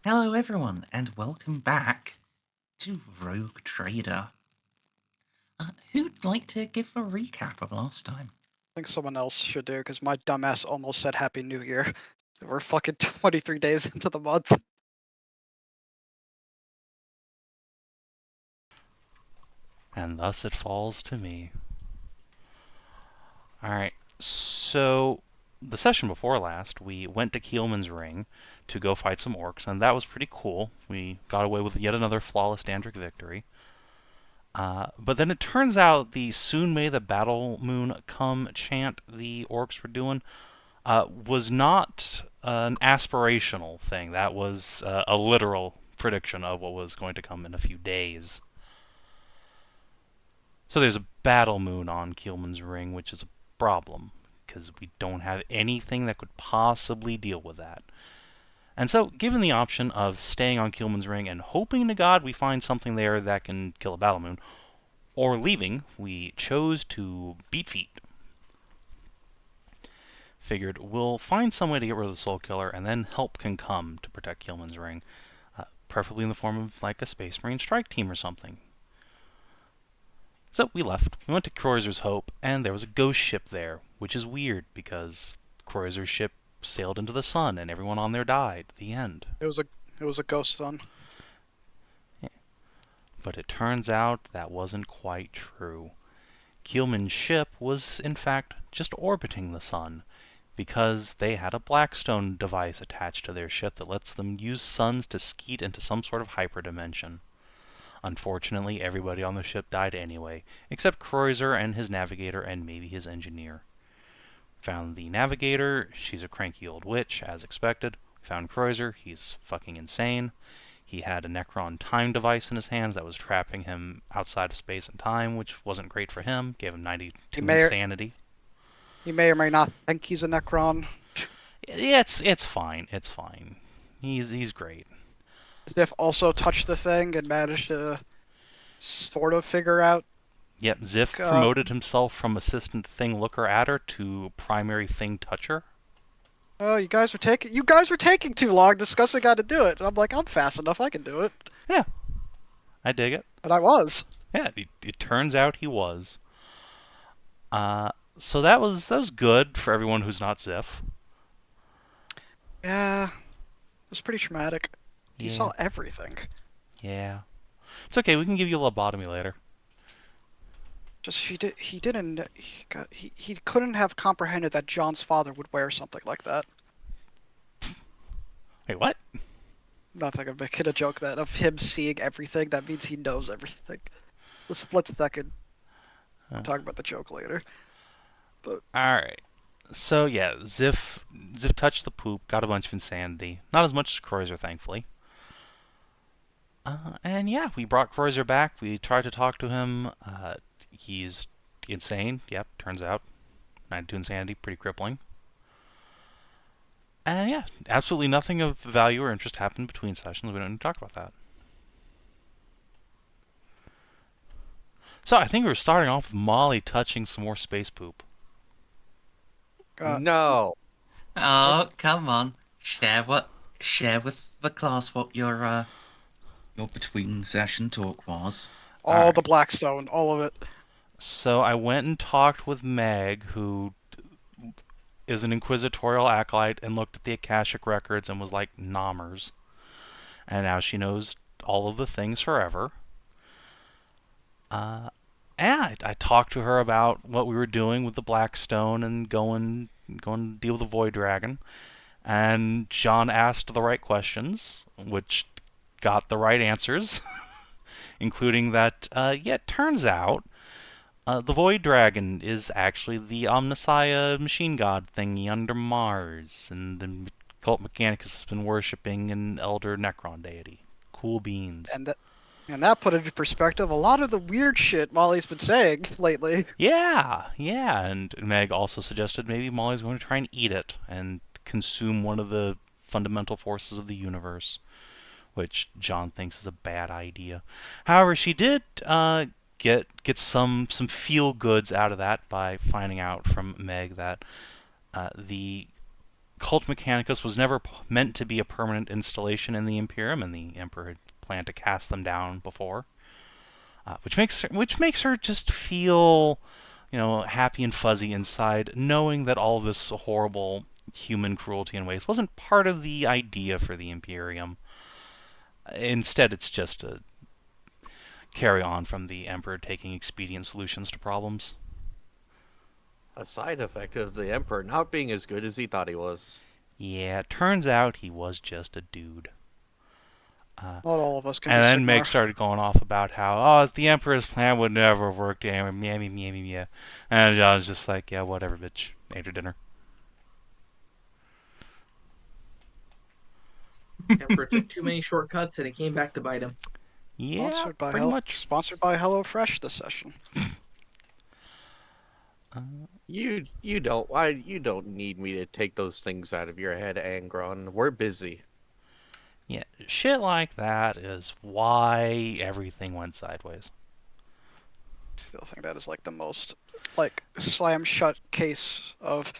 Hello everyone, and welcome back to Rogue Trader. Who'd like to give a recap of last time? I think someone else should do, because my dumbass almost said Happy New Year. We're fucking 23 days into the month. And thus it falls to me. Alright, so the session before last, we went to Keelman's Ring to go fight some orcs, and that was pretty cool. We got away with yet another flawless Dandric victory. But then it turns out the "Soon May the Battle Moon Come" chant the orcs were doing was not an aspirational thing. That was a literal prediction of what was going to come in a few days. So there's a battle moon on Keelman's Ring, which is a problem, because we don't have anything that could possibly deal with that. And so, given the option of staying on Keelman's Ring and hoping to God we find something there that can kill a battle moon, or leaving, we chose to beat feet. Figured we'll find some way to get rid of the Soul Killer, and then help can come to protect Keelman's Ring, preferably in the form of like a Space Marine strike team or something. So we left. We went to Croizer's Hope, and there was a ghost ship there, which is weird because Croizer's ship sailed into the sun and everyone on there died. The end. It was a ghost sun. Yeah. But it turns out that wasn't quite true. Keelman's ship was, in fact, just orbiting the sun, because they had a Blackstone device attached to their ship that lets them use suns to skeet into some sort of hyperdimension. Unfortunately, everybody on the ship died anyway, except Croizer and his navigator and maybe his engineer. Found the navigator, she's a cranky old witch, as expected. Found Croizer, he's fucking insane. He had a Necron time device in his hands that was trapping him outside of space and time, which wasn't great for him. Gave him 92 insanity. He may or may not think he's a Necron. Yeah, it's fine. It's fine. He's great. Xiph also touched the thing and managed to sort of figure out. Yep, Xiph promoted himself from assistant thing looker adder to primary thing toucher. Oh, you guys were taking too long discussing how to do it. And I'm like, I'm fast enough, I can do it. Yeah, I dig it. And I was. Yeah, it turns out he was. So that was good for everyone who's not Xiph. Yeah, it was pretty traumatic. He Yeah. saw everything. Yeah. It's okay, we can give you a lobotomy later. Just he couldn't have comprehended that John's father would wear something like that. Wait, what? Nothing. I'm making a joke that of him seeing everything, that means he knows everything. The split second. Talk about the joke later. But alright. So yeah, Xiph touched the poop, got a bunch of insanity. Not as much as Croizer, thankfully. And yeah, we brought Croizer back. We tried to talk to him. He's insane. Yep, turns out. 92 insanity, pretty crippling. And yeah, absolutely nothing of value or interest happened between sessions. We don't need to talk about that. So I think we were starting off with Molly touching some more space poop. No. Oh, come on. Share with the class what your between session talk was. all the Blackstone, all of it. So I went and talked with Meg, who is an inquisitorial acolyte, and looked at the Akashic records and was like, "Nommers." And now she knows all of the things forever. And I talked to her about what we were doing with the Blackstone and going to deal with the Void Dragon. And Jeanne asked the right questions, which got the right answers, including that, it turns out the Void Dragon is actually the Omnissiah machine god thingy under Mars, and the Cult Mechanicus has been worshipping an elder Necron deity. Cool beans. And that put into perspective a lot of the weird shit Molly's been saying lately. Yeah. And Meg also suggested maybe Molly's going to try and eat it and consume one of the fundamental forces of the universe, which Jeanne thinks is a bad idea. However, she did get some feel goods out of that by finding out from Meg that the Cult Mechanicus was never meant to be a permanent installation in the Imperium, and the Emperor had planned to cast them down before. Which makes her just feel, happy and fuzzy inside, knowing that all of this horrible human cruelty and waste wasn't part of the idea for the Imperium. Instead, it's just a carry on from the Emperor taking expedient solutions to problems. A side effect of the Emperor not being as good as he thought he was. Yeah, it turns out he was just a dude. Not all of us can And be then Meg Sigmar. started going off about how, it's the Emperor's plan would never have worked. Yeah. And I was just like, yeah, whatever, bitch. Ate her dinner. Emperor took too many shortcuts and it came back to bite him. Yeah, Sponsored by pretty much. Sponsored by HelloFresh this session. You don't need me to take those things out of your head, Angron. We're busy. Yeah, shit like that is why everything went sideways. I still think that is like the most slam shut case of,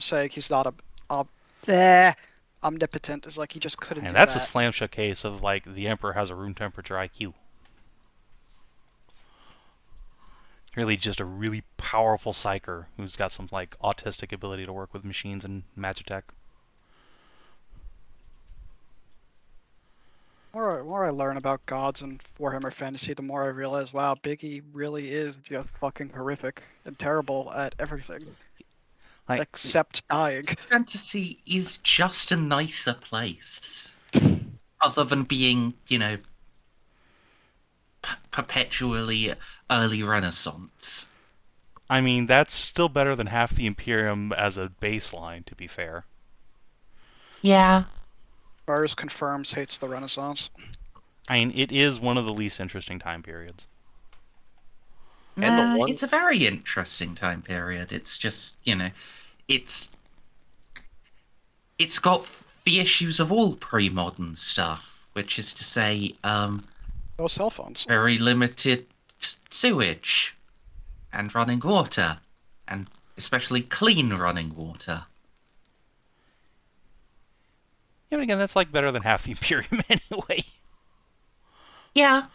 saying he's not omnipotent. Is like he just couldn't And do that's that. a slam shut case of the Emperor has a room temperature IQ. Really just a really powerful psyker who's got some autistic ability to work with machines and magitech. The more I learn about gods and Warhammer Fantasy, the more I realize, wow, Biggie really is just fucking horrific and terrible at everything. Except dying. Fantasy is just a nicer place. Other than being, perpetually early Renaissance. I mean, that's still better than half the Imperium as a baseline, to be fair. Yeah. Mars confirms hates the Renaissance. I mean, it is one of the least interesting time periods. And It's a very interesting time period. It's just, it's got the issues of all pre-modern stuff, which is to say, No cell phones. very limited sewage and running water, and especially clean running water. Yeah, but again, that's better than half the Imperium anyway. Yeah.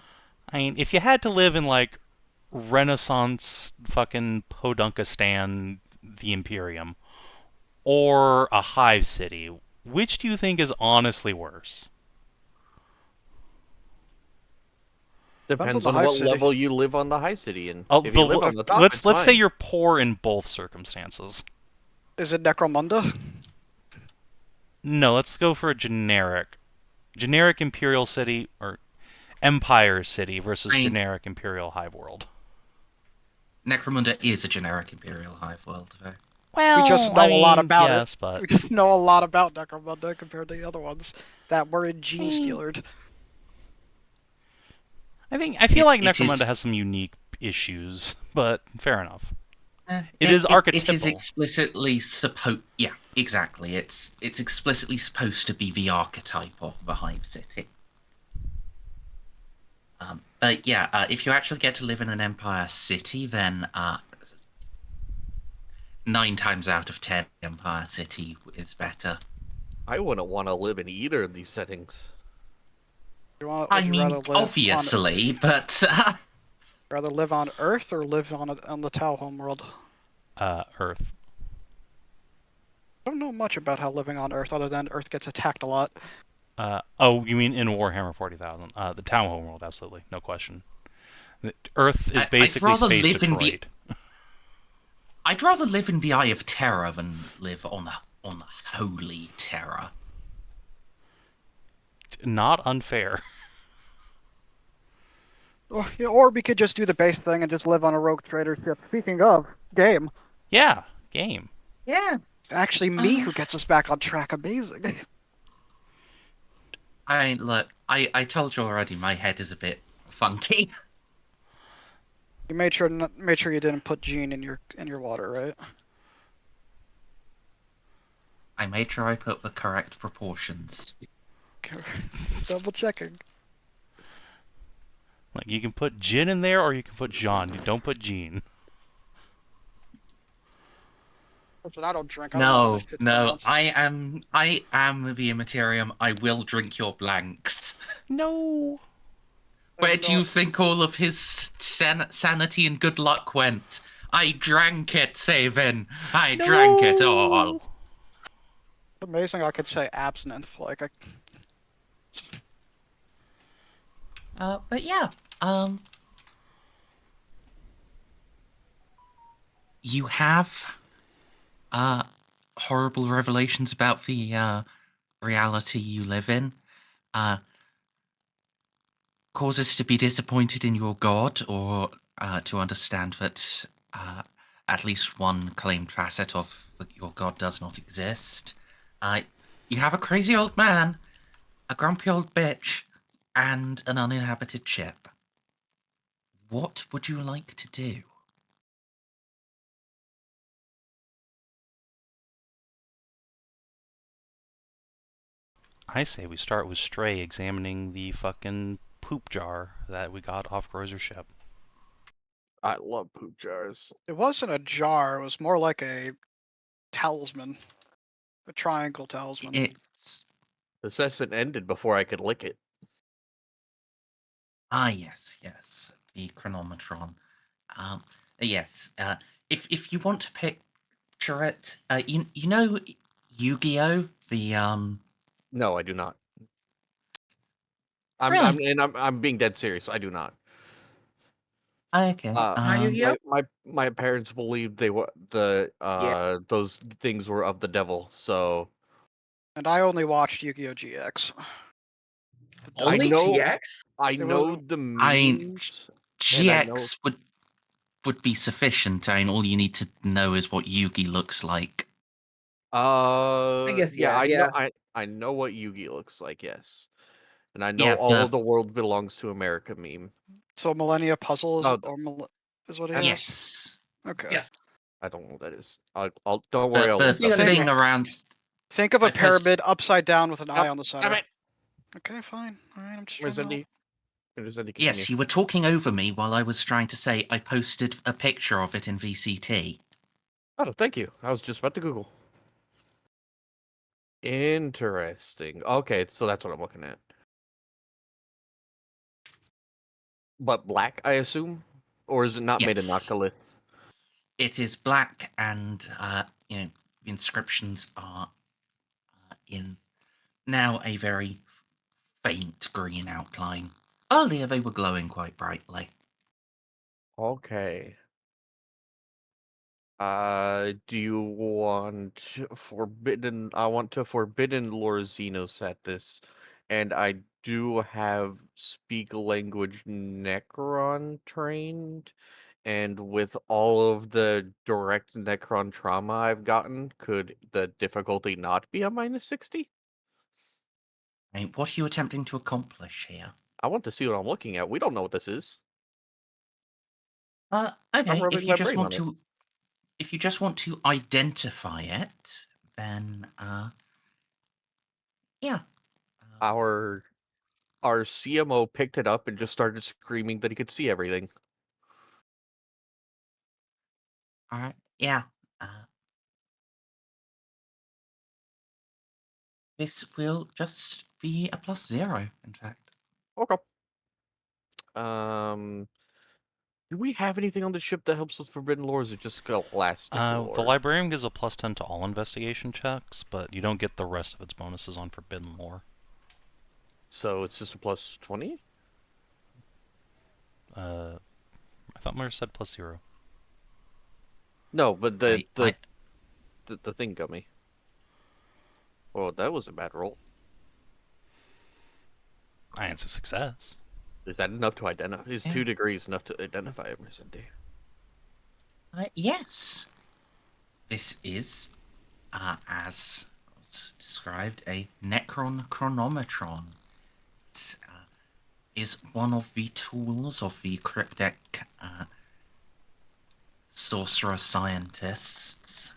I mean, if you had to live in Renaissance fucking Podunkistan, the Imperium, or a hive city, which do you think is honestly worse? Depends on what level you live on the high city, and if you live on the top, let's say you're poor in both circumstances. Is it Necromunda? No, let's go for a generic Imperial city or Empire city versus generic Imperial hive world. Necromunda is a generic Imperial hive world, though. Well, we just know a lot about it. But... We just know a lot about Necromunda compared to the other ones that were in Jeanne Steelard. I feel like Necromunda has some unique issues, but fair enough. It is archetypal. It is explicitly supposed. Yeah, exactly. It's explicitly supposed to be the archetype of the hive city. But yeah, if you actually get to live in an Empire city, then 9 times out of 10, Empire City is better. I wouldn't want to live in either of these settings. Obviously, but... rather live on Earth or live on the Tau homeworld? Earth. I don't know much about how living on Earth, other than Earth gets attacked a lot. You mean in Warhammer 40,000? The Tau homeworld, absolutely, no question. Earth is basically Space Detroit. I'd rather live in the Eye of Terror than live on Holy Terror. Not unfair. Or we could just do the base thing and just live on a rogue trader ship. Speaking of, game. Yeah, game. Yeah. Actually, me who gets us back on track. Amazing. Look, I told you already, my head is a bit funky. You made sure you didn't put Jeanne in your water, right? I made sure I put the correct proportions. Double checking. You can put Jin in there, or you can put Jeanne. You don't put Jeanne. Listen, I don't drink. I don't know how No, this shit's no, pronounced. I am the Immaterium. I will drink your blanks. No. Where There's do you no. think all of his sanity and good luck went? I drank it, Savin. I drank it all. No. Amazing. I could say absinthe. Like, But yeah, you have horrible revelations about the reality you live in. Causes to be disappointed in your god, or to understand that at least one claimed facet of your god does not exist. Uh, you have a crazy old man, a grumpy old bitch, and an uninhabited ship. What would you like to do? I say we start with Stray examining the fucking poop jar that we got off Croizer's ship. I love poop jars. it wasn't a jar. It was more like a talisman, a triangle talisman. It's The session ended before I could lick it. yes, the Chronometron. Um, yes. If you want to picture it, you know Yu-Gi-Oh, the No, I do not. Really? I'm being dead serious. I do not. Okay. Not Yu-Gi-Oh? My parents believed they were those things were of the devil. So And I only watched Yu-Gi-Oh! GX. I Only know GX? I It know wasn't. the I memes, and I know. GX would be sufficient. I mean, all you need to know is what Yugi looks like. I guess, Yeah, yeah, yeah. I know what Yugi looks like. Yes, and I know Yeah, all of the world belongs to America meme. So Millennia Puzzle is, Oh, is what he and has? yes, Okay. Yes. I don't know what that is. Don't worry, but I'll the look it up. on the thing internet. around Think of a I post pyramid upside down with an eye Stop, on the stop center. it, Okay, fine. Alright, I'm just trying to help. Merzendi, continue. yes, you were talking over me while I was trying to say I posted a picture of it in VCT. Oh, thank you. I was just about to Google. Interesting. Okay, so that's what I'm looking at. But black, I assume, or is it not made of Yes, Noctilith? it is black, and the inscriptions are in now a very faint green outline. Earlier they were glowing quite brightly. Okay. Do you want forbidden? I want to forbidden lore Xenos at this, and I do have speak language Necron trained, and with all of the direct Necron trauma I've gotten, could the difficulty not be a -60? I mean, what are you attempting to accomplish here? I want to see what I'm looking at. We don't know what this is. I'm Okay, rubbing my brain on it. if you just want to identify it, then yeah. Our our CMO picked it up and just started screaming that he could see everything. All right, yeah. Uh, this will just be a +0, in fact. Okay. Um, do we have anything on the ship that helps with forbidden lore? Or is it just scholastic The lore? librarian gives a +10 to all investigation checks, but you don't get the rest of its bonuses on forbidden lore. So it's just a +20? I thought Myers said +0. No, but the Wait, I, the thing got me. Well, that was a bad roll. It's a success. Is that enough to identify? Is Yeah. 2 degrees enough to identify a Merzendi? yes. This is, as was described, a Necron Chronometron. It is one of the tools of the cryptic sorcerer scientists.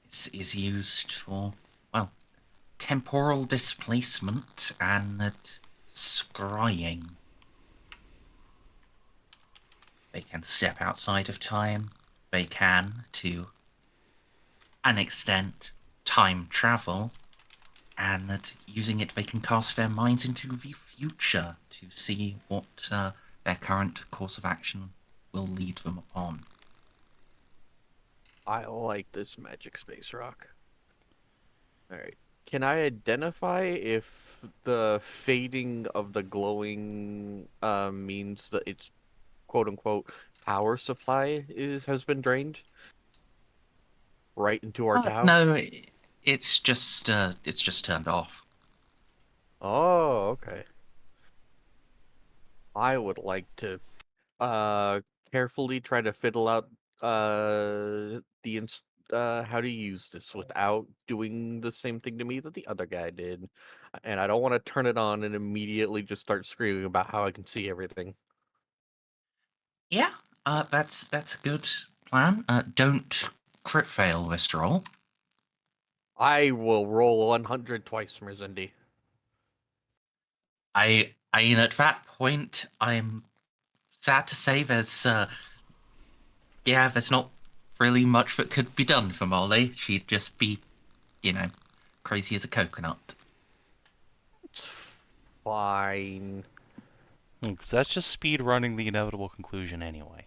This is used for, well, temporal displacement and scrying. They can step outside of time. They can, to an extent, time travel, and that using it they can cast their minds into the future to see what their current course of action will lead them upon. I like this magic space rock. Alright. Can I identify if the fading of the glowing means that its quote unquote power supply has been drained? Right into our Tau? No, it's just turned off. Oh, okay. I would like to carefully try to fiddle out how to use this without doing the same thing to me that the other guy did. And I don't want to turn it on and immediately just start screaming about how I can see everything. Yeah, that's a good plan. Don't crit fail this roll. I will roll 100 twice, Merzendi. I at that point, I'm sad to say there's there's not really much that could be done for Molly. She'd just be, crazy as a coconut. It's fine. Because that's just speed running the inevitable conclusion anyway.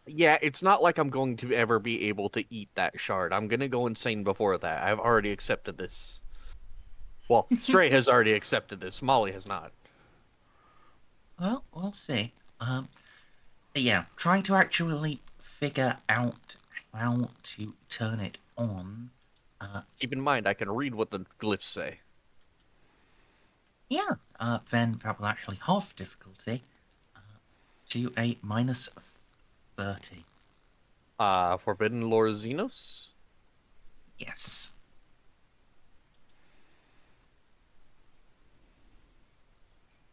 Yeah, it's not like I'm going to ever be able to eat that shard. I'm gonna go insane before that. I've already accepted this. Well, Stray has already accepted this. Molly has not. Well, we'll see. Yeah, trying to actually figure out how to turn it on. Keep in mind, I can read what the glyphs say. Yeah, then that will actually half difficulty to a minus 30. Forbidden Lore Xenos? Yes.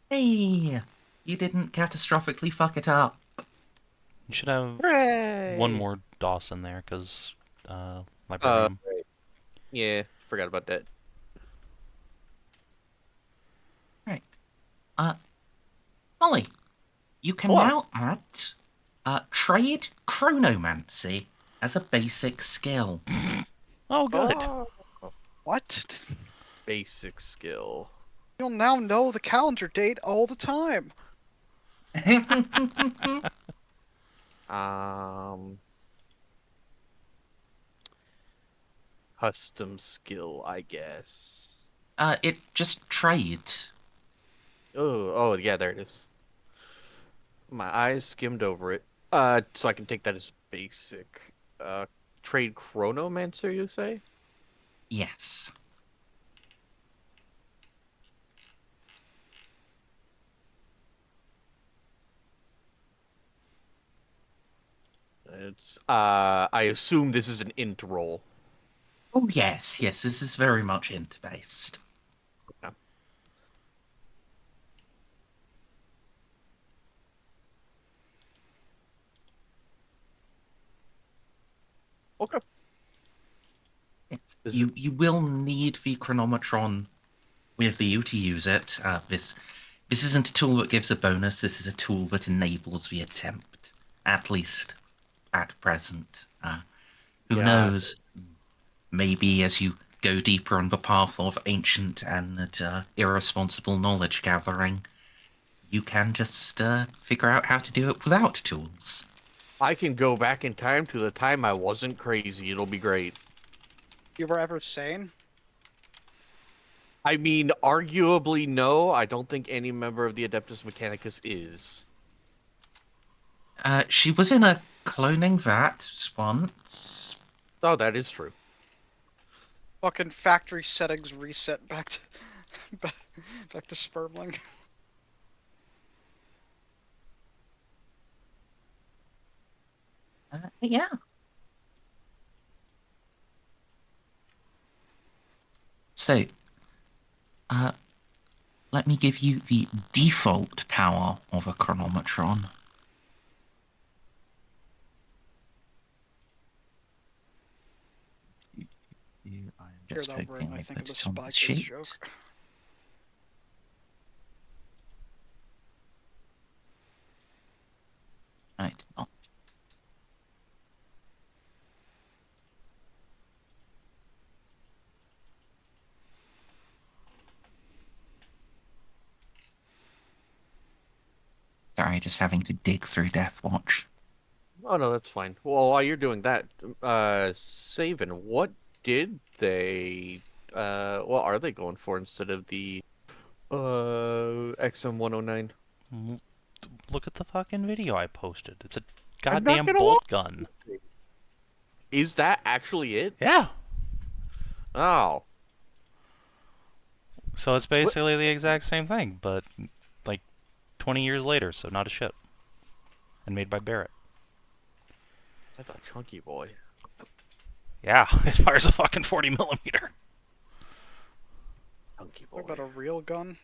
Hey, you didn't catastrophically fuck it up. You should have Hooray! one more DOS in there, because Librarium. Right. Yeah, forgot about that. Right. Molly, you can Hello. now add trade chronomancy as a basic skill. Oh, good. Oh, What? basic skill. You'll now know the calendar date all the time. Custom skill, I guess. It just trade. Oh, yeah, there it is. My eyes skimmed over it. So I can take that as basic. Trade Chronomancer, you say? Yes. I assume this is an int roll. Oh, yes. This is very much int-based. Yeah. Okay. Yes. Is You will need the Chronometron with you to use it. This isn't a tool that gives a bonus. This is a tool that enables the attempt, at least at present. Who Yeah, knows? Maybe as you go deeper on the path of ancient and irresponsible knowledge gathering, you can just figure out how to do it without tools. I can go back in time to the time I wasn't crazy. It'll be great. You were ever sane? I mean, arguably, no. I don't think any member of the Adeptus Mechanicus is. She was in a cloning vat once. Oh, that is true. Fucking factory settings reset back to back to spermling. Yeah. So, let me give you the default power of a chronometron. I am Hear just that word, hoping I I think of put the it on the Spy Kids sheet. joke. Right. Oh. Sorry, just having to dig through Death Watch. Oh no, that's fine. Well, while you're doing that, Savin, what did they what are they going for instead of the XM109? Look at the fucking video I posted. It's a I'm not goddamn gonna bolt lie. gun. Is that actually it? Yeah. Oh. So it's basically the exact same thing, but like 20 years later, so not a shit. And made by Barrett. I thought Chunky Boy. Yeah, it fires a fucking 40 millimeter. Chunky Boy. What about a real gun?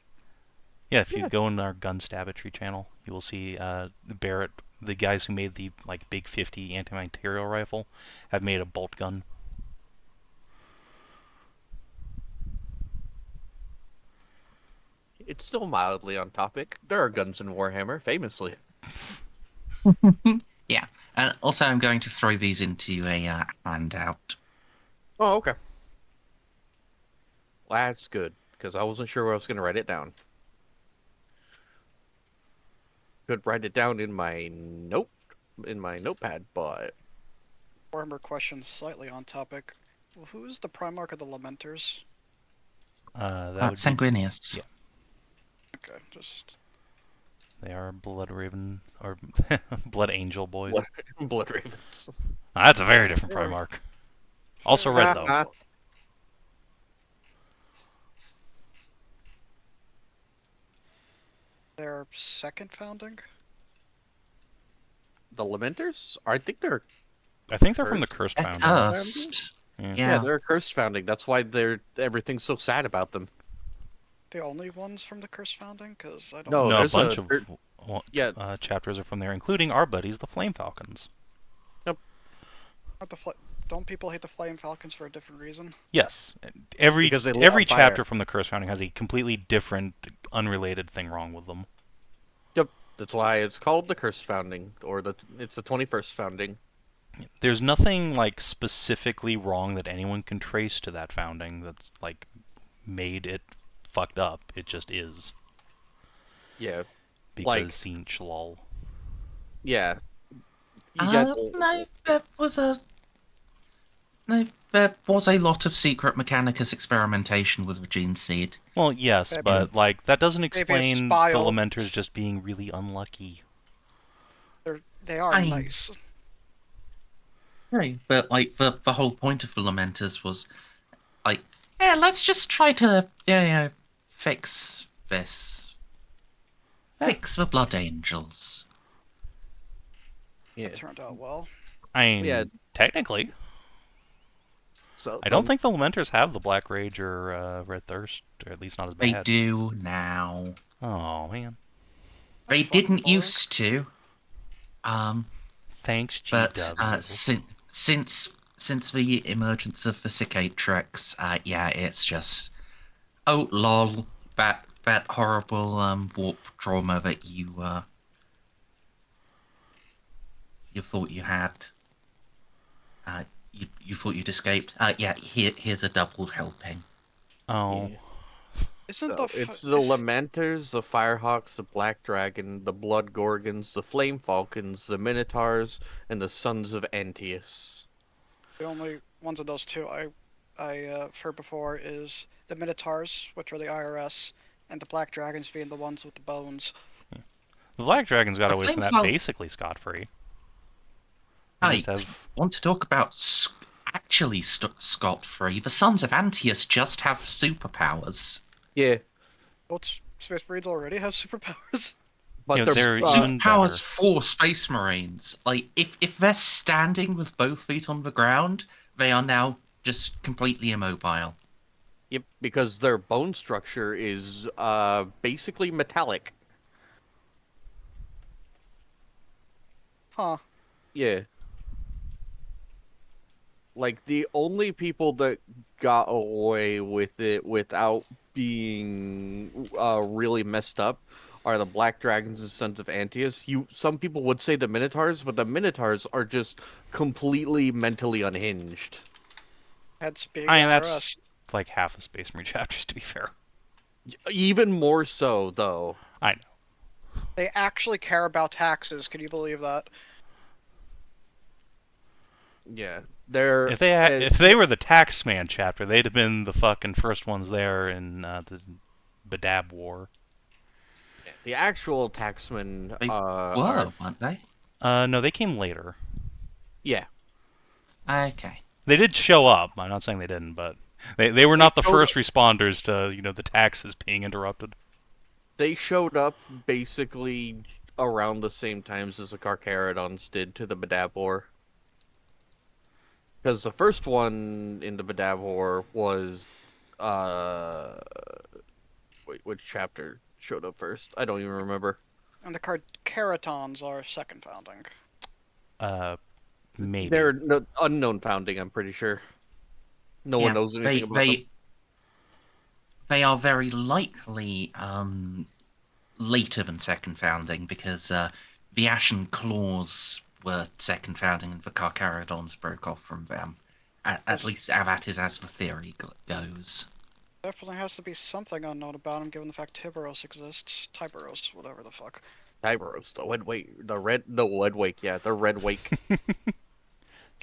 Yeah, if you go in our gun stabbatry channel, you will see Barrett, the guys who made the like big 50 anti-material rifle, have made a bolt gun. It's still mildly on topic. There are guns in Warhammer, famously. Yeah. And also, I'm going to throw these into a handout. Oh, okay. That's good, because I wasn't sure where I was going to write it down. Could write it down in my notepad, but Warhammer question slightly on topic. Well, who's the Primarch of the Lamenters? That would be, Sanguinius. yeah. Okay, just... They are Blood Raven, or Blood Angel boys. Blood Ravens. That's a very different Very- Primarch. Also red, though. Their second founding? The Lamenters? I think they're I think they're from the Cursed Founding. Cursed. Yeah. Yeah. they're a cursed founding. That's why everything's so sad about them. The only ones from the Cursed Founding? Because I don't No, No, a there's bunch a- of there- yeah. chapters are from there, including our buddies, the Flame Falcons. Not the don't people hate the Flame Falcons for a different reason? Yes, every Because they lit every on fire. chapter from the Cursed Founding has a completely different, unrelated thing wrong with them. Yep. That's why it's called the cursed founding, or it's the 21st founding. There's nothing like specifically wrong that anyone can trace to that founding that's like made it fucked up. It just is. Yeah. Because Like- Zinch lol. Yeah. You got No, there was a lot of secret Mechanicus experimentation with Regine Seed. Well, yes, Maybe- but like that doesn't maybe a explain the spile. Lamenters just being really unlucky. They are I- nice. Right. But like the whole point of the Lamenters was like, yeah, let's just try to fix this. Fix the Blood Angels. yeah. It turned out well. I mean, Yeah. technically, So I don't think the Lamenters have the Black Rage or Red Thirst, or at least not as They bad. do now. Oh man, They That's fucking didn't boring. used to. thanks, But GW. since the emergence of the cicatrix, yeah, it's just lol, that horrible warp trauma that you thought you had. You thought you'd escaped. Yeah, here's a double helping. Oh, Yeah. Isn't So the it's the Lamenters, the Firehawks, the Black Dragon, the Blood Gorgons, the Flame Falcons, the Minotaurs, and the Sons of Antaeus. the only ones of those two I've heard before is the Minotaurs, which are the IRS, and the Black Dragons being the ones with the bones. the Black Dragons got The away from that Flame Fal- basically scot-free. I just have- want to talk about actually scot-free. The Sons of Antaeus just have superpowers. Yeah, Both Space Marines already have superpowers. but Yeah, they're, they're uh, even Superpowers better. for Space Marines. Like, if they're standing with both feet on the ground, they are now just completely immobile. yep, because their bone structure is basically metallic. Huh. Yeah. Like the only people that got away with it without being really messed up are the Black Dragons and Sons of Antaeus. Some people would say the Minotaurs, but the Minotaurs are just completely mentally unhinged. That's big I mean, IRS. that's like half of Space Marine chapters, to be fair. Even more so, though. I know. They actually care about taxes. Can you believe that? Yeah, they're If they were the Taxman chapter, they'd have been the fucking first ones there in the Badab War. the actual taxmen They are were, weren't they? No, they came later. yeah. Okay. They did show up. I'm not saying they didn't, but they were not the showed first responders to the taxes being interrupted. They showed up basically around the same times as the Carcharodons did to the Badab War. Because the first one in the Badab War was wait, which chapter showed up first? I don't even remember. And the Carcharodons are second founding. Maybe. They're unknown founding, I'm pretty sure. No one knows anything about them. They are very likely later than second founding because the Ashen Claws were second founding and the Carcharodons broke off from them. At least that is as the theory goes. Definitely has to be something unknown about him, given the fact Tiberos exists. Tiberos, whatever the fuck. Tiberos, the Red Wake, the Red Wake, yeah, the Red Wake.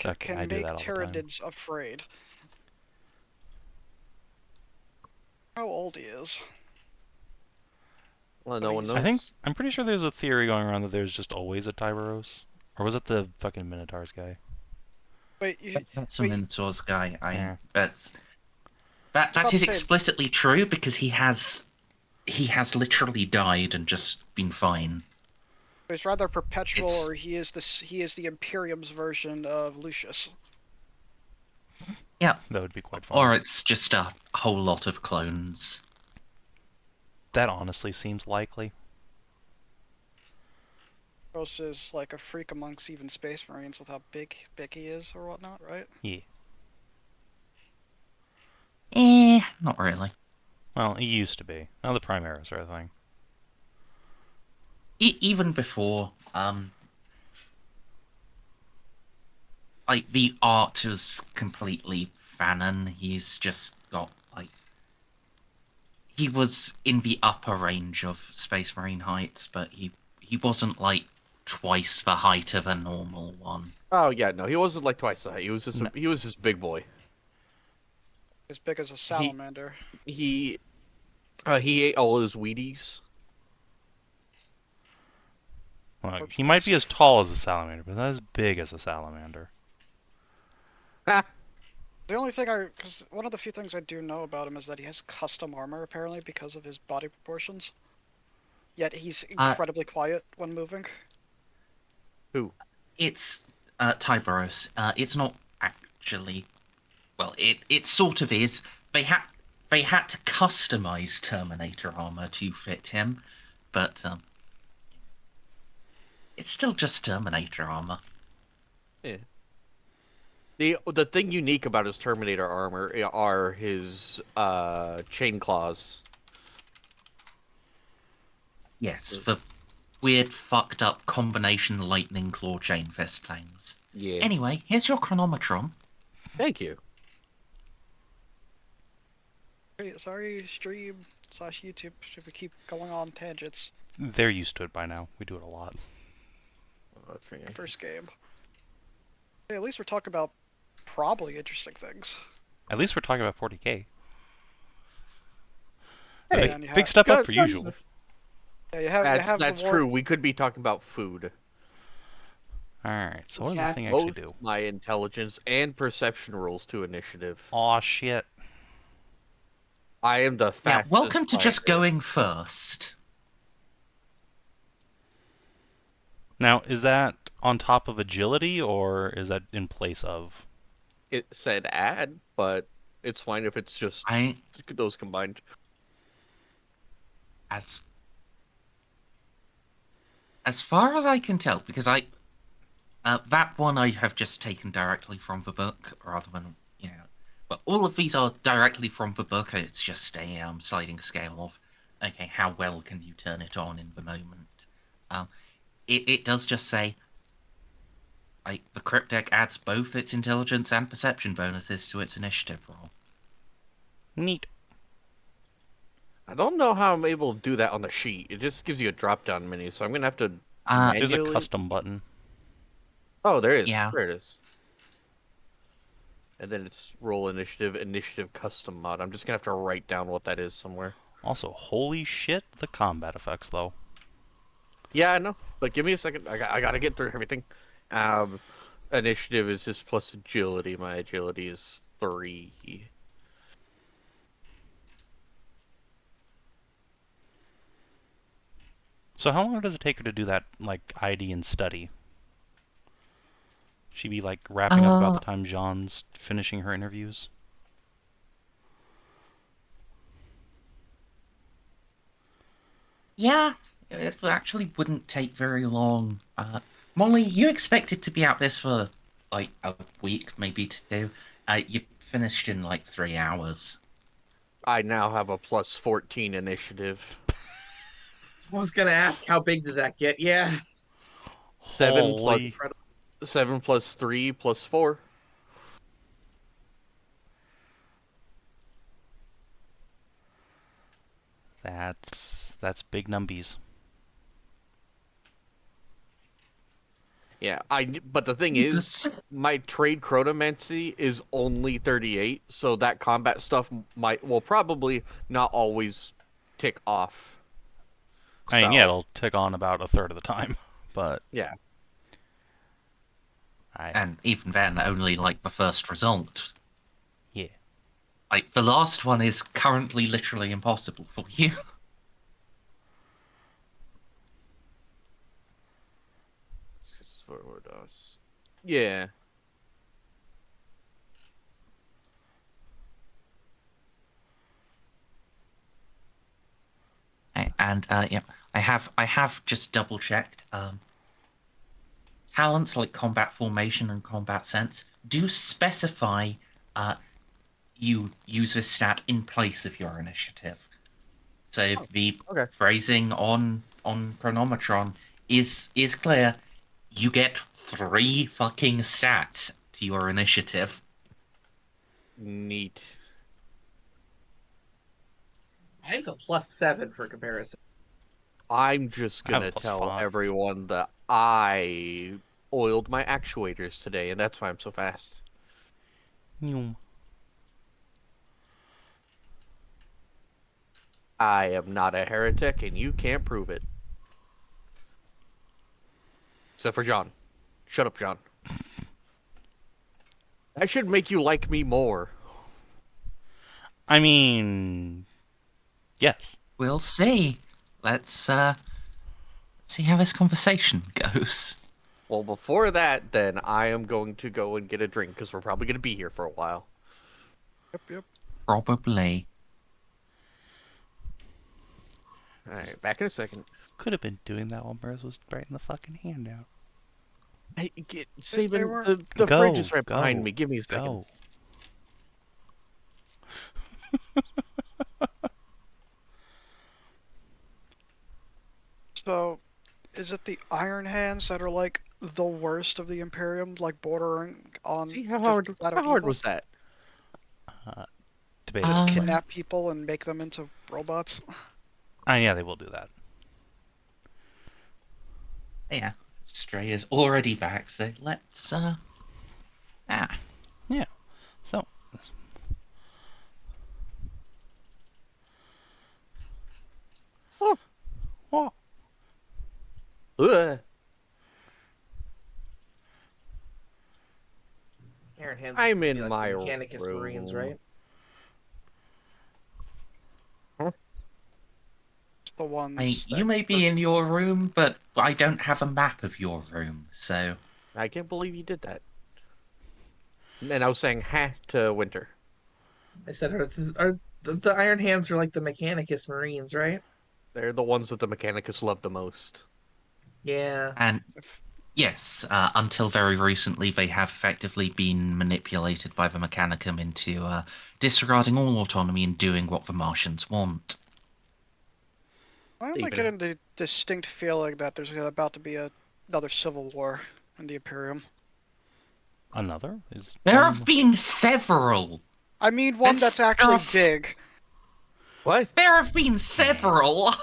Okay, I Can do make that all the time. Tyranids afraid. How old he is. Well, no one knows. I'm pretty sure there's a theory going around that there's just always a Tiberos. Or was it the fucking Minotaurs guy? Wait, That's a Minotaur's guy. Yeah. That is explicitly true because he has literally died and just been fine. He's rather perpetual, or he is the Imperium's version of Lucius. Yeah. That would be quite fun. Or it's just a whole lot of clones. That honestly seems likely. Tiberos is like a freak amongst even Space Marines with how big he is or whatnot, right? Yeah. Not really. Well, he used to be. Now the Primaris are a thing. Even before, like the art was completely Fanon. He's just got he was in the upper range of Space Marine heights, but he wasn't like twice the height of a normal one. Oh yeah, no, he wasn't like twice the height. He was just big boy. As big as a salamander. He ate all his Wheaties. Well, he might be as tall as a salamander, but not as big as a salamander. The only thing because one of the few things I do know about him is that he has custom armor, apparently, because of his body proportions. Yet he's incredibly quiet when moving. Who? It's Tiberos. It's not actually. Well, it sort of is. They had to customize Terminator armor to fit him, but it's still just Terminator armor. Yeah. The thing unique about his Terminator armor are his chain claws. Yes, the weird, fucked up combination lightning claw chain fist things. Yeah. Anyway, here's your Chronometron. Thank you. Sorry, stream/YouTube, if we keep going on tangents. They're used to it by now. We do it a lot. First game. Hey, at least we're talking about probably interesting things. At least we're talking about 40k. Hey, big step up for usual. Yeah, that's true. We could be talking about food. Alright, so what does this thing actually do? My intelligence and perception rolls to initiative. Aw, shit. I am the fastest. Yeah, welcome to just fighter. going first. Now, is that on top of agility, or is that in place of? It said add, but it's fine if it's just those combined. As far as I can tell, because that one I have just taken directly from the book, rather than but all of these are directly from the book. It's just a sliding scale of okay, how well can you turn it on in the moment. It does just say the crypt deck adds both its intelligence and perception bonuses to its initiative roll. Neat. I don't know how I'm able to do that on the sheet. It just gives you a drop-down menu, so I'm gonna have to There's a manually. custom button. Oh, there is. Yeah. There it is. And then it's roll initiative custom mod. I'm just gonna have to write down what that is somewhere. Also, holy shit, the combat effects, though. Yeah, I know. But give me a second. I gotta get through everything. Initiative is just plus agility. My agility is 3. So how long does it take her to do that, like, ID and study? She be, like, wrapping up about the time Jeanne's finishing her interviews? Yeah, it actually wouldn't take very long. Molly, you expected to be out this for like a week, maybe 2. You finished in like 3 hours. I now have a plus 14 initiative. I was gonna ask how big did that get? Yeah. 7 Holy... plus 3 plus 4. That's big numbies. Yeah, but the thing is, my trade chronomancy is only 38, so that combat stuff will probably not always tick off. I mean, yeah, it'll tick on about a third of the time, but... Yeah. And even then, only like the first result. Yeah. Like, the last one is currently literally impossible for you. Forward us. Yeah. And yeah, I have just double checked. Talents like combat formation and combat sense do specify you use this stat in place of your initiative. So the phrasing on Chronometron is clear. You get 3 fucking stats to your initiative. Neat. I have a +7 for comparison. I'm just gonna tell everyone that I oiled my actuators today, and that's why I'm so fast. I am not a heretic, and you can't prove it. Except for John. Shut up, John. That should make you like me more. I mean... yes. We'll see. Let's see how this conversation goes. Well, before that, then, I am going to go and get a drink, because we're probably going to be here for a while. Yep. Probably. Alright, back in a second. Could have been doing that while Merz was writing the fucking handout. Hey, Savin, the fridge is right behind me. Give me a second. Go. So, is it the Iron Hands that are like the worst of the Imperium, like bordering on? See how hard was that? Debatable. Just kidnap people and make them into robots. Yeah, they will do that. Yeah, Stray is already back, so let's Yeah. So. Oh. Ugh. I'm in my Mechanicus room. Marines, right? The ones. you may be in your room, but I don't have a map of your room, so... I can't believe you did that. And I was saying ha to Winter. I said, are the Iron Hands are like the Mechanicus Marines, right? They're the ones that the Mechanicus love the most. Yeah. And yes, until very recently, they have effectively been manipulated by the Mechanicum into disregarding all autonomy and doing what the Martians want. Why am I getting the distinct feeling that there's about to be another civil war in the Imperium? Another? There have been several. I mean one that's actually big. What? There have been several.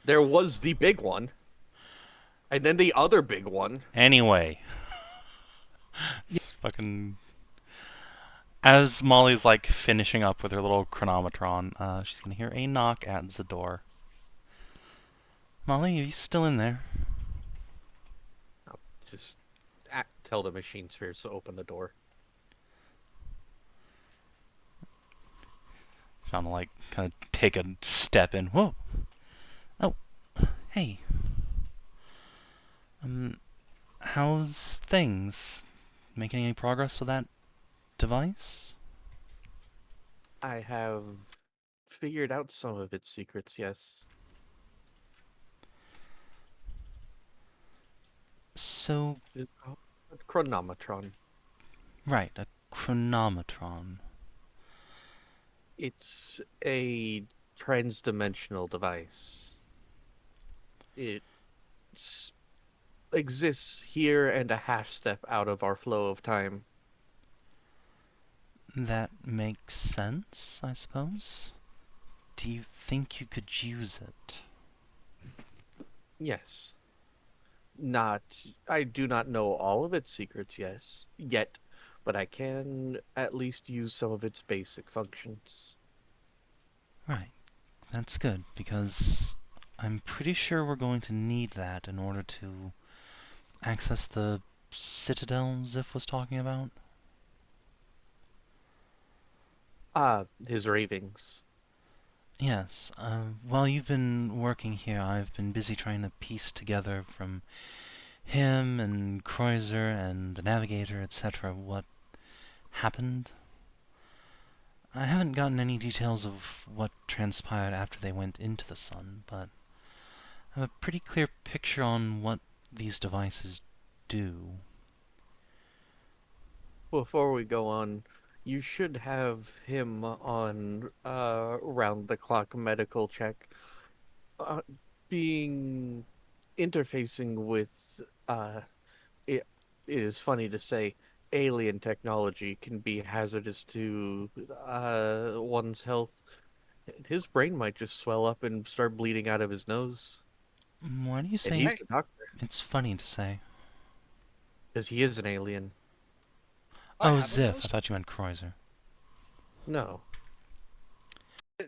There was the big one. And then the other big one. Anyway. It's fucking... As Molly's, like, finishing up with her little chronometron, she's gonna hear a knock at the door. Molly, are you still in there? I'll just tell the machine spirits to open the door. Trying to, like, kind of take a step in. Whoa! Oh, hey. How's things? Making any progress with that device? I have figured out some of its secrets, yes. So, It's called a Chronometron. right, a chronometron. It's a trans-dimensional device. It exists here and a half step out of our flow of time. That makes sense, I suppose. Do you think you could use it? Yes. I do not know all of its secrets, yet, but I can at least use some of its basic functions. Right. That's good, because I'm pretty sure we're going to need that in order to access the citadel Xiph was talking about. His ravings. Yes. While you've been working here, I've been busy trying to piece together from him and Croizer and the Navigator, etc., what happened. I haven't gotten any details of what transpired after they went into the sun, but I have a pretty clear picture on what these devices do. Before we go on, you should have him on round-the-clock medical check. Being interfacing with it is funny to say alien technology can be hazardous to one's health. His brain might just swell up and start bleeding out of his nose. Why do you And say he's the doctor, it's funny to say? because he is an alien. I Oh, have a Xiph. I nose. thought you meant Croizer. No.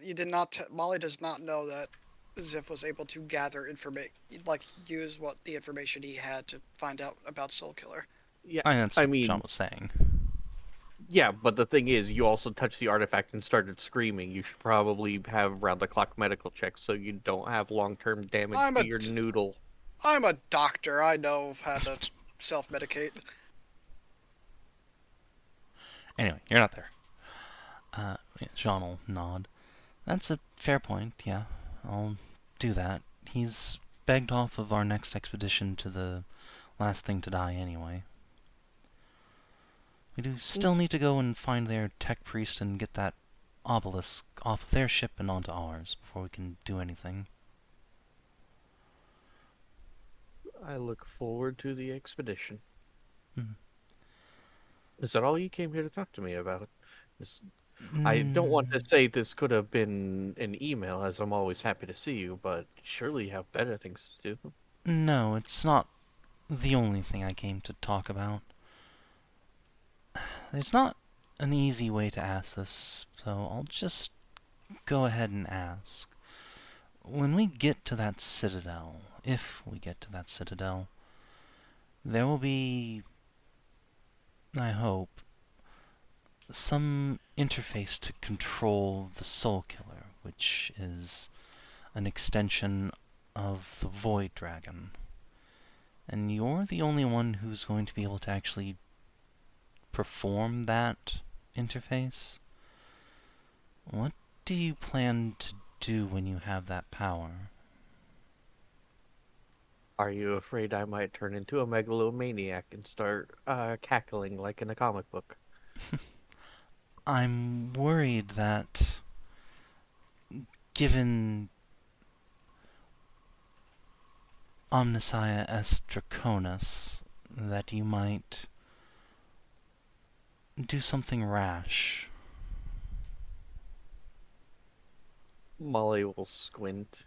You did not. Molly does not know that Xiph was able to gather information, like use what the information he had to find out about Soul Killer. Yeah, That's I what John mean, was saying. yeah, but the thing is, you also touched the artifact and started screaming. You should probably have round-the-clock medical checks so you don't have long-term damage I'm to a your noodle. I'm a doctor. I know how to self-medicate. Anyway, you're not there. Yeah, Jean will nod. That's a fair point, yeah. I'll do that. He's begged off of our next expedition to the last thing to die anyway. We do still need to go and find their tech priest and get that obelisk off of their ship and onto ours before we can do anything. I look forward to the expedition. Hmm. Is that all you came here to talk to me about? I don't want to say this could have been an email, as I'm always happy to see you, but surely you have better things to do. No, it's not the only thing I came to talk about. There's not an easy way to ask this, so I'll just go ahead and ask. When we get to that citadel, if we get to that citadel, there will be, I hope, some interface to control the Soul Killer, which is an extension of the Void Dragon. And you're the only one who's going to be able to actually perform that interface. What do you plan to do when you have that power? Are you afraid I might turn into a megalomaniac and start cackling like in a comic book? I'm worried that, given Omnissiah est Draconis, that you might do something rash. Molly will squint.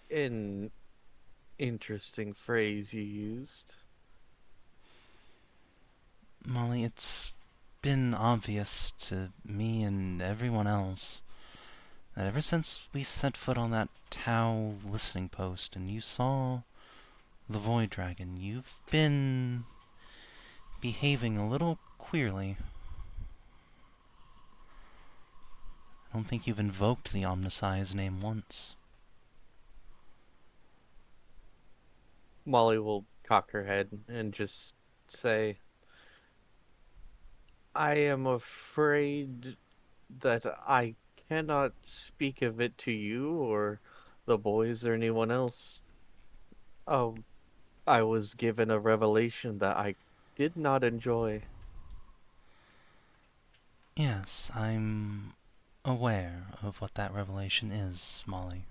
An interesting phrase you used. Molly, it's been obvious to me and everyone else that ever since we set foot on that Tau listening post and you saw the Void Dragon, you've been behaving a little queerly. I don't think you've invoked the Omnisci's name once. Molly will cock her head and just say, I am afraid that I cannot speak of it to you or the boys or anyone else. Oh, I was given a revelation that I did not enjoy. Yes, I'm aware of what that revelation is, Molly.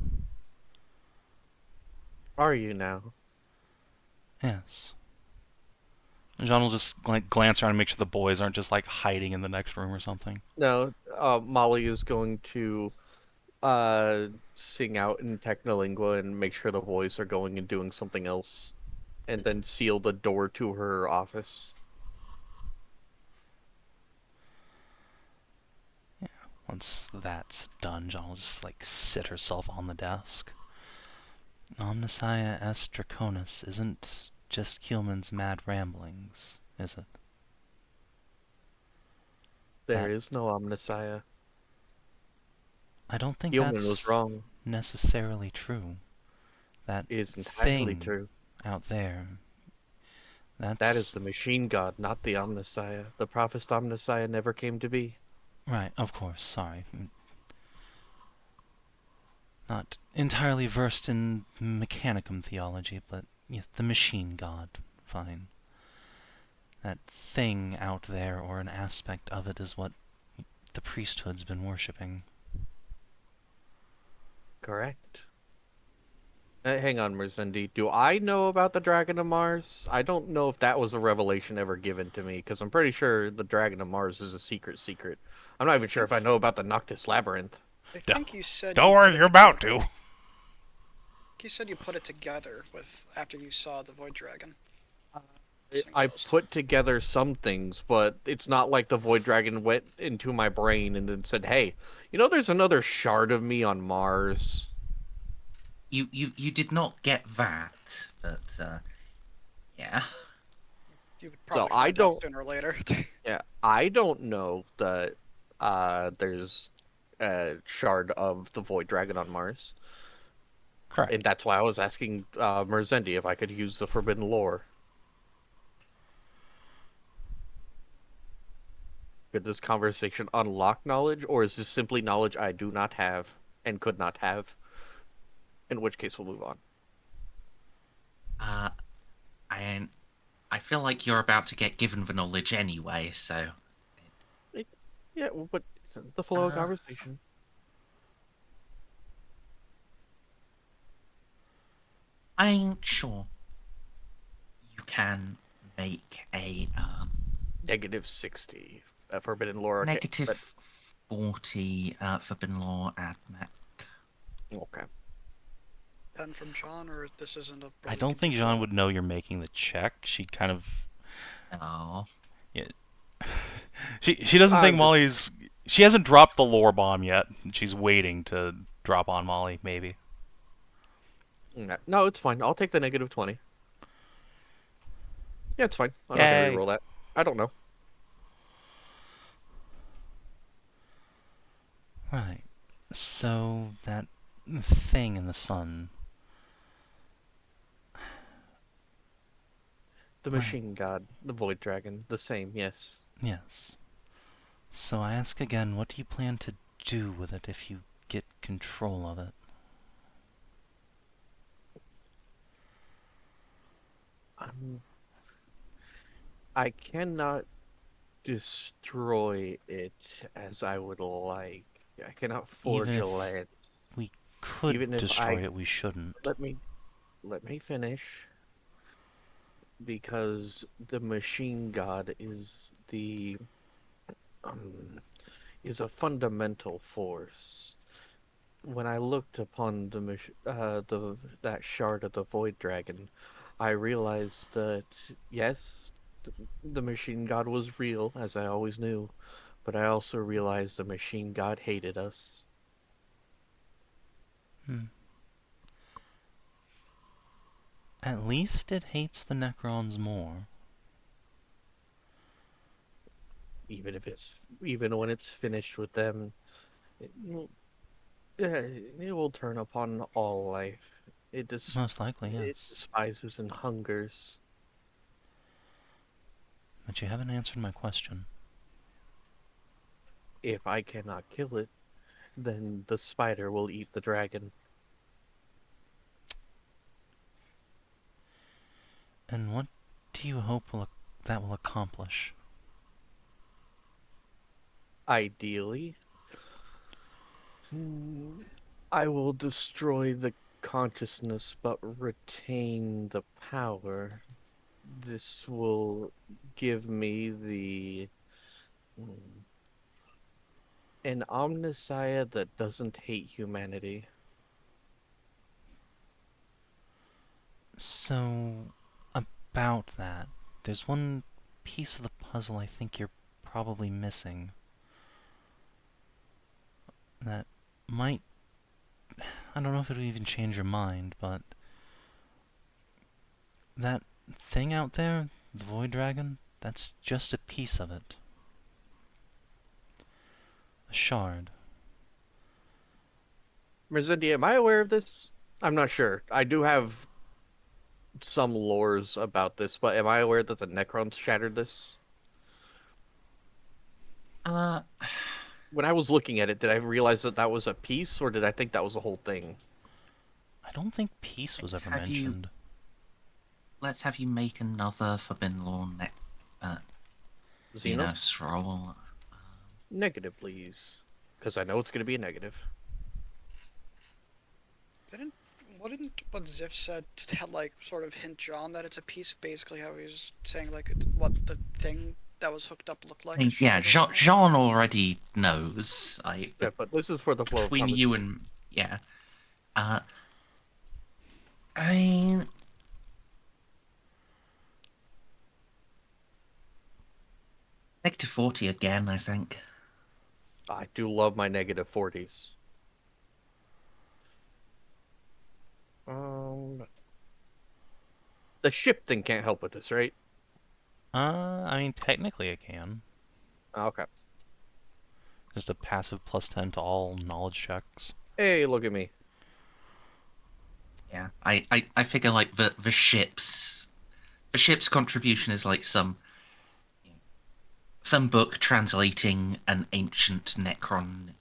Are you now? Yes. Jeanne will just glance around and make sure the boys aren't just hiding in the next room or something. No, Molly is going to sing out in Technolingua and make sure the boys are going and doing something else, and then seal the door to her office. Yeah. Once that's done, Jeanne will just sit herself on the desk. Omnicia S. Draconis isn't just Keelman's mad ramblings, is it? There is no Omnicia. I don't think Gilman that's was wrong. necessarily true. That It is entirely thing true. out there, That is the machine god, not the Omnicia. The Prophet Omnicia never came to be. Right, of course, sorry. Not entirely versed in Mechanicum theology, but yes, the machine god. Fine. That thing out there, or an aspect of it, is what the priesthood's been worshipping. Correct. Hang on, Merzendi. Do I know about the Dragon of Mars? I don't know if that was a revelation ever given to me, because I'm pretty sure the Dragon of Mars is a secret. I'm not even sure if I know about the Noctis Labyrinth. I think you said Don't you worry, put it you're about together. to. You said you put it together with after you saw the Void Dragon. I put together some things, but it's not like the Void Dragon went into my brain and then said, hey, there's another shard of me on Mars. You did not get that, but yeah. You would So probably I find out don't. sooner or later. Yeah, I don't know that there's a shard of the Void Dragon on Mars. Correct. And that's why I was asking Merzendi if I could use the Forbidden Lore. Could this conversation unlock knowledge, or is this simply knowledge I do not have and could not have? In which case, we'll move on. And I feel like you're about to get given the knowledge anyway, so. Yeah, well, but it's the flow of conversation. I ain't sure. You can make a -60 Forbidden Lore. negative 40 Forbidden Law at Mac. Okay. 10 from Jeanne, or this isn't a. I don't think Jeanne would know you're making the check. She kind of... Oh. Yeah. She doesn't think Molly's... She hasn't dropped the lore bomb yet. She's waiting to drop on Molly, maybe. No, it's fine. I'll take the -20. Yeah, it's fine. I'm not Yay. gonna reroll that. I don't know. Right. So, that thing in the sun... The machine god, the Void Dragon, the same, yes. Yes. So I ask again, what do you plan to do with it if you get control of it? I cannot destroy it as I would like. I cannot forge a lance. We could Even if destroy it, we shouldn't. Let me finish. Because the machine god is the is a fundamental force. When I looked upon that shard of the Void Dragon, I realized that yes, the machine god was real, as I always knew, but I also realized the machine god hated us. At least it hates the Necrons more. Even when it's finished with them, it, it will turn upon all life. Most likely, It yes. despises and hungers. But you haven't answered my question. If I cannot kill it, then the spider will eat the dragon. And what do you hope that will accomplish? Ideally, I will destroy the consciousness but retain the power. This will give me an omnissiah that doesn't hate humanity. So, about that, there's one piece of the puzzle I think you're probably missing. That might... I don't know if it'll even change your mind, but... that thing out there, the Void Dragon, that's just a piece of it. A shard. Merzendi, am I aware of this? I'm not sure. I do have some lores about this, but am I aware that the Necrons shattered this? When I was looking at it, did I realize that that was a piece, or did I think that was the whole thing? I don't think peace was Let's ever mentioned. Let's have you make another Forbidden Law Xenos? Xenos roll. Negative, please. Because I know it's going to be a negative. Wouldn't what Xiph said like sort of hint Jeanne that it's a piece? Basically, how he was saying like it's what the thing that was hooked up looked like. I mean, yeah, Jean already knows. Yeah, but this is for the flow of between you and yeah, I mean, negative 40 again. I think. I do love my negative 40s. The ship thing can't help with this, right? I mean, technically it can. Okay. Just a passive +10 to all knowledge checks. Hey, look at me. Yeah, I figure like the ship's contribution is like some book translating an ancient Necron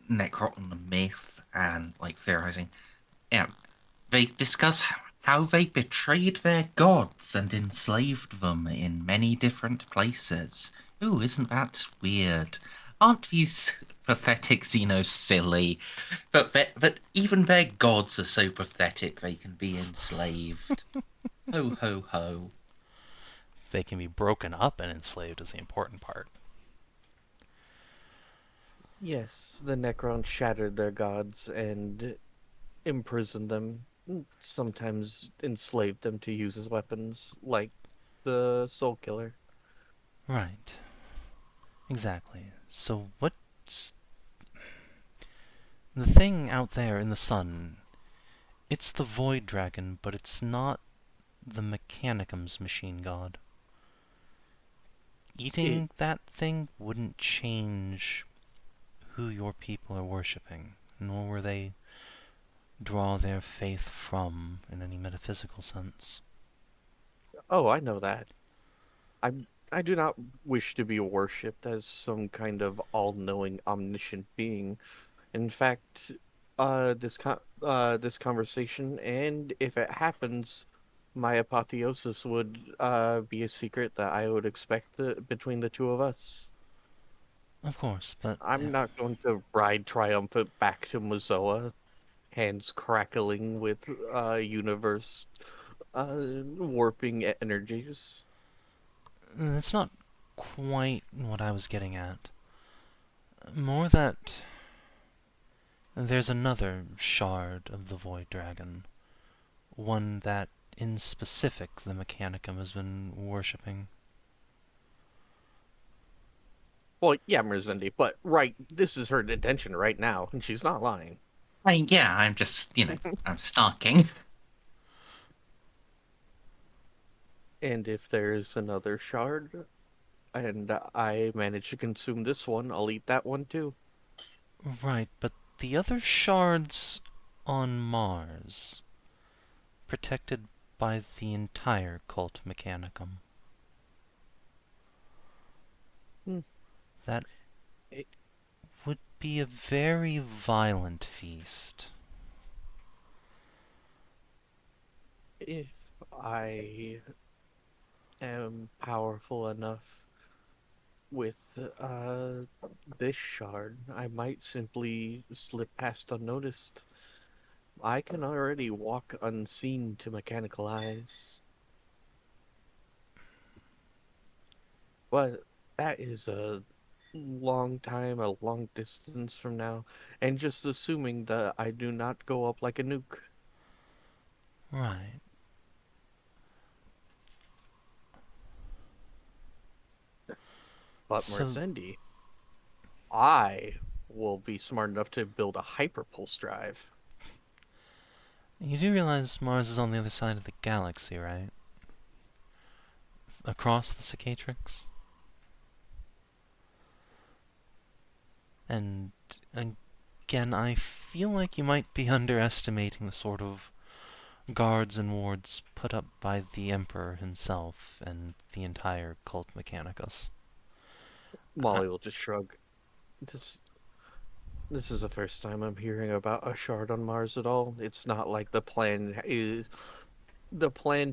Necron myth and like theorizing. Yeah, they discuss how they betrayed their gods and enslaved them in many different places. Ooh, isn't that weird? Aren't these pathetic Xenos silly? But even their gods are so pathetic they can be enslaved. Ho ho ho. They can be broken up and enslaved is the important part. Yes, the Necrons shattered their gods and imprisoned them, sometimes enslaved them to use as weapons, like the Soul Killer. Right. Exactly. So what's... the thing out there in the sun, it's the Void Dragon, but it's not the Mechanicum's machine god. Eating that thing wouldn't change who your people are worshipping, nor will they draw their faith from in any metaphysical sense. Oh, I know that. I do not wish to be worshipped as some kind of all-knowing, omniscient being. In fact, this conversation, and if it happens, my apotheosis would be a secret that I would expect between the two of us. Of course, but... I'm not going to ride triumphant back to Mozoa, hands crackling with universe warping energies. That's not quite what I was getting at. More that there's another shard of the Void Dragon. One that, in specific, the Mechanicum has been worshipping. Well, yeah, Merzendi, but this is her intention right now, and she's not lying. I mean, yeah, I'm just, I'm stalking. And if there's another shard, and I manage to consume this one, I'll eat that one too. Right, but the other shards on Mars, protected by the entire cult Mechanicum. Hmm. That It- would be a very violent feast. If I am powerful enough with this shard, I might simply slip past unnoticed. I can already walk unseen to mechanical eyes. But that is a long time, a long distance from now, and just assuming that I do not go up like a nuke. Right. But So, Merzendi, I will be smart enough to build a hyperpulse drive. you do realize Mars is on the other side of the galaxy, right? Across the Cicatrix? And again, I feel like you might be underestimating the sort of guards and wards put up by the Emperor himself and the entire cult Mechanicus. Molly will just shrug. This this is the first time I'm hearing about a shard on Mars at all. It's not like the plan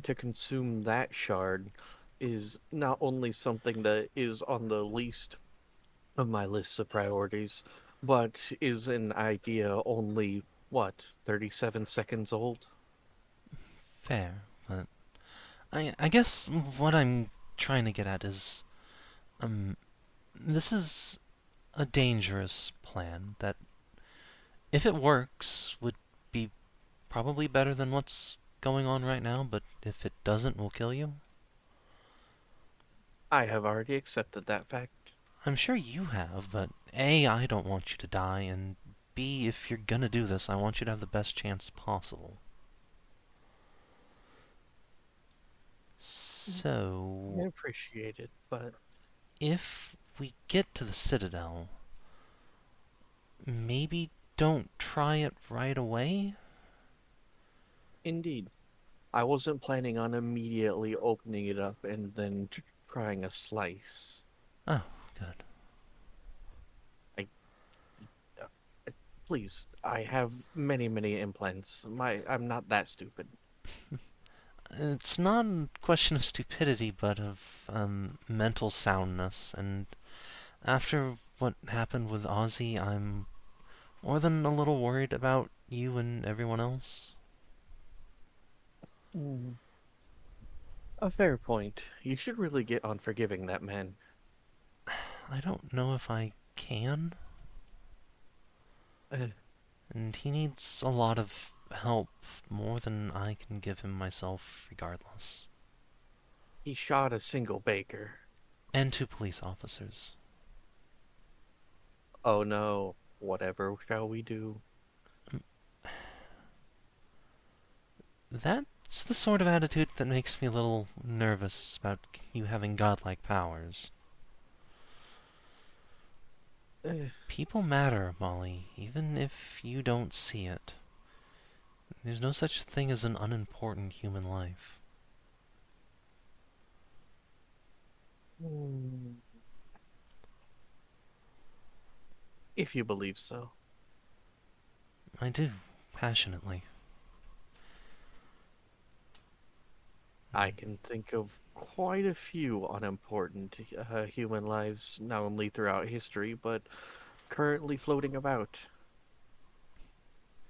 to consume that shard is not only something that is on the least of my list of priorities, but is an idea only, what, 37 seconds old? Fair, but I guess what I'm trying to get at is, this is a dangerous plan that, if it works, would be probably better than what's going on right now, but if it doesn't, will kill you. I have already accepted that fact. I'm sure you have, but A, I don't want you to die, and B, if you're gonna do this, I want you to have the best chance possible. I So, appreciate it, but if we get to the Citadel, maybe don't try it right away? indeed, I wasn't planning on immediately opening it up and then trying a slice. Oh, good. I, uh, please, I have many, many implants. I'm not that stupid. It's not a question of stupidity, but of mental soundness. And after what happened with Ozzy, I'm more than a little worried about you and everyone else. Mm, a fair point. You should really get on forgiving that man. I don't know if I can, Uh, and he needs a lot of help, more than I can give him myself, regardless. he shot a single baker. And 2 police officers. Oh no, whatever shall we do? That's the sort of attitude that makes me a little nervous about you having godlike powers. Uh, People matter, Molly, even if you don't see it. There's no such thing as an unimportant human life. hmm, if you believe so. I do, passionately. I can think of quite a few unimportant human lives, not only throughout history, but currently floating about.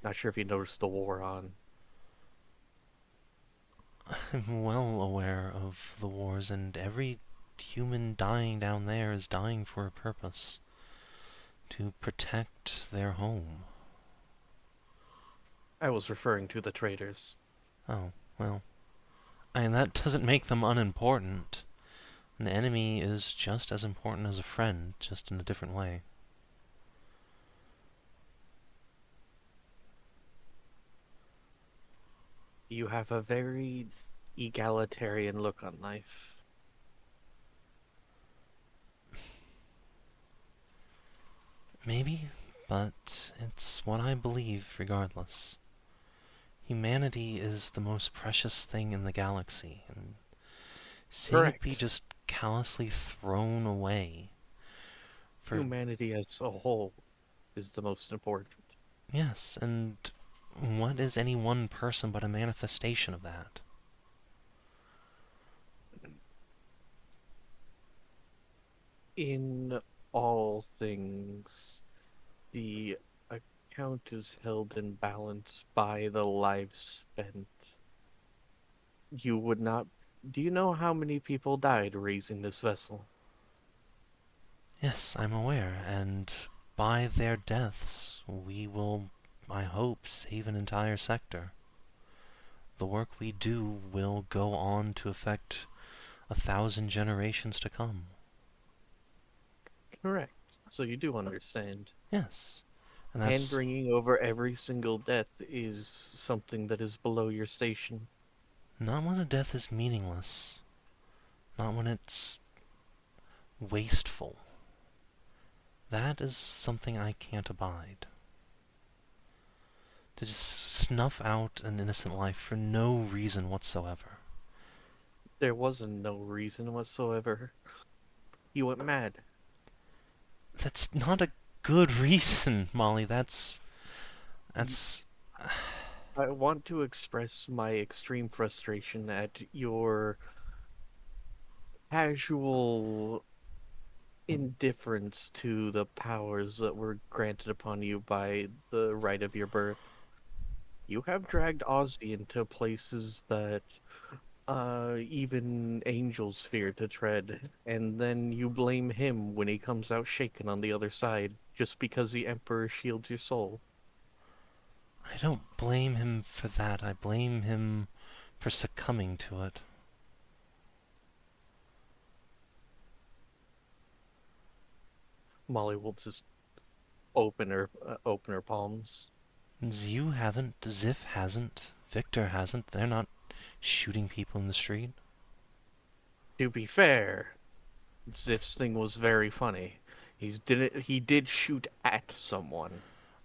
Not sure if you noticed the war on. I'm well aware of the wars, and every human dying down there is dying for a purpose. To protect their home. I was referring to the traders. Oh, well. And that doesn't make them unimportant. An enemy is just as important as a friend, just in a different way. You have a very egalitarian look on life. Maybe, but it's what I believe regardless. Humanity is the most precious thing in the galaxy, and seeing it be Correct. just callously thrown away for... Humanity as a whole is the most important. Yes, and what is any one person but a manifestation of that? In all things, the account is held in balance by the lives spent. You would not... Do you know how many people died raising this vessel? Yes, I'm aware, and by their deaths, we will, I hope, save an entire sector. The work we do will go on to affect 1,000 generations to come. Correct. So you do understand. Yes, and And that's... bringing over every single death is something that is below your station. not when a death is meaningless. Not when it's wasteful. That is something I can't abide. To just snuff out an innocent life for no reason whatsoever. There wasn't no reason whatsoever. You went mad. That's not a good reason, Molly. That's... I want to express my extreme frustration at your casual indifference to the powers that were granted upon you by the right of your birth. You have dragged Ozzy into places that even angels fear to tread, and then you blame him when he comes out shaken on the other side, just because the Emperor shields your soul. I don't blame him for that. I blame him for succumbing to it. Molly will just open her palms. You haven't, Xiph hasn't, Victor hasn't. They're not shooting people in the street. To be fair, Xip's thing was very funny. He did shoot at someone.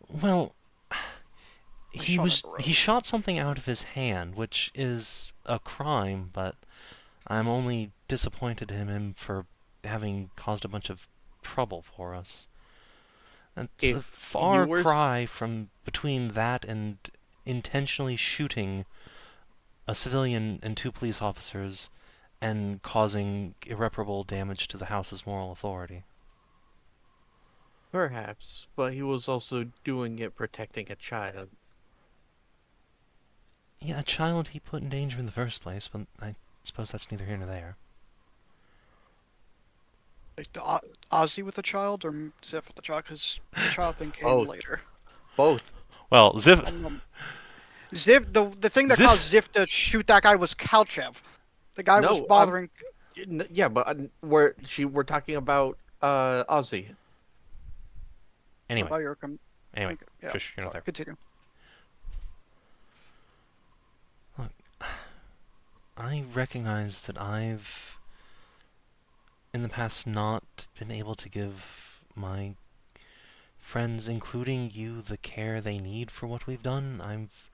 Well, I shot at the he road. shot something out of his hand, which is a crime, but I'm only disappointed in him for having caused a bunch of trouble for us. It's a If you far were cry from between that and intentionally shooting a civilian and 2 police officers and causing irreparable damage to the house's moral authority. perhaps, but he was also doing it protecting a child. Yeah, a child he put in danger in the first place, but I suppose that's neither here nor there. Like Ozzy with the child or Xiph with the child? Because the child thing came Both. later. Both. Well, Xiph... Xiph, the thing that Xiph- caused Xiph to shoot that guy was Kalchev. The guy was No, bothering. yeah, but we're talking about Ozzy. Anyway, Oh, you're com- anyway, okay, yeah, shush, you're not there. continue. Look, I recognize that I've, in the past, not been able to give my friends, including you, the care they need for what we've done. I've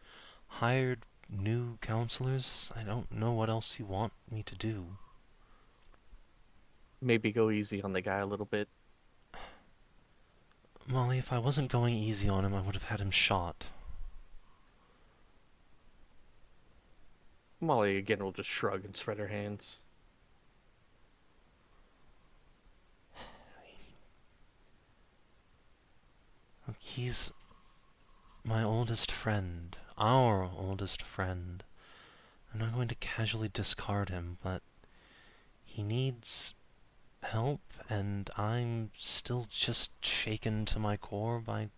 hired new counselors. I don't know what else you want me to do. Maybe go easy on the guy a little bit. Molly, if I wasn't going easy on him, I would have had him shot. Molly again will just shrug and spread her hands. Look, he's my oldest friend. Our oldest friend. I'm not going to casually discard him, but he needs help, and I'm still just shaken to my core by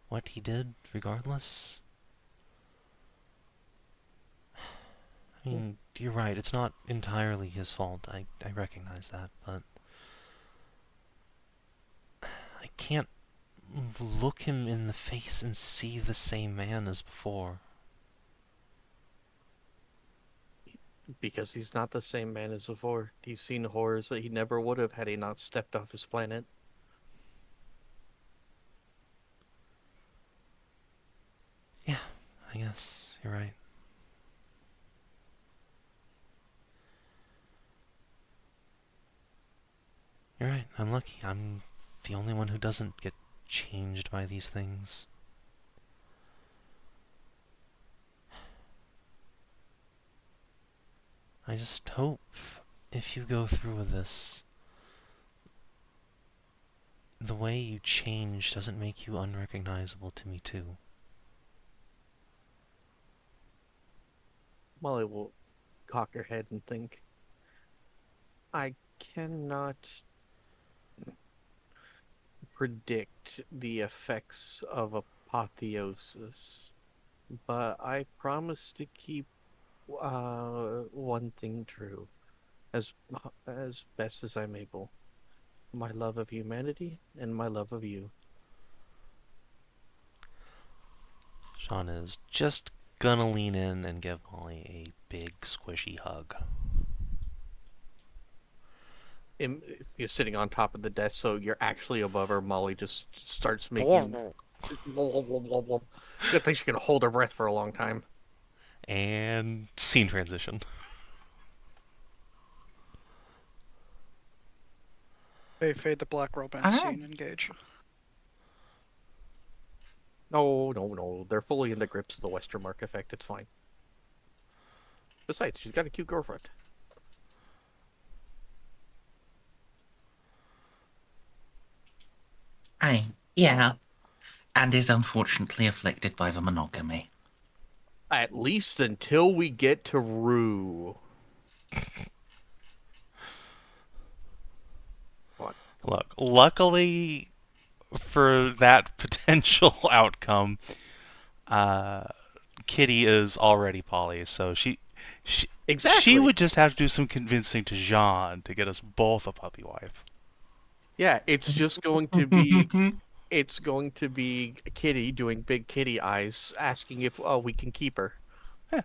what he did, regardless. I mean, you're right, it's not entirely his fault, I recognize that, but I can't look him in the face and see the same man as before. Because he's not the same man as before. He's seen horrors that he never would have had he not stepped off his planet. Yeah, I guess you're right. You're right, I'm lucky. I'm the only one who doesn't get changed by these things. I just hope if you go through with this, the way you change doesn't make you unrecognizable to me too. Molly will cock her head and think, I cannot predict the effects of apotheosis, but I promise to keep one thing true, as best as I'm able. My love of humanity and my love of you. Jeanne is just gonna lean in and give Molly a big squishy hug. You're sitting on top of the desk, so you're actually above her. Molly just starts making... Good thing she can hold her breath for a long time. And scene transition. They fade the black romance scene, engage. No. They're fully in the grips of the Westermark effect. It's fine. Besides, she's got a cute girlfriend. Yeah. And is unfortunately afflicted by the monogamy. At least until we get to Rue. Look, luckily for that potential outcome, Kitty is already poly, so Exactly. She would just have to do some convincing to Jeanne to get us both a puppy wife. Yeah, it's just going to be... It's going to be Kitty doing big kitty eyes, asking if we can keep her. Yeah.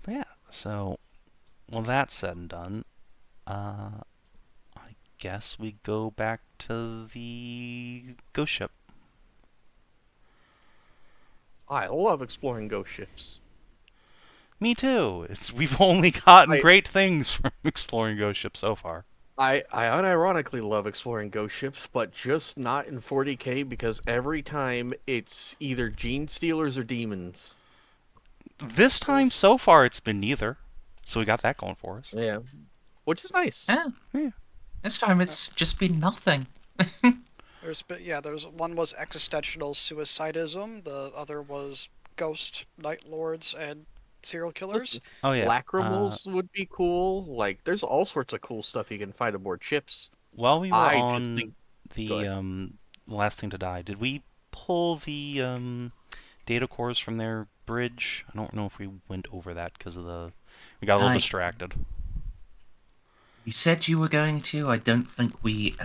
But yeah, so, well, that's said and done. I guess we go back to the ghost ship. I love exploring ghost ships. Me too. We've only gotten great things from exploring ghost ships so far. I unironically love exploring ghost ships, but just not in 40k because every time it's either gene stealers or demons. This time so far it's been neither. So we got that going for us. Yeah. Which is nice. Yeah. This time it's just been nothing. There's one was existential suicidism, the other was ghost night lords and serial killers. Oh yeah. Lacrimals would be cool. Like, there's all sorts of cool stuff you can find aboard ships. While we were on the last thing to die, did we pull the data cores from their bridge? I don't know if we went over that because of we got a little distracted. You said you were going to. I don't think we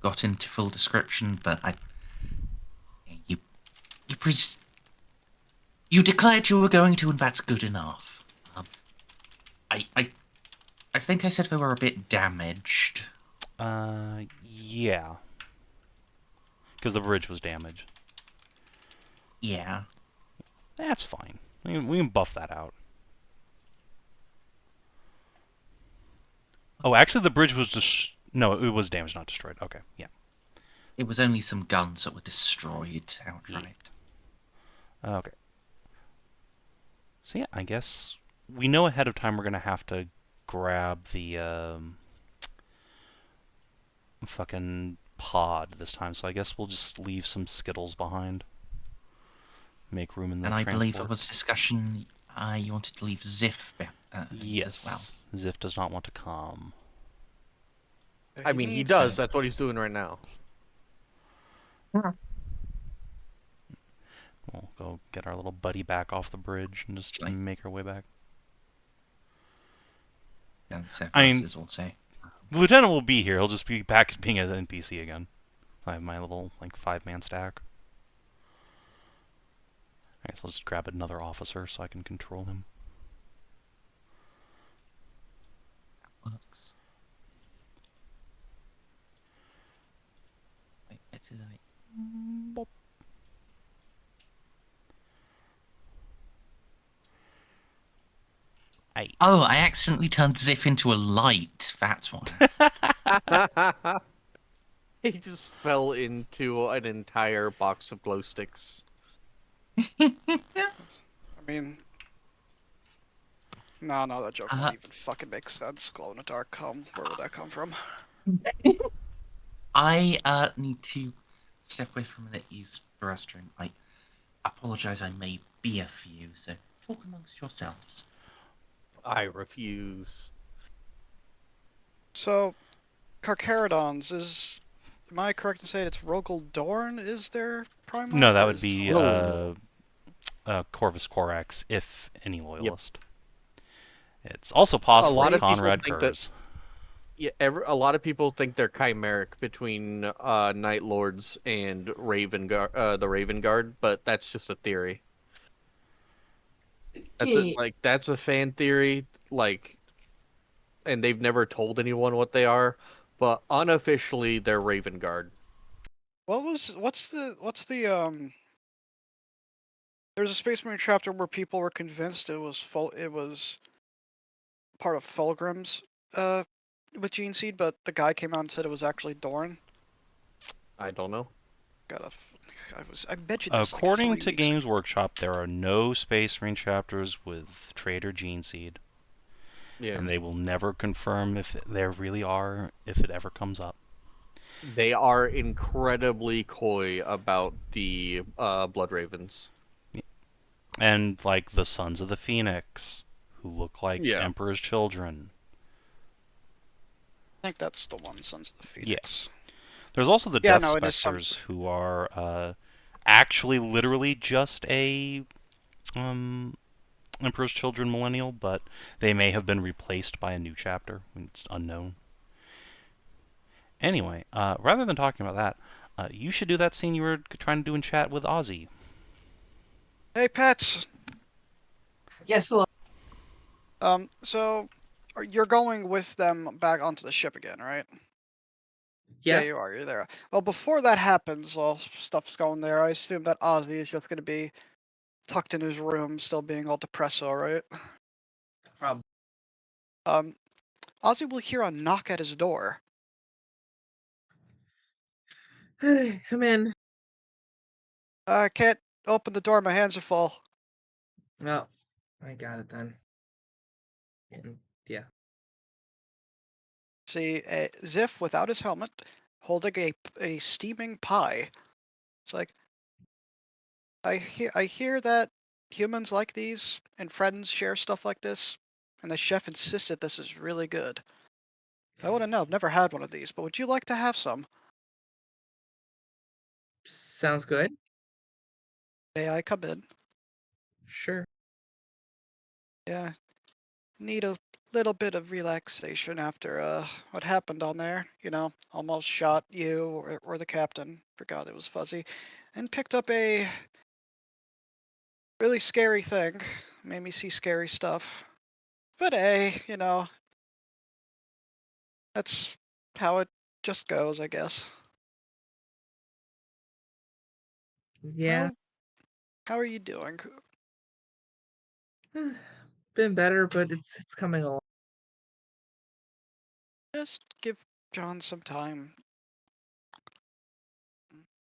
got into full description, but you declared you were going to, and that's good enough. I think I said they were a bit damaged. Yeah. Because the bridge was damaged. Yeah. That's fine. We can buff that out. Oh, actually, the bridge was just... No, it was damaged, not destroyed. Okay, yeah. It was only some guns that were destroyed outright. Yeah. Okay. So yeah, I guess we know ahead of time we're going to have to grab the fucking pod this time, so I guess we'll just leave some Skittles behind. make room in the And I believe there transport. was discussion you wanted to leave Xiph Yes, as well. Xiph does not want to come. I mean, he does. That's what he's doing right now. We'll go get our little buddy back off the bridge and just make our way back. And I mean, is also. Lieutenant will be here. He'll just be back being an NPC again. I have my little, like, 5-man stack. Alright, so I'll just grab another officer so I can control him. Works. Wait, where did I... Boop. Oh, I accidentally turned Xiph into a light. That's why. He just fell into an entire box of glow sticks. I mean, no, that joke won't even fucking make sense. Glow in the dark come. Where would that come from? I need to step away for a minute, use the restroom. I apologize, I may be a few, so talk amongst yourselves. I refuse. So, Carcharodons is... Am I correct in saying it's Rogel Dorn is their Primarch? No, that would be Corvus Corax, if any loyalist. Yep. It's also possible it's Conrad Kurz. Yeah, a lot of people think they're chimeric between Night Lords and the Raven Guard, but that's just a theory. That's a fan theory, and they've never told anyone what they are, but unofficially they're Raven Guard. What's the There's a Space Marine chapter where people were convinced it was part of Fulgrim's with Gene Seed, but the guy came out and said it was actually Dorn. I don't know. I mentioned this. According to Games Workshop, there are no Space Marine chapters with Trader Gene Seed. Yeah. And they will never confirm if there really are, if it ever comes up. They are incredibly coy about the Blood Ravens. And, like, the Sons of the Phoenix, who look like Emperor's children. I think that's the one, Sons of the Phoenix. Yeah. There's also the Death Specters, who are actually literally just a Emperor's Children millennial, but they may have been replaced by a new chapter. It's unknown. Anyway, rather than talking about that, you should do that scene you were trying to do in chat with Ozzy. Hey, Pets! Yes, hello. So, you're going with them back onto the ship again, right? Yes. Yeah, you are. You're there. Well, before that happens, while stuff's going there, I assume that Ozzy is just going to be tucked in his room, still being all depresso, right? Probably. Ozzy will hear a knock at his door. Hey, come in. I can't open the door. My hands are full. Well, I got it then. And, yeah. See, Xiph without his helmet, holding a steaming pie. It's like, I hear that humans like these and friends share stuff like this, and the chef insisted this is really good. I want to know. I've never had one of these, but would you like to have some? Sounds good. May I come in? Sure. Yeah. Need a little bit of relaxation after what happened on there. You know, almost shot you or the captain. Forgot it was Fuzzy. And picked up a really scary thing. Made me see scary stuff. But hey, you know, that's how it just goes, I guess. Yeah. How are you doing? Been better, but it's coming along. Just give John some time.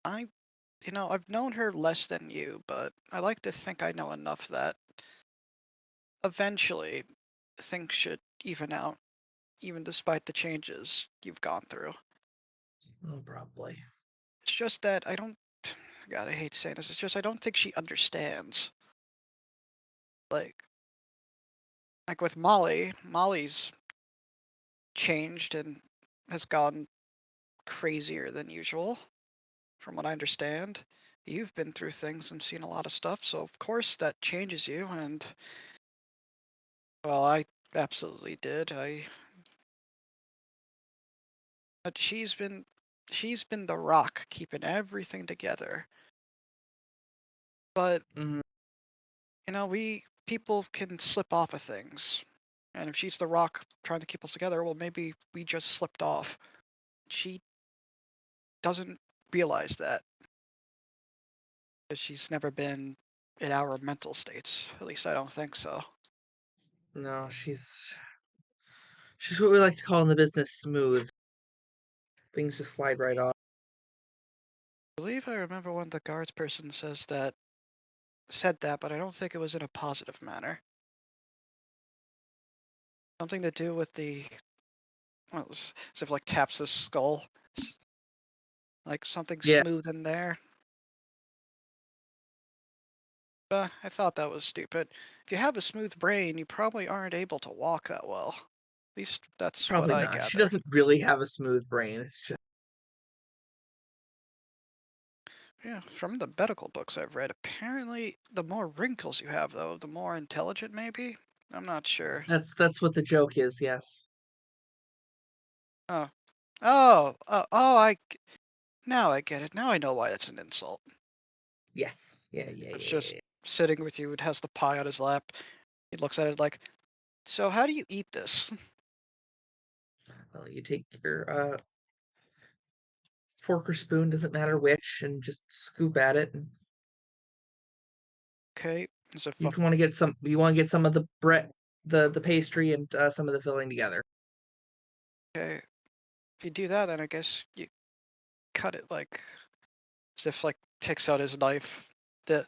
I've known her less than you, but I like to think I know enough that eventually things should even out, even despite the changes you've gone through. Oh, probably. It's just that I don't God, I hate saying this. It's just I don't think she understands. Like with Molly's changed and has gone crazier than usual, from what I understand. You've been through things and seen a lot of stuff, so of course that changes you, and well, I absolutely did. But she's been the rock keeping everything together. But Mhm. we people can slip off of things. And if she's the rock trying to keep us together, well, maybe we just slipped off. She doesn't realize that. She's never been in our mental states. At least I don't think so. No, she's what we like to call in the business smooth. Things just slide right off. I believe I remember one of the guards person said that, but I don't think it was in a positive manner. Something to do with well, it was as if like taps the skull, like something Yeah. smooth in there. I thought that was stupid. If you have a smooth brain, you probably aren't able to walk that well. At least that's what Probably I not. She gather. doesn't really have a smooth brain. It's just Yeah, from the medical books I've read, apparently the more wrinkles you have, though, the more intelligent maybe? I'm not sure. that's what the joke is. Yes. Oh. Now I get it. Now I know why it's an insult. Yes. Yeah. Yeah. It's Yeah. just Yeah. sitting with you and has the pie on his lap. He looks at it like, so how do you eat this? Well, you take your fork or spoon, doesn't matter which, and just scoop at it. And Okay. As if, you want to get some. You want to get some of the bread, the pastry, and some of the filling together. okay. If you do that, then I guess you cut it like, as if like takes out his knife. The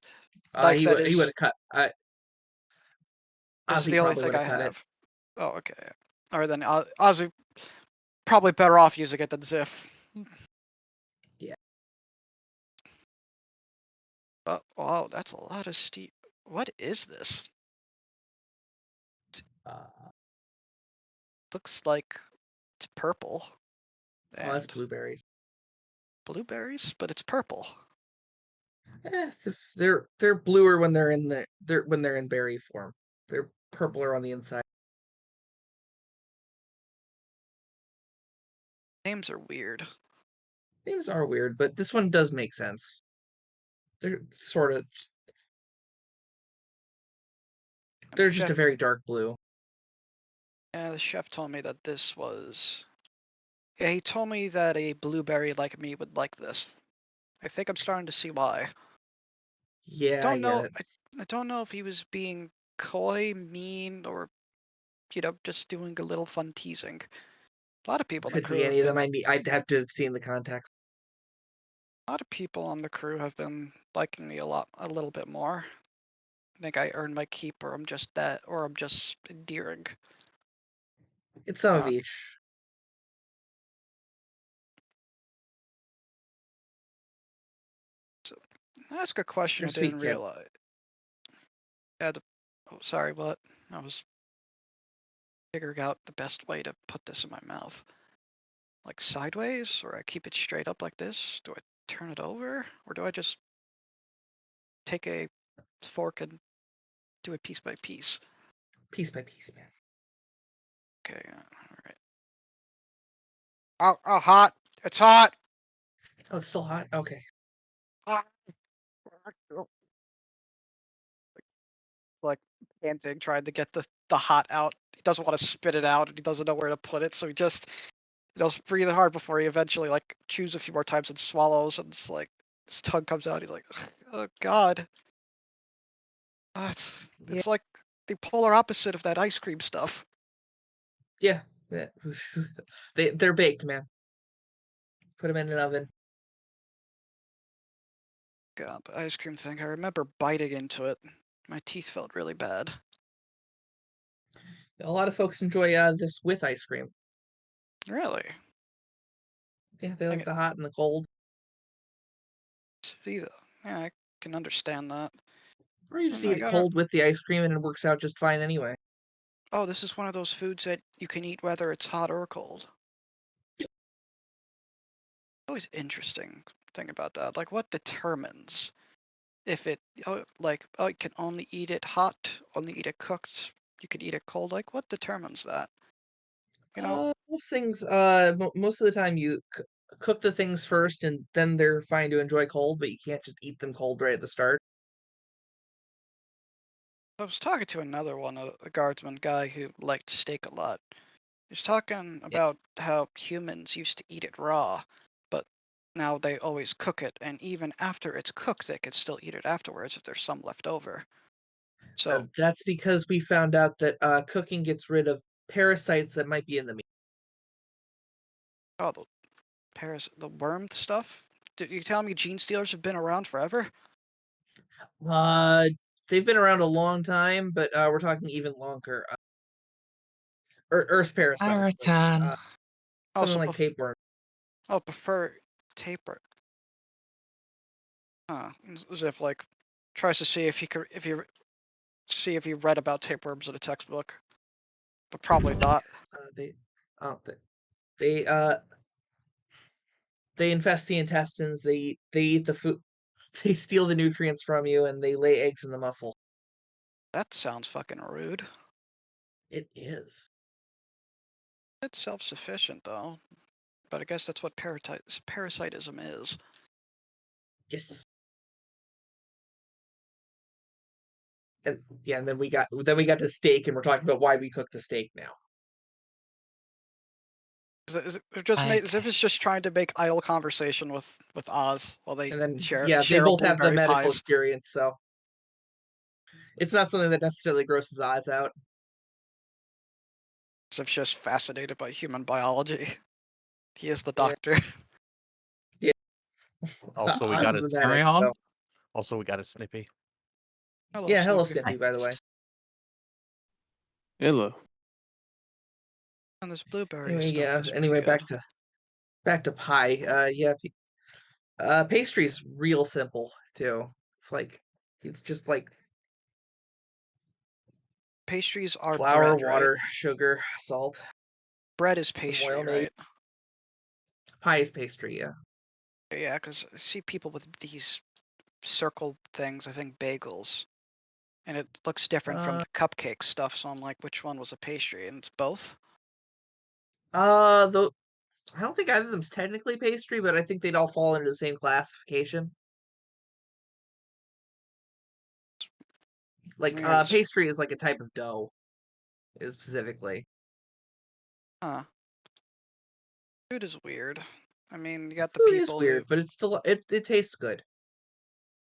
knife He that would is, have cut. this is Ozzy the only probably thing would I have cut it. have. Oh, okay. Or then Ozzy probably better off using it than Xiph. Yeah. Wow, that's a lot of steep. What is this? Uh, Looks like it's purple well, that's and blueberries. blueberries, but it's purple. They're bluer when they're in berry form. They're purpler on the inside. Names are weird. Names are weird, but this one does make sense. They're sort of. And They're just a very dark blue. the chef told me that this was. Yeah, he told me that a blueberry like me would like this. I think I'm starting to see why. Yeah, I Don't get know. it. I don't know if he was being coy, mean, or just doing a little fun teasing. A lot of people on the Could be crew have any of them. been. I'd have to have seen the context. A lot of people on the crew have been liking me a little bit more. I think I earned my keep, or I'm just endearing. It's some of Uh, each. so, ask a question You're a I sweet didn't kid. realize. Oh, sorry, what? I was figuring out the best way to put this in my mouth. Like sideways, or I keep it straight up like this? Do I turn it over, or do I just take a fork and do it piece by piece? Piece by piece, man. Okay, all right. Oh, hot! It's hot! Oh, it's still hot? Okay. Like panting, trying to get the hot out. He doesn't want to spit it out, and he doesn't know where to put it, so he just breathing hard before he eventually like chews a few more times and swallows, and it's like his tongue comes out. He's like, oh god, it's Yeah. like the polar opposite of that ice cream stuff. Yeah. Yeah. They're baked, man. Put them in an oven. God, the ice cream thing. I remember biting into it. My teeth felt really bad. A lot of folks enjoy this with ice cream. Really? Yeah, they Dang like it. the hot and the cold. See, Yeah, I can understand that. Or you just I eat it gotta. cold with the ice cream and it works out just fine anyway. Oh, this is one of those foods that you can eat whether it's hot or cold. Always interesting thing about that. Like, what determines if it, like, oh, you can only eat it hot, only eat it cooked, you could eat it cold. Like, what determines that? You know, Most things, most of the time you cook the things first and then they're fine to enjoy cold, but you can't just eat them cold right at the start. I was talking to another one, a guardsman guy who liked steak a lot. He was talking Yeah. about how humans used to eat it raw, but now they always cook it, and even after it's cooked, they can still eat it afterwards if there's some left over. So, That's because we found out that cooking gets rid of parasites that might be in the meat. oh, the worm stuff. Did you tell me gene stealers have been around forever? Uh, they've been around a long time, but we're talking even longer. Earth I parasites, like reckon. Oh, something so like tapeworm. prefer taper. As if like tries to see if he could, if you see if you read about tapeworms in a textbook, but probably not. Oh, they they infest the intestines. They eat the food. They steal the nutrients from you, and they lay eggs in the muscle. That sounds fucking rude. It is. It's self-sufficient though, but I guess that's what parasitism is. Yes. And yeah, and then we got to steak, and we're talking about why we cook the steak now. As if it's just trying to make idle conversation with Oz while they And then share yeah, they share a both have the blueberry medical pies. experience, so it's not something that necessarily grosses Oz out. As if just fascinated by human biology. He is the Yeah. doctor. Yeah. Also, we Oz got is a the Carry medic, on. so also we got a Snippy. Hello, yeah. Hello, Snippy. Snippy. By the way. Nice. Hello. And this blueberry Anyway, stuff yeah. is pretty Anyway, good. back to pie. Yeah. Pastry's real simple too. It's just like Pastries are flour, bread, right? water, sugar, salt, Bread is some oil, pastry, maybe. right? Pie is pastry, yeah. Yeah, because I see people with these circle things, I think bagels, and it looks different from Uh, the cupcake stuff, so I'm like, which one was a pastry? And it's both? though I don't think either of them's technically pastry, but I think they'd all fall into the same classification. Like, Weird as, pastry is like a type of dough, is specifically. huh. Food is weird. I mean, you got the Food is people who, weird, but it's still it tastes good.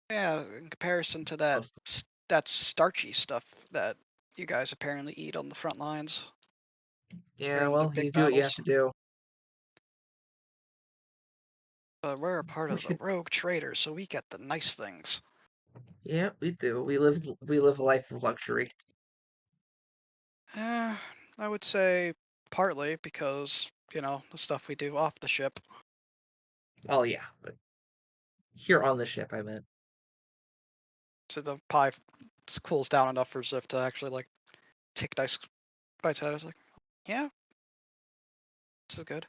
yeah, in comparison to that, Most. that starchy stuff that you guys apparently eat on the front lines Yeah, during the well, you big do what you have battles. to do. But we're a part We of the should. rogue traders, so we get the nice things. Yeah, we do. We live a life of luxury. Eh, I would say partly because, the stuff we do off the ship. Oh yeah, but here on the ship, I meant. So the pie cools down enough for Xiph to actually, like, take nice bites out. I was like, yeah, this is good.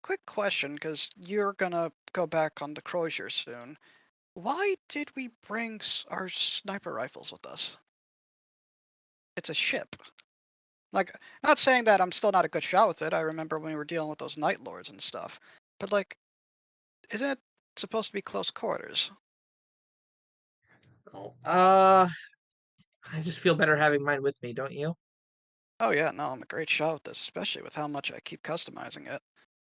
Quick question, because you're gonna go back on the Croizer soon. Why did we bring our sniper rifles with us? It's a ship. Like, not saying that I'm still not a good shot with it. I remember when we were dealing with those Night Lords and stuff. But, like, isn't it supposed to be close quarters? Oh, I just feel better having mine with me, don't you? Oh yeah, no, I'm a great shot with this, especially with how much I keep customizing it.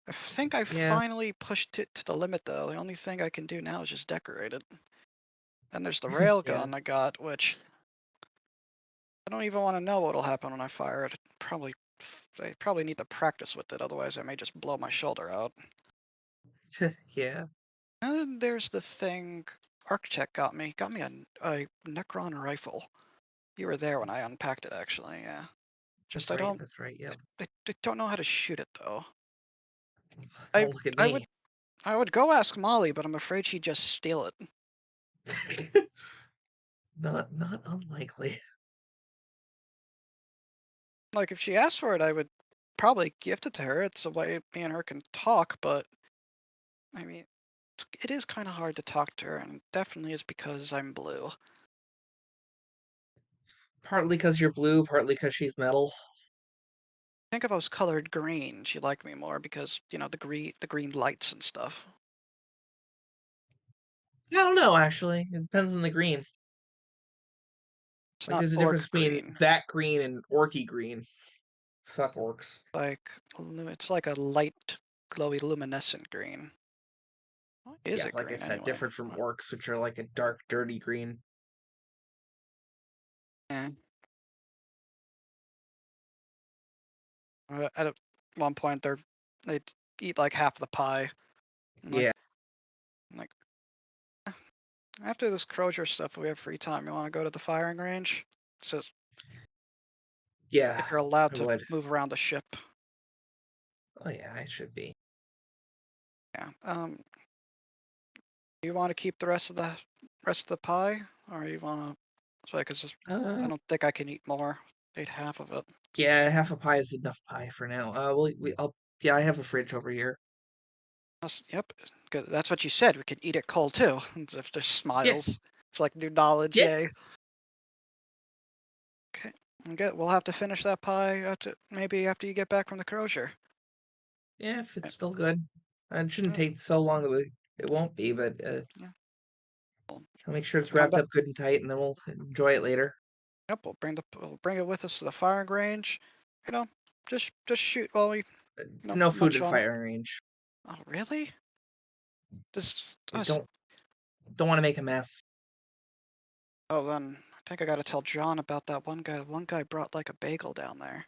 I think I Yeah, finally pushed it to the limit though. The only thing I can do now is just decorate it. And there's the yeah. railgun I got, which I don't even want to know what'll happen when I fire it. I probably need to practice with it, otherwise I may just blow my shoulder out. Yeah, And then there's the thing Architect got me a Necron rifle. You were there when I unpacked it, actually. Yeah. that's Just I right. don't, That's right. Yeah. I don't know how to shoot it though. I Don't look at I me. would I would go ask Molly, but I'm afraid she'd just steal it. Not unlikely. Like, if she asked for it, I would probably gift it to her. It's a way me and her can talk, but I mean, it is kind of hard to talk to her, and it definitely is because I'm blue. Partly because you're blue, partly because she's metal. I think if I was colored green, she'd like me more because, you know, the green lights and stuff. I don't know, actually. It depends on the green. It's Like, not there's a difference orc between green. that green and orky green. Fuck orcs. Like, it's like a light, glowy, luminescent green. Why is Yeah, it like I green said, anyway? different from orcs, which are like a dark, dirty green. Eh. At one point, they eat like half the pie. Yeah. I'm like, after this Croizer stuff, we have free time. You want to go to the firing range? So Yeah, if you're allowed I to would. move around the ship. Oh yeah, I should be. Yeah. Do you want to keep the rest of the pie, or you want to? Sorry, because I don't think I can eat more. Ate half of it. Yeah, half a pie is enough pie for now. Yeah, I have a fridge over here. Yep. Good. That's what you said. We could eat it cold too. If there's Yeah, smiles, it's like new knowledge. yeah, Yay. Okay. Good. We'll have to finish that pie maybe after you get back from the Crozier. yeah. If it's Yep. still good, it shouldn't Yep. take so long that it won't be. But Yeah. We'll I'll make sure it's come wrapped back. up good and tight, and then we'll enjoy it later. Yep. We'll bring it with us to the firing range. You know, just shoot while we No food munch at the on it. firing range. Oh really? This I us. don't want to make a mess. Oh, then I think I gotta tell John about that one guy. One guy brought like a bagel down there.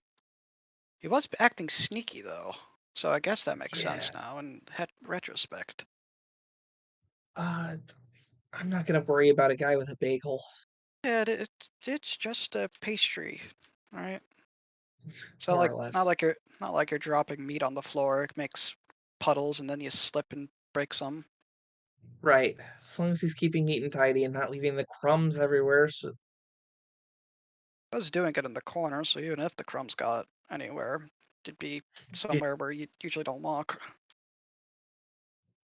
He was acting sneaky though, so I guess that makes Yeah. sense now in retrospect. Uh, I'm not gonna worry about a guy with a bagel. Yeah, it's just a pastry, right? So More like or less. not like you're dropping meat on the floor. It makes puddles and then you slip and break some. Right. As long as he's keeping neat and tidy and not leaving the crumbs everywhere. So I was doing it in the corner, so even if the crumbs got anywhere, it'd be yeah, somewhere where you usually don't walk.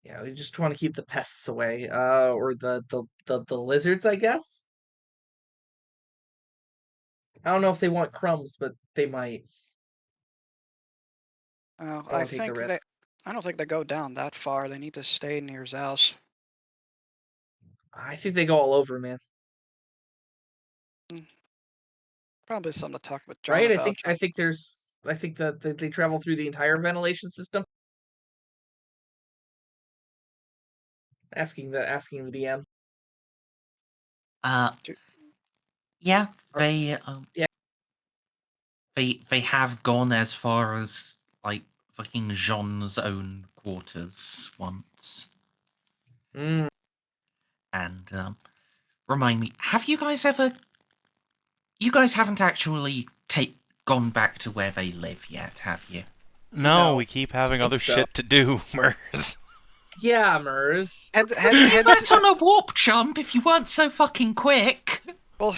yeah, we just want to keep the pests away. Or the lizards, I guess. I don't know if they want crumbs, but they might. Don't I want to take the think risk. I don't think they go down that far. They need to stay near his house. I think they go all over, man. Mm, Probably something to talk with John Right? about. I think that they travel through the entire ventilation system. Asking the DM. Uh, Do- yeah, Or, yeah. they have gone as far as like fucking Jeanne's own quarters once. Mm, And remind me, have you guys ever? You guys haven't actually gone back to where they live yet, have you? No, No, we keep having think other so. shit to do, Mers. Yeah, Mers. We went on a warp jump if you weren't so fucking quick. well,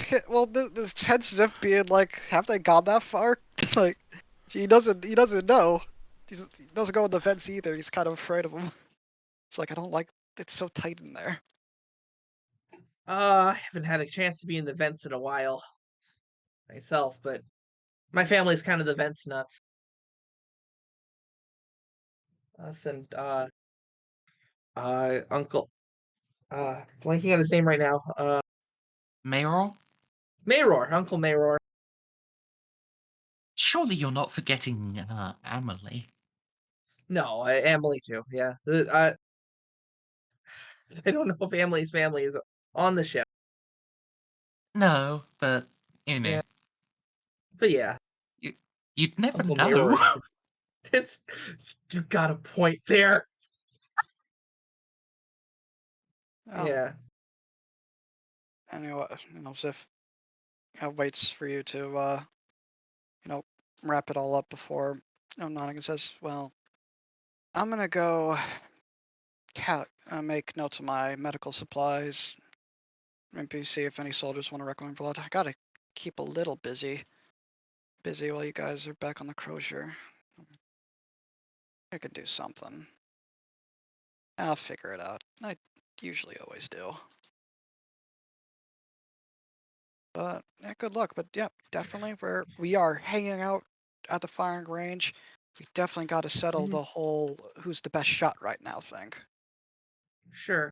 the hence Xiph being like, have they gone that far? Like, he doesn't know. He doesn't go in the vents either. He's kind of afraid of them. It's like I don't like. It's so tight in there. I haven't had a chance to be in the vents in a while myself, but my family's kind of the vents nuts. Us and Uncle blanking on his name right now. Mayoral? Mayror, Uncle Mayror. Surely you're not forgetting Amelie. No, Emily too. Yeah, I don't know if Emily's family is on the ship. No, but you know, Yeah, but yeah, you, you'd never Uncle know. Mayror. It's you got a point there. Oh, Yeah. anyway, Xiph waits for you to you know wrap it all up before Nonigan says, "Well, I'm gonna go make notes of my medical supplies. Maybe see if any soldiers want to recommend blood. I gotta keep a little busy while you guys are back on the Croizer. I could do something. I'll figure it out. I usually always do. But yeah, good luck. But yeah, definitely we are hanging out at the firing range. We definitely got to settle Mhm. the whole who's the best shot right now thing. Sure.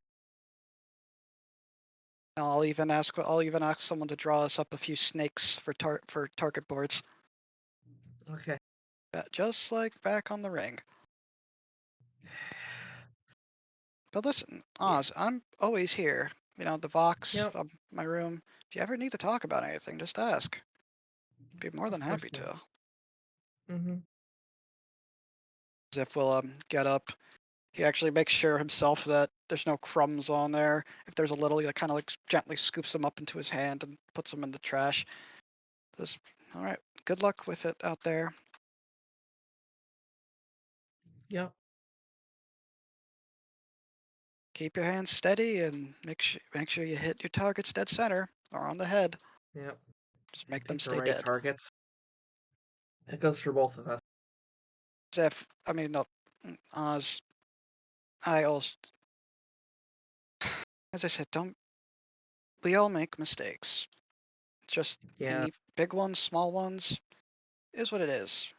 I'll even ask someone to draw us up a few snakes for target boards. Okay. Just like back on the ring. But listen, Yeah. Oz, I'm always here. You know, the Vox, Yep. my room. If you ever need to talk about anything, just ask. Be more than Of course, happy man. to. Mm-hmm. Xiph will get up. He actually makes sure himself that there's no crumbs on there. If there's a little, he kind of like gently scoops them up into his hand and puts them in the trash. Just, all right, good luck with it out there. Yep. Keep your hands steady and make sure you hit your targets dead center or on the head. Yep. Just make them Pick the stay right dead. targets. That goes for both of us. Xiph, I mean, no, Oz, I also, as I said, we all make mistakes. Just Yeah. any big ones, small ones, is what it is.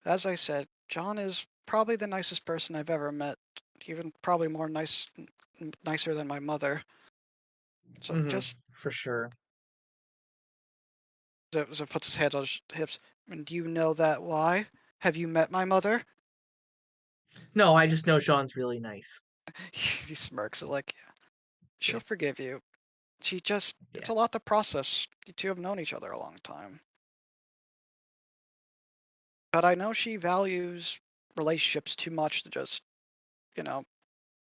As I said, John is probably the nicest person I've ever met, even probably nicer than my mother. So Mm-hmm. just For sure. Zip puts his head on his hips. And do you know that why? Have you met my mother? No, I just know Jean's really nice. He smirks like, yeah, she'll Yeah. forgive you. It's Yeah. a lot to process. You two have known each other a long time. But I know she values relationships too much to just, you know,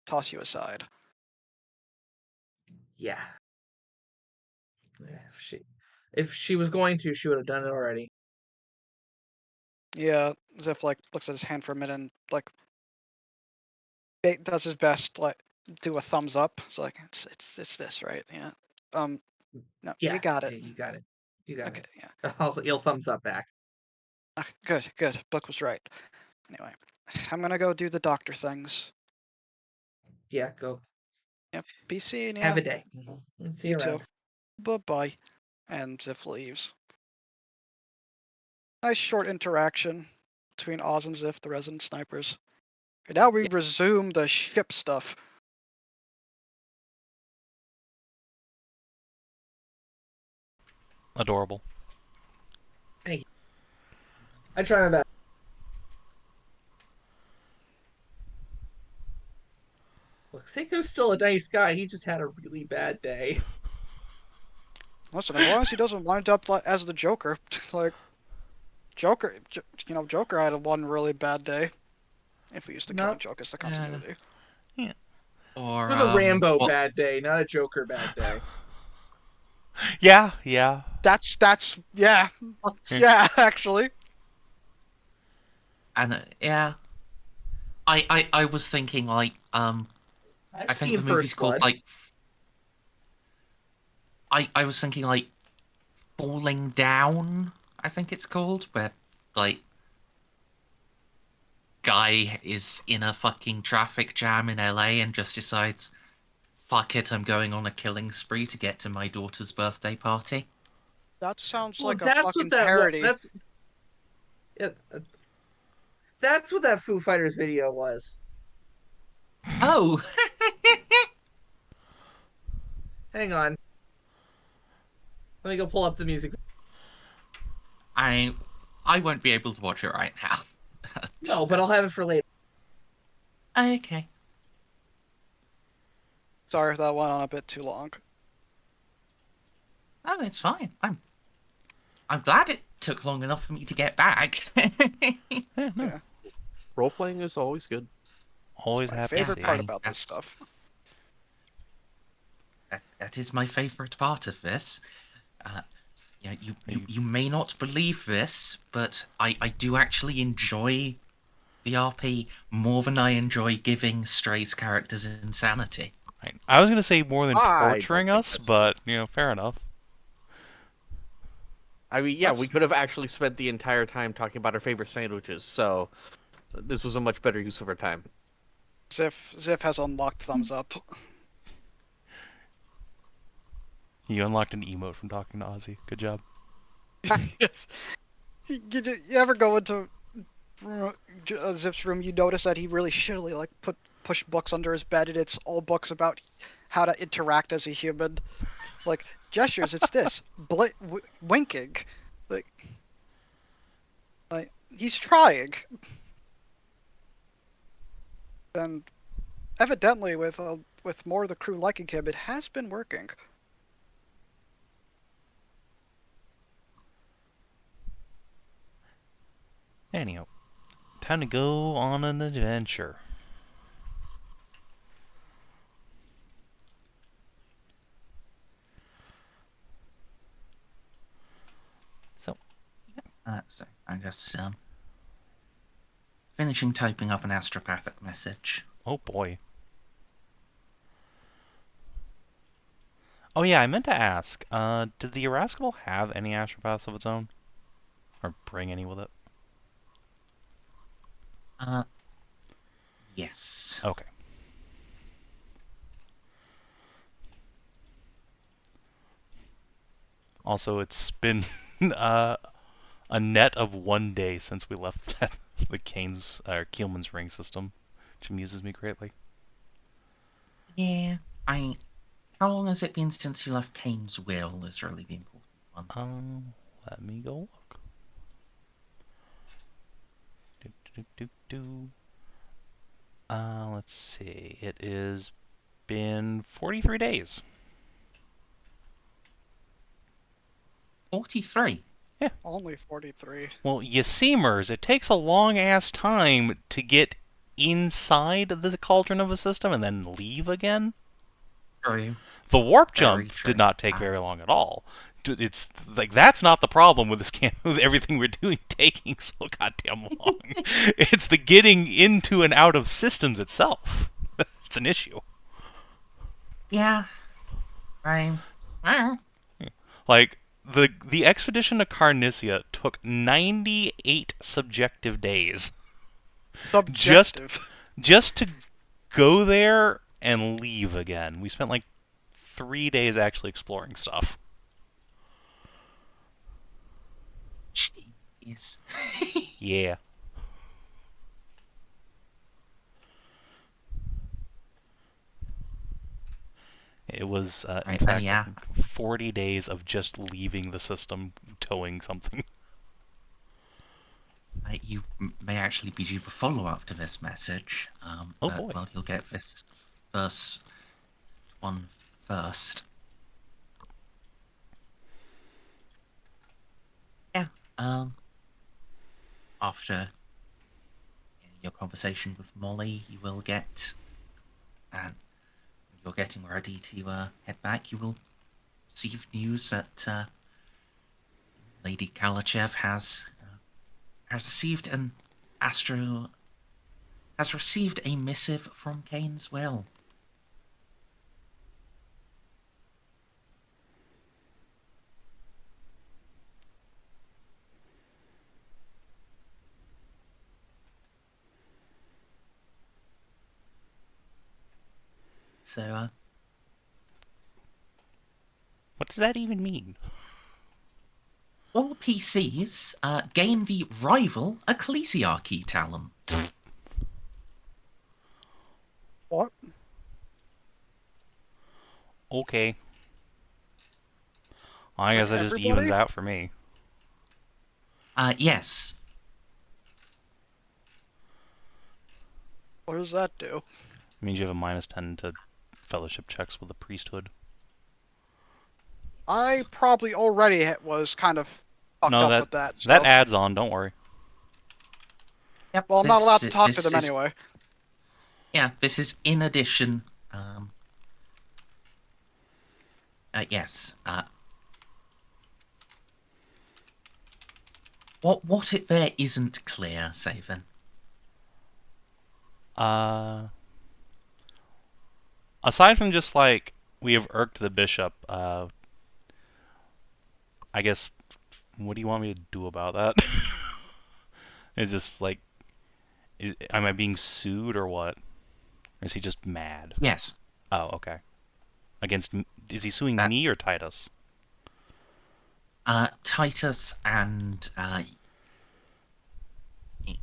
toss you aside. Yeah. If she was going to, she would have done it already. Yeah, Ziph like looks at his hand for a minute and like does his best, like do a thumbs up. It's like it's this, right? Yeah. No, you Yeah. got Yeah, it. you got it. You got Okay, it. yeah. He'll thumbs up back. Good. Book was right. Anyway, I'm gonna go do the doctor things. Yeah, go. Yep. Be seeing Have ya. a day. See You you too. around. Bye bye. And Ziph leaves. Nice short interaction between Oz and Ziph, the resident snipers. And now we Yeah. resume the ship stuff. Adorable. Thank you. I try my best. Look, Seiko's still a nice guy. He just had a really bad day. Listen, as long as he doesn't wind up as the Joker, like Joker, Joker had one really bad day. If we used to count Not. Joker as the Yeah. continuity. Yeah. It Or was a Rambo what? bad day, not a Joker bad day. Yeah, yeah. That's yeah, Yeah. yeah, actually. And yeah, I was thinking like I've I think seen the movie's First called Blood. like I was thinking like Falling Down. I think it's called where like guy is in a fucking traffic jam in LA and just decides, fuck it, I'm going on a killing spree to get to my daughter's birthday party. That sounds Well, like a fucking parody. uh, that's what that Foo Fighters video was. Oh, Hang on, let me go pull up the music. I I won't be able to watch it right now. No, but I'll have it for later. Okay. Sorry if that went on a bit too long. Oh, it's fine. I'm glad it took long enough for me to get back. Yeah, no. Yeah, Role playing is always good. Always it's my happy to favorite see part you. about this stuff. That is my favorite part of this. Uh, You- you may not believe this, but I do actually enjoy VRP more than I enjoy giving Stray's characters insanity. I was going to say more than I don't torturing think us, that's but, fair enough. I mean, yeah, we That's- could have actually spent the entire time talking about our favorite sandwiches, so this was a much better use of our time. Xiph has unlocked thumbs up. You unlocked an emote from talking to Ozzy. Good job. Yes. You ever go into Ziph's room, you notice that he really shittily like push books under his bed, and it's all books about how to interact as a human. Like gestures, it's this winking, like he's trying, and evidently with more of the crew liking him, it has been working. Anyhow, time to go on an adventure. So I'm just finishing typing up an astropathic message. Oh boy. Oh yeah, I meant to ask, did the Irascible have any astropaths of its own? Or bring any with it? Yes. Okay. Also, it's been a net of 1 day since we left the Keelman's ring system, which amuses me greatly. Yeah. How long has it been since you left Kane's will is really the important one. Let me go look. Let's see. It is been 43 days. 43. Yeah. Only 43. Well, you seemers, it takes a long-ass time to get inside the cauldron of a system and then leave again. True. The warp Very jump true. did not take very long at all. It's like that's not the problem with this with everything we're doing taking so goddamn long. It's the getting into and out of systems itself. It's an issue. Yeah. Like the expedition to Carnissia took 98 subjective days. Subjective. Just to go there and leave again. We spent like 3 days actually exploring stuff. Jeez. Yeah. It was, in Right, fact, yeah. I think 40 days of just leaving the system, towing something. You may actually be due for follow-up to this message. Oh, boy. Well, you'll get this first one first. Yeah. After your conversation with Molly, you will get, and you're getting ready to head back. You will receive news that Lady Kalachev has received has received a missive from Kane's will. So, What does that even mean? all PCs gain the rival ecclesiarchy talent. What? Okay. I guess it just Everybody? evens out for me. Yes. What does that do? It means you have a -10 to fellowship checks with the priesthood. I probably already was kind of fucked No, up with that. So. that adds on, don't worry. Yep, Well, I'm not allowed to this- talk to this them is- anyway. Yeah, this is in addition. Yes. What it there isn't clear, Savin? Aside from just like we have irked the bishop, I guess what do you want me to do about that? It's just like, am I being sued or what? Or is he just mad? Yes. Oh, okay. Against, is he suing That me or Titus? Titus and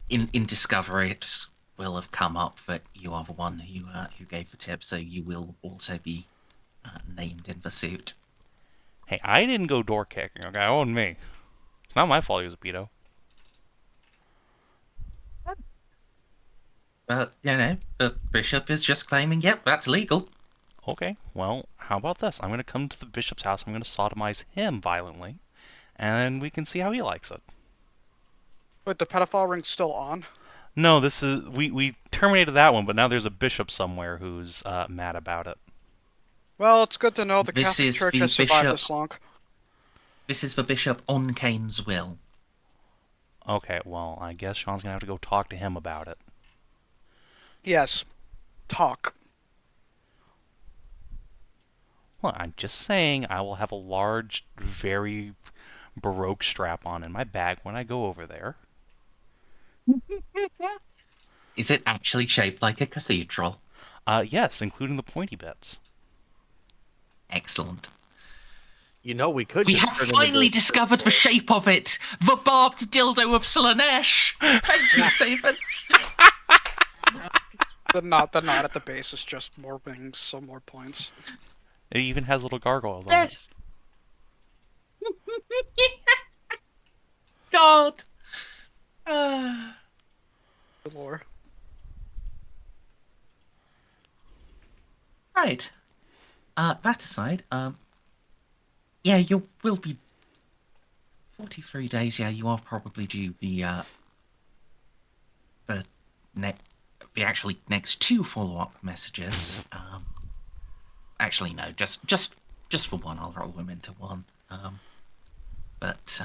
in Discovery, it will have come up that you are the one who gave the tip, so you will also be named in the suit. Hey, I didn't go door kicking. Okay, I own me. It's not my fault he was a pedo. But the bishop is just claiming, yep, that's legal. Okay, well, how about this? I'm going to come to the bishop's house. I'm going to sodomize him violently, and we can see how he likes it. Wait, the pedophile ring's still on? No, this is we terminated that one, but now there's a bishop somewhere who's mad about it. Well, it's good to know the This Catholic is Church the has survived bishop. this long. This is the bishop on Cain's will. Okay, well, I guess Sean's gonna have to go talk to him about it. Yes. Talk. Well, I'm just saying I will have a large, very Baroque strap-on in my bag when I go over there. Is it actually shaped like a cathedral? Yes, including the pointy bits. Excellent. We could We just have turn him finally into a discovered the shape of it! The barbed dildo of Slanesh! Thank you, Savin! The knot at the base is just more wings, so more points. It even has little gargoyles on it. Yes! God! Good lore. Right. That aside, yeah, you will be 43 days. Yeah, you are probably due the next, the actually next two follow-up messages. Actually, no, just for one. I'll roll them into one. But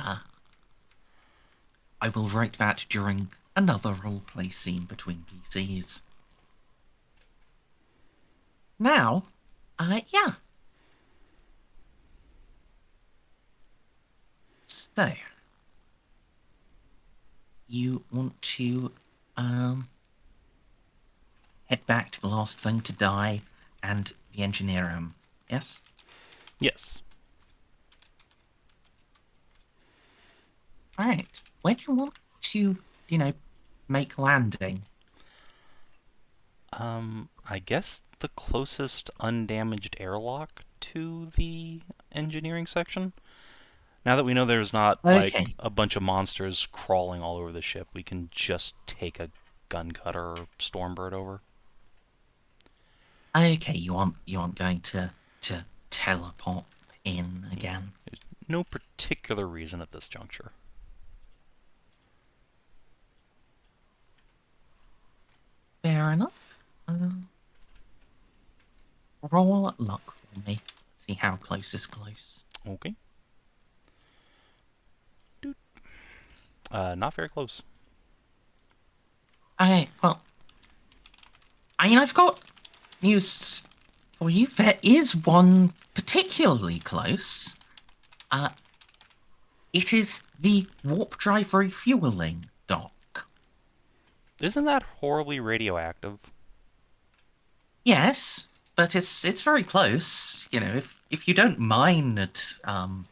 I will write that during another roleplay scene between PCs. Now, yeah. So, you want to head back to the last thing to die and the engineer room, yes? Yes. Alright. Where do you want to, make landing? I guess the closest undamaged airlock to the engineering section. Now that we know there's not, like, Okay. a bunch of monsters crawling all over the ship, we can just take a gun cutter or stormbird over. Okay, you aren't going to teleport in again. There's no particular reason at this juncture. Fair enough. Roll luck for me. See how close is close. Okay. Doot. Not very close. Okay, well, I've got news for you. There is one particularly close. It is the warp drive refueling dock. Isn't that horribly radioactive? Yes, but it's very close. If you don't mind it, and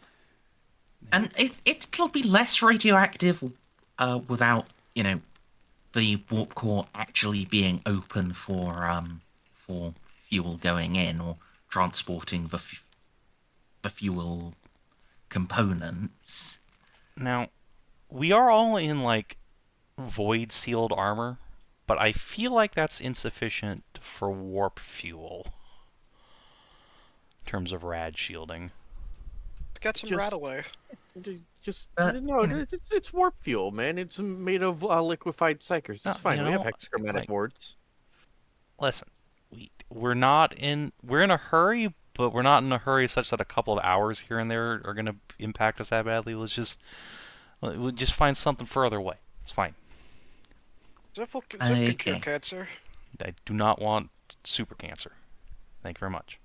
it'll be less radioactive, without the warp core actually being open for fuel going in or transporting the fuel components. Now, we are all in, like, void sealed armor, but I feel like that's insufficient for warp fuel in terms of rad shielding. Get some Just- rat away. Just But, no, you know. it's warp fuel, man. It's made of liquefied psychers. It's fine. We have hexachromatic wards. Listen, we're in a hurry, but we're not in a hurry such that a couple of hours here and there are going to impact us that badly. We'll just find something further away. It's fine. Xiph can cure Okay. cancer. I do not want super cancer. Thank you very much.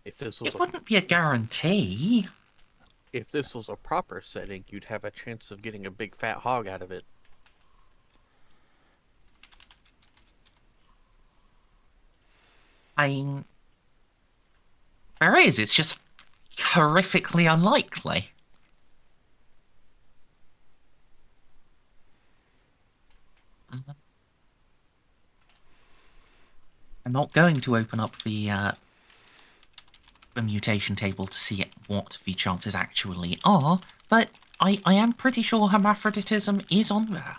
If this was It wouldn't be a guarantee. if this was a proper setting, you'd have a chance of getting a big fat hog out of it. There is. It's just horrifically unlikely. I'm not going to open up the mutation table to see what the chances actually are, but I am pretty sure hermaphroditism is on there.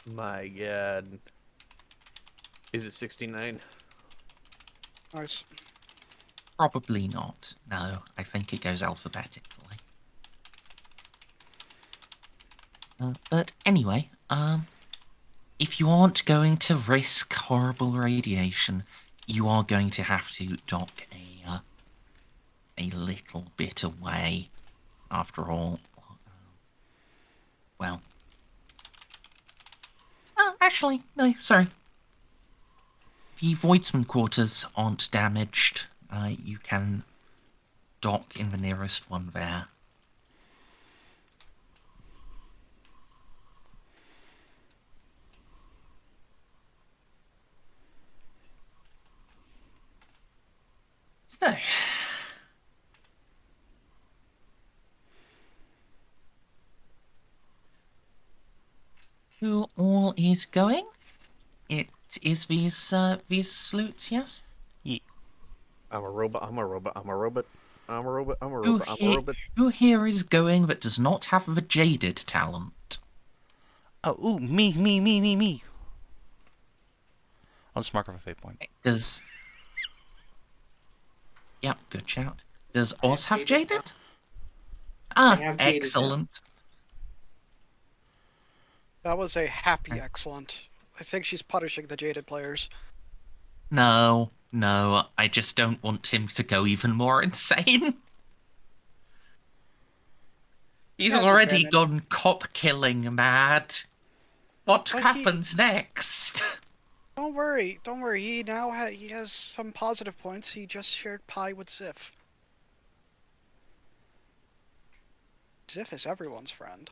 My god. Is it 69? Nice. Probably not. No, I think it goes alphabetically. But anyway, if you aren't going to risk horrible radiation, you are going to have to dock a little bit away. After all, well, actually, no, sorry. The Voidsman quarters aren't damaged. You can dock in the nearest one there. So, who all is going? It is these sleuths, yes? Yeah. I'm a robot, I'm a robot, I'm a robot, I'm a robot, I'm a robot, I'm a robot. Who here is going but does not have the jaded talent? Oh, ooh, me. I'll just mark off a fate point. Does... Yep, good shout. Does Oz have jaded? I have jaded, yeah. Excellent. That was a happy excellent. I think she's punishing the jaded players. No, I just don't want him to go even more insane. He's Yeah, already Buchanan. gone cop-killing mad. What But happens next? Don't worry. He now he has some positive points. He just shared pie with Xiph. Xiph is everyone's friend.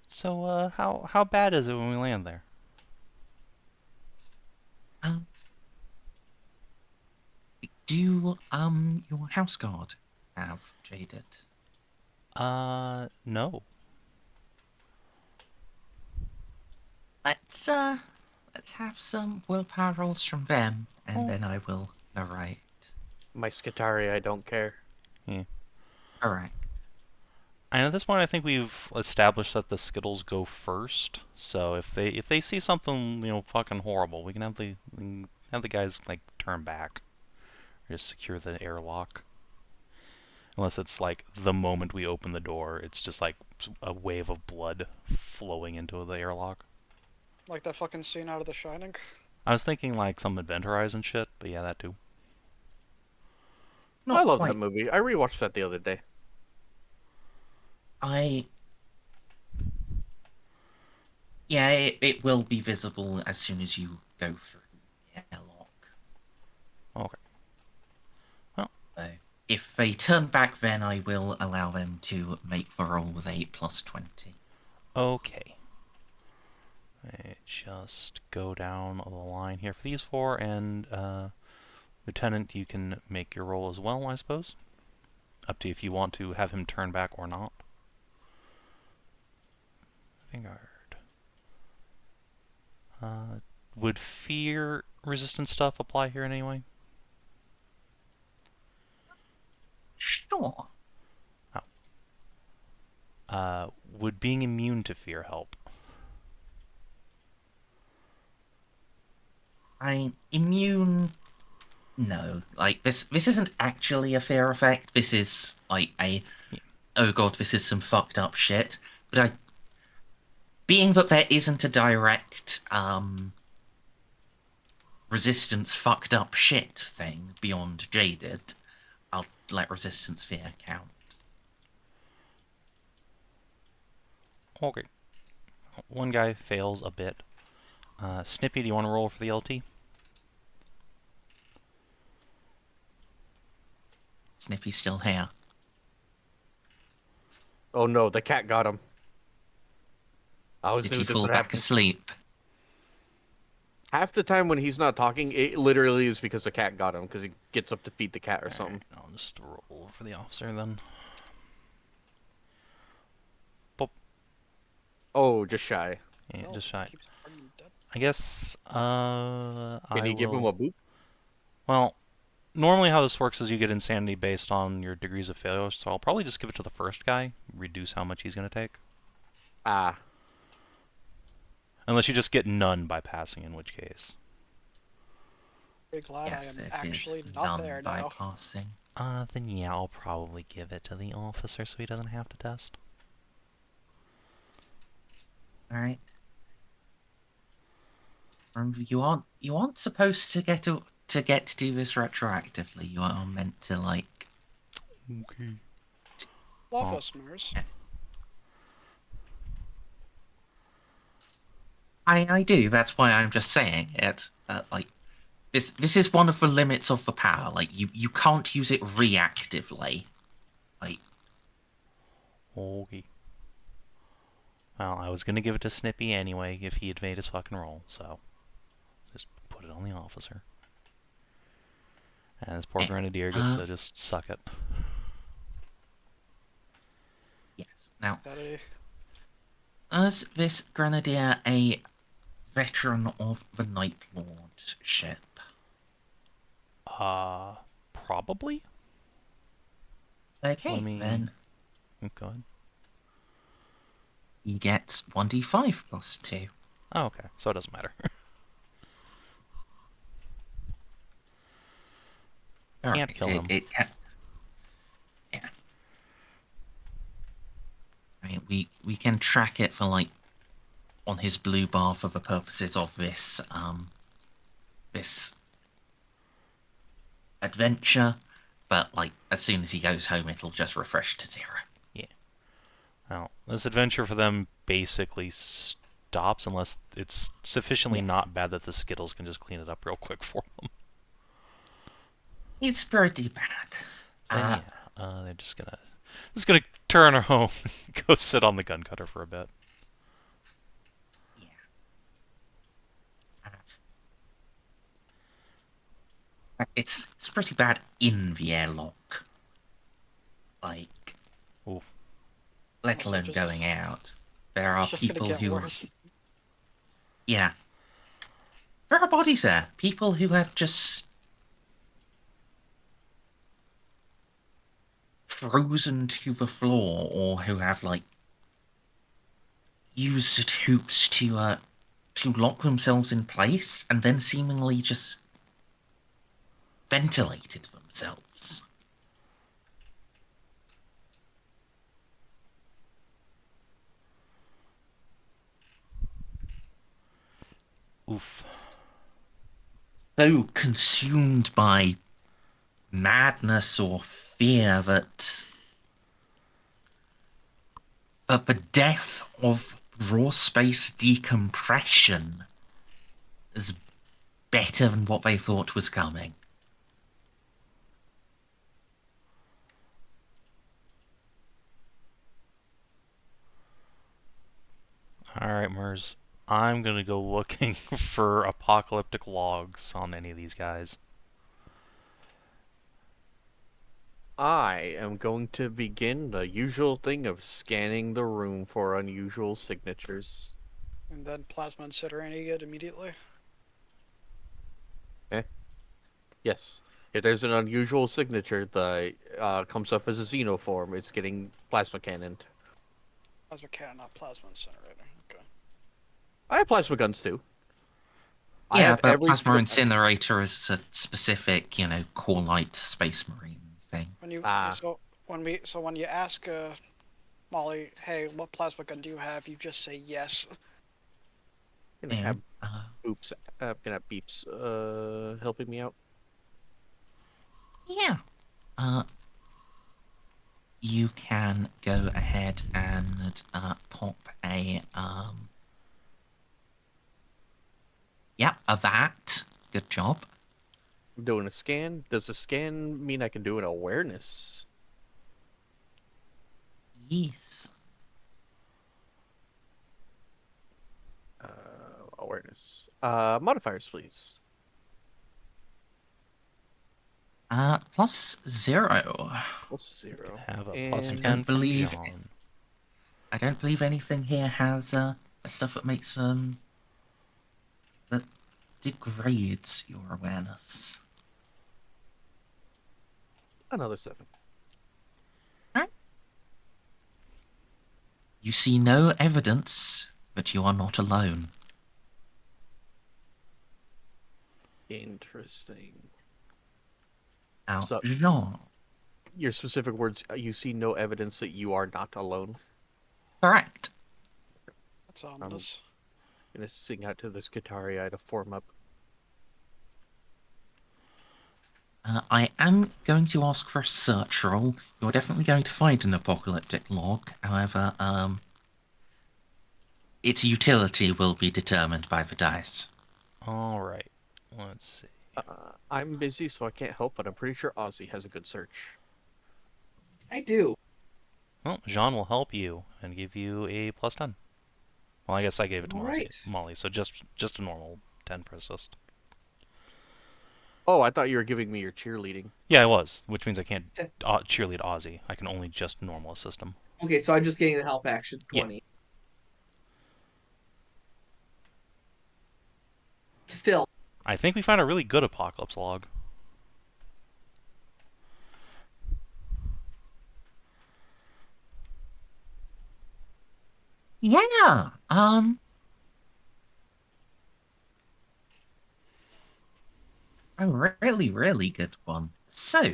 So, how bad is it when we land there? Do your house guard have jaded? No. Let's have some willpower rolls from them, and then I will narrate. My Skitari, I don't care. Correct. And at this point, I think we've established that the Skittles go first. So if they see something fucking horrible, we can have the guys like turn back, or just secure the airlock. Unless it's like the moment we open the door, it's just like a wave of blood flowing into the airlock. Like that fucking scene out of The Shining. I was thinking like some Event Horizon shit, but yeah, that too. Not I love quite. that movie. I rewatched that the other day. Yeah, it will be visible as soon as you go through the airlock. Okay. So if they turn back, then I will allow them to make the roll with a +20. Okay. Just go down the line here for these four, and Lieutenant, you can make your roll as well, I suppose. Up to you if you want to have him turn back or not. Vanguard. Would fear resistant stuff apply here in any way? Sure. Would being immune to fear help? Immune. No, like this isn't actually a fear effect. This is like oh god, this is some fucked up shit. But being that there isn't a direct resistance fucked up shit thing beyond jaded, I'll let resistance fear count. Okay. One guy fails a bit. Snippy, do you want to roll for the LT? Snippy's still here. Oh no, the cat got him. I always Did knew he this fall would back happen. asleep? Half the time when he's not talking, it literally is because the cat got him, because he gets up to feed the cat or something. Alright, I'll just roll for the officer then. Oh, just shy. Yeah, Well, just shy. keeps burning dead. I guess, Can you give him a boop? Well, normally how this works is you get insanity based on your degrees of failure, so I'll probably just give it to the first guy, reduce how much he's going to take. Ah. Unless you just get none by passing, in which case. Very glad I Yes, am it actually is not none there now. bypassing. Then yeah, I'll probably give it to the officer so he doesn't have to test. Alright. Remember, you aren't supposed to get to do this retroactively. You are meant to, like... Okay. Love Oh. us, Mers. I do, that's why I'm just saying it. Like, this is one of the limits of the power. Like, you can't use it reactively. Like... Okay. Well, I was gonna give it to Snippy anyway if he had made his fucking roll, so just put it on the officer. And this poor grenadier gets to just suck it. Yes. Now, Daddy. is this grenadier a veteran of the Night Lord ship? Probably? Okay, Let me... then Go ahead. he gets 1d5 plus 2. Oh, okay, so it doesn't matter. Can't kill him. It can... Yeah. I mean, we can track it for, like, on his blue bar for the purposes of this, this adventure, but, like, as soon as he goes home, it'll just refresh to 0. Yeah. Well, this adventure for them basically stops unless it's sufficiently not bad that the Skittles can just clean it up real quick for them. It's pretty bad. Yeah, they're just gonna turn her home and go sit on the gun cutter for a bit. Yeah. It's pretty bad in the airlock. Like, Ooh. let Also alone just- going out. There are It's just gonna people get who... worse. Yeah. There are bodies there. People who have just frozen to the floor, or who have, like, used hoops to lock themselves in place and then seemingly just ventilated themselves. Oof. So consumed by madness or fear that the death of raw space decompression is better than what they thought was coming. Alright, Mers. I'm gonna go looking for apocalyptic logs on any of these guys. I am going to begin the usual thing of scanning the room for unusual signatures. And then plasma incinerating it immediately. Yes. If there's an unusual signature that comes up as a xenoform, it's getting plasma cannoned. Plasma cannon, not plasma incinerator. Okay. I have plasma guns too. I Yeah, have but every Plasma single Incinerator is a specific, core light space marine thing. When you Ah. when you ask Molly, hey, what plasma gun do you have? You just say yes. And I have Uh, Oops, I'm gonna have Beeps helping me out. Yeah. You can go ahead and pop a a VAT. Good job. I'm doing a scan. Does a scan mean I can do an awareness? Yes. Awareness. Modifiers, please. +0. Plus You can 0. have a plus And 10 from believe- Jeanne. I don't believe anything here has stuff that makes that degrades your awareness. another 7. You see no evidence that you are not alone. Interesting. Now, So- Jean. Your specific words, you see no evidence that you are not alone. Correct. That's ominous. Gonna sing out to this Qatari to form up. I am going to ask for a search roll. You're definitely going to find an apocalyptic log. However, its utility will be determined by the dice. Alright, let's see. I'm busy, so I can't help, but I'm pretty sure Ozzy has a good search. I do. Well, Jeanne will help you and give you a plus 10. Well, I guess I gave it to Alright. Molly, so just a normal 10 for assist. Oh, I thought you were giving me your cheerleading. Yeah, I was, which means I can't cheerlead Ozzy. I can only just normal assist him. Okay, so I'm just getting the help action Yeah. 20. Still. I think we found a really good apocalypse log. Yeah. A really, really good one. So,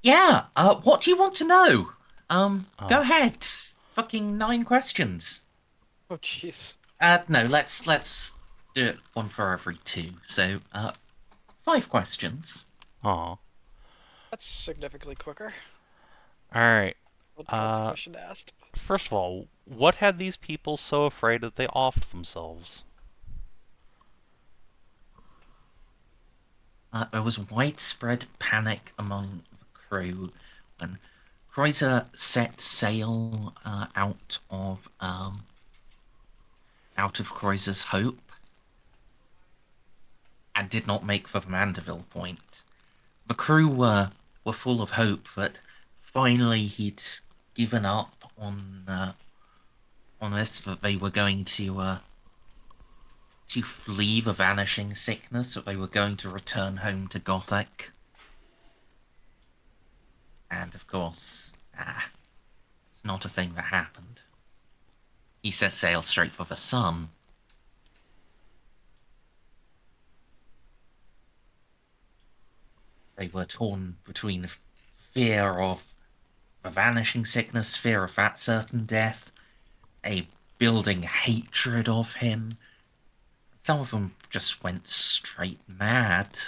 yeah. What do you want to know? Go ahead. Fucking 9 questions. Oh, jeez. No. Let's do it one for every 2. So, 5 questions. Aw. That's significantly quicker. Alright. What the question asked? First of all, what had these people so afraid that they offed themselves? There was widespread panic among the crew when Croizer set sail out of Croizer's Hope and did not make for the Mandeville Point. The crew were full of hope that finally he'd given up on this, that they were going to flee the vanishing sickness, that they were going to return home to Gothic. And of course, it's not a thing that happened. He set sail straight for the sun. They were torn between fear of the vanishing sickness, fear of that certain death, a building hatred of him. Some of them just went straight mad.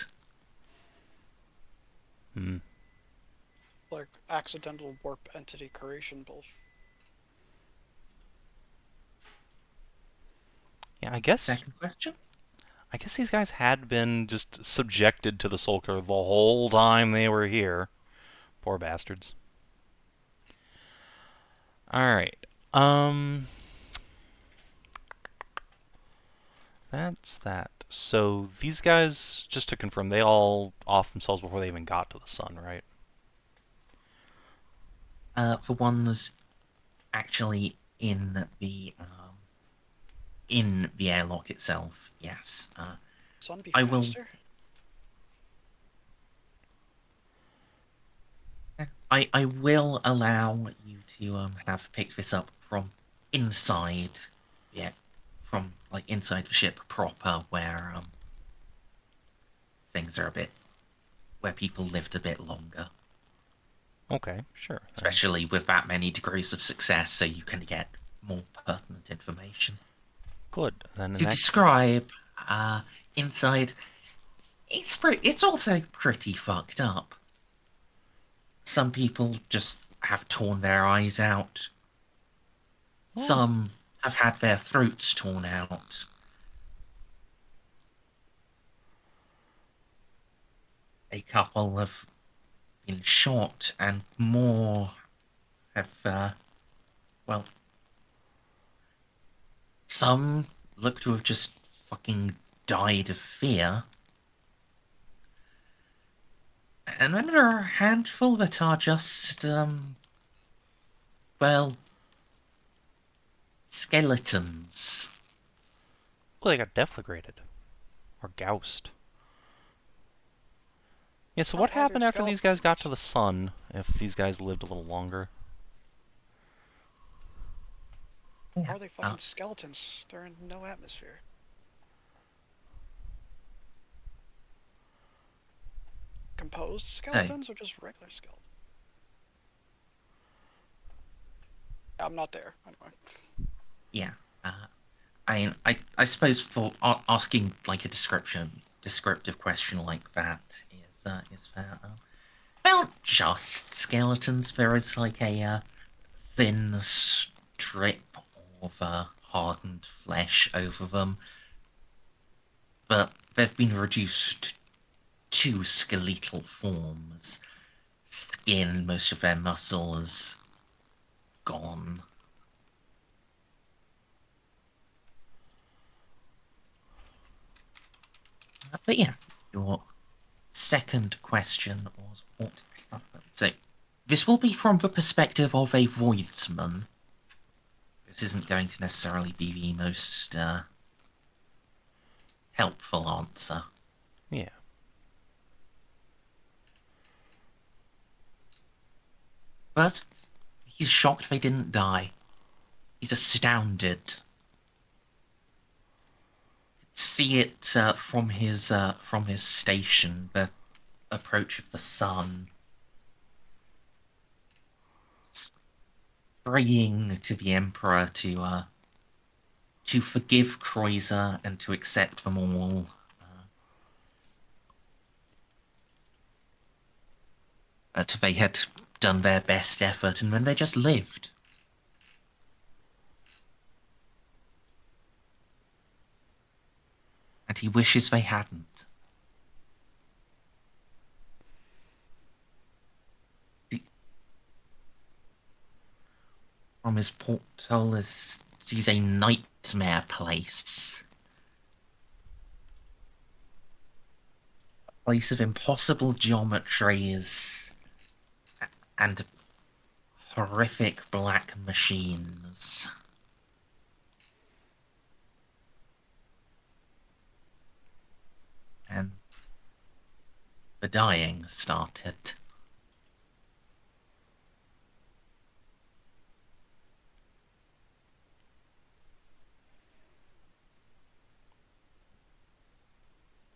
Hmm. Like accidental warp entity creation bullshit. Yeah, I guess Second question? these guys had been just subjected to the Sulker the whole time they were here. Poor bastards. Alright. That's that. So these guys, just to confirm, they all off themselves before they even got to the sun, right? The ones actually in the airlock itself, yes. Sun be I will- faster? I will allow you to have picked this up from inside, from like inside the ship proper, where things are where people lived a bit longer. Okay, sure. Then. especially with that many degrees of success, so you can get more pertinent information. Good. Then in To that describe inside, it's also pretty fucked up. Some people just have torn their eyes out. Some have had their throats torn out. A couple have been shot, and more have, well, some look to have just fucking died of fear. And then there are a handful that are just, well, skeletons. well, they got deflagrated or goused. Yeah. So what Why are there happened after these guys got to skeletons? the sun? If these guys lived a little longer. How are they fucking skeletons? They're in no atmosphere. Composed skeletons or just regular skeletons? I'm not there. Anyway. Yeah. I suppose for asking like a descriptive question like that is fair. Well, just skeletons. There is like a thin strip of hardened flesh over them, but they've been reduced to skeletal forms. Skin, most of their muscle is gone. But yeah, your second question was what happened. So, this will be from the perspective of a voidsman. This isn't going to necessarily be the most helpful answer. Yeah. First, he's shocked they didn't die. He's astounded. See it from his station, the approach of the sun. Praying to the Emperor to forgive Croizer and to accept them all. They had done their best effort, and then they just lived. And he wishes they hadn't. From his porthole sees a nightmare place. A place of impossible geometries and horrific black machines. And the dying started.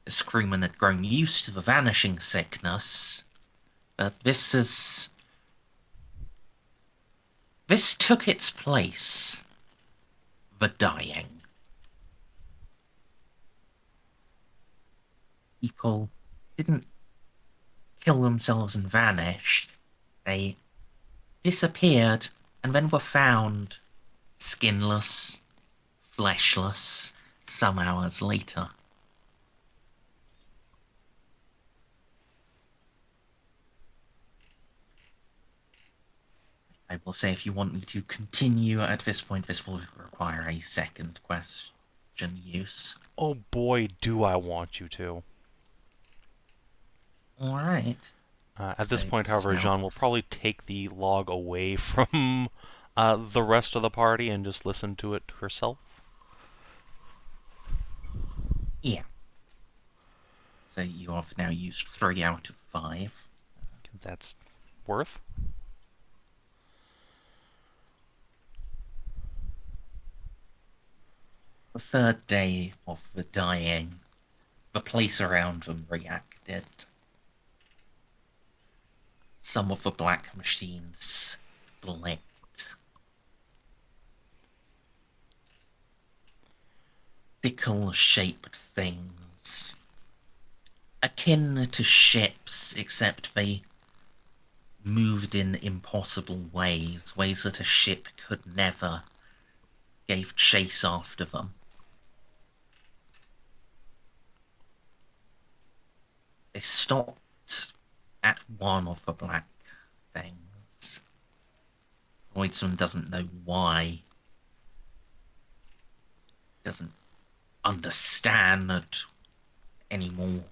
The crewmen had grown used to the vanishing sickness, but this took its place. The dying. People didn't kill themselves and vanish. They disappeared and then were found skinless, fleshless, some hours later. I will say if you want me to continue at this point, this will require a second question use. Oh boy, do I want you to. Alright. At this So point, this is however, now Jeanne will probably take the log away from the rest of the party and just listen to it herself. Yeah. So you have now used 3 out of 5. That's worth. The third day of the dying, the place around them reacted. Some of the black machines blinked. Sickle-shaped things, akin to ships, except they moved in impossible ways, ways that a ship could never, gave chase after them. They stopped at one of the black things. Lloydsman doesn't know why. Doesn't understand anymore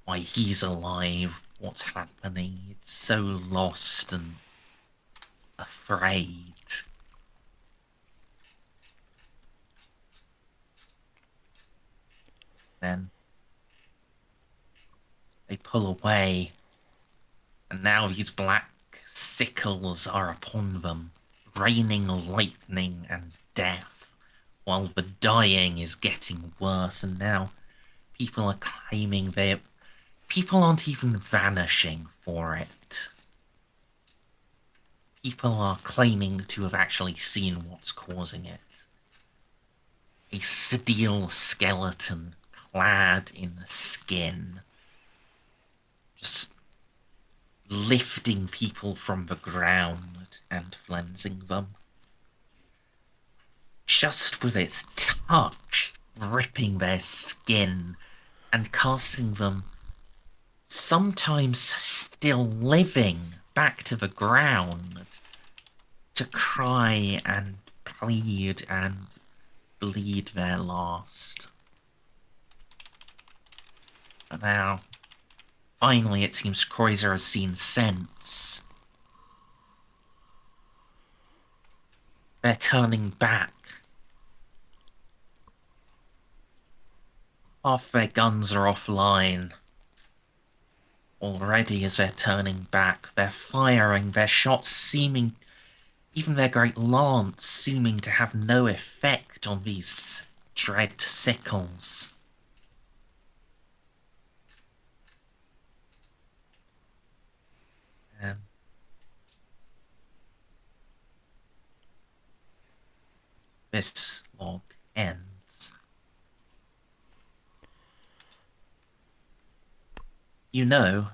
why he's alive, what's happening. It's so lost and afraid. Then they pull away, and now these black sickles are upon them, raining lightning and death, while the dying is getting worse, and now people are claiming they... People aren't even vanishing for it. People are claiming to have actually seen what's causing it. A steel skeleton clad in skin, just lifting people from the ground and cleansing them. Just with its touch, ripping their skin and casting them, sometimes still living, back to the ground to cry and plead and bleed their last. But now, finally, it seems Croizer has seen sense. They're turning back. Half their guns are offline. Already as they're turning back, they're firing, their shots seeming, even their great lance seeming to have no effect on these dread sickles. And this log ends. You know,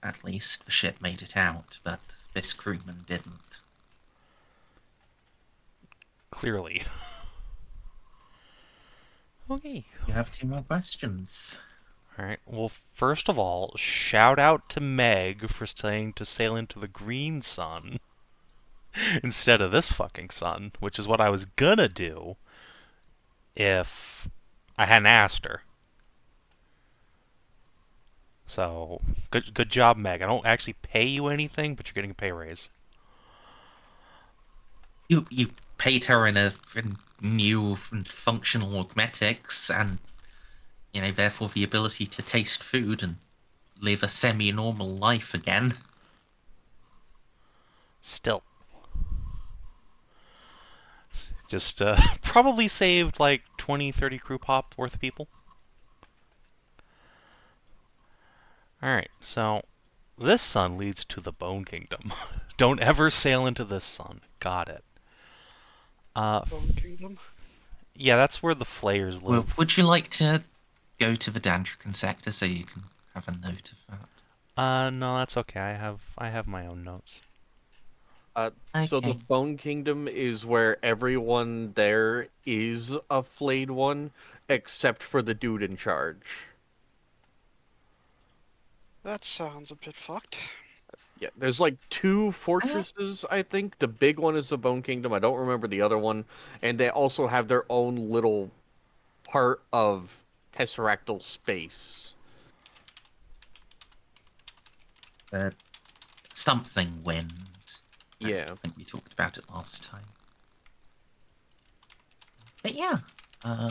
at least, the ship made it out, but this crewman didn't. Clearly. Okay. You have 2 more questions. Alright, well, first of all, shout out to Meg for saying to sail into the green sun instead of this fucking sun, which is what I was gonna do if I hadn't asked her. So, good job, Meg. I don't actually pay you anything, but you're getting a pay raise. You paid her in new and functional cosmetics, and therefore the ability to taste food and live a semi-normal life again. Still. Just probably saved like 20, 30 crew pop worth of people. Alright, so this sun leads to the Bone Kingdom. Don't ever sail into this sun. Got it. Bone Kingdom. Yeah, that's where the flayers Well, live. would you like to go to the Dandrican sector so you can have a note of that? No, that's okay. I have my own notes. So the Okay. Bone Kingdom is where everyone there is a flayed one, except for the dude in charge. That sounds a bit fucked. Yeah, there's like 2 fortresses, I think. The big one is the Bone Kingdom. I don't remember the other one. And they also have their own little part of Tesseractal space. Something wind. Yeah. I think we talked about it last time. But yeah. Alright.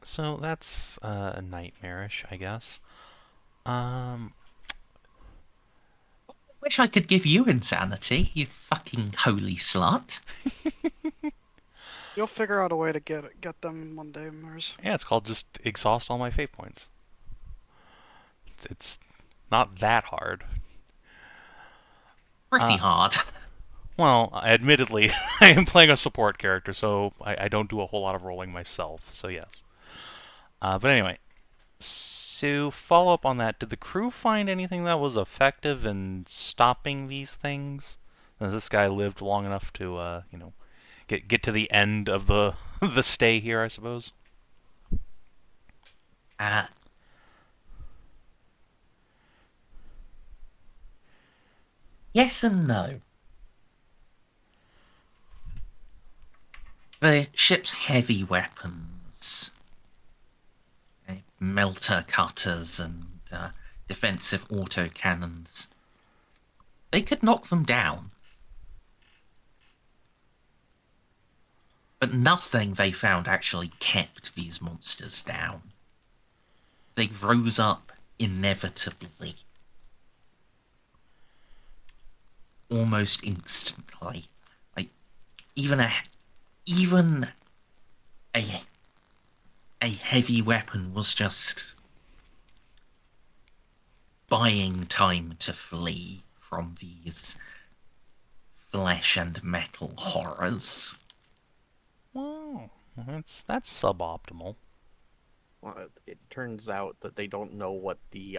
So that's nightmarish, I guess. Wish I could give you insanity, you fucking holy slut. You'll figure out a way to get them one day, Mers. Yeah, it's called just exhaust all my fate points. It's not that hard. Pretty hard. Well, admittedly, I am playing a support character, so I don't do a whole lot of rolling myself, so yes. But anyway, so follow up on that. Did the crew find anything that was effective in stopping these things? Has this guy lived long enough to, get to the end of the the stay here, I suppose? Uh, yes and no. The ship's heavy weapons, melter cutters and defensive autocannons, they could knock them down. But nothing they found actually kept these monsters down. They rose up inevitably, almost instantly. Like even a even a heavy weapon was just buying time to flee from these flesh and metal horrors. Well, that's suboptimal. Well, it turns out that they don't know what the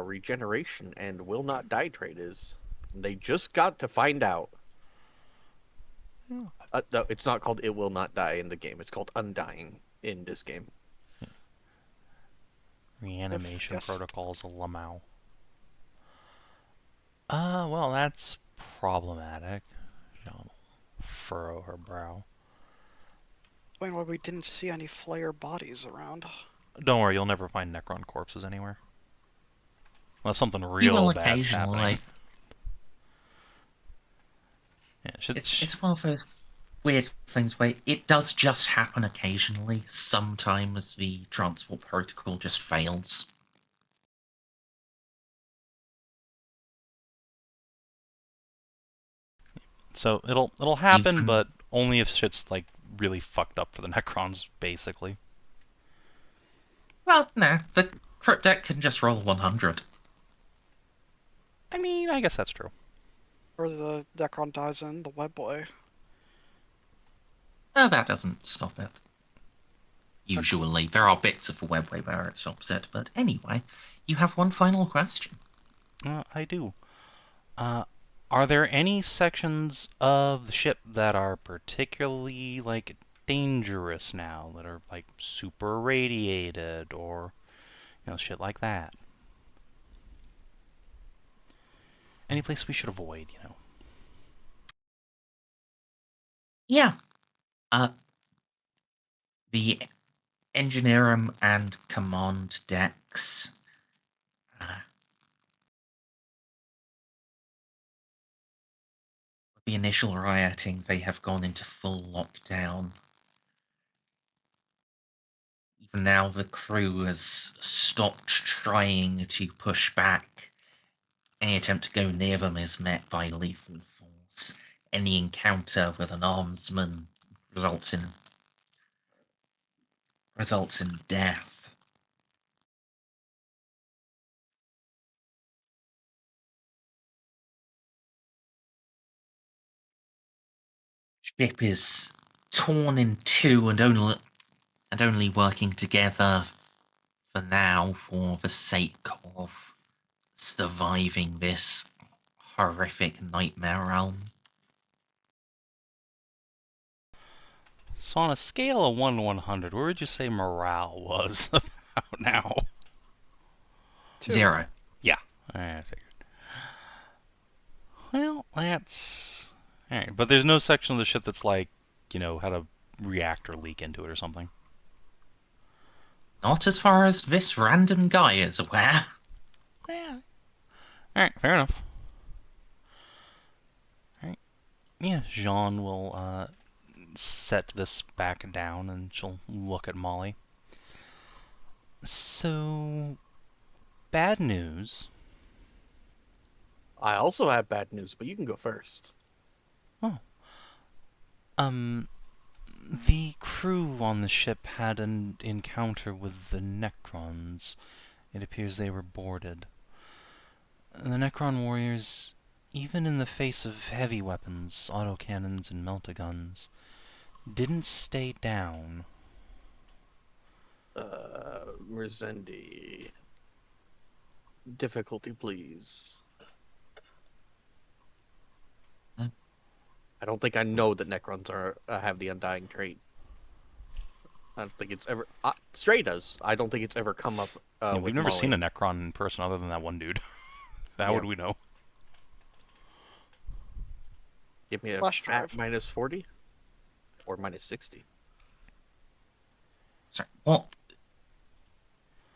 regeneration and will not die trait is. They just got to find out. Yeah. No, it's not called It Will Not Die in the game. It's called Undying in this game. Reanimation Yes. protocols, Lamau. Well, that's problematic. Jeanne will furrow her brow. Explain why we didn't see any Flayer bodies around. Don't worry, you'll never find Necron corpses anywhere. Unless something You will real bad's happening. occasionally. Yeah, It's one of those weird things where it does just happen occasionally. Sometimes the transport protocol just fails. so it'll happen, Even- but only if shit's like really fucked up for the Necrons, basically. Well, no, the crypt deck can just roll 100. I mean, I guess that's true. Or the Necron dies in the web boy. Well, that doesn't stop it. Usually, there are bits of the webway where it stops it, but anyway, you have one final question. I do. Are there any sections of the ship that are particularly, like, dangerous now? That are, like, super radiated or, shit like that? Any place we should avoid, Yeah, the engineering and command decks. With the initial rioting, they have gone into full lockdown. Even now, the crew has stopped trying to push back. Any attempt to go near them is met by lethal force. Any encounter with an armsman results in death. Ship is torn in two and only working together for now for the sake of surviving this horrific nightmare realm. So on a scale of 1 to 100, where would you say morale was about now? 2. 0. Yeah, I figured. Well, that's... Alright, but there's no section of the ship that's like, had a reactor leak into it or something. Not as far as this random guy is aware. Yeah. Alright, fair enough. Alright. Yeah, Jeanne will, set this back down and she'll look at Molly. So, bad news. I also have bad news, but you can go first. Oh. The crew on the ship had an encounter with the Necrons, It appears they were boarded. The Necron warriors, even in the face of heavy weapons, autocannons and meltaguns, didn't stay down. Merzendi. Difficulty, please. Hmm. I don't think I know that Necrons are have the Undying trait. I don't think it's ever... Stray does. I don't think it's ever come up Yeah, with we've never seen a Molly. Necron in person other than that one dude. How Yeah. would we know? Give me a Flash fat drive. minus 40? Or minus 60. Sorry. Well,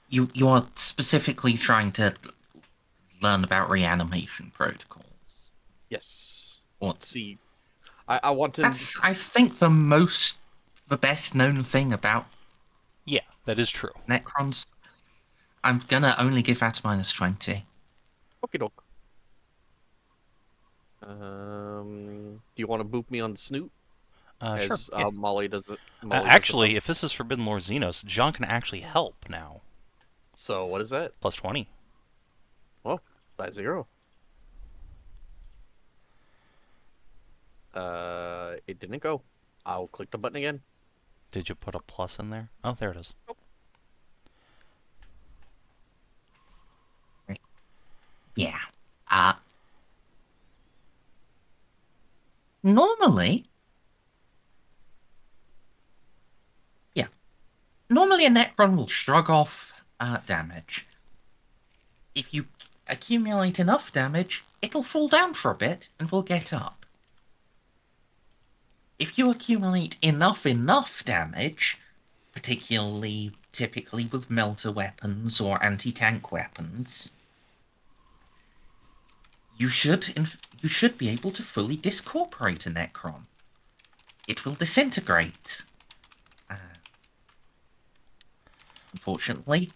you are specifically trying to learn about reanimation protocols. Yes. What? See, I want to... That's, I think, the best known thing about Yeah, that is true. Necrons. I'm gonna only give that a minus 20. Okie doke. Do you want to boop me on the snoot? Sure. As Yeah. Molly does it. Molly does it Actually, though. if this is Forbidden Lore Xenos, Jeanne can actually help now. So what is that? Plus 20. Well, by 0. It didn't go. I'll click the button again. Did you put a plus in there? Oh, there it is. Yeah. Normally... Yeah. Normally a Necron will shrug off damage. If you accumulate enough damage, it'll fall down for a bit and will get up. If you accumulate enough damage, typically with melter weapons or anti-tank weapons, you should be able to fully discorporate a Necron. It will disintegrate. Unfortunately,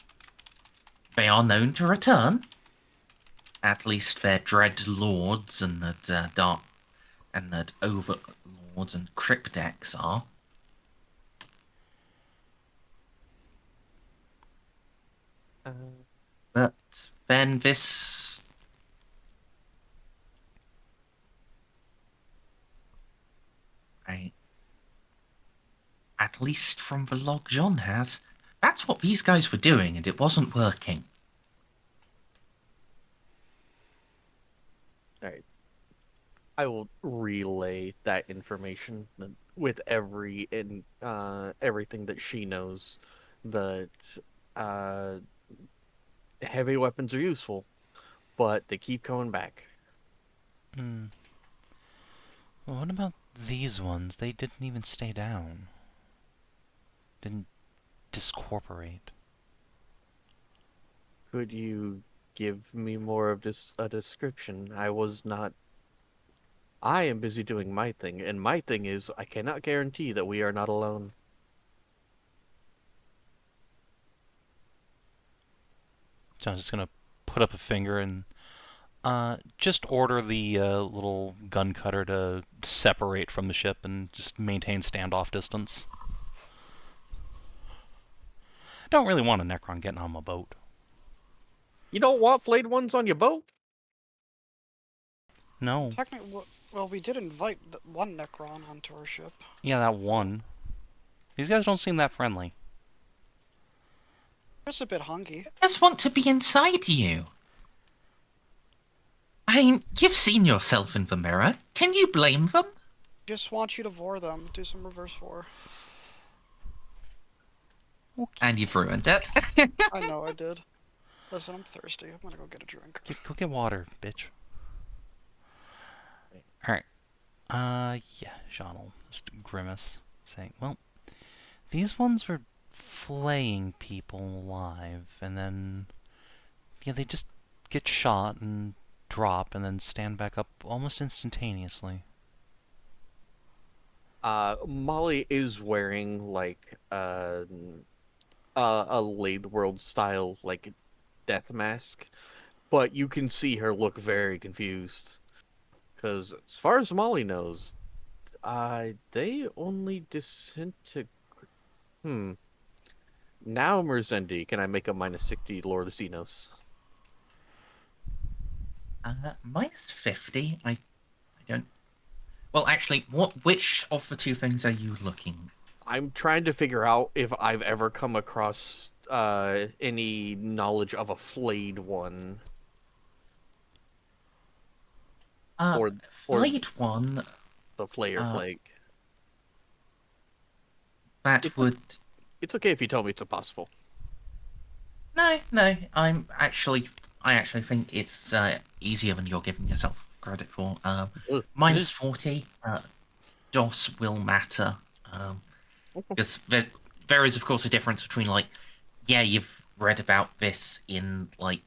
they are known to return. At least their Dread Lords and the Dark and the Overlords and Cryptex are. But then this... At least from the log Jeanne has, that's what these guys were doing, and it wasn't working. Alright. I will relay that information with everything that she knows. That heavy weapons are useful, but they keep coming back. Hmm. Well, what about these ones? They didn't even stay down. Didn't discorporate. Could you give me more of a description? I am busy doing my thing, and my thing is I cannot guarantee that we are not alone. So I'm just gonna put up a finger and just order the little gun cutter to separate from the ship and just maintain standoff distance. Don't really want a Necron getting on my boat. You don't want flayed ones on your boat? No. Technically, well, we did invite one Necron onto our ship. Yeah, that one. These guys don't seem that friendly. Just a bit hungry. Just want to be inside you. I mean, you've seen yourself in the mirror. Can you blame them? Just want you to vor them. Do some reverse vor. Okay. And you've ruined it. I know I did. Listen, I'm thirsty. I'm gonna go get a drink. Go get water, bitch. Alright. Yeah, Jeanne will just grimace, saying, well, these ones were flaying people alive, and then, yeah, they just get shot and drop, and then stand back up almost instantaneously. Molly is wearing like a Lade World style like death mask, but you can see her look very confused. Because as far as Molly knows, they only disintegrate. Now, Merzendi, can I make a -60 Lord of Xenos? -50. I don't. Well, actually, which of the two things are you looking? I'm trying to figure out if I've ever come across any knowledge of a flayed one, or or Flayed one. the Flayer Uh, plague. that It's would. it's okay if you tell me it's impossible. No, no. I actually think it's easier than you're giving yourself credit for. Ugh. Minus 40. DOS will matter. Because there is, of course, a difference between, like, yeah, you've read about this in, like,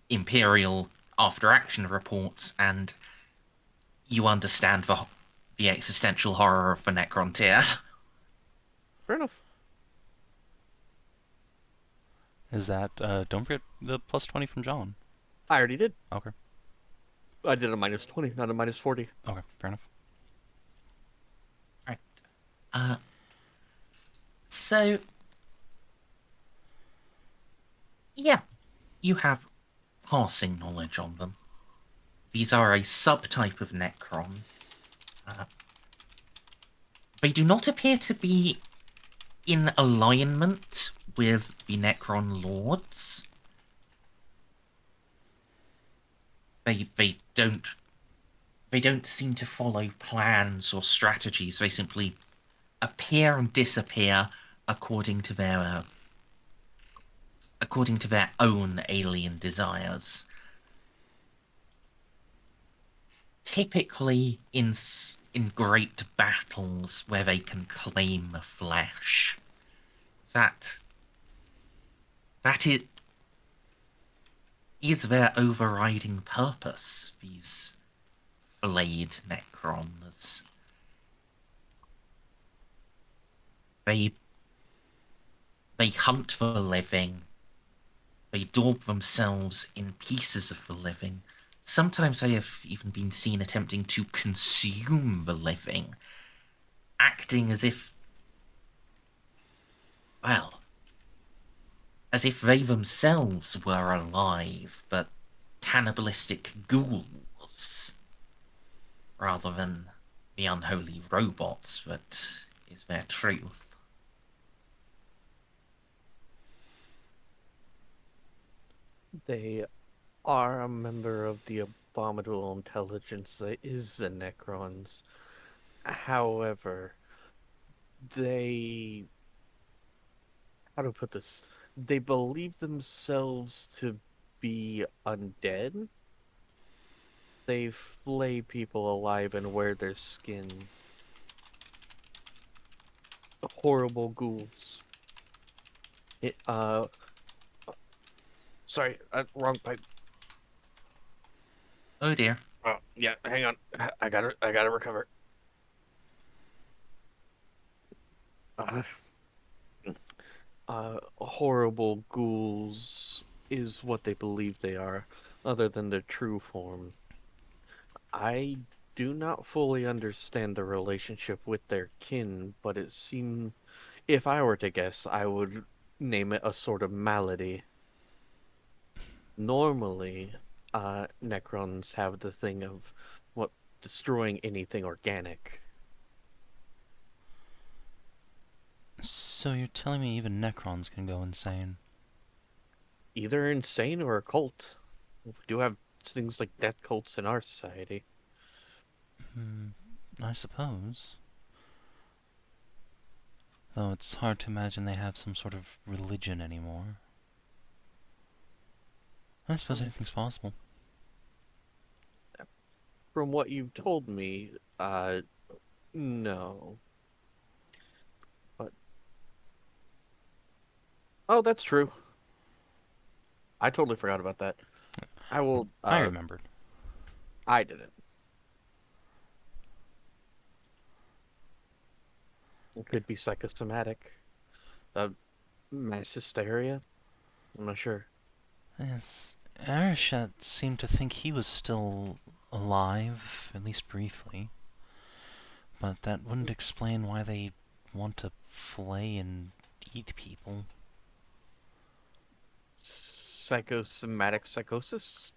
Imperial after-action reports, and you understand the existential horror of the Necrontyr. Fair enough. Is that, don't forget the +20 from John. I already did. Okay. I did a -20, not a -40. Okay, fair enough. Right. Uh, so, yeah, you have passing knowledge on them. These are a subtype of Necron. They do not appear to be in alignment with the Necron Lords. They don't seem to follow plans or strategies. They simply appear and disappear according to their own alien desires. Typically in great battles where they can claim the flesh. That it is their overriding purpose, these flayed Necrons. They hunt the living. They daub themselves in pieces of the living. Sometimes they have even been seen attempting to consume the living, acting as if, well, as if they themselves were alive, but cannibalistic ghouls, rather than the unholy robots that is their truth. They are a member of the abominable intelligence that is the Necrons. However, they... how to put this? They believe themselves to be undead. They flay people alive and wear their skin. Horrible ghouls. Sorry, wrong pipe. Oh dear. Oh, yeah, hang on. I gotta recover. Uh, horrible ghouls is what they believe they are, other than their true form. I do not fully understand the relationship with their kin, but it seems, if I were to guess, I would name it a sort of malady. Normally, Necrons have the thing of what destroying anything organic. So you're telling me even Necrons can go insane? Either insane or a cult. We do have things like death cults in our society. I suppose. Though it's hard to imagine they have some sort of religion anymore. I suppose anything's possible. From what you've told me, no. But oh, that's true. I totally forgot about that. I will. I remembered. I didn't. It could be psychosomatic. Mass hysteria. I'm not sure. Yes, Arishat seemed to think he was still alive, at least briefly. But that wouldn't explain why they want to flay and eat people. psychosomatic psychosis?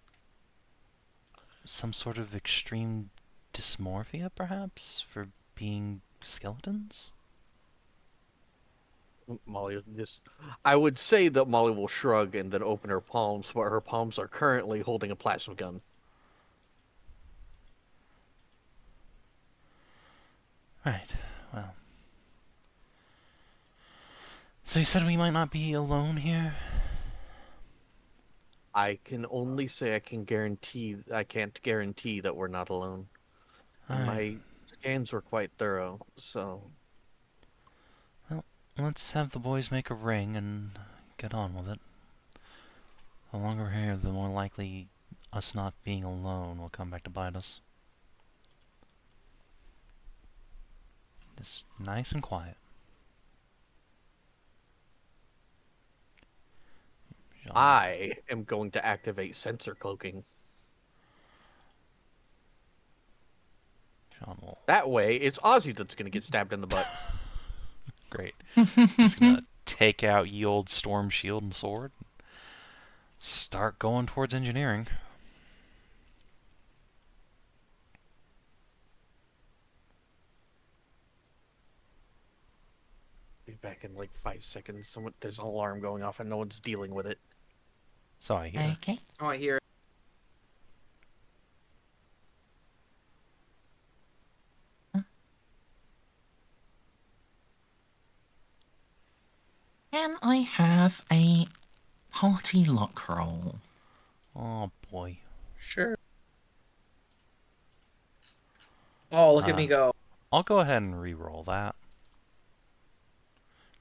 Some sort of extreme dysmorphia, perhaps, for being skeletons? Molly will just. I would say that Molly will shrug and then open her palms, where her palms are currently holding a plasma gun. Right, well. So you said we might not be alone here? I can only say I can't guarantee that we're not alone. And Alright, my scans were quite thorough, so well, let's have the boys make a ring and get on with it. The longer we're here, the more likely us not being alone will come back to bite us. Just nice and quiet. Jeanne. I am going to activate sensor cloaking. Jeanne will... That way, it's Ozzy that's going to get stabbed in the butt. Great. Just gonna take out ye old storm shield and sword. Start going towards engineering. Be back in like 5 seconds. There's an alarm going off and no one's dealing with it. So I hear. Okay. Oh, I hear it. Can I have a party lock roll? Oh boy. Sure. Oh, look at me go. I'll go ahead and re-roll that.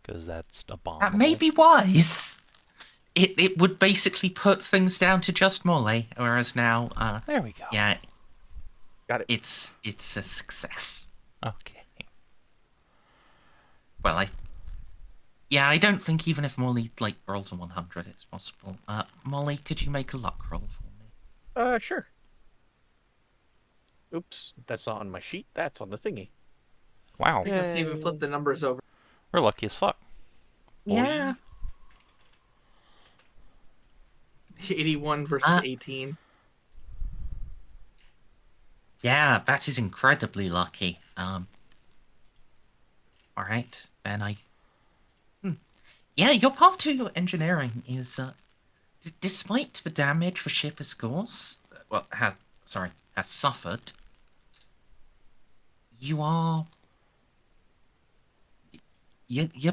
Because that's That abominable. may be wise. It would basically put things down to just Molly, whereas now, There we go. yeah, Got it. it's a success. Okay. Well, I don't think even if Molly rolls a 100, it's possible. Molly, could you make a luck roll for me? Sure. Oops, that's not on my sheet. That's on the thingy. Wow. I can even flip the numbers over. We're lucky as fuck. Boy. Yeah. 81 versus 18. Yeah, that is incredibly lucky. All right, and yeah, your path to your engineering is, despite the damage the ship has caused, has suffered, you're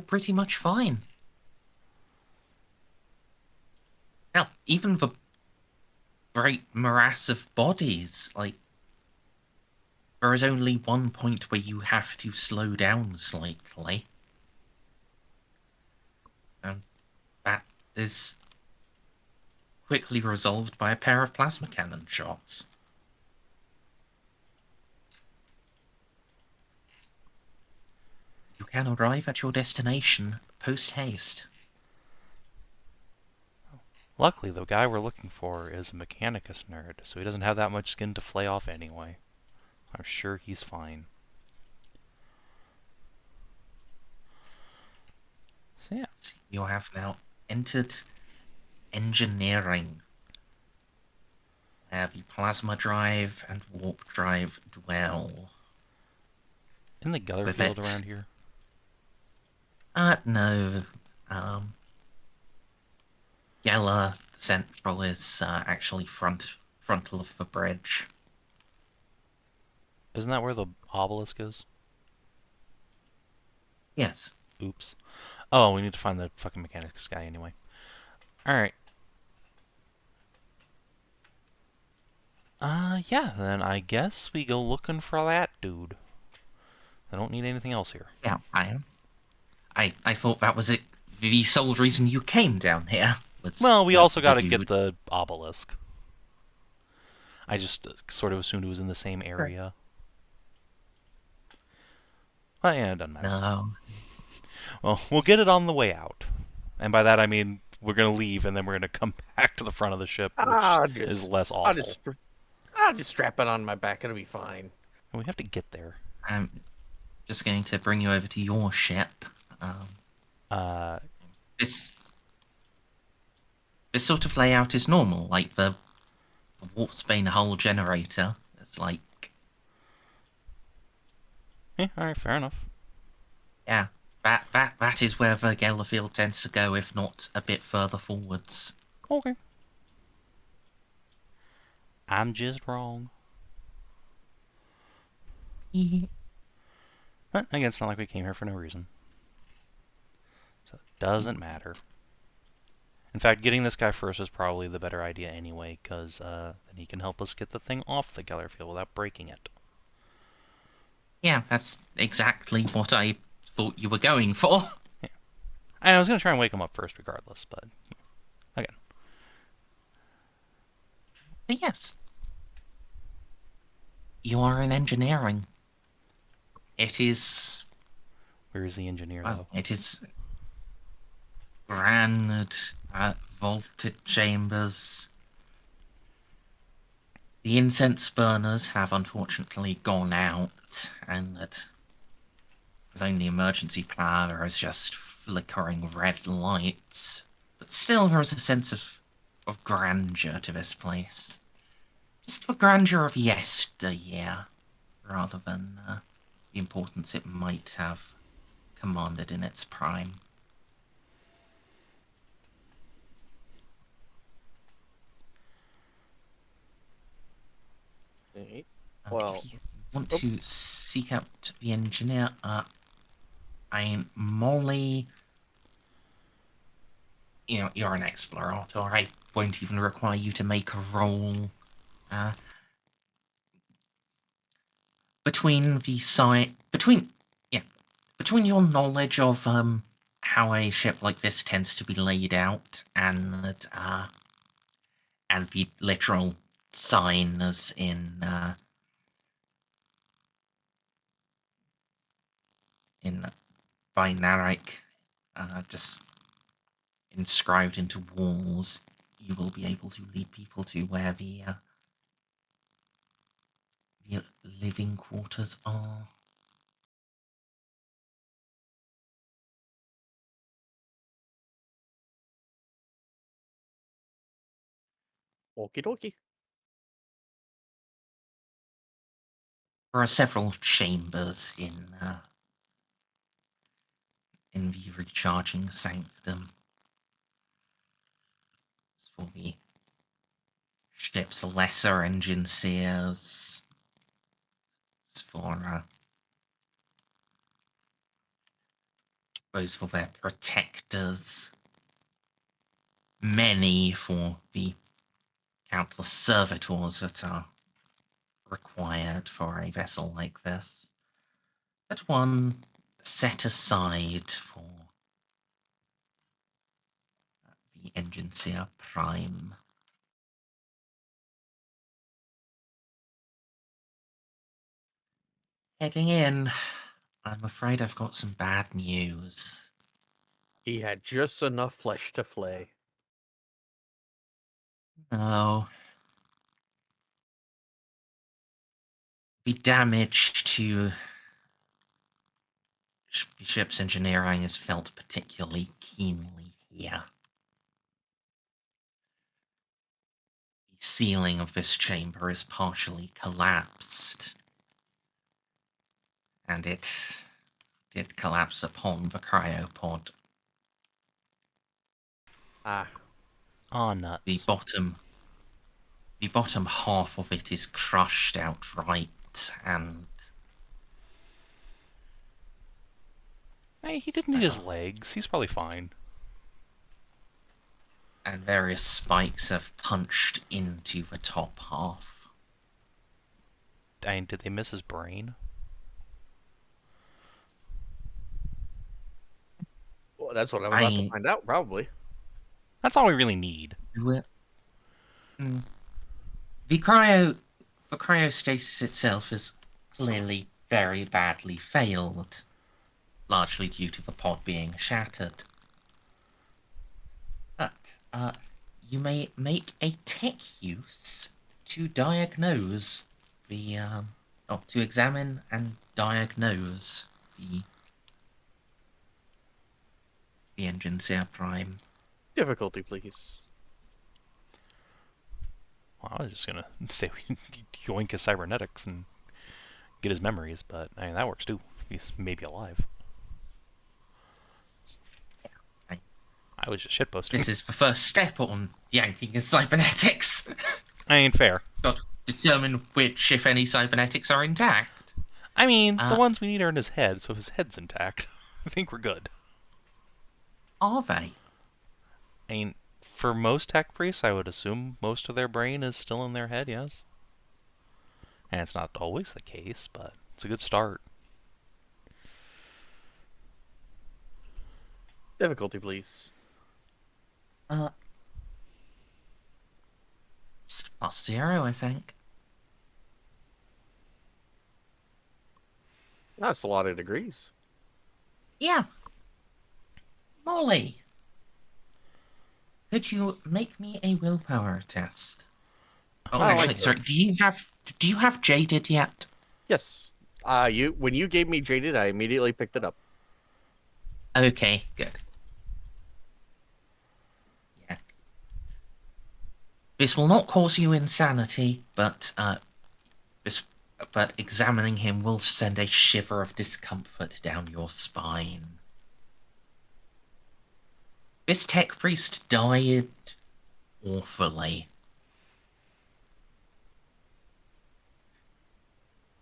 pretty much fine. Hell, even the great morass of bodies, there is only one point where you have to slow down slightly. And that is quickly resolved by a pair of plasma cannon shots. You can arrive at your destination post-haste. Luckily, the guy we're looking for is a Mechanicus nerd, so he doesn't have that much skin to flay off anyway. I'm sure he's fine. So yeah. You have now entered engineering, where the plasma drive and warp drive dwell. In the Geller With field it. around here? No. Geller Central is actually frontal of the bridge. Isn't that where the obelisk is? Yes. Oops. Oh, we need to find the fucking Mechanicus guy anyway. Alright. Yeah, then I guess we go looking for that dude. I don't need anything else here. Yeah, I am. I thought that was it. The sole reason you came down here was. Well, we also got to you get would- the obelisk. I just sort of assumed it was in the same area. Well, yeah, it doesn't matter. No. Well, we'll get it on the way out. And by that I mean we're going to leave and then we're going to come back to the front of the ship, which is less awful. I'll just strap it on my back. It'll be fine. And we have to get there. I'm just going to bring you over to your ship. This this sort of layout is normal, like the Warpsbane hull generator. It's like, Yeah, alright, fair enough. yeah, that is where the Gellerfield tends to go, if not a bit further forwards. Okay. I'm just wrong. But again, it's not like we came here for no reason. So it doesn't matter. In fact, getting this guy first is probably the better idea anyway, because then he can help us get the thing off the Gellerfield without breaking it. Yeah, that's exactly what I thought you were going for. Yeah. And I was going to try and wake him up first regardless, but again. But yes. You are in engineering. It is... Where is the engineer, well, though? it is... grand, vaulted chambers. The incense burners have unfortunately gone out, and that with only emergency power there is just flickering red lights. But still there is a sense of grandeur to this place. Just the grandeur of yesteryear, rather than the importance it might have commanded in its prime. Okay. And Well, if you want to seek out the engineer, Molly, you're an explorator. I won't even require you to make a roll. Between the side, between your knowledge of how a ship like this tends to be laid out, and the literal signs in binaric, just inscribed into walls, you will be able to lead people to where the living quarters are. okie dokie. There are several chambers in the recharging sanctum. As for the ship's lesser engine seers, as for those for their protectors, many for the countless servitors that are required for a vessel like this, but one set aside for the engine seer prime. Heading in, I'm afraid I've got some bad news. He had just enough flesh to flay. No. The damage to the ship's engineering is felt particularly keenly here. The ceiling of this chamber is partially collapsed, and it did collapse upon the cryopod. Ah, Aw, The nuts. bottom half of it is crushed outright, and Hey, he didn't need his legs. He's probably fine. various spikes have punched into the top half. Did they miss his brain? well, that's what I'm about to find out, probably. That's all we really need. Mm. The cryostasis itself is clearly very badly failed, largely due to the pod being shattered. But you may make a tech use to diagnose to examine and diagnose the engine seer prime. Difficulty, please. Well, I was just gonna say yoink his cybernetics and get his memories, but I mean that works too. He's maybe alive. I- I was just shitposting. This is the first step on yanking his cybernetics. I mean, fair. Got to determine which, if any, cybernetics are intact. I mean, the ones we need are in his head, so if his head's intact, I think we're good. Are they? I mean, for most tech priests, I would assume most of their brain is still in their head, yes. And it's not always the case, but it's a good start. Difficulty, please. It's +0, I think. That's a lot of degrees. Yeah. Molly, could you make me a willpower test? Oh, I actually, like sorry. Do you have jaded yet? Yes. When you gave me Jaded, I immediately picked it up. Okay, good. Yeah. This will not cause you insanity, but examining him will send a shiver of discomfort down your spine. This tech priest died awfully.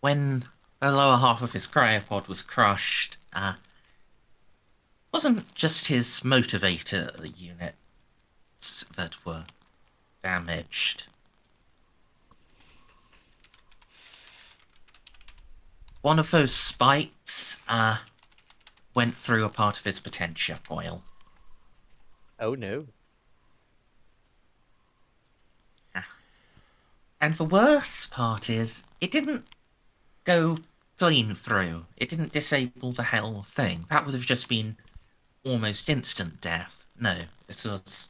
When the lower half of his cryopod was crushed, wasn't just his motivator units that were damaged. One of those spikes went through a part of his potentia foil. Oh no. And the worst part is, it didn't go clean through. It didn't disable the whole thing. That would have just been almost instant death. No, this was...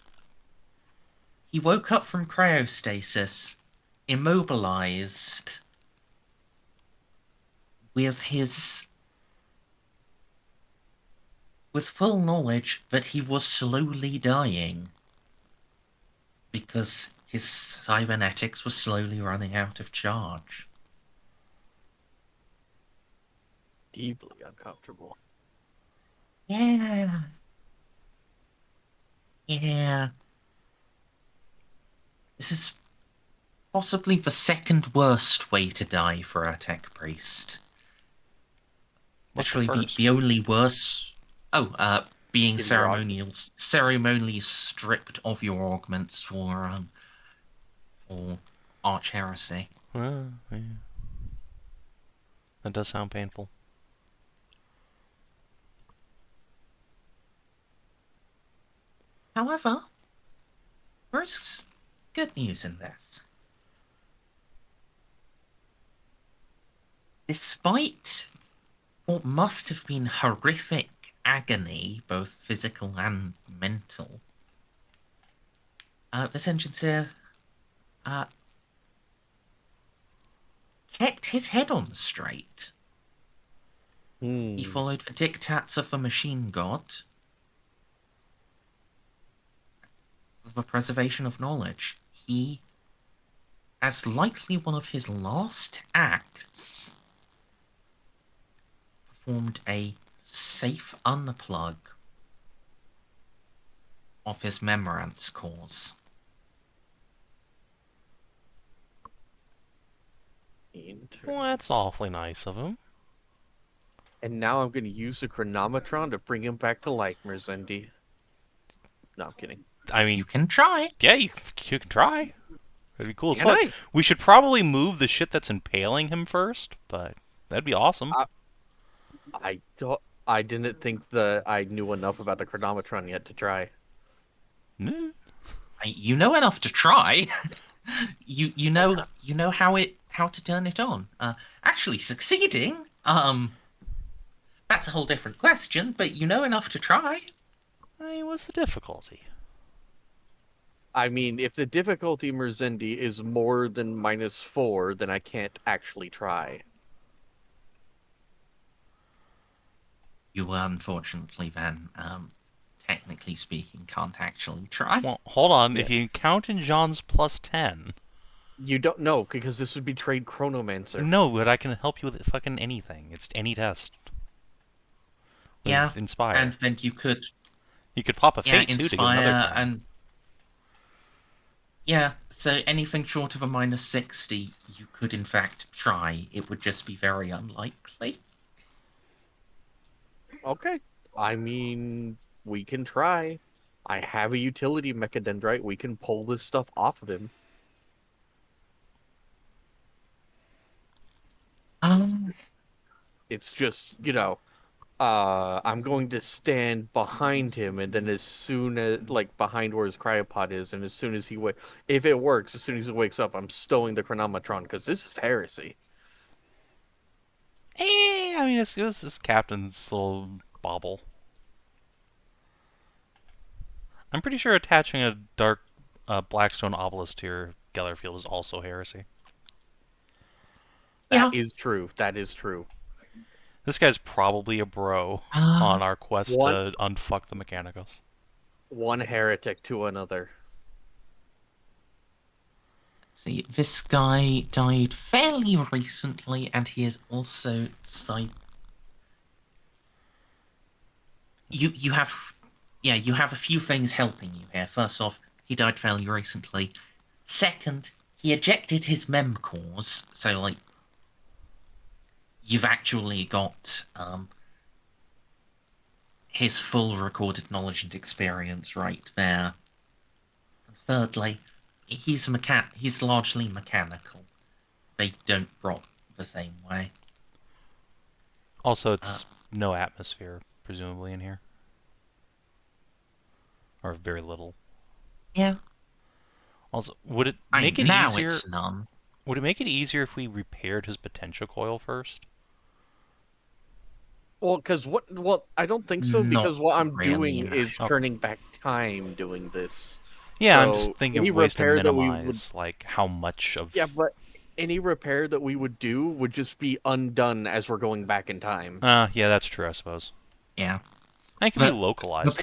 He woke up from cryostasis, immobilized, with full knowledge that he was slowly dying. Because his cybernetics were slowly running out of charge. Deeply uncomfortable. Yeah. Yeah. This is possibly the second worst way to die for a tech priest. What's the Literally first? the only worse... Oh, being Getting your ceremonially stripped of your augments for arch heresy. Yeah. That does sound painful. However, there is good news in this. Despite what must have been horrific agony, both physical and mental, this engineer kept his head on straight. He followed the diktats of the machine god, the preservation of knowledge. He, as likely one of his last acts, performed a safe unplug of his memorance cores. Well, that's awfully nice of him. And now I'm going to use the Chronometron to bring him back to life, Merzendi. No, I'm kidding. I mean, You can try. yeah, you can try. That'd be cool as Can fuck. I? We should probably move the shit that's impaling him first, but that'd be awesome. I didn't think that I knew enough about the Chronometron yet to try. Nah. You know enough to try. you know how to turn it on. Actually succeeding, that's a whole different question. But you know enough to try. I mean, what's the difficulty? I mean, if the difficulty, Merzendi, is more than -4, then I can't actually try. You unfortunately then, technically speaking, can't actually try. Well, hold on. Yeah. If you count in Jeanne's +10, You don't know, because this would be trade Chronomancer. No, but I can help you with fucking anything. It's any test. Yeah, With Inspire. and then you could, You could pop a yeah, Fate, too, to get another inspire turn. and yeah. So anything short of a -60, you could in fact try. It would just be very unlikely. Okay. I mean, we can try. I have a utility mechadendrite. We can pull this stuff off of him. Um, It's just, I'm going to stand behind him, and then as soon as, like, behind where his cryopod is, and as soon as if it works, as soon as he wakes up, I'm stowing the Chronometron, because this is heresy. I mean, it was this captain's little bauble. I'm pretty sure attaching a dark Blackstone obelisk to your Geller field is also heresy. yeah. That is true. That is true. This guy's probably a bro on our quest One to unfuck the Mechanicus. one heretic to another. See, this guy died fairly recently, and he is also you have, yeah, you have a few things helping you here. First off, he died fairly recently. Second, he ejected his mem cores, so like you've actually got his full recorded knowledge and experience right there. And thirdly, he's largely mechanical. They don't rot the same way. Also, it's no atmosphere, presumably, in here. Or very little. Yeah. Also, would it make it now easier? it's none. Would it make it easier if we repaired his potential coil first? Well, I don't think so, Not because what I'm really, doing no. is Okay. turning back time doing this. Yeah, I'm So just thinking any of ways to repair that we minimize, like, how much of... Yeah, but any repair that we would do would just be undone as we're going back in time. yeah, that's true, I suppose. Yeah. And it can be localized.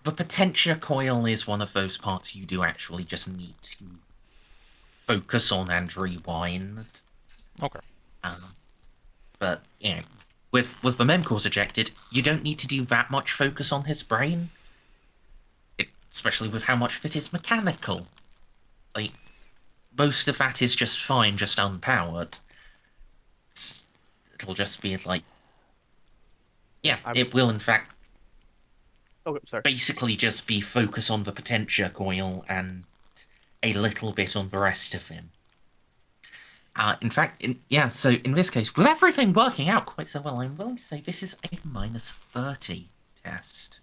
The potential coil is one of those parts you do actually just need to focus on and rewind. Okay. But, you know, with the mem cores ejected, you don't need to do that much focus on his brain. Especially with how much of it is mechanical. Like, most of that is just fine, just unpowered. It'll just be like, yeah, it will in fact Sorry. basically just be focus on the potential coil and a little bit on the rest of him. In fact, so in this case, with everything working out quite so well, I'm willing to say this is a -30 test.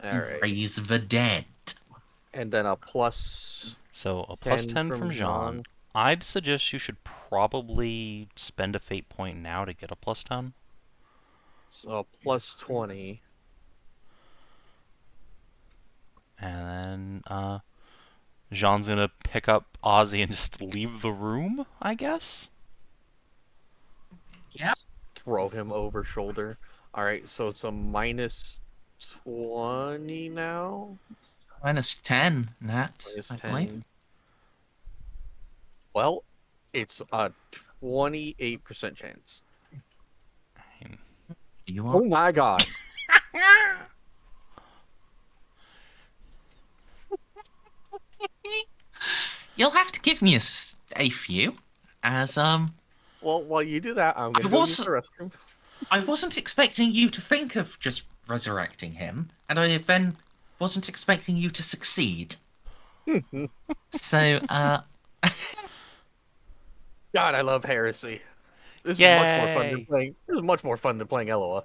All right. Raise the dead. And then a plus. So a plus 10 from Jeanne. Jeanne. I'd suggest you should probably spend a fate point now to get a plus 10. So plus 20. And then Jeanne's gonna pick up Ozzy and just leave the room, I guess? Yep. Throw him over shoulder. All right, so it's a -20 now. -10, Nat. Minus I 10. believe. Well, it's a 28% chance. You Oh are. my god. You'll have to give me a few, as Well, while you do that, I'm gonna go use the restroom. I wasn't expecting you to think of just resurrecting him, and I then wasn't expecting you to succeed. So, God, I love heresy. This Yay! is much more fun than playing. This is much more fun than playing Eloa.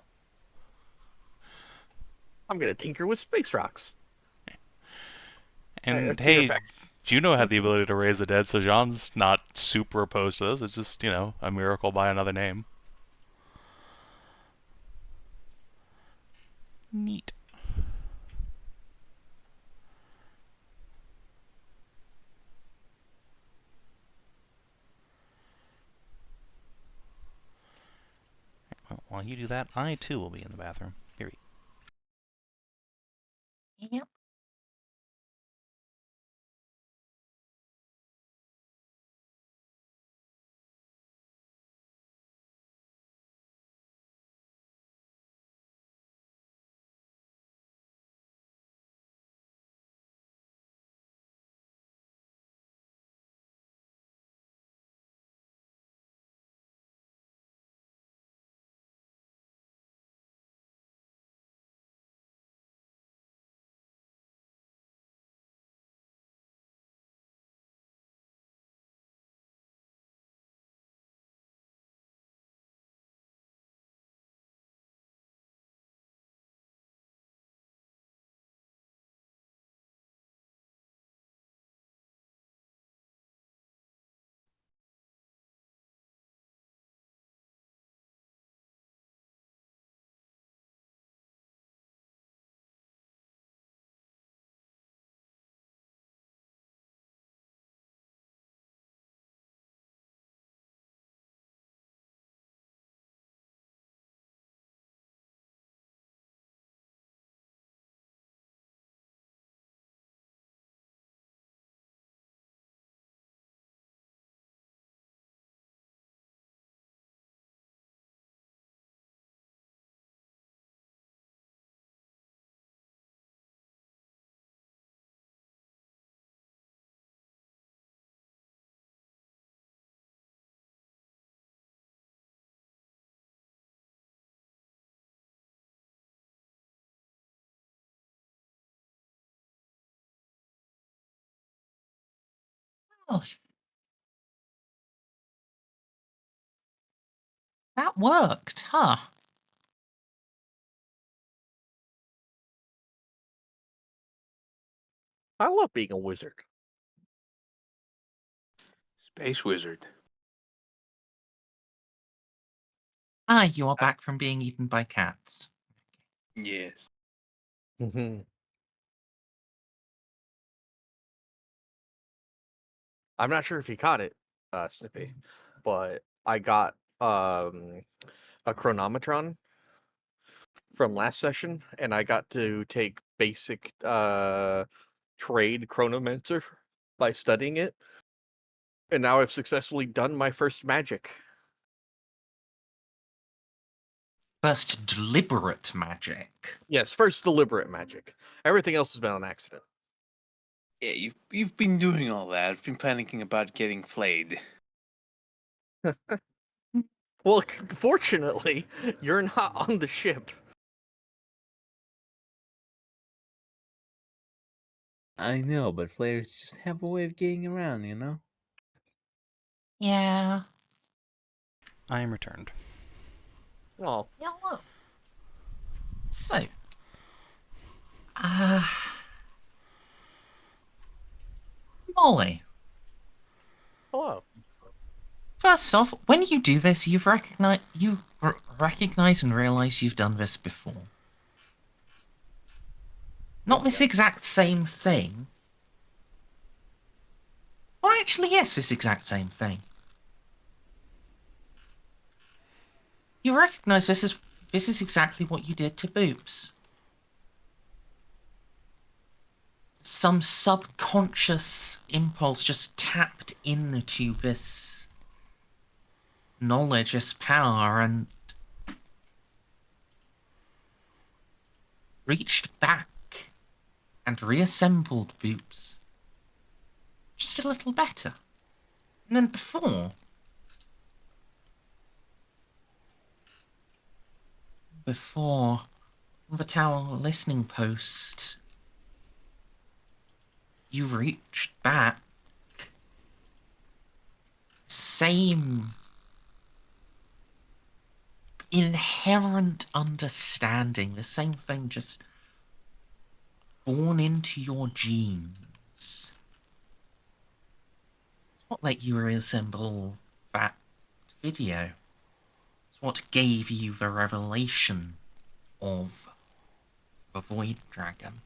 I'm gonna tinker with space rocks. And hey, Juno had the ability to raise the dead, so Jeanne's not super opposed to this. It's just, a miracle by another name. Neat. Well, while you do that, I too will be in the bathroom. Here we go. yep. Oh, that worked, huh? I love being a wizard. Space wizard. Ah, you are back from being eaten by cats. Yes. I'm not sure if you caught it, Snippy, but I got a Chronometron from last session, and I got to take basic trade Chronometer by studying it, and now I've successfully done my first magic. First deliberate magic. Yes, first deliberate magic. Everything else has been on accident. Yeah, you've been doing all that. I've been panicking about getting flayed. Well, fortunately, you're not on the ship. I know, but flayers just have a way of getting around, you know? Yeah. I am returned. Oh, Yeah, look. So, uh, Molly. hello. First off, when you do this, you recognize and realize you've done this before. Not this exact same thing. Well, actually, yes, this exact same thing. You recognize this is exactly what you did to Boobs. Some subconscious impulse just tapped into this knowledge, this power, and reached back and reassembled Boobs just a little better than before. Before the tower listening post, you reached back, same inherent understanding, the same thing just born into your genes. It's what let you reassemble that video. It's what gave you the revelation of the Void Dragon.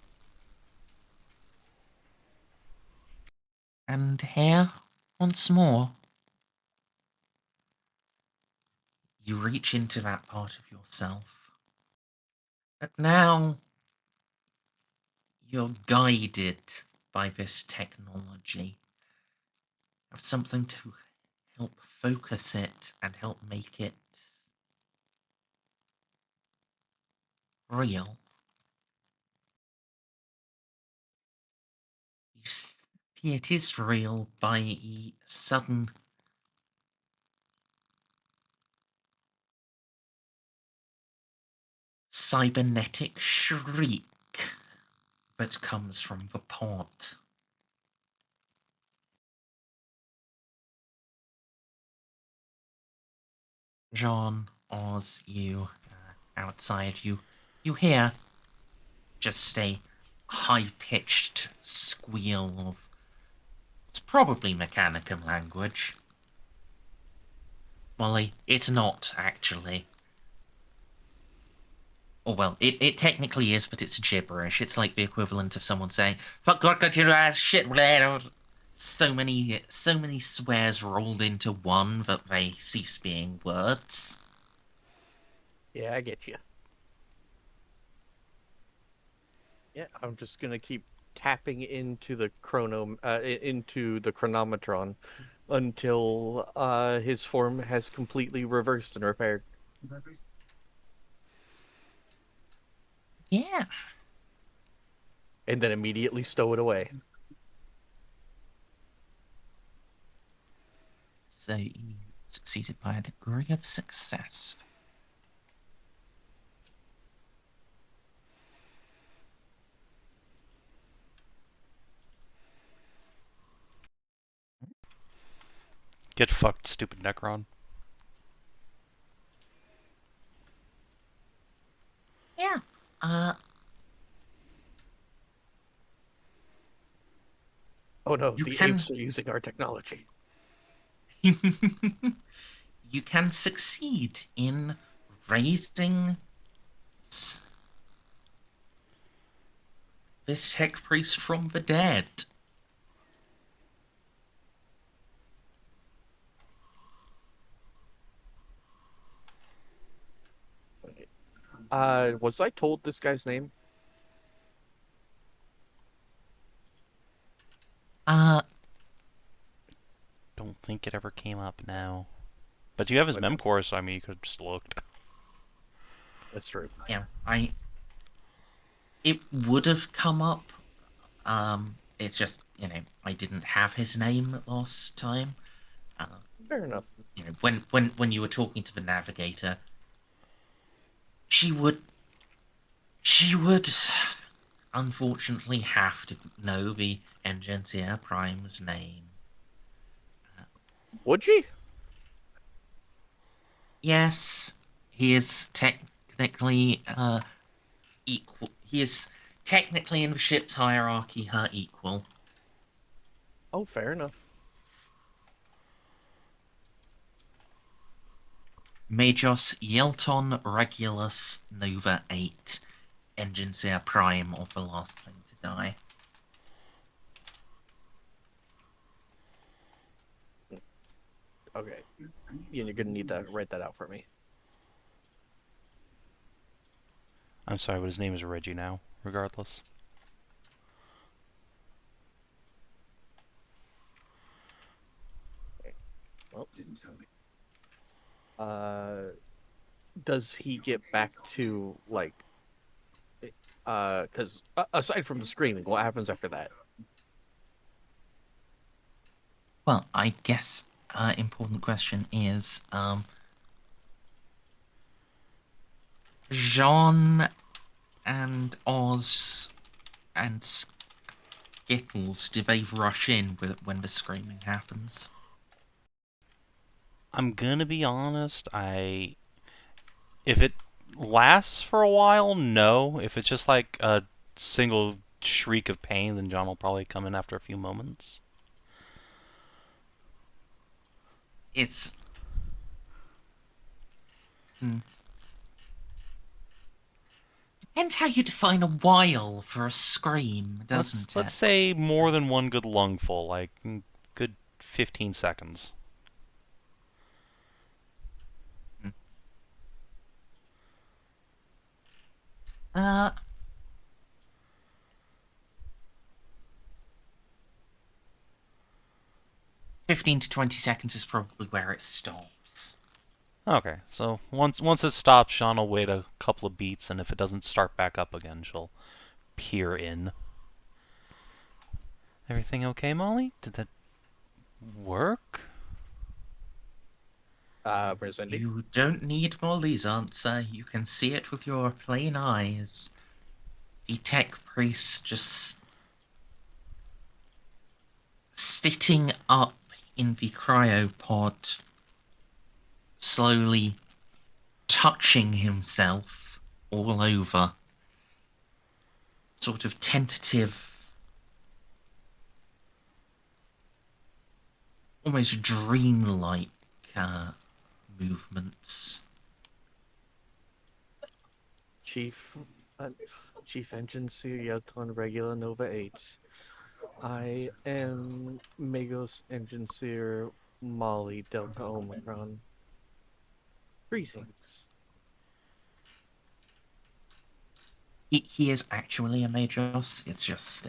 And here, once more, you reach into that part of yourself. But now, you're guided by this technology. Have something to help focus it and help make it real. You see it is real by a sudden cybernetic shriek that comes from the pod. Jeanne, Oz, you outside, you hear just a high-pitched squeal of it's probably Mechanicum language. Molly, it's not actually. Oh well, it technically is, but it's gibberish. It's like the equivalent of someone saying "fuck, God, you ass shit." So many swears rolled into one that they cease being words. Yeah, I get you. Yeah, I'm just gonna keep tapping into the chronometron until his form has completely reversed and repaired. Yeah. And then immediately stow it away. So you succeeded by a degree of success. Get fucked, stupid Necron. Yeah. Oh no, You the can. apes are using our technology. You can succeed in raising this tech priest from the dead. Was I told this guy's name? Uh, Don't think it ever came up now. But you have his Like, memcore, so I mean, you could have just looked. that's true. yeah, it would have come up. It's just, I didn't have his name last time. Fair enough. When you were talking to the navigator, she would unfortunately have to know the Engineer Prime's name. Would she? Yes, he is technically equal. He is technically in the ship's hierarchy her equal. Oh, fair enough. Magos Yelton Regulus Nova 8, Engineer Prime of the last thing to die. Okay. You're gonna need to write that out for me. I'm sorry, but his name is Reggie now, regardless. Well, does he get back to, like, because aside from the screaming, what happens after that? Well, I guess important question is Jeanne and Oz and Skittles, do they rush in when the screaming happens? I'm gonna be honest, if it lasts for a while, no. If it's just like a single shriek of pain, then John will probably come in after a few moments. It's depends how you define a while for a scream, doesn't Let's it? say more than one good lungful, like good 15 seconds. Uh, 15 to 20 seconds is probably where it stops. Okay, so once it stops, Sean will wait a couple of beats, and if it doesn't start back up again, she'll peer in. Everything okay, Molly? Did that work? Merzendi? You don't need Molly's answer. You can see it with your plain eyes. The tech priest just sitting up in the cryopod, slowly touching himself all over. Sort of tentative, almost dreamlike movements. Chief, Chief Engineer Yelton Regula Nova 8. I am Magos Engineer Molly Delta Omicron. Greetings. He is actually a Magos. It's just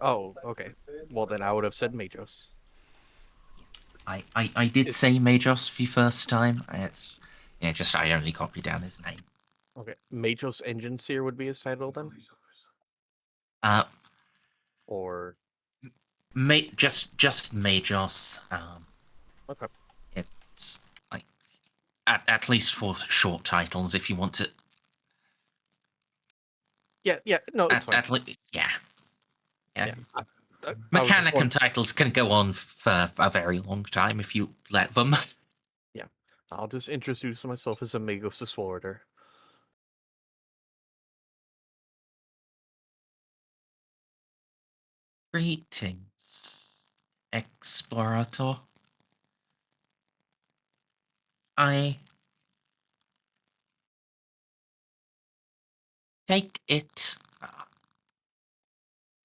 Oh, okay. Well, then I would have said Magos. I did say Magos the first time. It's just I only copied down his name. Okay. Magos Engineer would be his title then? Or Just Magos. okay. It's like at least for short titles, if you want to. Yeah, no, it's fine. Yeah. Yeah. Mechanicum titles can go on for a very long time if you let them. Yeah, I'll just introduce myself as a Magos Explorator. Greetings, Explorator. I take it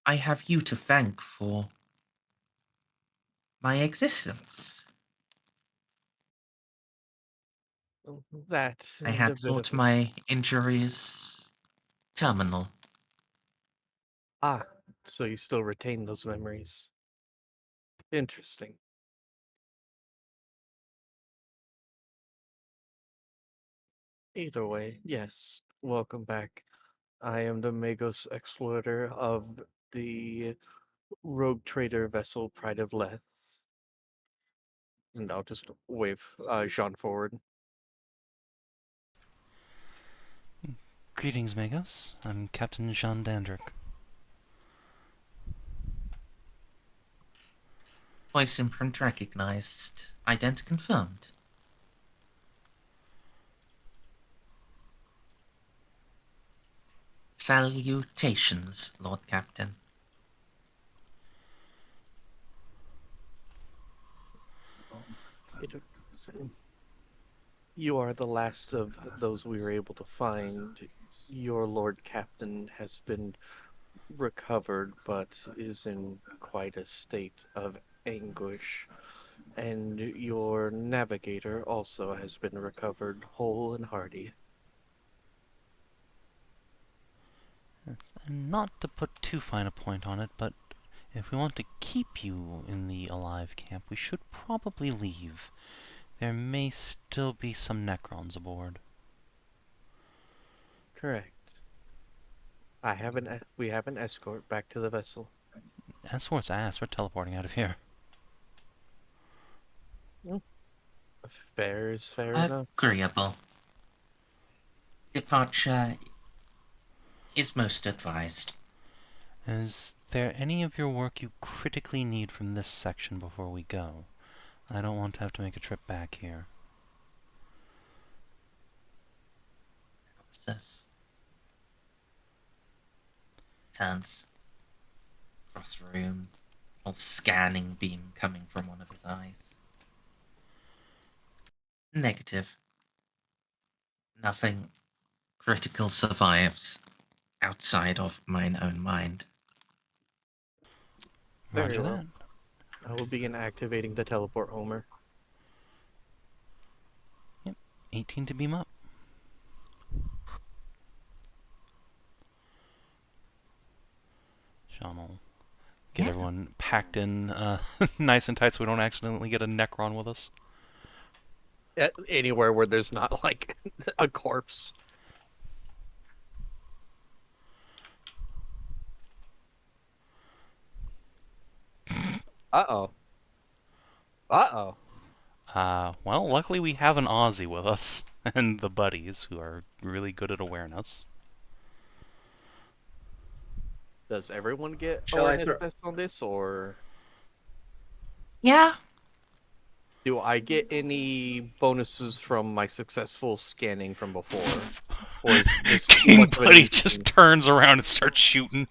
I have you to thank for my existence. That I and a had bit thought of my injuries terminal. so you still retain those memories. Interesting. Either way, yes. Welcome back. I am the Magos Explorator of the rogue trader vessel Pride of Leth. And I'll just wave Jeanne forward. Greetings, Magos. I'm Captain Jeanne Dandrick. Voice imprint recognized. Ident confirmed. Salutations, Lord Captain. You are the last of those we were able to find. Your Lord Captain has been recovered, but is in quite a state of anguish. And your Navigator also has been recovered whole and hearty. And not to put too fine a point on it, but if we want to keep you in the alive camp, we should probably leave. There may still be some Necrons aboard. Correct. We have an escort back to the vessel. Escort's ass, we're teleporting out of here. Fair is fair enough. Agreeable. Departure is most advised. Is there any of your work you critically need from this section before we go? I don't want to have to make a trip back here. What's this? Turns. Across the room. A scanning beam coming from one of his eyes. Negative. Nothing critical survives outside of mine own mind. Roger Very well. that. I will begin activating the teleport homer. 18 to beam up. Sean will get everyone packed in nice and tight so we don't accidentally get a Necron with us. Anywhere where there's not, like, a corpse. Uh-oh. Uh-oh. Well, luckily we have an Aussie with us, and the buddies, who are really good at awareness. Does everyone get Shall I awareness throw? tests on this, or Yeah. do I get any bonuses from my successful scanning from before? Or is this King much of an Buddy easy just thing? turns around and starts shooting.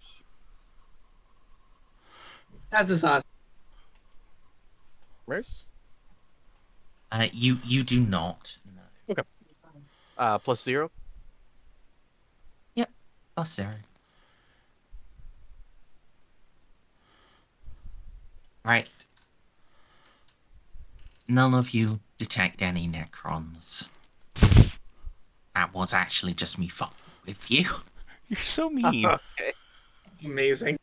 That's his odds. Merce? You do not. No. Okay. +0? Yep. +0. Right. None of you detect any Necrons. That was actually just me fucking with you. You're so mean. Okay. Amazing.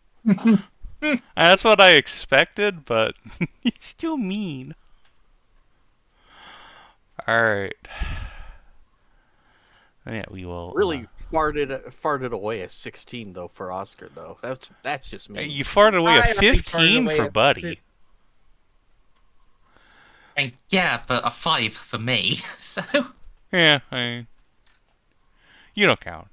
That's what I expected, but you're still mean. Alright. Yeah, we will... Really farted away a 16, though, for Oscar, though. That's just me. You farted away a I already farted 15 away for a Buddy. And yeah, but a 5 for me, so... Yeah, you don't count.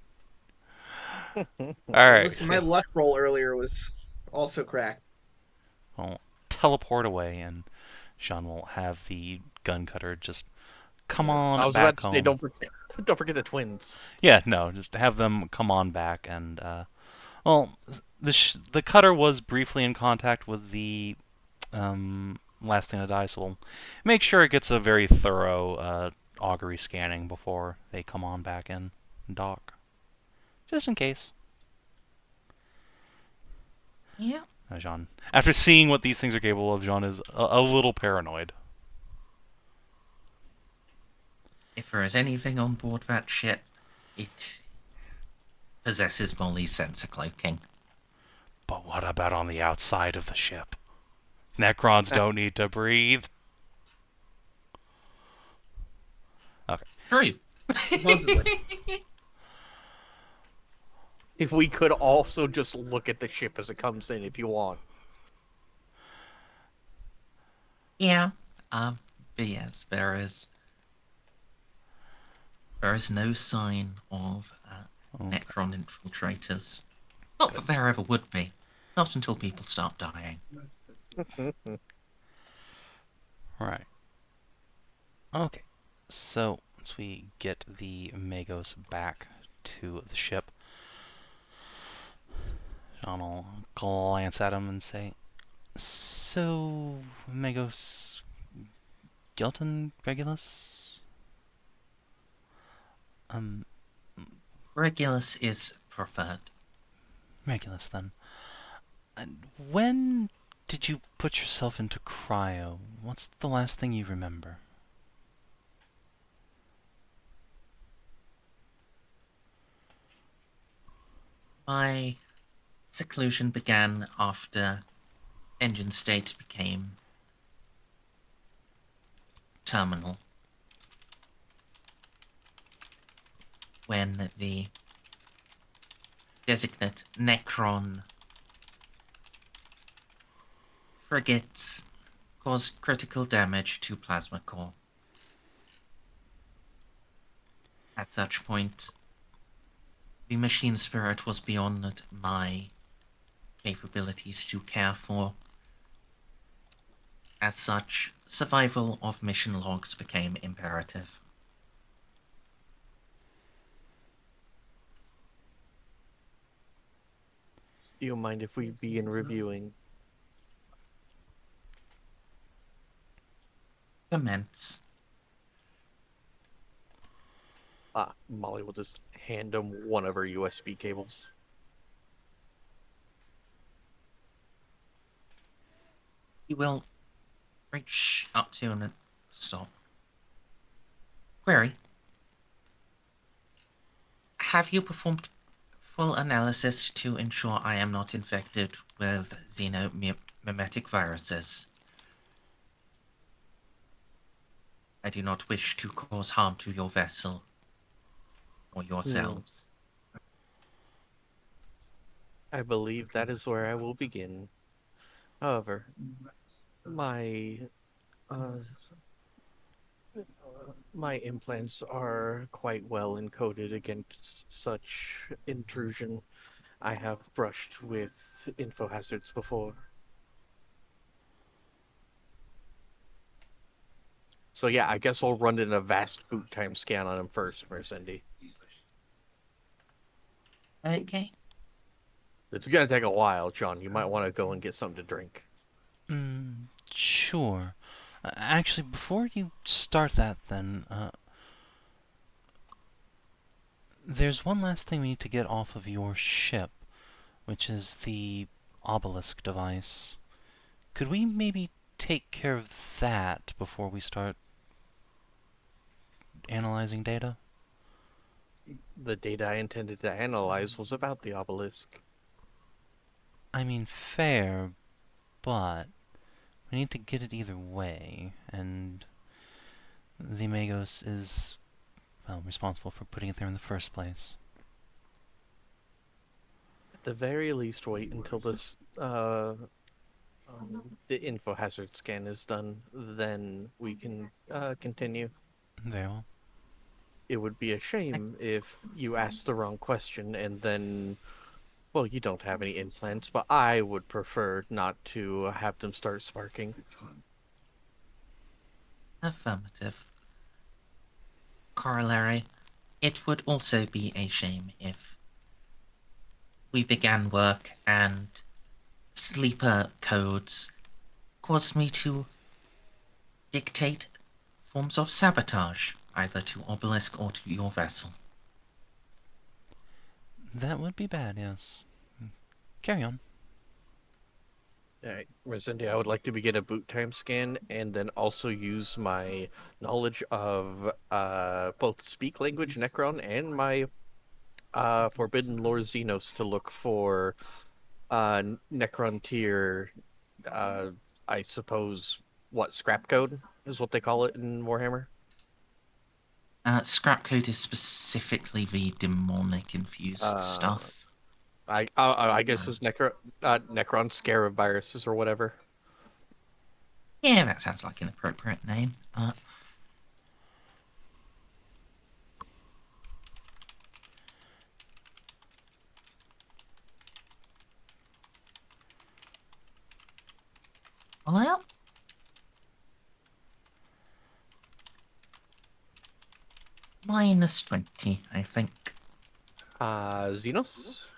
Alright. Listen, my luck roll earlier was also cracked. will teleport away, and Jeanne will have the gun cutter just come on I was back about to say, home. don't forget the twins. Yeah, no, just have them come on back, and well, the cutter was briefly in contact with the last thing to die, so we'll make sure it gets a very thorough augury scanning before they come on back in and dock, just in case. Yeah. Jeanne, after seeing what these things are capable of, Jeanne is a little paranoid. If there is anything on board that ship, it possesses Molly's sensor cloaking. But what about on the outside of the ship? Necrons don't need to breathe. Okay. True. Supposedly. If we could also just look at the ship as it comes in, if you want. Yeah. But yes, there is no sign of Okay. Necron infiltrators. Not that there ever would be. Not until people start dying. Right. Okay. So, once we get the Magos back to the ship, Jeanne will glance at him and say, "So, Magos Gelton Regulus? Regulus is preferred. Regulus, then. And when did you put yourself into cryo? What's the last thing you remember?" My seclusion began after engine state became terminal. When the designate Necron frigates caused critical damage to plasma core. At such point, the machine spirit was beyond my capabilities to care for. As such, survival of mission logs became imperative. Do you mind if we begin reviewing? Commence. Molly will just hand him one of her USB cables. You will reach up to and stop. Query. Have you performed full analysis to ensure I am not infected with xenomimetic viruses? I do not wish to cause harm to your vessel or yourselves. I believe that is where I will begin. However, my implants are quite well encoded against such intrusion. I have brushed with info hazards before. So yeah, I guess we'll run in a vast boot time scan on him first, Merzendi. Okay. It's gonna take a while, John. You might want to go and get something to drink. Sure. Actually, before you start that, then, there's one last thing we need to get off of your ship, which is the obelisk device. Could we maybe take care of that before we start analyzing data? The data I intended to analyze was about the obelisk. I mean, fair, but we need to get it either way, and the Magos is, well, responsible for putting it there in the first place. At the very least, wait until this the info hazard scan is done. Then we can continue. Very well. It would be a shame if you asked the wrong question and then Well, you don't have any implants, but I would prefer not to have them start sparking. Affirmative. Corollary. It would also be a shame if we began work and sleeper codes caused me to dictate forms of sabotage, either to obelisk or to your vessel. That would be bad, yes. Carry on. Alright, Merzendi, I would like to begin a boot time scan and then also use my knowledge of both speak language Necron and my forbidden lore Xenos to look for Necron tier, I suppose, what, scrap code is what they call it in Warhammer? Scrap code is specifically the demonic infused stuff. I guess it's Necron Scarab viruses or whatever. Yeah, that sounds like an appropriate name. Well, -20, I think. Xenos?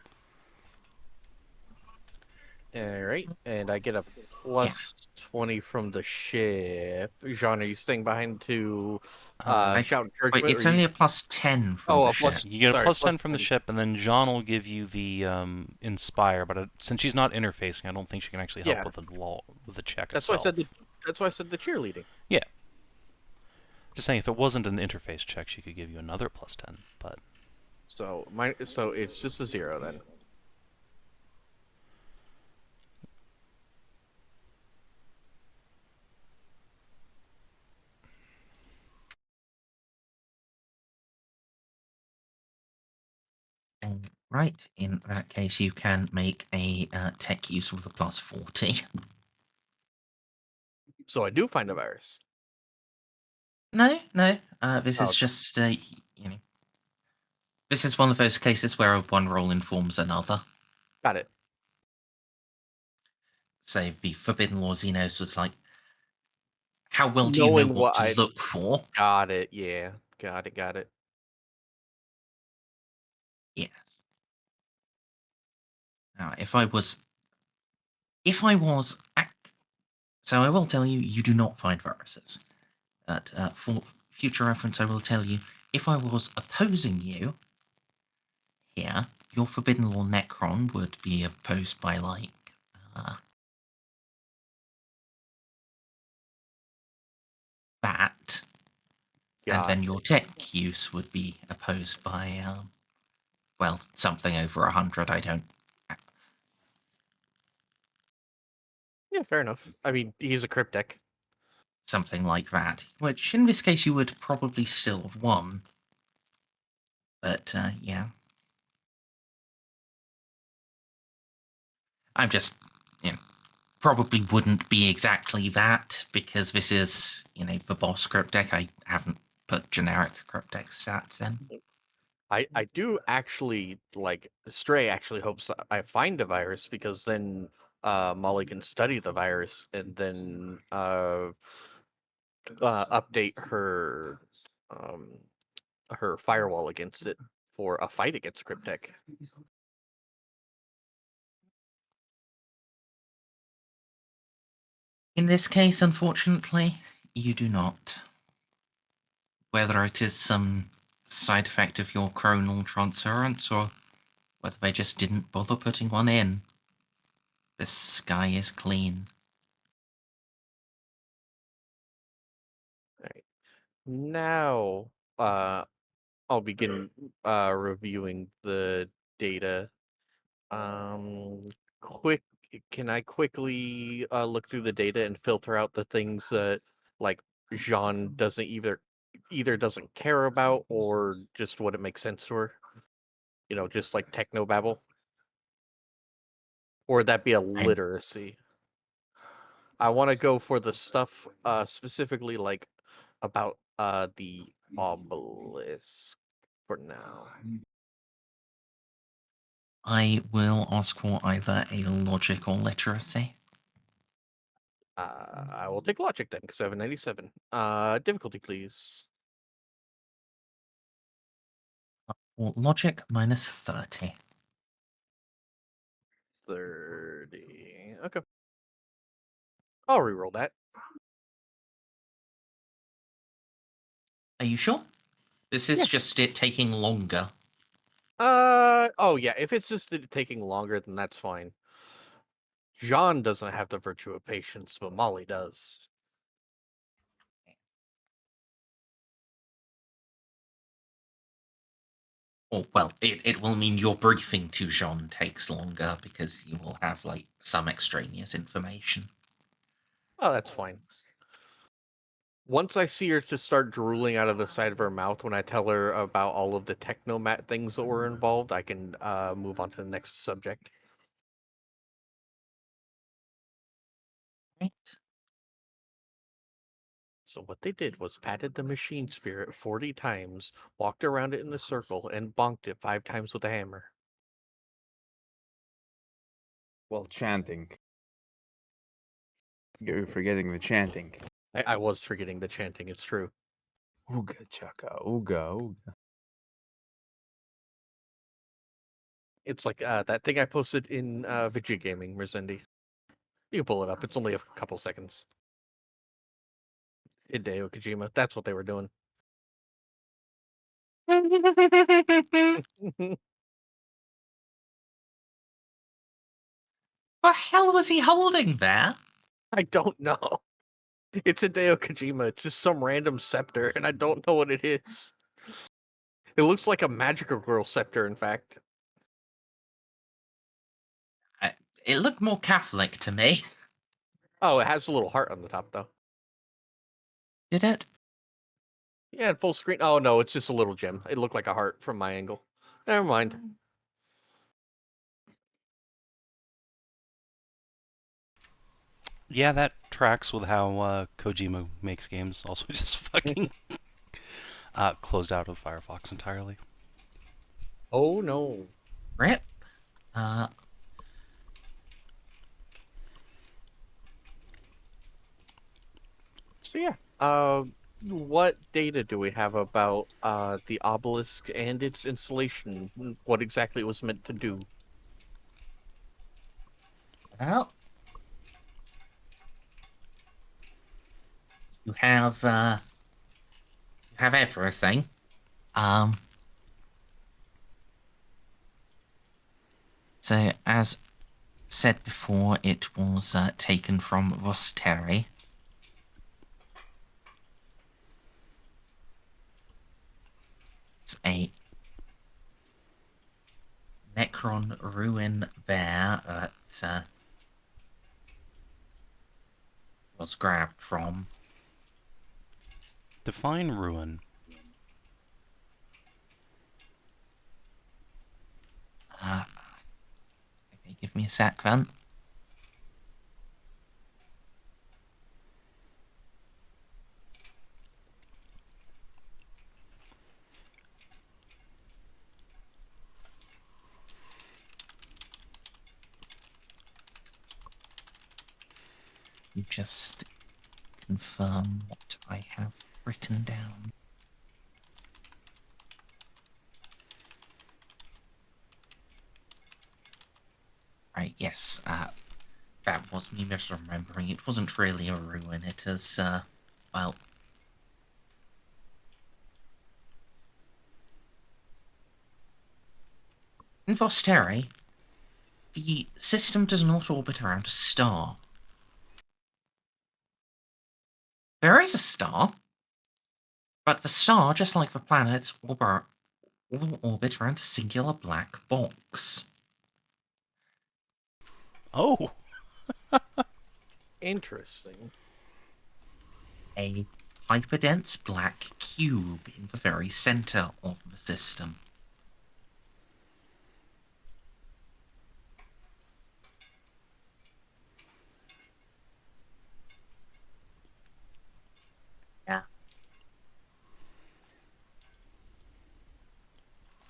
Alright, and I get a plus 20 from the ship. Jeanne, are you staying behind to shout encouragement? Wait, it's or only you... a +10 from Oh, the a plus- ship. You get sorry, a plus plus 10 from the 10. ship, and then Jeanne will give you the Inspire, but since she's not interfacing, I don't think she can actually help Yeah. with the check That's why I itself. said that's why I said the cheerleading. Yeah. Just saying, if it wasn't an interface check, she could give you another plus 10, but... So it's just a 0 then. Right, in that case, you can make a tech use with a +40. So I do find a virus. No, this is Okay. just, this is one of those cases where one roll informs another. Got it. So the Forbidden Law Xenos was like, how well do you know Knowing what what to I look for? got it, yeah. Got it. Yes. Now, if I was... So I will tell you, you do not find viruses. But for future reference, I will tell you, if I was opposing you here, your Forbidden Law Necron would be opposed by, like, that. And then your tech use would be opposed by, well, something over 100. I don't... Yeah, fair enough. I mean, he's a cryptic. Something like that. Which, in this case, you would probably still have won. But, yeah. I'm just, probably wouldn't be exactly that, because this is, the boss crypt deck. I haven't put generic crypt deck stats in. I do actually, like, Stray actually hopes that I find a virus, because then Molly can study the virus and then update her firewall against it for a fight against Cryptek. In this case, unfortunately, you do not. Whether it is some side effect of your chronal transference, or whether they just didn't bother putting one in, the sky is clean. Alright. Now, I'll begin reviewing the data. Quick, can I quickly look through the data and filter out the things that, like, Jeanne doesn't either doesn't care about or just wouldn't make sense to her? Just like technobabble? Or would that be a literacy? I want to go for the stuff specifically like about the obelisk for now. I will ask for either a logic or literacy. I will take logic then, because I have a 97. Difficulty, please. Or logic minus 30. 30. Okay. I'll reroll that. Are you sure? This is Yeah. just it taking longer. Oh yeah, if it's just it taking longer, then that's fine. Jeanne doesn't have the virtue of patience, but Molly does. Or, well, it will mean your briefing to Jeanne takes longer because you will have, like, some extraneous information. Oh, that's fine. Once I see her just start drooling out of the side of her mouth when I tell her about all of the technomat things that were involved, I can move on to the next subject. Right? So what they did was patted the machine spirit 40 times, walked around it in a circle, and bonked it 5 times with a hammer. Well, chanting. You're forgetting the chanting. I was forgetting the chanting, it's true. Ooga chaka, ooga, ooga. It's like that thing I posted in Video Gaming, Merzendi. You can pull it up, it's only a couple seconds. Hideo Kojima, that's what they were doing. What the hell was he holding there? I don't know. It's Hideo Kojima, it's just some random scepter, and I don't know what it is. It looks like a magical girl scepter, in fact. It looked more Catholic to me. Oh, it has a little heart on the top, though. Did it? Yeah, full screen. Oh, no, it's just a little gem. It looked like a heart from my angle. Never mind. Yeah, that tracks with how Kojima makes games. Also, just fucking closed out of Firefox entirely. Oh, no. Rip. So, yeah. What data do we have about the obelisk and its installation? What exactly it was meant to do? Well, you have everything. So as said before, it was taken from Vosteri. It's a Necron ruin there that was grabbed from. Define ruin. Okay, give me a sec, then. You just confirm what I have written down. Right, yes, that was me misremembering. It wasn't really a ruin. It is, well... In Vosteri, the system does not orbit around a star. There is a star, but the star, just like the planets, will orbit around a singular black box. Oh! Interesting. A hyperdense black cube in the very center of the system. Yeah.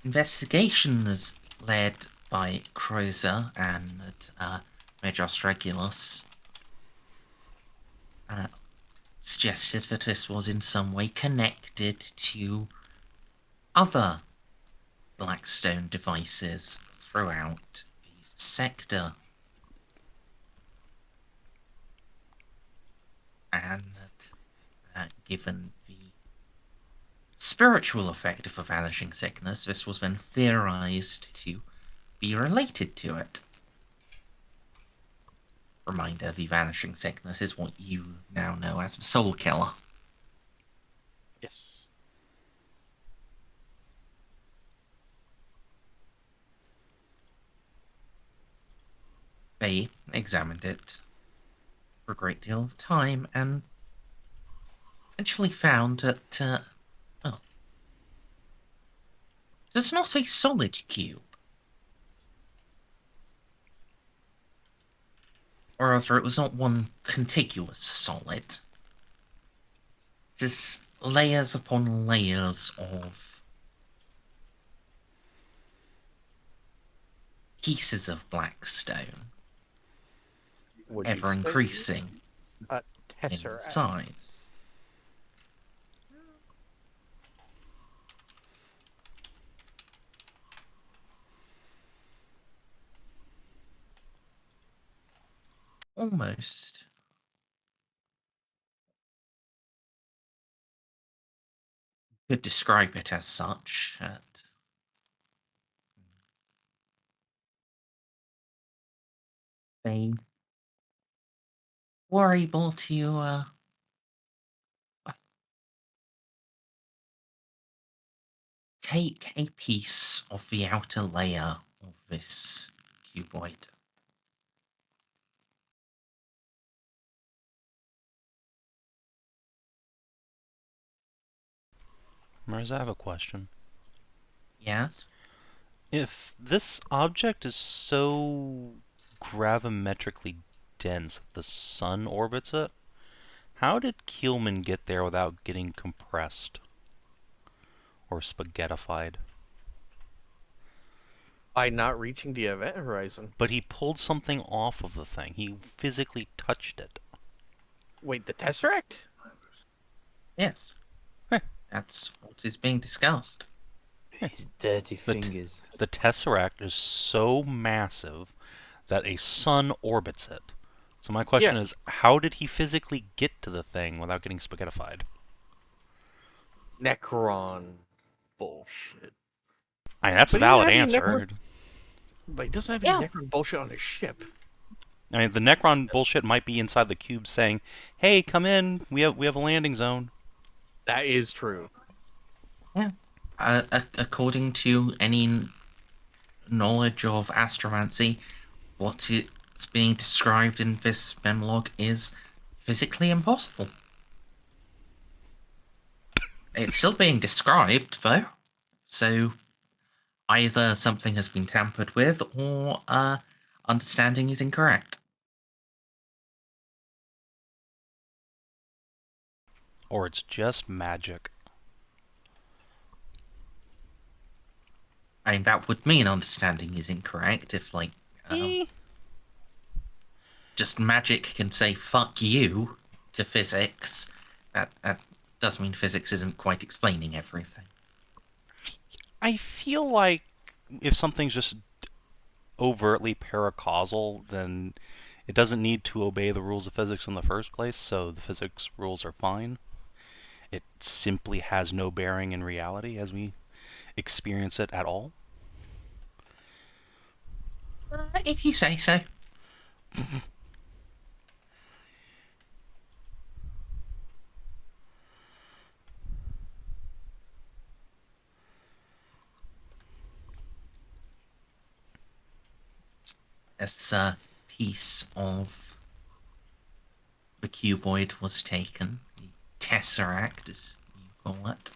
Investigation has led by Croizer and Magos Regulus suggested that this was in some way connected to other Blackstone devices throughout the sector. And that, given the spiritual effect of a vanishing sickness, this was then theorized to be related to it. Reminder, the vanishing sickness is what you now know as the soul killer. Yes. They examined it for a great deal of time and eventually found that, well, it's not a solid cube. Or rather, it was not one contiguous solid. Just layers upon layers of pieces of Blackstone, Would you ever say increasing a in tesseract? size. Almost. Could describe it as such. They were able to take a piece of the outer layer of this cuboid. Merz, I have a question. Yes? If this object is so gravimetrically dense that the sun orbits it, how did Keelman get there without getting compressed? Or spaghettified? By not reaching the event horizon. But he pulled something off of the thing. He physically touched it. Wait, the tesseract? Yes. Heh. That's what is being discussed. His dirty fingers. The Tesseract is so massive that a sun orbits it. So my question is, how did he physically get to the thing without getting spaghettified? Necron bullshit. I mean, that's a But he doesn't valid have any answer. But he doesn't have Yeah. any Necron bullshit on his ship. I mean, the Necron bullshit might be inside the cube saying, "Hey, come in. We have a landing zone." That is true. Yeah. According to any knowledge of astromancy, what is being described in this memlog is physically impossible. It's still being described, though, so either something has been tampered with or understanding is incorrect. Or it's just magic. I mean, that would mean understanding is incorrect if, like, just magic can say "fuck you" to physics. That does mean physics isn't quite explaining everything. I feel like if something's just overtly paracausal, then it doesn't need to obey the rules of physics in the first place, so the physics rules are fine. It simply has no bearing in reality as we experience it at all. If you say so. This piece of the cuboid was taken, the tesseract, as you call it.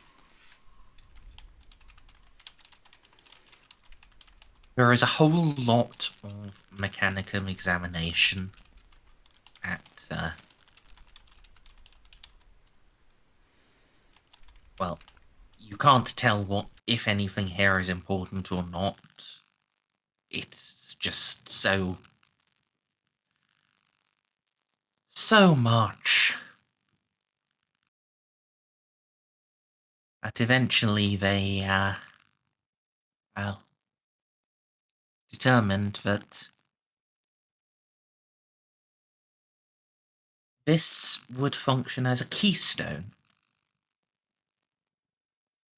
There is a whole lot of mechanical examination at, well, you can't tell what, if anything, here is important or not. it's just so much that eventually they, well, determined that this would function as a keystone,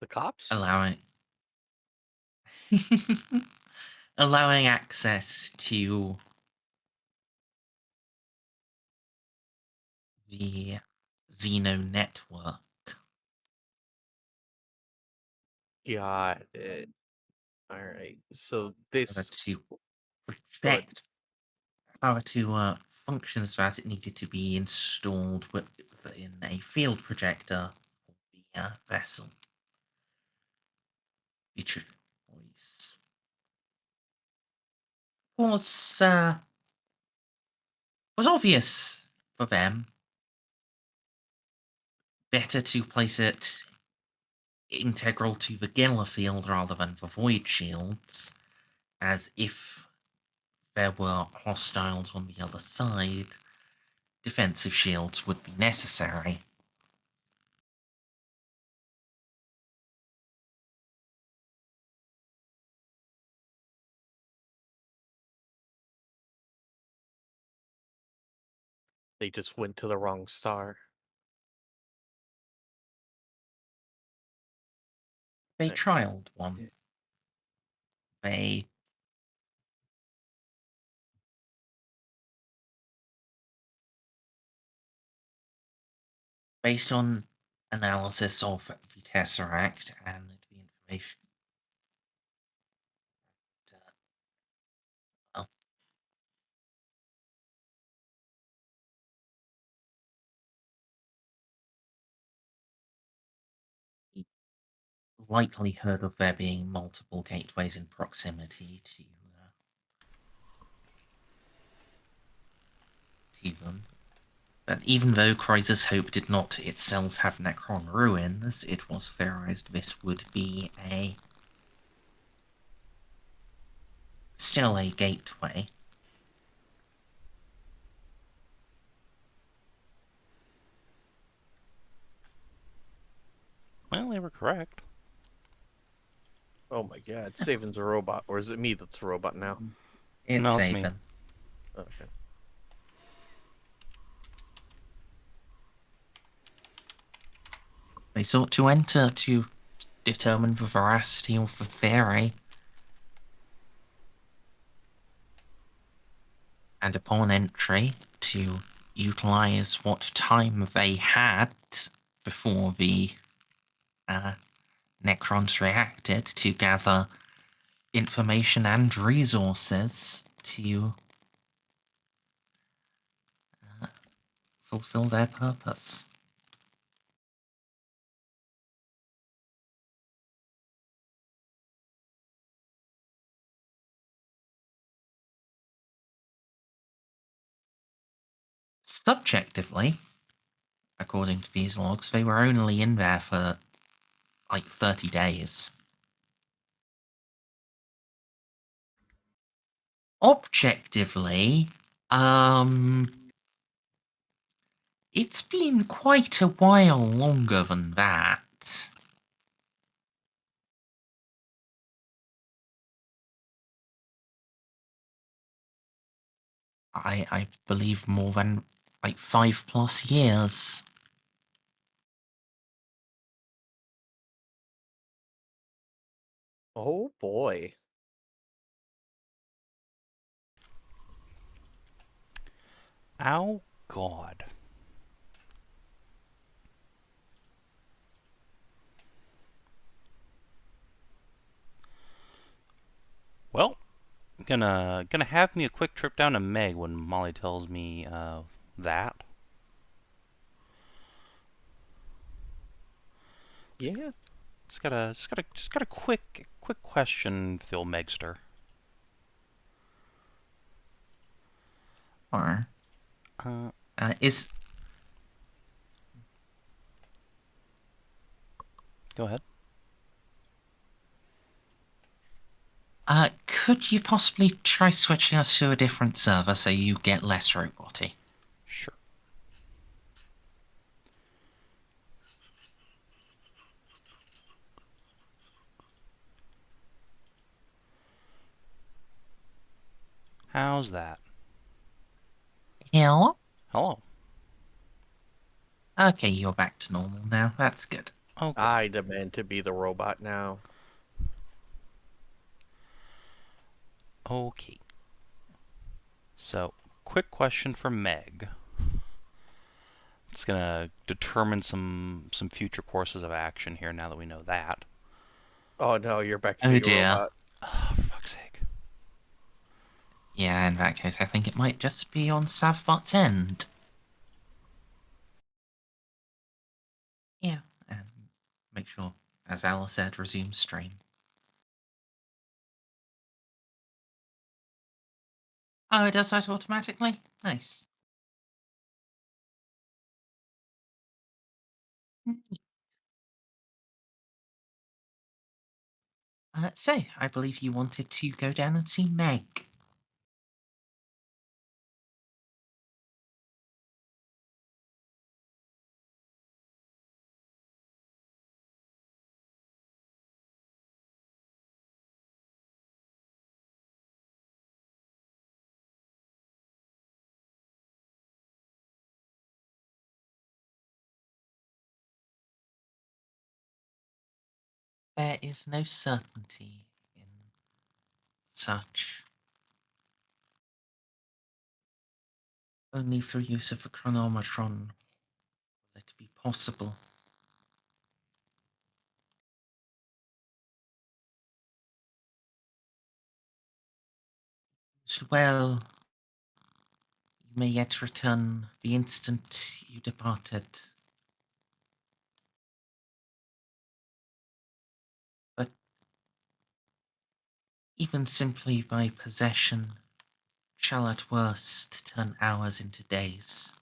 The cops? allowing allowing access to the Xeno network. Got it. Alright. So Power this to Go ahead. project, power to function as that, it needed to be installed in a field projector for the vessel. Which was obvious for them. Better to place it integral to the Gila field rather than the void shields, as if there were hostiles on the other side, defensive shields would be necessary. They just went to the wrong star. They Right. trialed one. They based on analysis of the Tesseract and the information. Well, the likelihood of there being multiple gateways in proximity to them. But even though Croizer's hope did not itself have Necron ruins, it was theorized this would be still a gateway. Well, they were correct. Oh my god, Savin's a robot, or is it me that's a robot now? It's No, it's me. Savin. Okay. They sought to enter to determine the veracity of the theory. And upon entry, to utilize what time they had before the Necrons reacted to gather information and resources to fulfill their purpose. Subjectively, according to these logs, they were only in there for like 30 days. Objectively, it's been quite a while longer than that. I believe more than like 5+ years. Oh boy. Ow, God. Well, gonna have me a quick trip down to Meg when Molly tells me that. Yeah. Just got a quick question for the old Megster. Or Uh, is Go ahead. Could you possibly try switching us to a different server so you get less roboty? Sure. How's that? Hello? Hello. Okay, you're back to normal now. That's good. Okay. I demand to be the robot now. Okay. So, quick question for Meg. It's gonna determine some future courses of action here now that we know that. Oh no, you're back to Oh being a dear. robot. For fuck's sake. Yeah, in that case, I think it might just be on Savbot's end. Yeah, and make sure, as Alice said, resume stream. Oh, it does that automatically? Nice. So, I believe you wanted to go down and see Meg. There is no certainty in such. Only through use of a Chronometron will it be possible. Well, you may yet return the instant you departed. But even simply by possession shall at worst turn hours into days.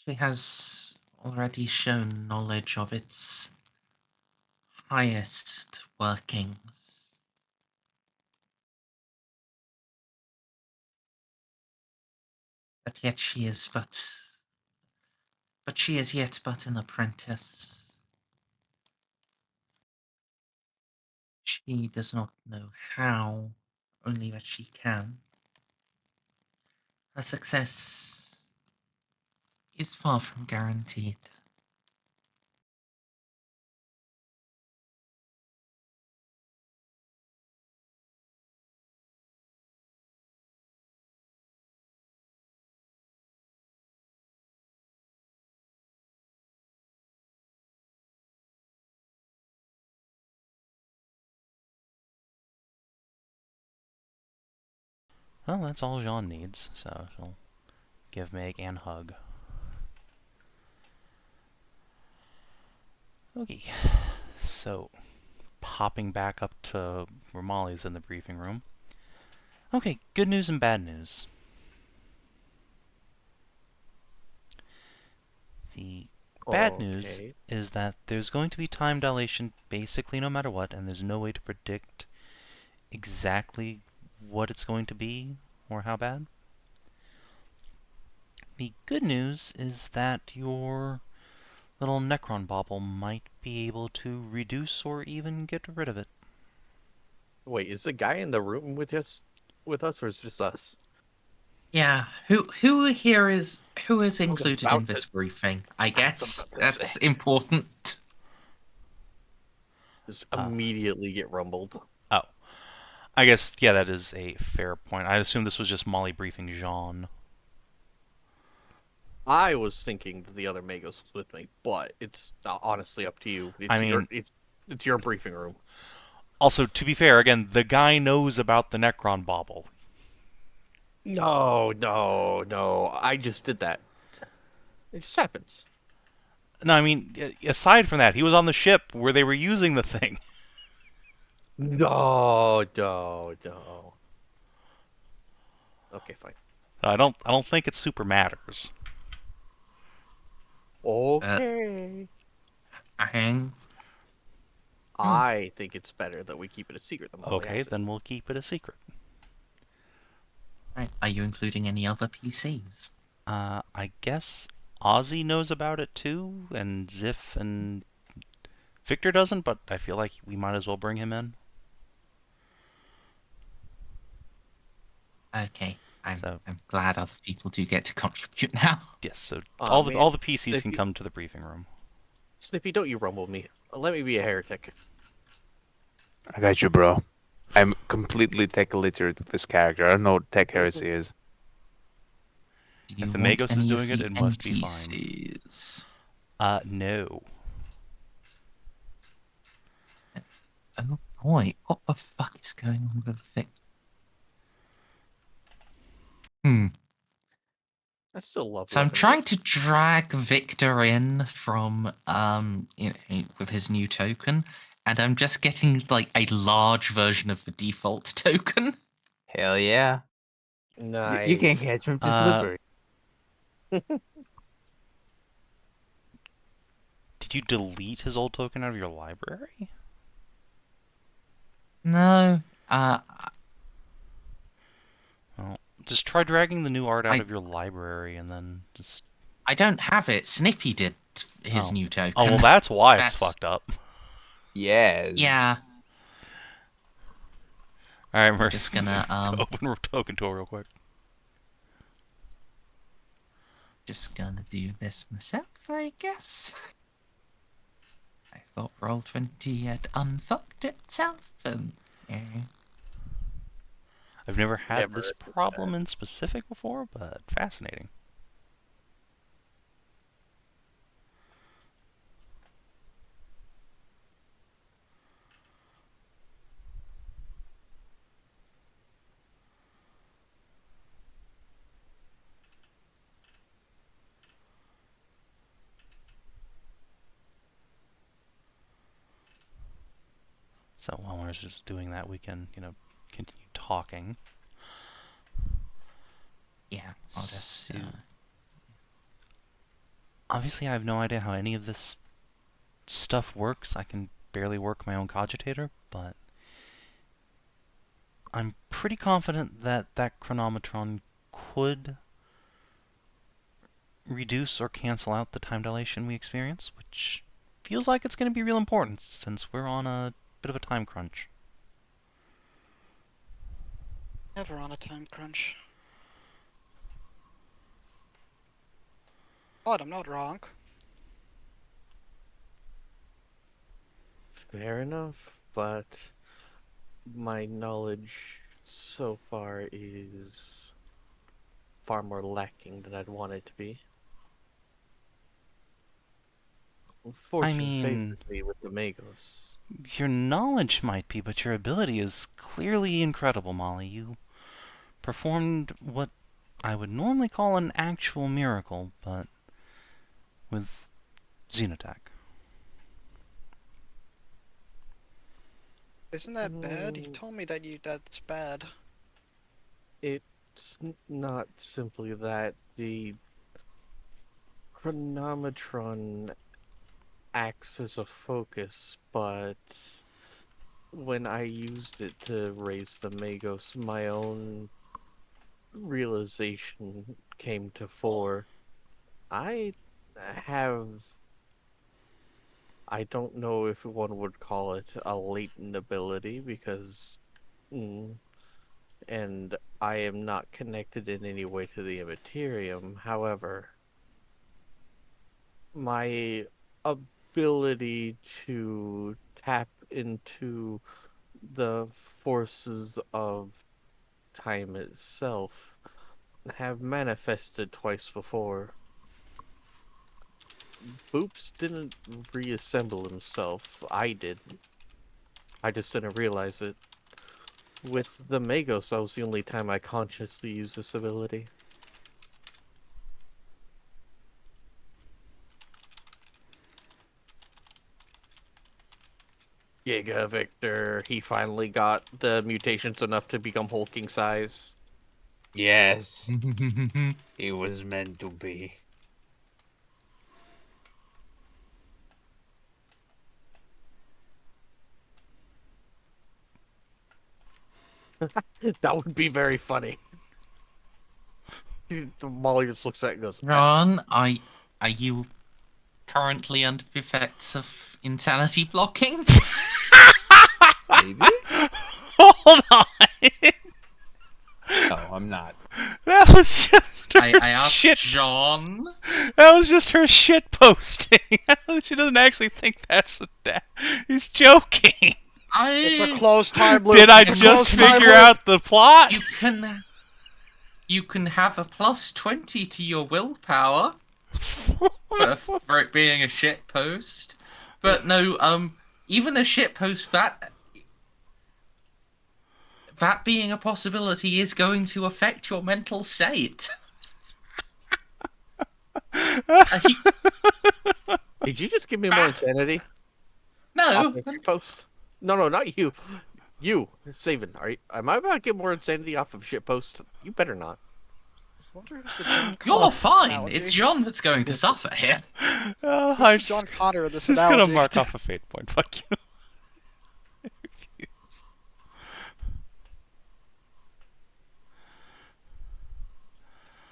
She has already shown knowledge of its highest workings. But yet she is but she is yet but an apprentice. She does not know how, only that she can. Her success is far from guaranteed. Well, that's all Jeanne needs, so she'll give Meg and hug. Okay, so popping back up to where Molly's in the briefing room. Okay, good news and bad news. The bad news Okay. is that there's going to be time dilation basically no matter what, and there's no way to predict exactly what it's going to be or how bad. The good news is that your little Necron bauble might be able to reduce or even get rid of it. Wait, is the guy in the room with us, or is it just us? Yeah, who here is who is was included in about this to- briefing? I I was guess about to that's say. important. Just immediately get rumbled. Oh. I guess, yeah, that is a fair point. I assume this was just Molly briefing Jeanne. I was thinking that the other Magos was with me, but it's honestly up to you. It's I mean, it's your briefing room. also, to be fair, again, the guy knows about the Necron bauble. No, no, no. I just did that. It just happens. No, I mean, aside from that, he was on the ship where they were using the thing. No, no, no. Okay, fine. I don't think it super matters. Okay. Hang. I think it's better that we keep it a secret than Molly Okay, has it. then we'll keep it a secret. Right. Are you including any other PCs? I guess Ozzy knows about it too, and Xiph and Victor doesn't, but I feel like we might as well bring him in. Okay. I'm So- glad other people do get to contribute now. Yes, so Aw, all man. the PCs can come to the briefing room. Snippy, don't you rumble me. Let me be a heretic. I got you, bro. I'm completely tech illiterate with this character. I don't know what tech heresy is. Do you If the want Magos is any doing of it, the it must be fine. NPCs? No. Oh boy, what the fuck is going on with Vic? I still love So I'm Revenant. trying to drag Victor in from with his new token, and I'm just getting like a large version of the default token. Hell yeah. Nice. You can't catch him, just Uh, slippery. Did you delete his old token out of your library? No, Well, just try dragging the new art out I- of your library and then just... I don't have it. Snippy did his Oh. new token. Oh, well, that's why it's That's- fucked up. Yes. Yeah, Alright, Mercy. just gonna Open token tool real quick. just gonna do this myself, I guess. I thought Roll20 had unfucked itself, and I've never had Never this did problem in specific before, but fascinating. So while we're just doing that, we can, continue talking. yeah, I'll just. So- Obviously, I have no idea how any of this stuff works. I can barely work my own cogitator, but I'm pretty confident that that Chronometron could reduce or cancel out the time dilation we experience, which feels like it's going to be real important since we're on a bit of a time crunch. Never on a time crunch. But I'm not wrong. Fair enough, but my knowledge so far is far more lacking than I'd want it to be. Fortune mean- favors me with the Magos. Your knowledge might be, but your ability is clearly incredible, Molly. You performed what I would normally call an actual miracle, but with Xenotech. Isn't that bad? You Mm. told me that's bad. It's not simply that. The Chronometron acts as a focus, but when I used it to raise the Magos, my own realization came to fore. I don't know if one would call it a latent ability because, and I am not connected in any way to the Immaterium. However, my ability to tap into the forces of time itself have manifested twice before. Boops didn't reassemble himself. I did. I just didn't realize it. With the Magos, that was the only time I consciously used this ability. Giga Victor, he finally got the mutations enough to become hulking size. Yes, it was meant to be. That would be very funny. Molly just looks at it and goes, Ron, are you currently under the effects of insanity blocking? Maybe? Hold on. No, I'm not. That was just her I asked shit. John. That was just her shit posting. She doesn't actually think that's he's joking. It's a closed time loop. Did I It's a just closed time figure loop. out the plot? You can have a +20 to your willpower for it being a shit post. But no, even a shit post that being a possibility is going to affect your mental state. did you just give me more insanity? No, Off of shitpost? No, not you. You, Savin. Am I about to get more insanity off of shitpost? You better not. I wonder who's the John you're Connor fine. analogy. It's John that's going to suffer here. Who's I'm the John just, Connor in this just analogy? gonna mark off a fate point. Fuck you.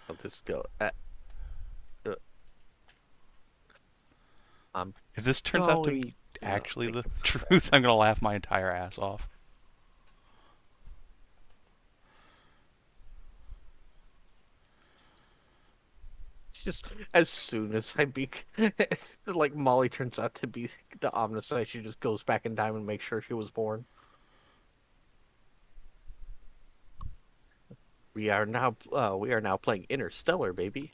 I'll just go. If this turns out to be actually the truth, I'm gonna laugh my entire ass off. It's just as soon as I be like Molly turns out to be the Omnisci, she just goes back in time and makes sure she was born. We are now playing Interstellar, baby.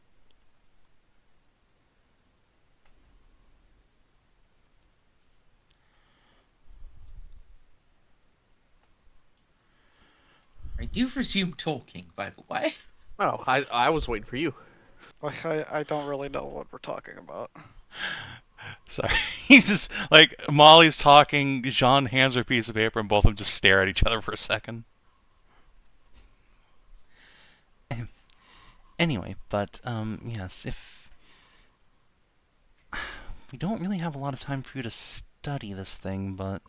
I do resume talking, by the way. Oh, I was waiting for you. I don't really know what we're talking about. Sorry. He's just like Molly's talking, Jeanne hands her a piece of paper and both of them just stare at each other for a second. Anyway, but yes, if we don't really have a lot of time for you to study this thing, but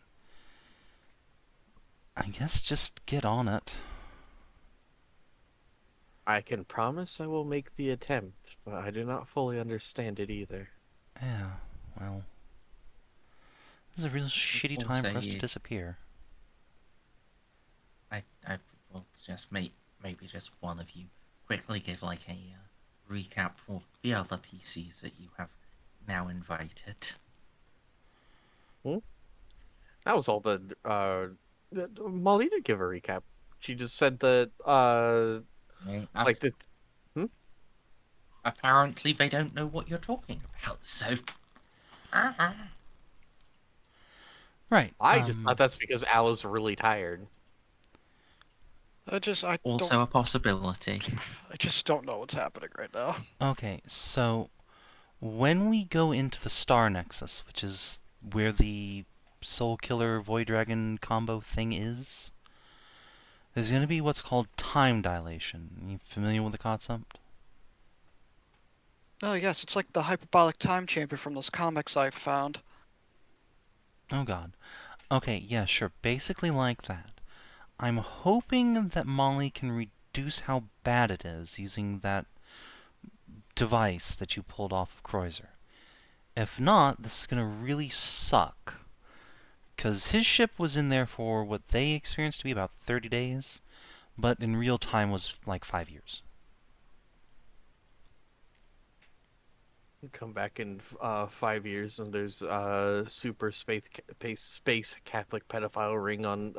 I guess just get on it. I can promise I will make the attempt, but I do not fully understand it either. Yeah, well, this is a real shitty time for us to disappear. I will just maybe just one of you quickly give like a recap for the other PCs that you have now invited. That was all Molly did give a recap. She just said that like the Apparently they don't know what you're talking about, so Right. I just thought that's because Al really tired. also a possibility. I just don't know what's happening right now. Okay, so when we go into the Star Nexus, which is where the Soul Killer Void Dragon combo thing is, there's going to be what's called time dilation. You familiar with the concept? Oh yes, it's like the hyperbolic time chamber from those comics I found. Oh god. Okay, yeah, sure. Basically like that. I'm hoping that Molly can reduce how bad it is using that device that you pulled off of Croizer. If not, this is going to really suck. Because his ship was in there for what they experienced to be about 30 days, but in real time was like 5 years. Come back in 5 years and there's super space Catholic pedophile ring on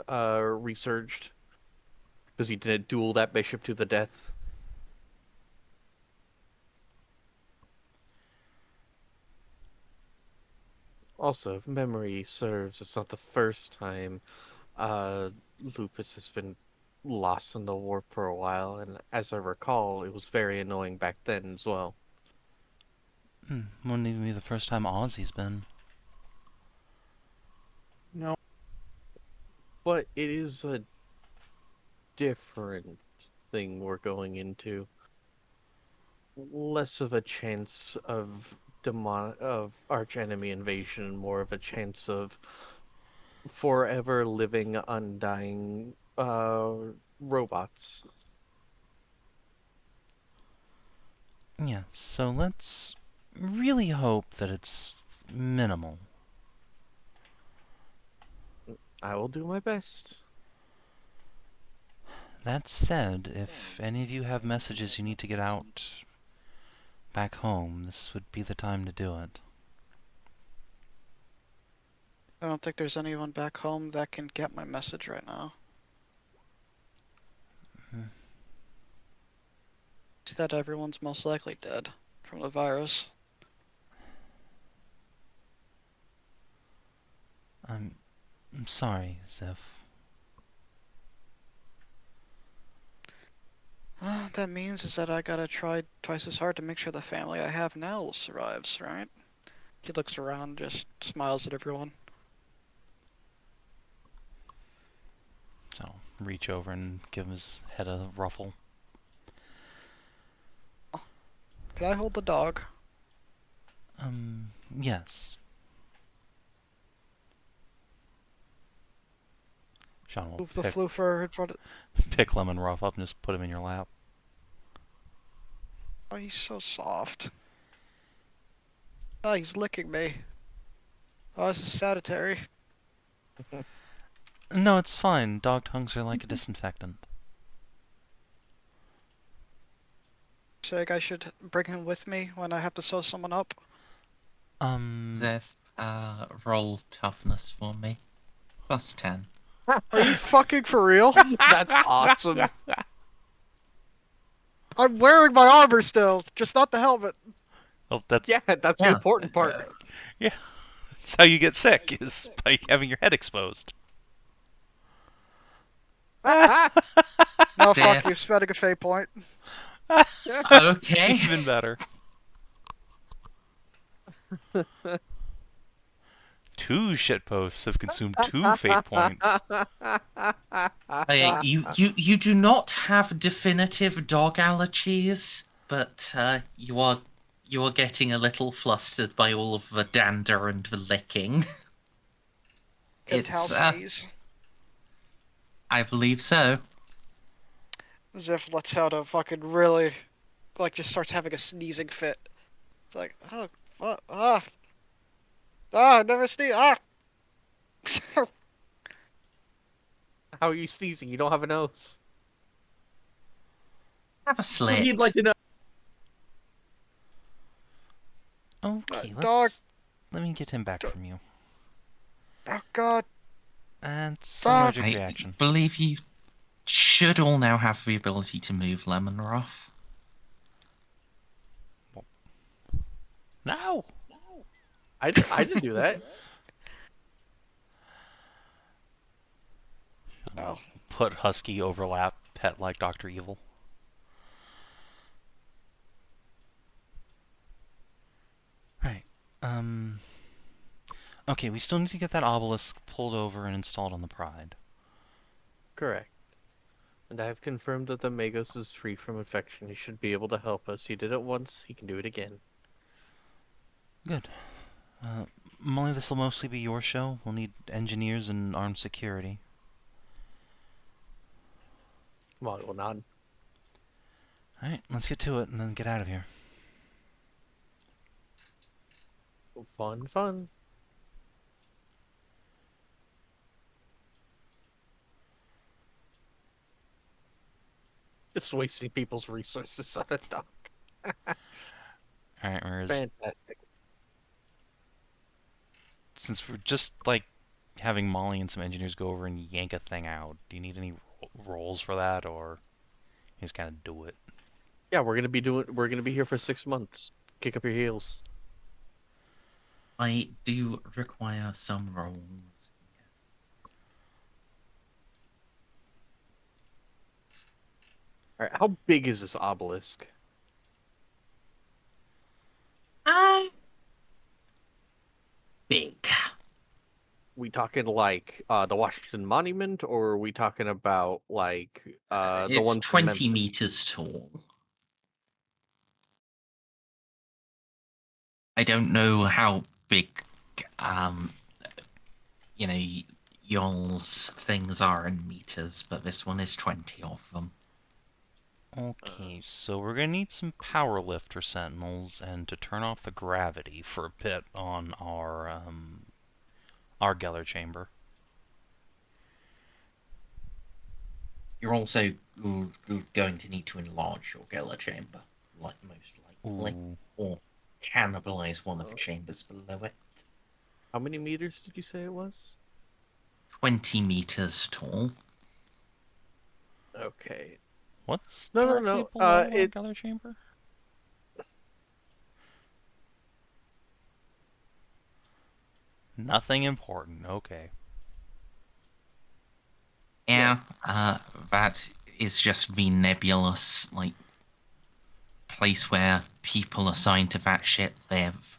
resurged because he didn't duel that bishop to the death. Also, if memory serves, it's not the first time Lupus has been lost in the warp for a while, and as I recall, it was very annoying back then as well. Wouldn't even be the first time Ozzy's been. No. But it is a different thing we're going into. Less of a chance of arch-enemy invasion, more of a chance of forever living, undying robots. Yeah, so let's really hope that it's minimal. I will do my best. That said, if any of you have messages you need to get out back home, this would be the time to do it. I don't think there's anyone back home that can get my message right now. Said everyone's most likely dead from the virus. I'm sorry, Xiph. That means is that I gotta try twice as hard to make sure the family I have now survives, right? He looks around, just smiles at everyone. So I'll reach over and give his head a ruffle. Can I hold the dog? Yes. Jeanne will Move the floofer in front of... pick Lemon Ruff up and just put him in your lap. Oh, he's so soft. Oh, he's licking me. Oh, this is sanitary. No, it's fine. Dog tongues are like a disinfectant. Think I should bring him with me when I have to sew someone up? Xiph, roll toughness for me. +10. Are you fucking for real? That's awesome. I'm wearing my armor still, just not the helmet. Well, that's That's the important part. that's how you get sick, is by having your head exposed. No, fuck Death. you, spending a fate point. Okay. Even better. 2 shitposts have consumed 2 fate points. You do not have definitive dog allergies, but you are getting a little flustered by all of the dander and the licking. It's house sneeze. I believe so. Xiph lets out a fucking really, like, just starts having a sneezing fit. It's like, oh, fuck, I never sneeze, How are you sneezing? You don't have a nose. Have a So slit. he'd like to know. Okay, dog. let me get him back from you. Oh god. That's Dog. allergic I reaction. believe you should all now have the ability to move Lemon Ruff. No! I didn't do that. Oh. Put Husky overlap, pet like Dr. Evil. Right. Okay, we still need to get that obelisk pulled over and installed on the Pride. Correct. And I have confirmed that the Magos is free from infection. He should be able to help us. He did it once, he can do it again. Good. Molly, this will mostly be your show. We'll need engineers and armed security. Molly will nod. Alright, let's get to it and then get out of here. Fun, fun. Just wasting people's resources on a dock. Alright, Merz. Fantastic. Since we're just, like, having Molly and some engineers go over and yank a thing out, do you need any rolls for that, or you just kind of do it? Yeah, we're gonna be here for 6 months. Kick up your heels. I do require some rolls. All right, how big is this obelisk? Big. We talking like the Washington Monument, or are we talking about like the It's ones in 20 Memphis? meters tall. I don't know how big, um, y'all's things are in meters, but this one is 20 of them. Okay, so we're gonna need some power lifter sentinels and to turn off the gravity for a bit on our Geller chamber. You're also going to need to enlarge your Geller chamber, like most likely, Ooh. or cannibalize one of the chambers below it. How many meters did you say it was? 20 meters tall. Okay. What's No, no, directly no. below our It Geller chamber? Nothing important. Okay. Yeah, that is just the nebulous, place where people assigned to that shit live.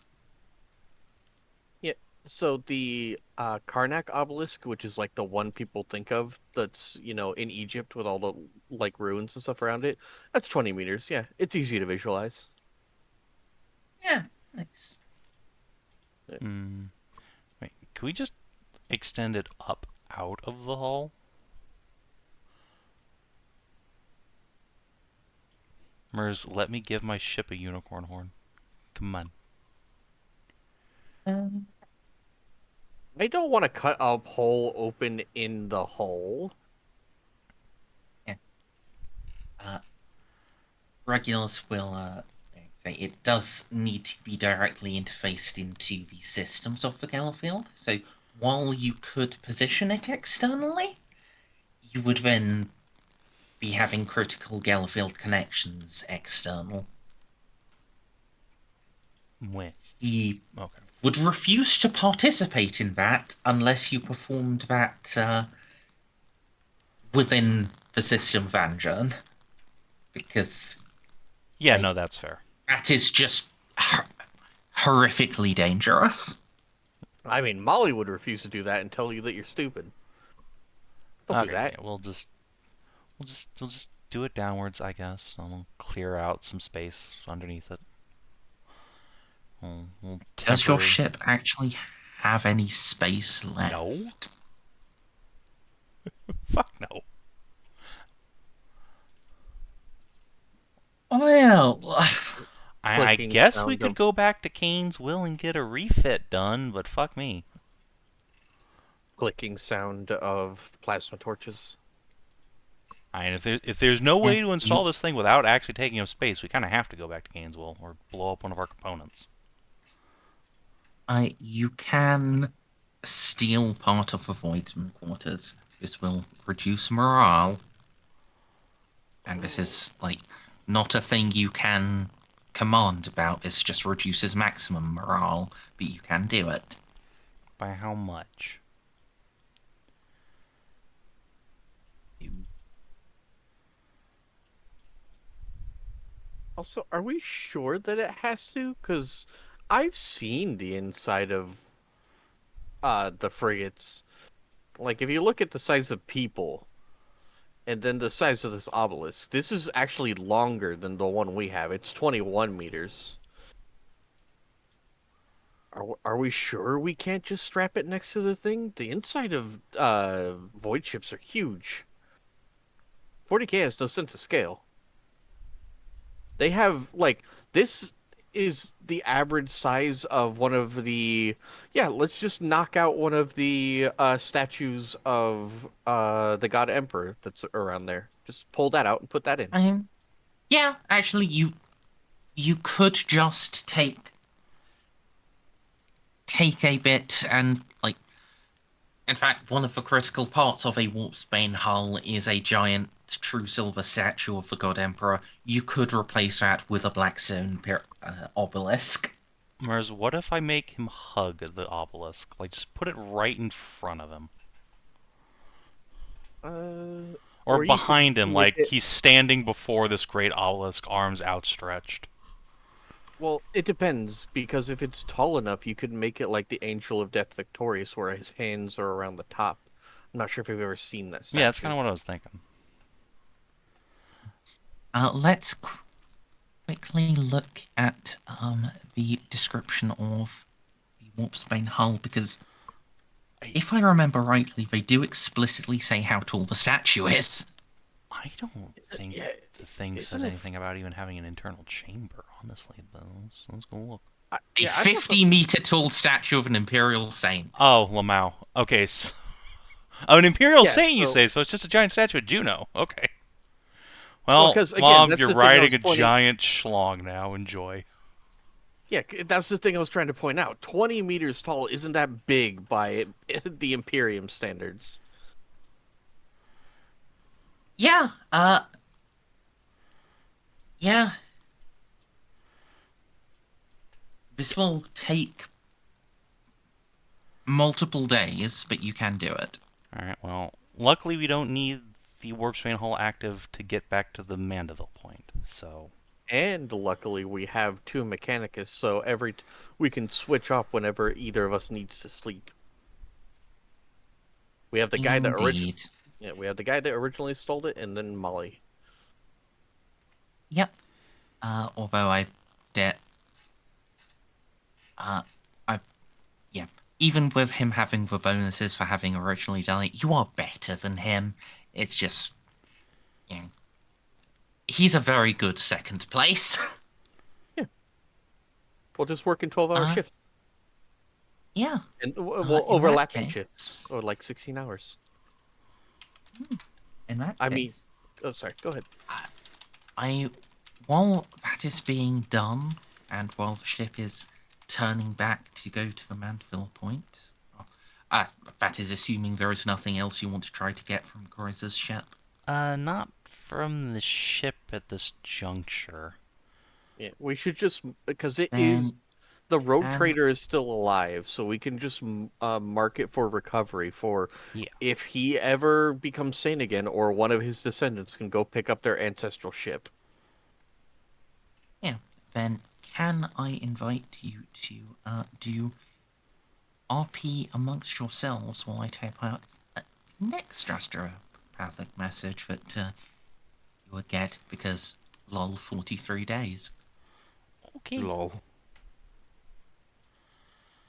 so the Karnak obelisk, which is like the one people think of, that's in Egypt with all the like ruins and stuff around it. That's 20 meters. Yeah, it's easy to visualize. Yeah, nice. Hmm. Wait, can we just extend it up out of the hull? Merz, let me give my ship a unicorn horn. Come on. I don't want to cut a hole open in the hull. Yeah. Regulus will say it does need to be directly interfaced into the systems of the Gallowfield. So while you could position it externally, you would then be having critical Gallowfield connections external. When? He Okay. would refuse to participate in that unless you performed that within the system Van Jeanne, because Yeah, no, that's fair. that is just horrifically dangerous. I mean, Molly would refuse to do that and tell you that you're stupid. Don't do Okay, that. yeah, we'll just do it downwards, I guess. And we'll clear out some space underneath it. We'll Does your temporarily. ship actually have any space left? No. Fuck no. Well, I Clicking guess we sound could of go back to Kane's Will and get a refit done, but fuck me. clicking sound of plasma torches. If there's no way to install you, this thing without actually taking up space, we kind of have to go back to Kane's Will or blow up one of our components. you can steal part of the Voidsman quarters. This will reduce morale, and this is not a thing you can command about. This just reduces maximum morale, but you can do it. By how much? Also, are we sure that it has to? Because I've seen the inside of the frigates. Like, if you look at the size of people and then the size of this obelisk, this is actually longer than the one we have. It's 21 meters. Are we sure we can't just strap it next to the thing? The inside of void ships are huge. 40K has no sense of scale. They have this is the average size of one of the let's just knock out one of the statues of the god emperor that's around there. Just pull that out and put that in. Yeah, actually, you could just take a bit and in fact, one of the critical parts of a Warpsbane hull is a giant true silver statue of the God Emperor. You could replace that with a Blackstone obelisk. Mars, what if I make him hug the obelisk? Like, just put it right in front of him. Or you could behind him, make like it. he's standing before this great obelisk, arms outstretched. Well, it depends, because if it's tall enough, you could make it like the Angel of Death Victorious, where his hands are around the top. I'm not sure if you've ever seen that statue. Yeah, that's kind of what I was thinking. Let's quickly look at the description of the Warpsbane hull, because if I remember rightly, they do explicitly say how tall the statue is. I don't think Yeah, the thing says isn't it? anything about even having an internal chamber, honestly. But let's go look. A Yeah, I thought 50-meter tall statue of an Imperial Saint. Oh, Lamau. Okay, so... Oh, an Imperial Yeah, Saint, you so- say? So it's just a giant statue of Juno. Okay. Well, Well, 'cause, again, Mom, that's you're the thing I riding was a pointing- giant schlong now. Enjoy. Yeah, that's the thing I was trying to point out. 20 meters tall isn't that big by the Imperium standards. Yeah, yeah. This will take multiple days, but you can do it. Alright, well, luckily we don't need the Warpsbane hull active to get back to the Mandeville point, so... And luckily, we have 2 Mechanicus, so we can switch off whenever either of us needs to sleep. We have the guy that Indeed. we have the guy that originally stole it, and then Molly. Yep. Although I dare... yeah. Even with him having the bonuses for having originally done it, you are better than him. It's just... You know, he's a very good second place. We'll just work in 12-hour shifts. Yeah. And in we'll that overlapping case- shifts, or like 16 hours. In that I case, mean, oh, sorry, go ahead. while that is being done, and while the ship is turning back to go to the Mandeville point, that is assuming there is nothing else you want to try to get from Croizer's ship. Not from the ship at this juncture. Yeah, we should just, because it Then is, the road can- trader is still alive, so we can just mark it for recovery for Yeah. if he ever becomes sane again, or one of his descendants can go pick up their ancestral ship. Yeah. Then can I invite you to do RP amongst yourselves while I type out a next astropathic message that you would get, because lol 43 days. Okay. Lol.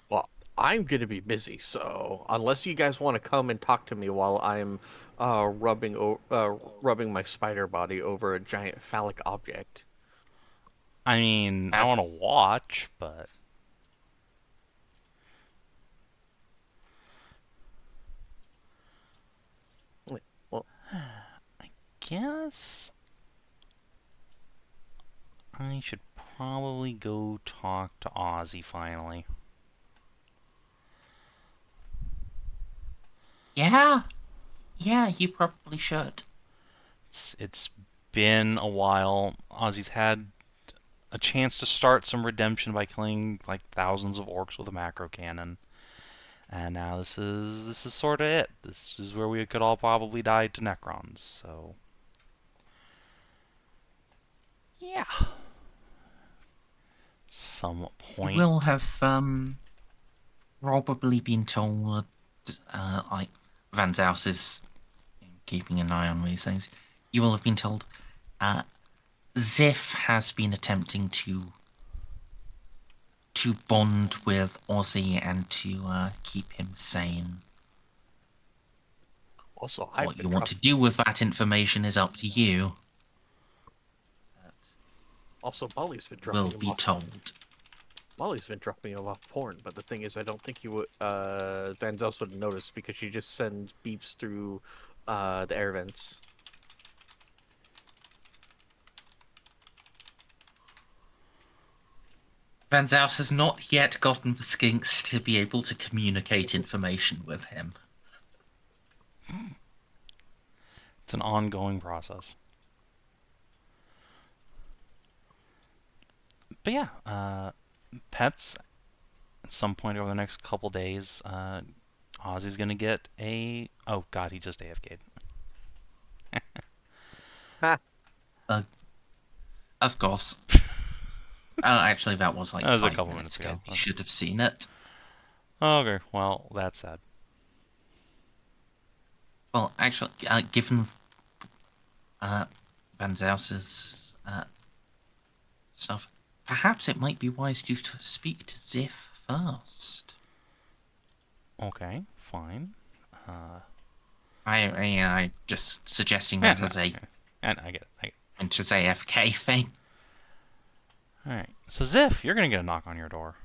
Well, I'm gonna be busy, so unless you guys want to come and talk to me while I'm rubbing my spider body over a giant phallic object. I mean, I want to watch, but... Well, I guess... I should probably go talk to Ozzy finally. Yeah, you probably should. It's been a while. Ozzy's had a chance to start some redemption by killing like thousands of orcs with a macro cannon. And now this is sort of it. This is where we could all probably die to Necrons, so... Yeah. Some point... You will have probably been told, like Van Zaus is keeping an eye on these things. You will have been told Xiph has been attempting to bond with Ozzy and to keep him sane. also, What you want to do with that information is up to you. Also, Molly's been Will dropping be told. Molly's been dropping him off porn, but the thing is, I don't think he would. Van Zels would notice because she just sends beeps through the air vents. Van Zaus has not yet gotten the skinks to be able to communicate information with him. It's an ongoing process. But yeah, pets, at some point over the next couple days, Ozzy's gonna get a... Oh god, he just AFK'd. Of course. Actually, that was like That was a 5 couple minutes minutes ago. ago. You Okay. should have seen it. Okay, well, that's sad. Well, actually, given Van Zeus's stuff, perhaps it might be wise to speak to Xiph first. Okay, fine. I just suggesting Yeah, that no, as a and I get it. just AFK thing. Alright, so Xiph, you're gonna get a knock on your door.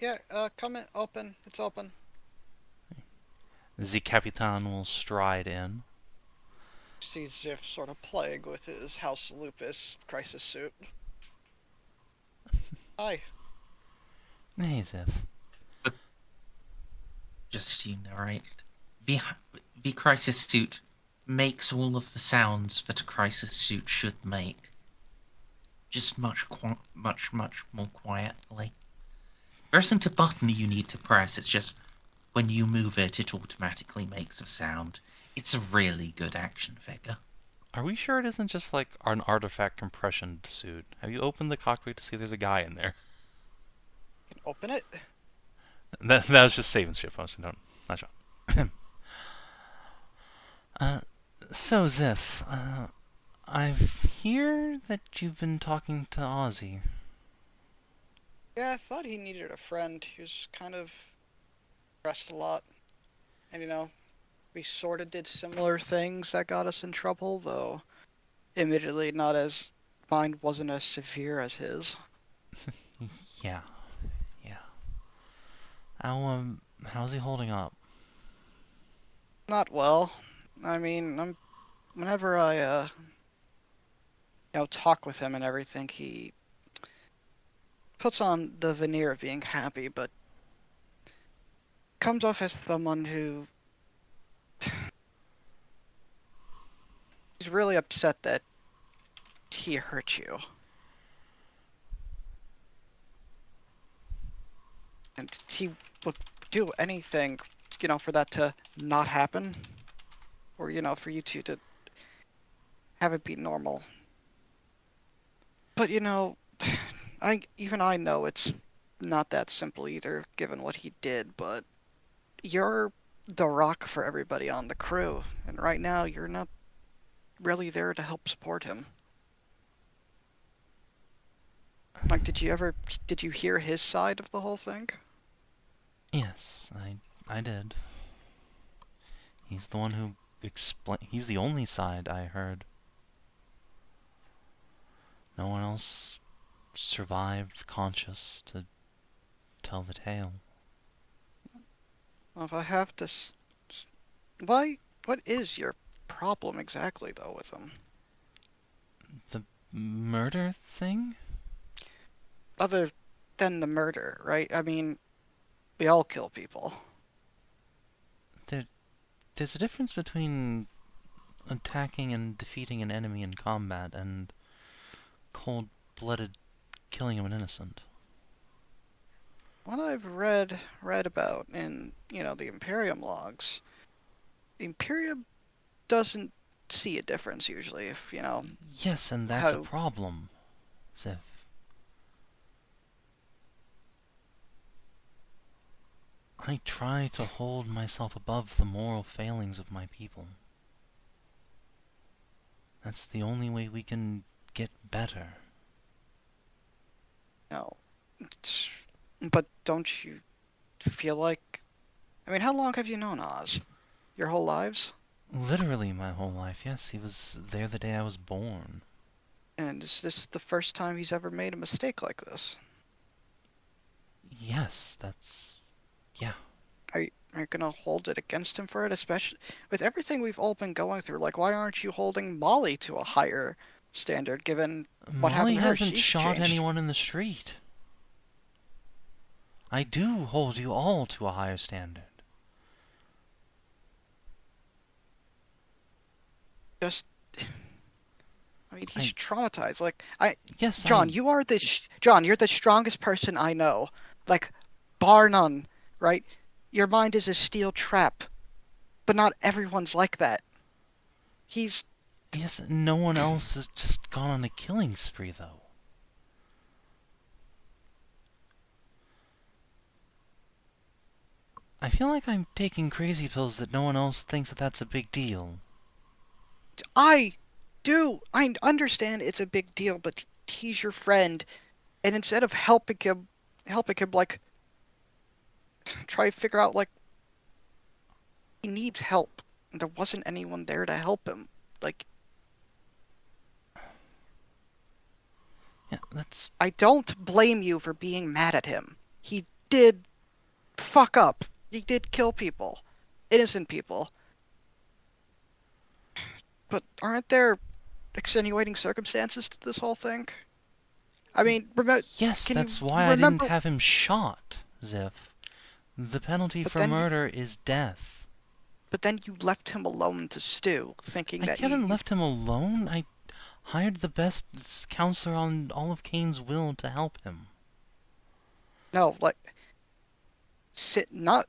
Yeah, come in, open, it's open. The Capitan will stride in. See Xiph sort of plague with his House Lupus crisis suit. Hi. Hey, Xiph. Just to narrate, the crisis suit makes all of the sounds that a crisis suit should make, just much more quietly. There isn't a button you need to press. It's just when you move it, it automatically makes a sound. It's a really good action figure. Are we sure it isn't just like an artifact compression suit? Have you opened the cockpit to see there's a guy in there? Can open it? That was just Savin's ship, honestly. No, not Jeanne. So, Xiph, I hear that you've been talking to Ozzy. Yeah, I thought he needed a friend. He was kind of stressed a lot. And we sort of did similar things that got us in trouble, though admittedly mine wasn't as severe as his. Yeah. How's he holding up? Not well. I mean, whenever I talk with him and everything, he puts on the veneer of being happy, but comes off as someone who he's really upset that he hurt you. And he would do anything, for that to not happen. Or, for you two to have it be normal. But, I know it's not that simple either, given what he did, but you're the rock for everybody on the crew, and right now you're not really there to help support him. Like, did you hear his side of the whole thing? Yes, I did. He's the one who he's the only side I heard. No one else survived conscious to tell the tale. Well, if I have to what is your problem exactly, though, with him? The murder thing? Other than the murder, right? I mean, we all kill people. There's a difference between attacking and defeating an enemy in combat and cold-blooded killing of an innocent. What I've read about in, the Imperium logs, the Imperium doesn't see a difference usually if, Yes, and that's a problem, Xiph. I try to hold myself above the moral failings of my people. That's the only way we can get better. No. But don't you feel like... I mean, how long have you known Oz? Your whole lives? Literally my whole life, yes. He was there the day I was born. And is this the first time he's ever made a mistake like this? Yes, yeah. Are you gonna hold it against him for it, especially with everything we've all been going through? Like, why aren't you holding Molly to a higher standard, given what happened to her? Molly hasn't shot changed. anyone in the street. I do hold you all to a higher standard. Just... I mean, he's traumatized. Like, Yes, John, you're the strongest person I know. Like, bar none, right? Your mind is a steel trap. But not everyone's like that. He's Yes, no one else has just gone on a killing spree, though. I feel like I'm taking crazy pills that no one else thinks that that's a big deal. I understand it's a big deal, but he's your friend, and instead of helping him, like try to figure out like he needs help. And there wasn't anyone there to help him. Like Yeah, that's... I don't blame you for being mad at him. He did fuck up. He did kill people, innocent people. But aren't there extenuating circumstances to this whole thing? I mean, Yes, can that's you why I didn't remember? have him shot, Xiph. The penalty But for then murder is death. you left him alone to stew, thinking I that haven't left him alone. I hired the best counselor on all of Cain's will to help him. no, like not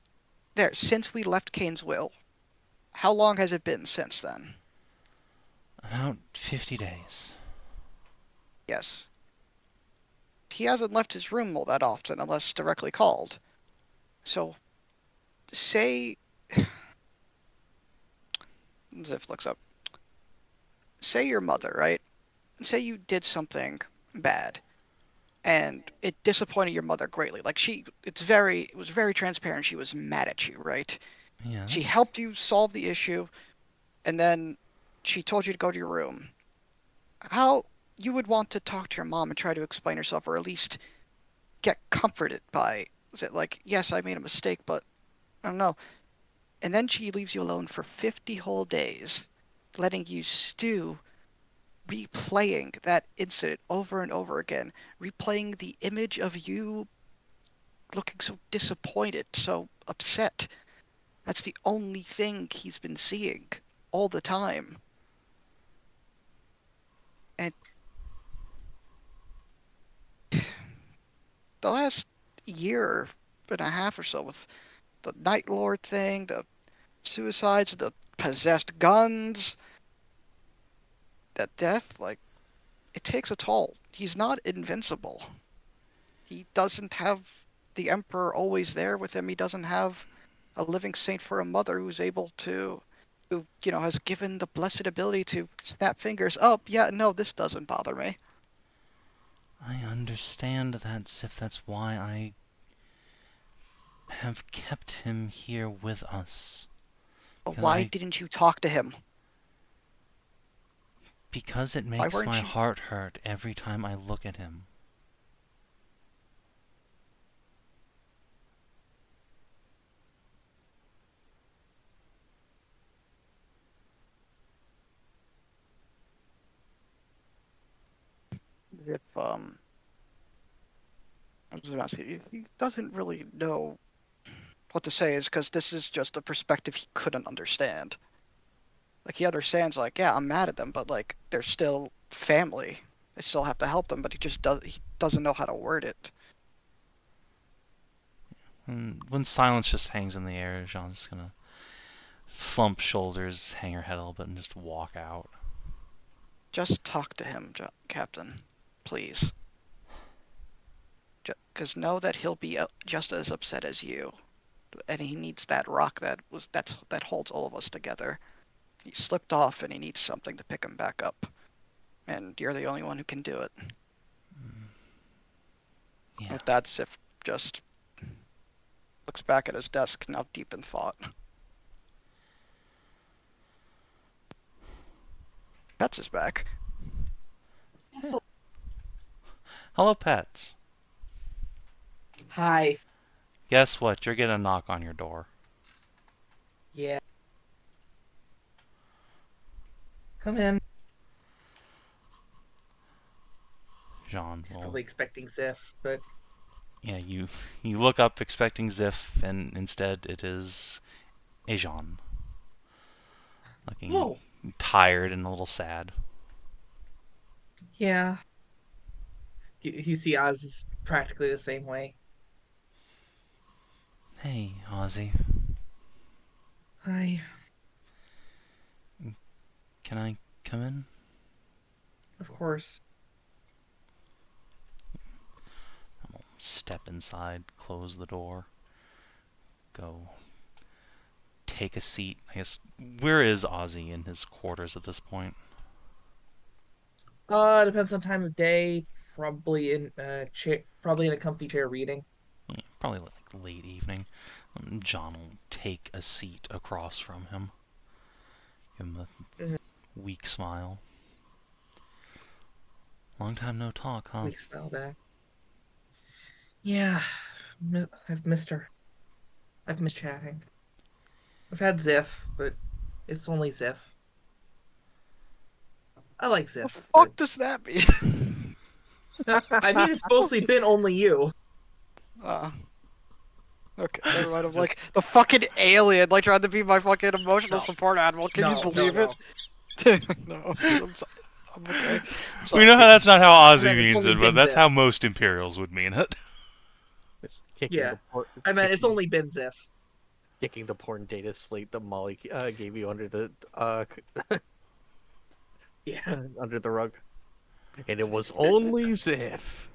there since we left Cain's will. How long has it been since then? About 50 days. Yes. He hasn't left his room all that often unless directly called. So, say... Xiph looks up. Say your mother, right? Say you did something bad, and it disappointed your mother greatly. Like it was very transparent. She was mad at you, right? She Yes. helped you solve the issue, and then she told you to go to your room. How you would want to talk to your mom and try to explain yourself, or at least get comforted by, is it like, yes, I made a mistake, but I don't know. And then she leaves you alone for 50 whole days, letting you stew, replaying that incident over and over again, replaying the image of you looking so disappointed, so upset. That's the only thing he's been seeing all the time. And the last year and a half or so with the Night Lord thing, the suicides, the possessed guns, that death, like, it takes a toll. He's not invincible. He doesn't have the Emperor always there with him. He doesn't have a living saint for a mother who's able to, who, has given the blessed ability to snap fingers. Oh, yeah, no, this doesn't bother me. I understand that, Xiph. That's why I have kept him here with us. Why didn't you talk to him? Because it Why makes my weren't you? heart hurt every time I look at him. If I was going to ask you, if he doesn't really know what to say, is because this is just a perspective he couldn't understand. Like, he understands, like, yeah, I'm mad at them, but like they're still family. I still have to help them, but he doesn't know how to word it. And when silence just hangs in the air, Jeanne's gonna slump shoulders, hang her head a little bit, and just walk out. Just talk to him, Captain, please. Because know that he'll be just as upset as you, and he needs that rock that holds all of us together. He slipped off, and he needs something to pick him back up. And you're the only one who can do it. Yeah. With that, Xiph just looks back at his desk, now deep in thought. Pets is back. Hello, pets. Hi. Guess what? You're getting a knock on your door. Yeah. Come in. Jeanne He's will... probably expecting Xiph, but Yeah, you look up expecting Xiph, and instead it is a Jeanne. Looking whoa. tired and a little sad. Yeah. You see Oz is practically the same way. Hey, Ozzy. Hi. Can I come in? Of course. I'll step inside, close the door, go take a seat. I guess, where is Ozzy in his quarters at this point? Depends on time of day. Probably in probably in a comfy chair reading. Yeah, probably like late evening. John will take a seat across from him. Give him a Mhm. weak smile. Long time no talk, huh? We smell back. Yeah, I've missed her. I've missed chatting. I've had Xiph, but it's only Xiph. I like The Xiph, but fuck does that mean? I mean it's mostly been only you. uh, okay, never Just- mind. I'm just- like the fucking alien, like trying to be my fucking emotional No. support animal. Can you No, believe no. it? No, I'm okay. I'm We sorry. know how that's not how I Ozzy meant it's means only it, but been that's Xiph. how most Imperials would mean it. It's kicking Yeah. the por- I meant it's kicking- only been Xiph. kicking the porn data slate that Molly gave you under the Yeah. under the rug, and it was only Xiph.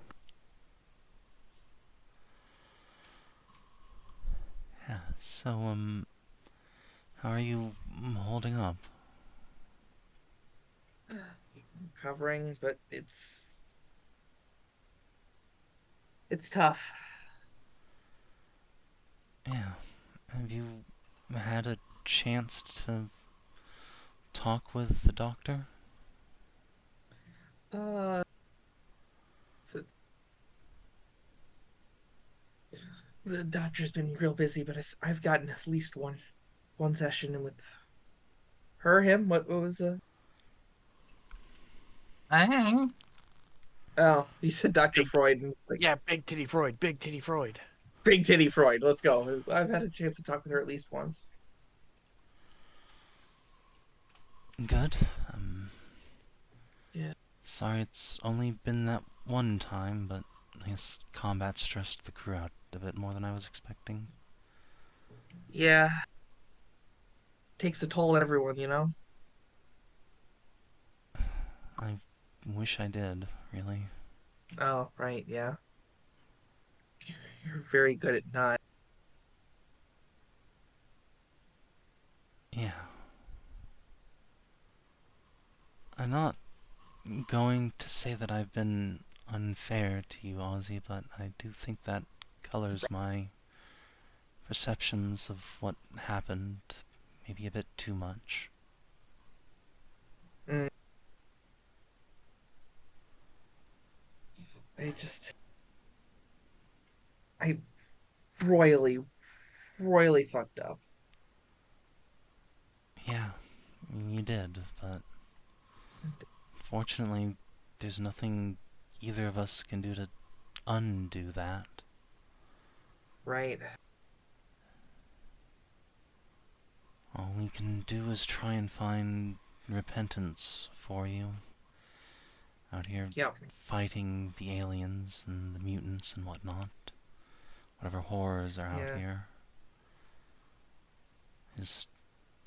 Yeah, so, how are you holding up? Covering, but it's tough. Yeah. Have you had a chance to talk with the doctor? Uh so the doctor's been real busy, but I've gotten at least one session in with her, him. What was the? Bang. Oh, you said Dr. Big, Freud, and like yeah, Big Titty Freud, Big Titty Freud. Big Titty Freud. Let's go. I've had a chance to talk with her at least once. Good. Yeah. Sorry it's only been that one time, but I guess combat stressed the crew out a bit more than I was expecting. Yeah. Takes a toll on everyone, you know? I wish I did, really. Oh, right, yeah. You're very good at not. Yeah. I'm not going to say that I've been unfair to you, Ozzy, but I do think that colors my perceptions of what happened maybe a bit too much. Mm, I just. I royally, royally fucked up. Yeah, you did, but fortunately, there's nothing either of us can do to undo that. Right. All we can do is try and find repentance for you. Out here Yep. fighting the aliens and the mutants and whatnot. Whatever horrors are out Yeah. here. Just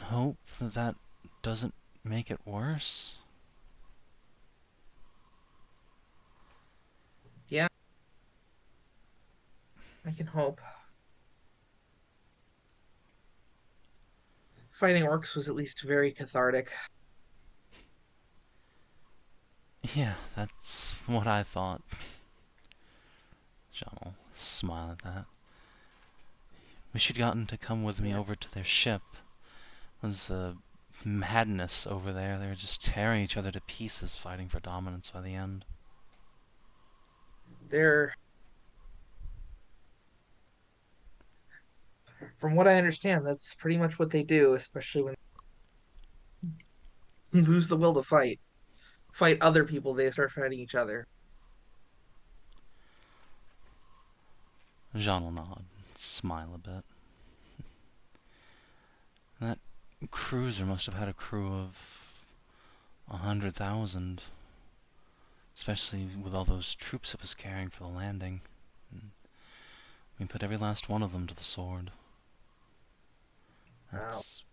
hope that that doesn't make it worse. Yeah. I can hope. Fighting orcs was at least very cathartic. Yeah, that's what I thought. Jeanne will smile at that. Wish you'd gotten to come with me over to their ship. It was madness over there. They were just tearing each other to pieces fighting for dominance by the end. They're, from what I understand, that's pretty much what they do, especially when they lose the will to fight. Fight other people, they start fighting each other. Jeanne will nod, smile a bit. That cruiser must have had a crew of 100,000. Especially with all those troops it was carrying for the landing. We put every last one of them to the sword. Wow. That's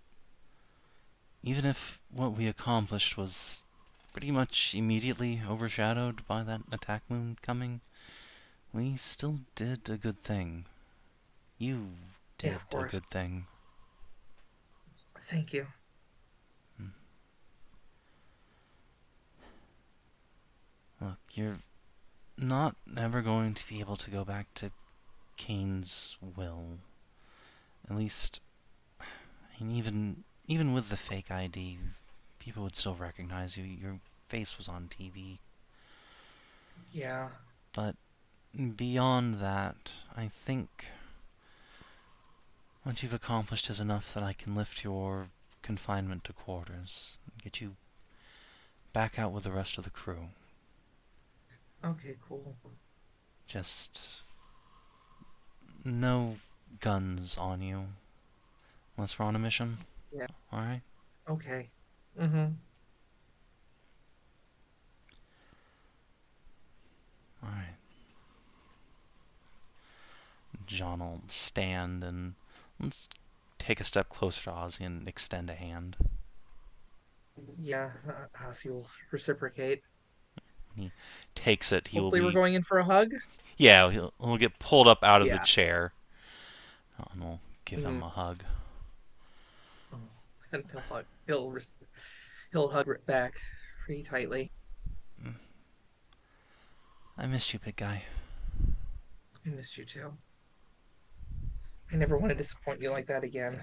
even if what we accomplished was pretty much immediately overshadowed by that attack moon coming, we still did a good thing. You Yeah, did of a course. good thing. Thank you. Look, you're not ever going to be able to go back to Kane's will. At least, I mean, even with the fake ID, people would still recognize you. Your face was on TV. Yeah. But beyond that, I think what you've accomplished is enough that I can lift your confinement to quarters and get you back out with the rest of the crew. Okay, cool. Just no guns on you. Unless we're on a mission. Yeah. Alright? Okay. Mm-hmm. Alright. Jeanne will stand and let's take a step closer to Ozzy and extend a hand. Yeah, Ozzy will reciprocate. He takes it. He Hopefully will we're be... going in for a hug. Yeah, he'll get pulled up out of the Yeah. chair. And we'll give him a hug. Oh, and he'll hug. He'll hug back pretty tightly. I miss you, big guy. I missed you too. I never want to disappoint you like that again.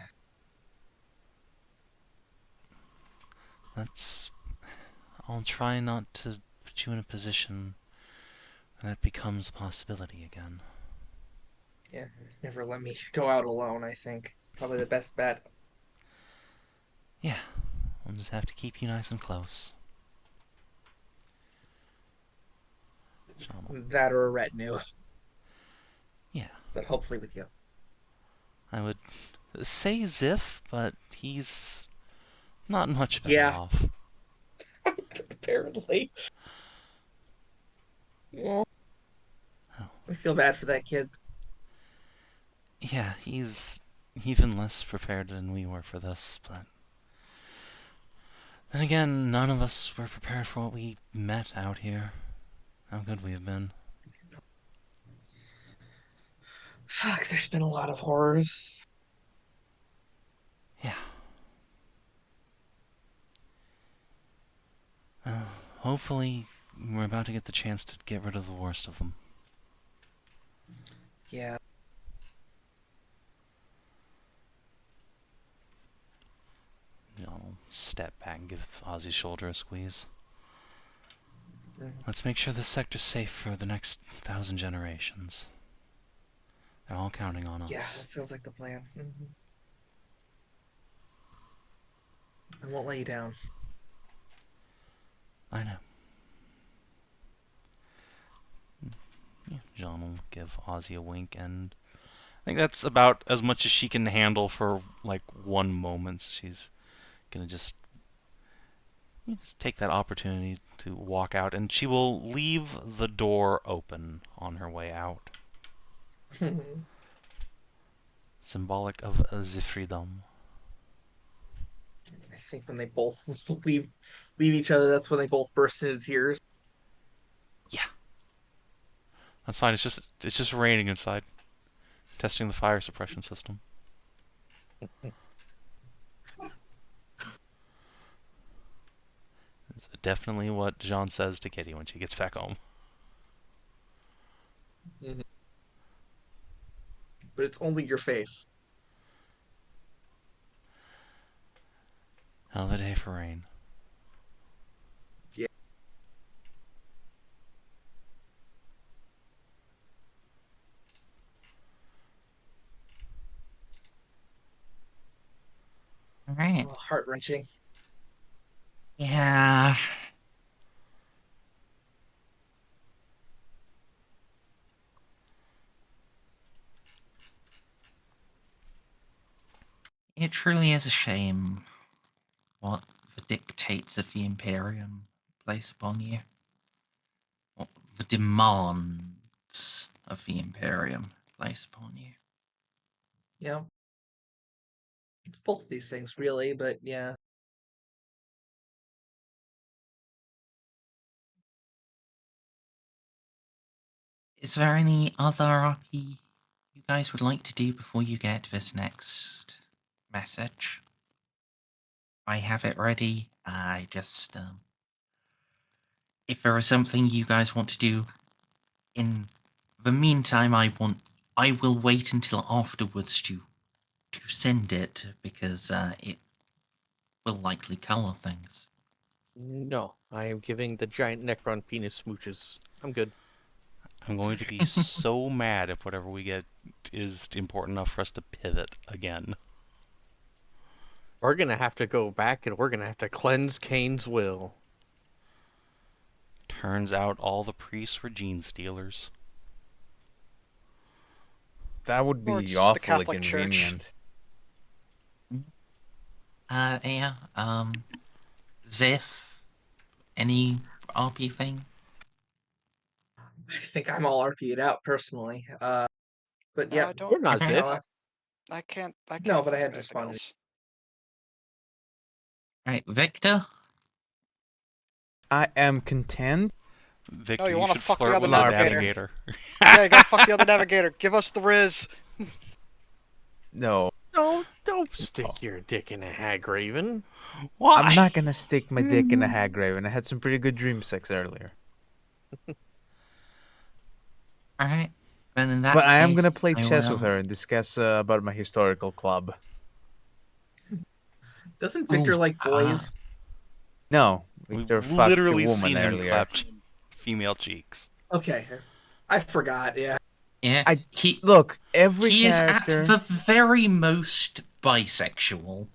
I'll try not to put you in a position when that becomes a possibility again. Yeah, never let me go out alone, I think. It's probably the best bet. Yeah, we'll just have to keep you nice and close. Jeanne. That or a retinue. Yeah. But hopefully with you. I would say Xiph, but he's not much better Yeah. off. Apparently. Oh. I feel bad for that kid. Yeah, he's even less prepared than we were for this, but... Then again, none of us were prepared for what we met out here. How good we have been. Fuck, there's been a lot of horrors. Yeah. Hopefully, we're about to get the chance to get rid of the worst of them. Yeah. I'll step back and give Ozzy's shoulder a squeeze. Mm. Let's make sure this sector's safe for the next 1,000 generations. They're all counting on us. Yeah, that sounds like the plan. I won't let you down. I know. Yeah, Jeanne will give Ozzy a wink, and I think that's about as much as she can handle for, like, one moment. She's gonna just take that opportunity to walk out, and she will leave the door open on her way out. Symbolic of Xiph-freedom. I think when they both leave each other, that's when they both burst into tears. Yeah. That's fine. It's just raining inside. Testing the fire suppression system. It's definitely what Jeanne says to Kitty when she gets back home. But it's only your face. Hell of a day for rain. Yeah. All right. Oh, heart-wrenching. Yeah. It truly is a shame what the dictates of the Imperium place upon you. What the demands of the Imperium place upon you. Yeah. It's both of these things, really, but yeah. Is there any other RP you guys would like to do before you get this next message? I have it ready. I just, if there is something you guys want to do in the meantime, I will wait until afterwards to send it because it will likely color things. No, I am giving the giant Necron penis smooches. I'm good. I'm going to be so mad if whatever we get is important enough for us to pivot again. We're gonna have to go back and we're gonna have to cleanse Cain's will. Turns out all the priests were gene stealers. That would Or be it's the awfully Catholic Church. convenient. Yeah, Xiph, any RP thing? I think I'm all RP'd out personally. But No, yeah, I don't. We're not Okay. Xiph. I can't. No, but I think had of to anything respond. else. Right, Victor? I am content. Victor, No, you you wanna should fuck the flirt other with the navigator. navigator. Yeah, you gotta fuck the other navigator. Give us the Riz. No, Don't stick your dick in a hag raven. Why? I'm not gonna stick my dick in a hag raven. I had some pretty good dream sex earlier. Alright. Then in that But I am case, gonna play I chess with will- her and discuss about my historical club. Doesn't Victor Ooh, like boys? No, We've Victor fucked a literally woman seen him earlier. clap female cheeks. Okay, I forgot. Yeah. Yeah, Look, every he is at character. the very most bisexual.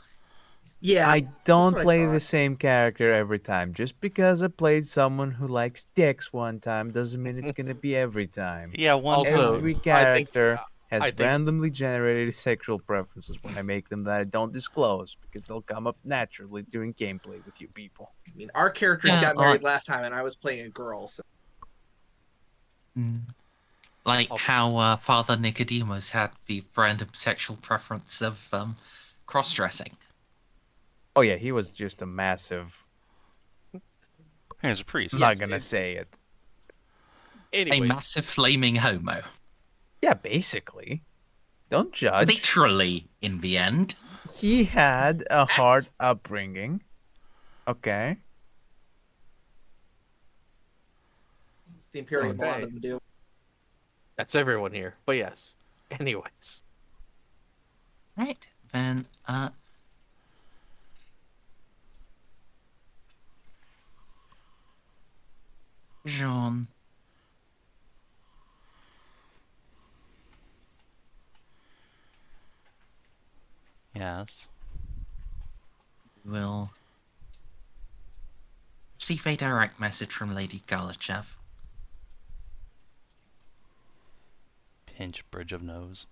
Yeah. I don't what I play the thought. same character every time. Just because I played someone who likes dicks one time doesn't mean it's gonna be every time. Yeah, one Also, time. Every I think- character has I think- randomly generated sexual preferences when I make them that I don't disclose because they'll come up naturally during gameplay with you people. I mean, our characters Yeah, got married last time, and I was playing a girl. So Like Okay. how Father Nicodemus had the random sexual preference of cross-dressing. Oh yeah, he was just a massive. Here's a priest. I'm not gonna say it. A Anyways, massive flaming homo. Yeah, basically. Don't judge. Literally, in the end. He had a hard upbringing. Okay. it's the Imperium Okay. wanted them to do. that's everyone here. But yes. Anyways, Right, then, Jeanne. Yes. Will receive a direct message from Lady Galachev. Pinch bridge of nose.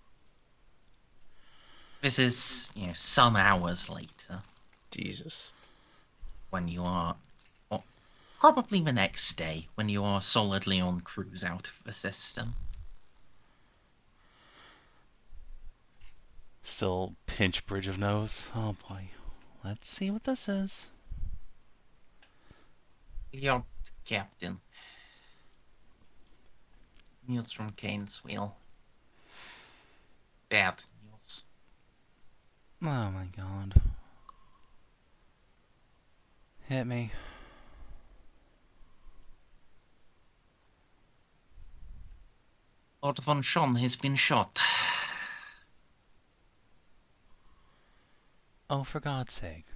This is, some hours later Jesus. when you are, or probably the next day when you are solidly on cruise out of the system. Still pinch bridge of nose. Oh boy. Let's see what this is. Your captain. News from Kane's Wheel. Bad news. Oh my god. Hit me. Lord von Schon has been shot. Oh, for God's sake.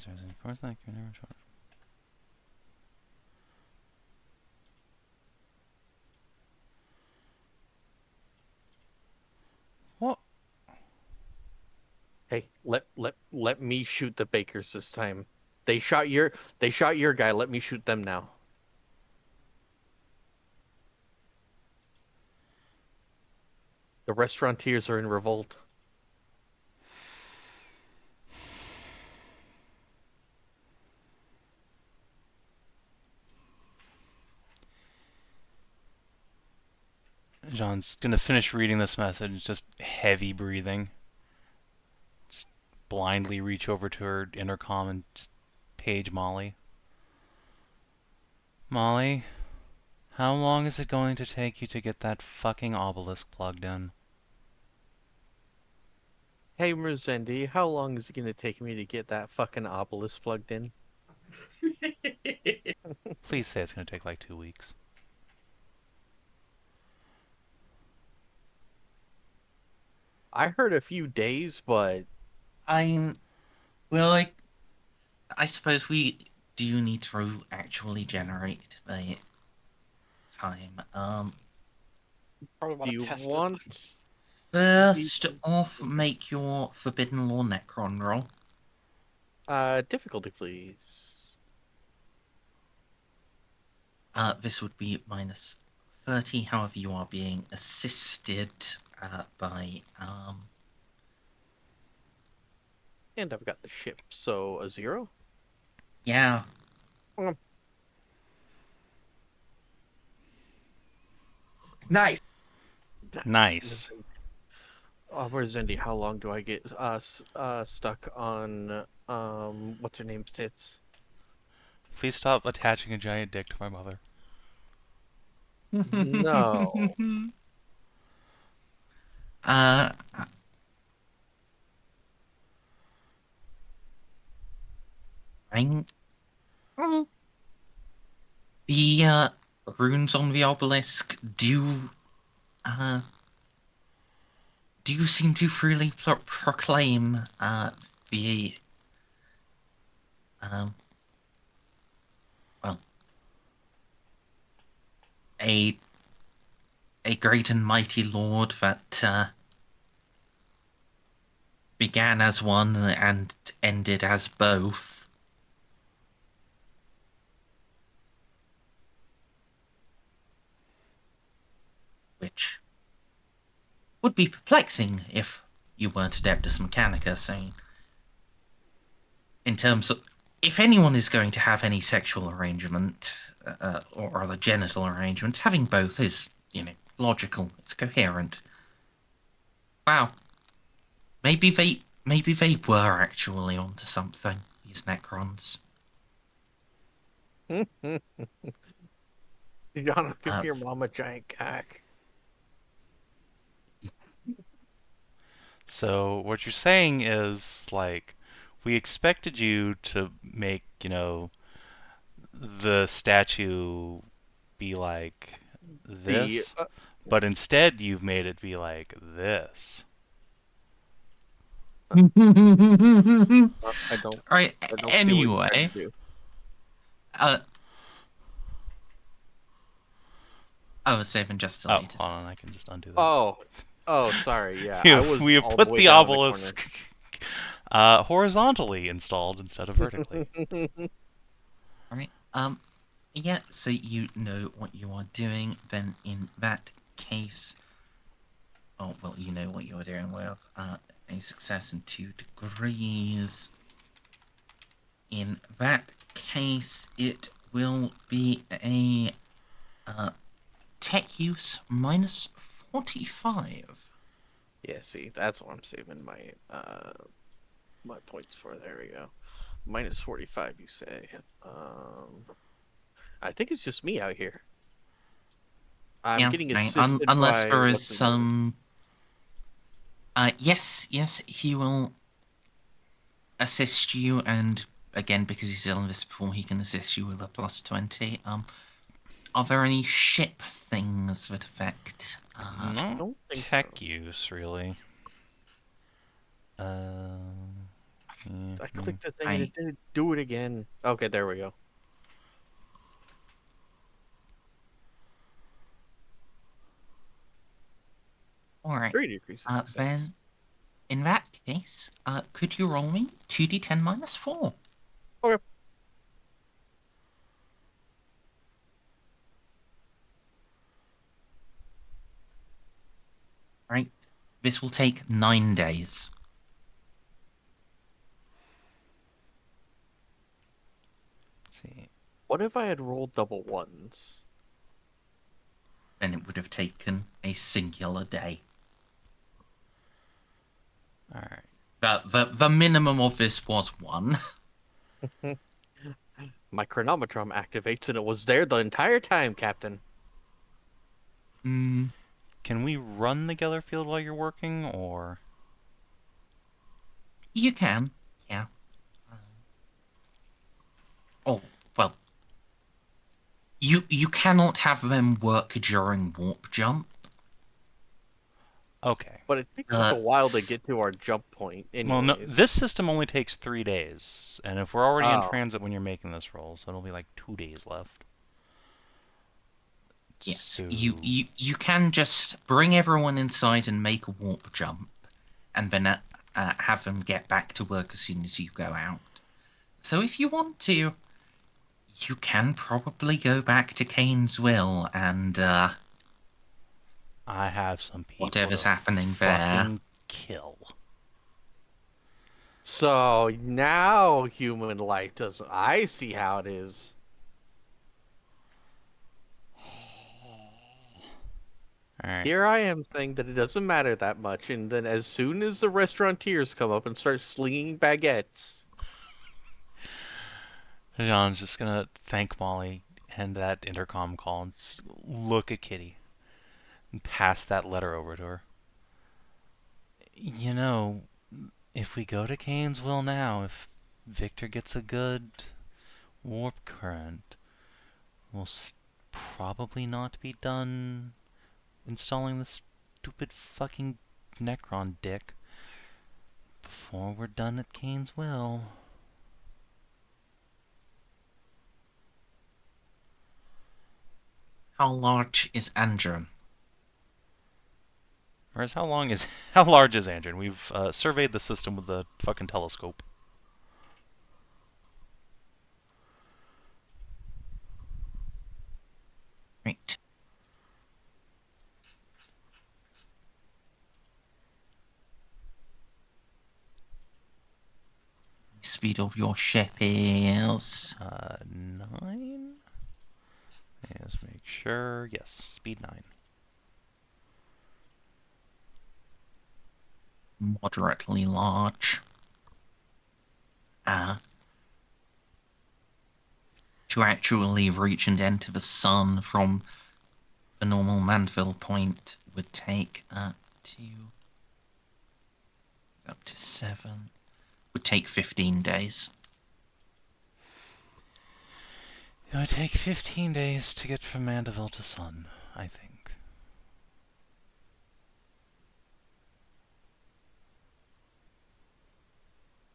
Of course, that can never charge. What? hey, let me shoot the bakers this time. They shot your guy. Let me shoot them now. The restaurateurs are in revolt. Jeanne's gonna finish reading this message, just heavy breathing. Just blindly reach over to her intercom and just page Molly. Molly, how long is it going to take you to get that fucking obelisk plugged in? Hey, Merzendi, how long is it gonna take me to get that fucking obelisk plugged in? Please say it's gonna take like 2 weeks. I heard a few days, but I'm. Well, I suppose we do need to actually generate the time. Probably do want to you test it. want First off, make your Forbidden Law Necron roll. difficulty, please? This would be minus 30. However, you are being assisted by And I've got the ship, so a 0. yeah. Nice. Nice. Merzendi, how long do I get stuck on what's her name's tits? Please stop attaching a giant dick to my mother. No. Uh, I'm, the runes on the obelisk do seem to freely proclaim the well, a great and mighty lord that began as one and ended as both. Which would be perplexing if you weren't Adeptus Mechanica, saying, in terms of, if anyone is going to have any sexual arrangement, or other genital arrangement, having both is, logical, it's coherent. Wow. Maybe they were actually onto something, these Necrons. You're gonna give your mom a giant cock. So what you're saying is, like, we expected you to make, the statue be like The this, but instead you've made it be like this. I don't. Alright, I don't see what you're trying anyway, to do. Savin just Oh, deleted. hold on, I can just undo that. Oh, sorry. Yeah, I was We have all put the way the down in the obelisk horizontally installed instead of vertically. corner. Alright, yeah, so you know what you are doing, then in that case, oh, well, you know what you are doing with, a success in 2 degrees. In that case, it will be a tech use minus 45. Yeah, see, that's what I'm saving my my points for. There we go. Minus 45, you say. I think it's just me out here. I'm getting assisted unless by there is what's his name. some. Yes, he will assist you, and again, because he's done this before, he can assist you with a plus 20. Are there any ship things that affect? No don't think tech so. use, really. I clicked the thing and it didn't do it again. Okay, there we go. All right. 3 degrees of success. Then, in that case, could you roll me 2d10 minus 4? Okay. Right. This will take 9 days. Let's see. What if I had rolled double ones? then it would have taken a singular day. Alright. The minimum of this was 1. My Chronometron activates and it was there the entire time, Captain. Mm, Can we run the Geller field while you're working, or? you can, yeah. Oh, well. You cannot have them work during warp jump. Okay. But it takes us a while to get to our jump point anyways. Well, no, this system only takes 3 days, and if we're already in Oh. transit when you're making this roll, so it'll be like 2 days left. Yes, So... you can just bring everyone inside and make a warp jump, and then have them get back to work as soon as you go out. So if you want to, you can probably go back to Kane's Will and I have some people whatever's to happening fucking there. kill. So now human life doesn't. I see how it is. Alright. Here I am saying that it doesn't matter that much, and then as soon as the restaurateurs come up and start slinging baguettes, Jeanne's just gonna thank Molly, end that intercom call, and look at Kitty, and pass that letter over to her. You know, if we go to Kane's Will now, if Victor gets a good warp current, we'll probably not be done installing this stupid fucking Necron dick before we're done at Kane's Will. How large is Andron? Whereas how large is Andron? We've surveyed the system with the fucking telescope. Right. Speed of your ship is 9? Let's make sure. Yes, speed 9. moderately large. To actually reach and enter the sun from the normal Manville point would take up to 7. Would take 15 days. It would take 15 days to get from Mandeville to Sun, I think.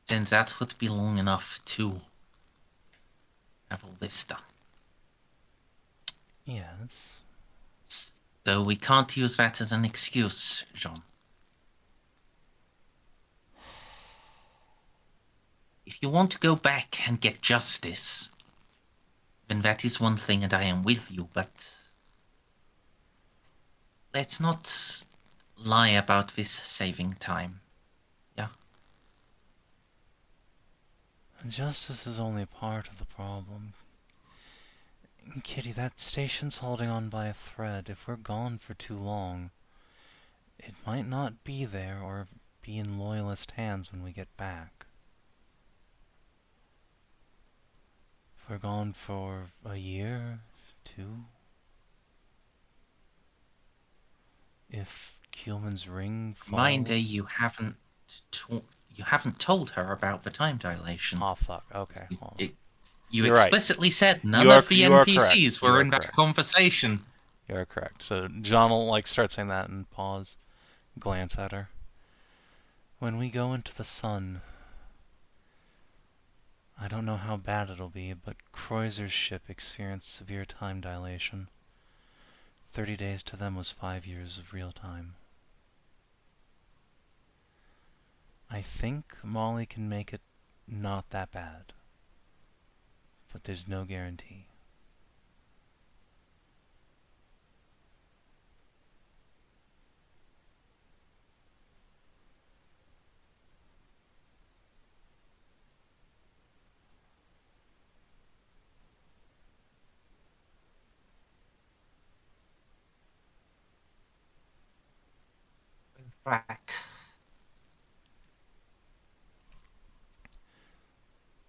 Then that would be long enough to have all this done. Yes. So we can't use that as an excuse, Jean. If you want to go back and get justice, then that is one thing and I am with you, but let's not lie about this saving time. Yeah? Justice is only part of the problem. Kitty, that station's holding on by a thread. If we're gone for too long, it might not be there or be in Loyalist hands when we get back. If we're gone for a year, 2, if Keelman's ring falls... Reminder, you haven't told her about the time dilation. Oh, fuck. Okay. You You're right. explicitly said none You are- of the you are NPCs correct. You were are in that correct. conversation. You're correct. So John will start saying that and pause, glance at her. When we go into the sun, I don't know how bad it'll be, but Croizer's ship experienced severe time dilation. 30 days to them was 5 years of real time. I think Molly can make it not that bad, but there's no guarantee. track.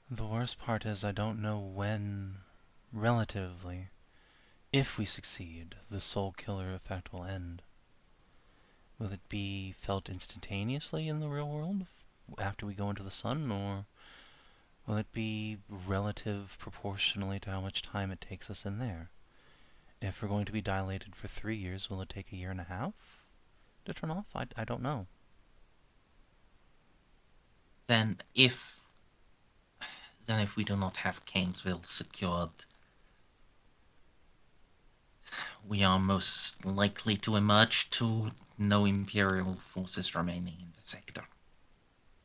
The worst part is I don't know when, relatively, if we succeed, the soul killer effect will end. Will it be felt instantaneously in the real world after we go into the sun, or will it be relative proportionally to how much time it takes us in there? If we're going to be dilated for 3 years, will it take a year and a half to turn off? I don't know. Then if we do not have Cainsville secured, we are most likely to emerge to no Imperial forces remaining in the sector.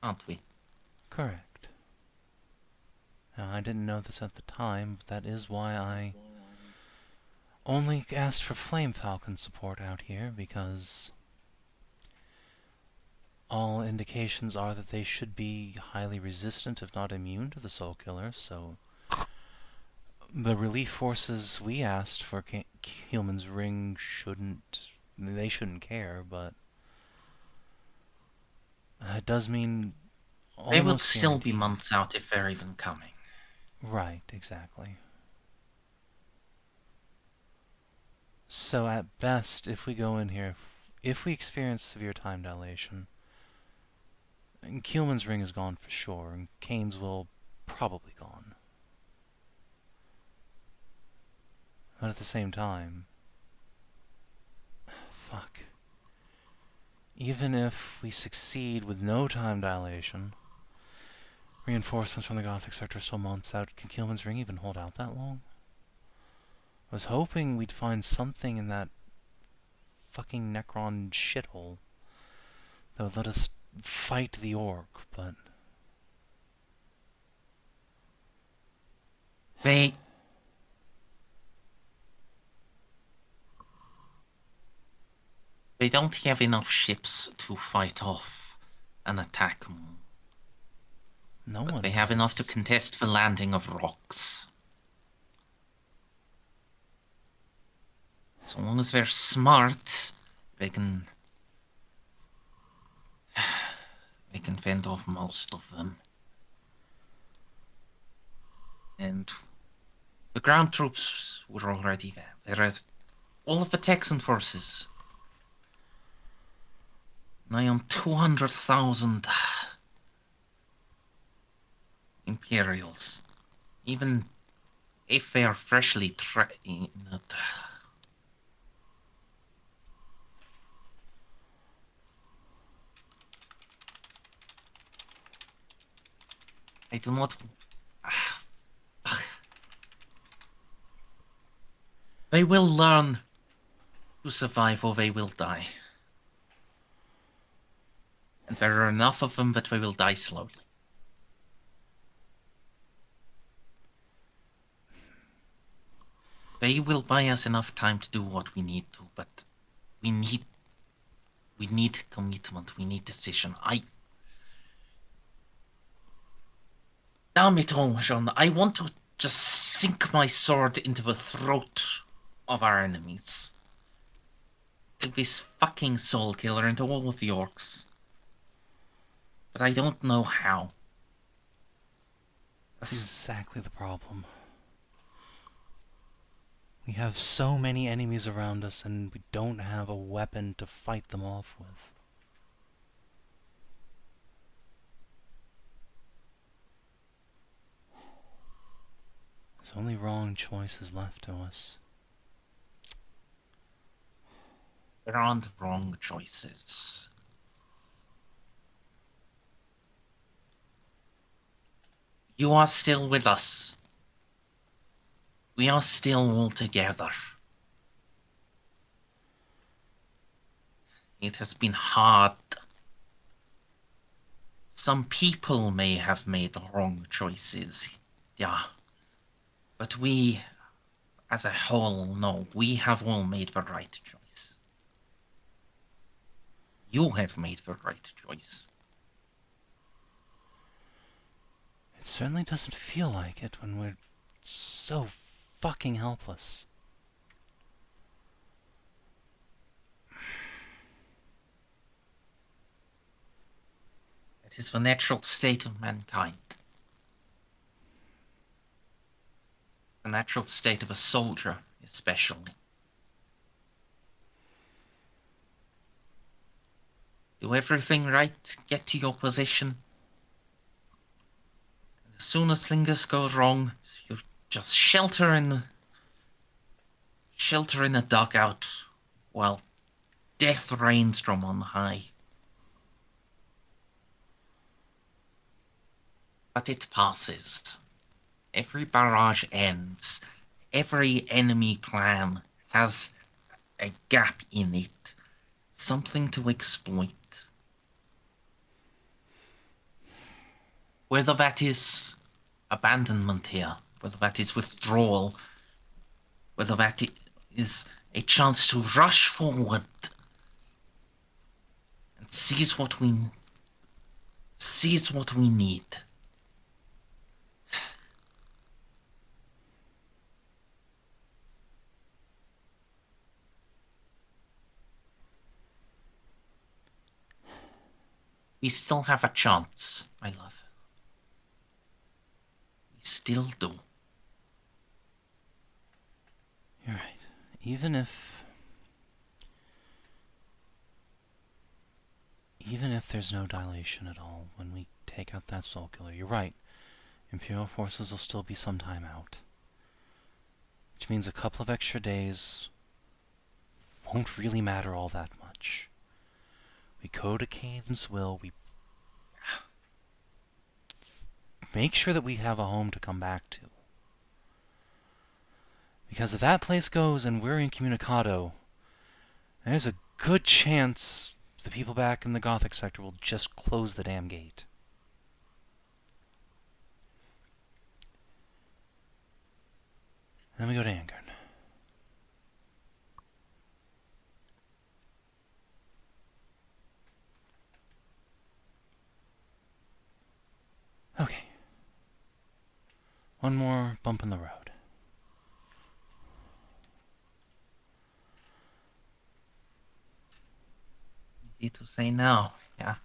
Aren't we? Correct. Now, I didn't know this at the time, but that is why I only asked for Flame Falcon support out here, because all indications are that they should be highly resistant, if not immune, to the Soul Killer, so the relief forces we asked for Keelman's Ring shouldn't care, but it does mean They will almost still be guaranteed. months out if they're even coming. Right, exactly. So at best, if we go in here, if we experience severe time dilation, Keelman's Ring is gone for sure, and Kane's will probably gone. But at the same time, fuck. Even if we succeed with no time dilation, reinforcements from the Gothic sector are still months out. Can Keelman's Ring even hold out that long? I was hoping we'd find something in that fucking Necron shithole that would let us fight the Orc, but They don't have enough ships to fight off an attack. no But one they have enough to does. contest the landing of rocks. So long as they're smart, they can fend off most of them. And the ground troops were already there. There are all of the Texan forces. Nigh on 200,000 Imperials. Even if they are freshly trained. I do not. They will learn to survive or they will die. And there are enough of them that they will die slowly. They will buy us enough time to do what we need to, but we need commitment, we need decision. Damn it all, Jeanne, I want to just sink my sword into the throat of our enemies. To this fucking soul killer and all of the orcs. But I don't know how. That's exactly the problem. We have so many enemies around us, and we don't have a weapon to fight them off with. There's only wrong choices left to us. There aren't wrong choices. You are still with us. We are still all together. It has been hard. Some people may have made wrong choices, yeah. But we, as a whole, no, we have all made the right choice. You have made the right choice. It certainly doesn't feel like it when we're so fucking helpless. It is the natural state of mankind. The natural state of a soldier, especially. Do everything right, get to your position. As soon as things go wrong, you just shelter in a dugout while death rains from on high. But it passes. Every barrage ends. Every enemy clan has a gap in it. Something to exploit. Whether that is abandonment here, whether that is withdrawal, whether that is a chance to rush forward and seize what we need. We still have a chance, my love. We still do. You're right. Even if there's no dilation at all when we take out that soul killer, you're right. Imperial forces will still be some time out. Which means a couple of extra days won't really matter all that much. We go to Cain's Will, we make sure that we have a home to come back to. Because if that place goes and we're incommunicado, there's a good chance the people back in the Gothic sector will just close the damn gate. Then we go to Angern. Okay. One more bump in the road. Easy to say now, yeah.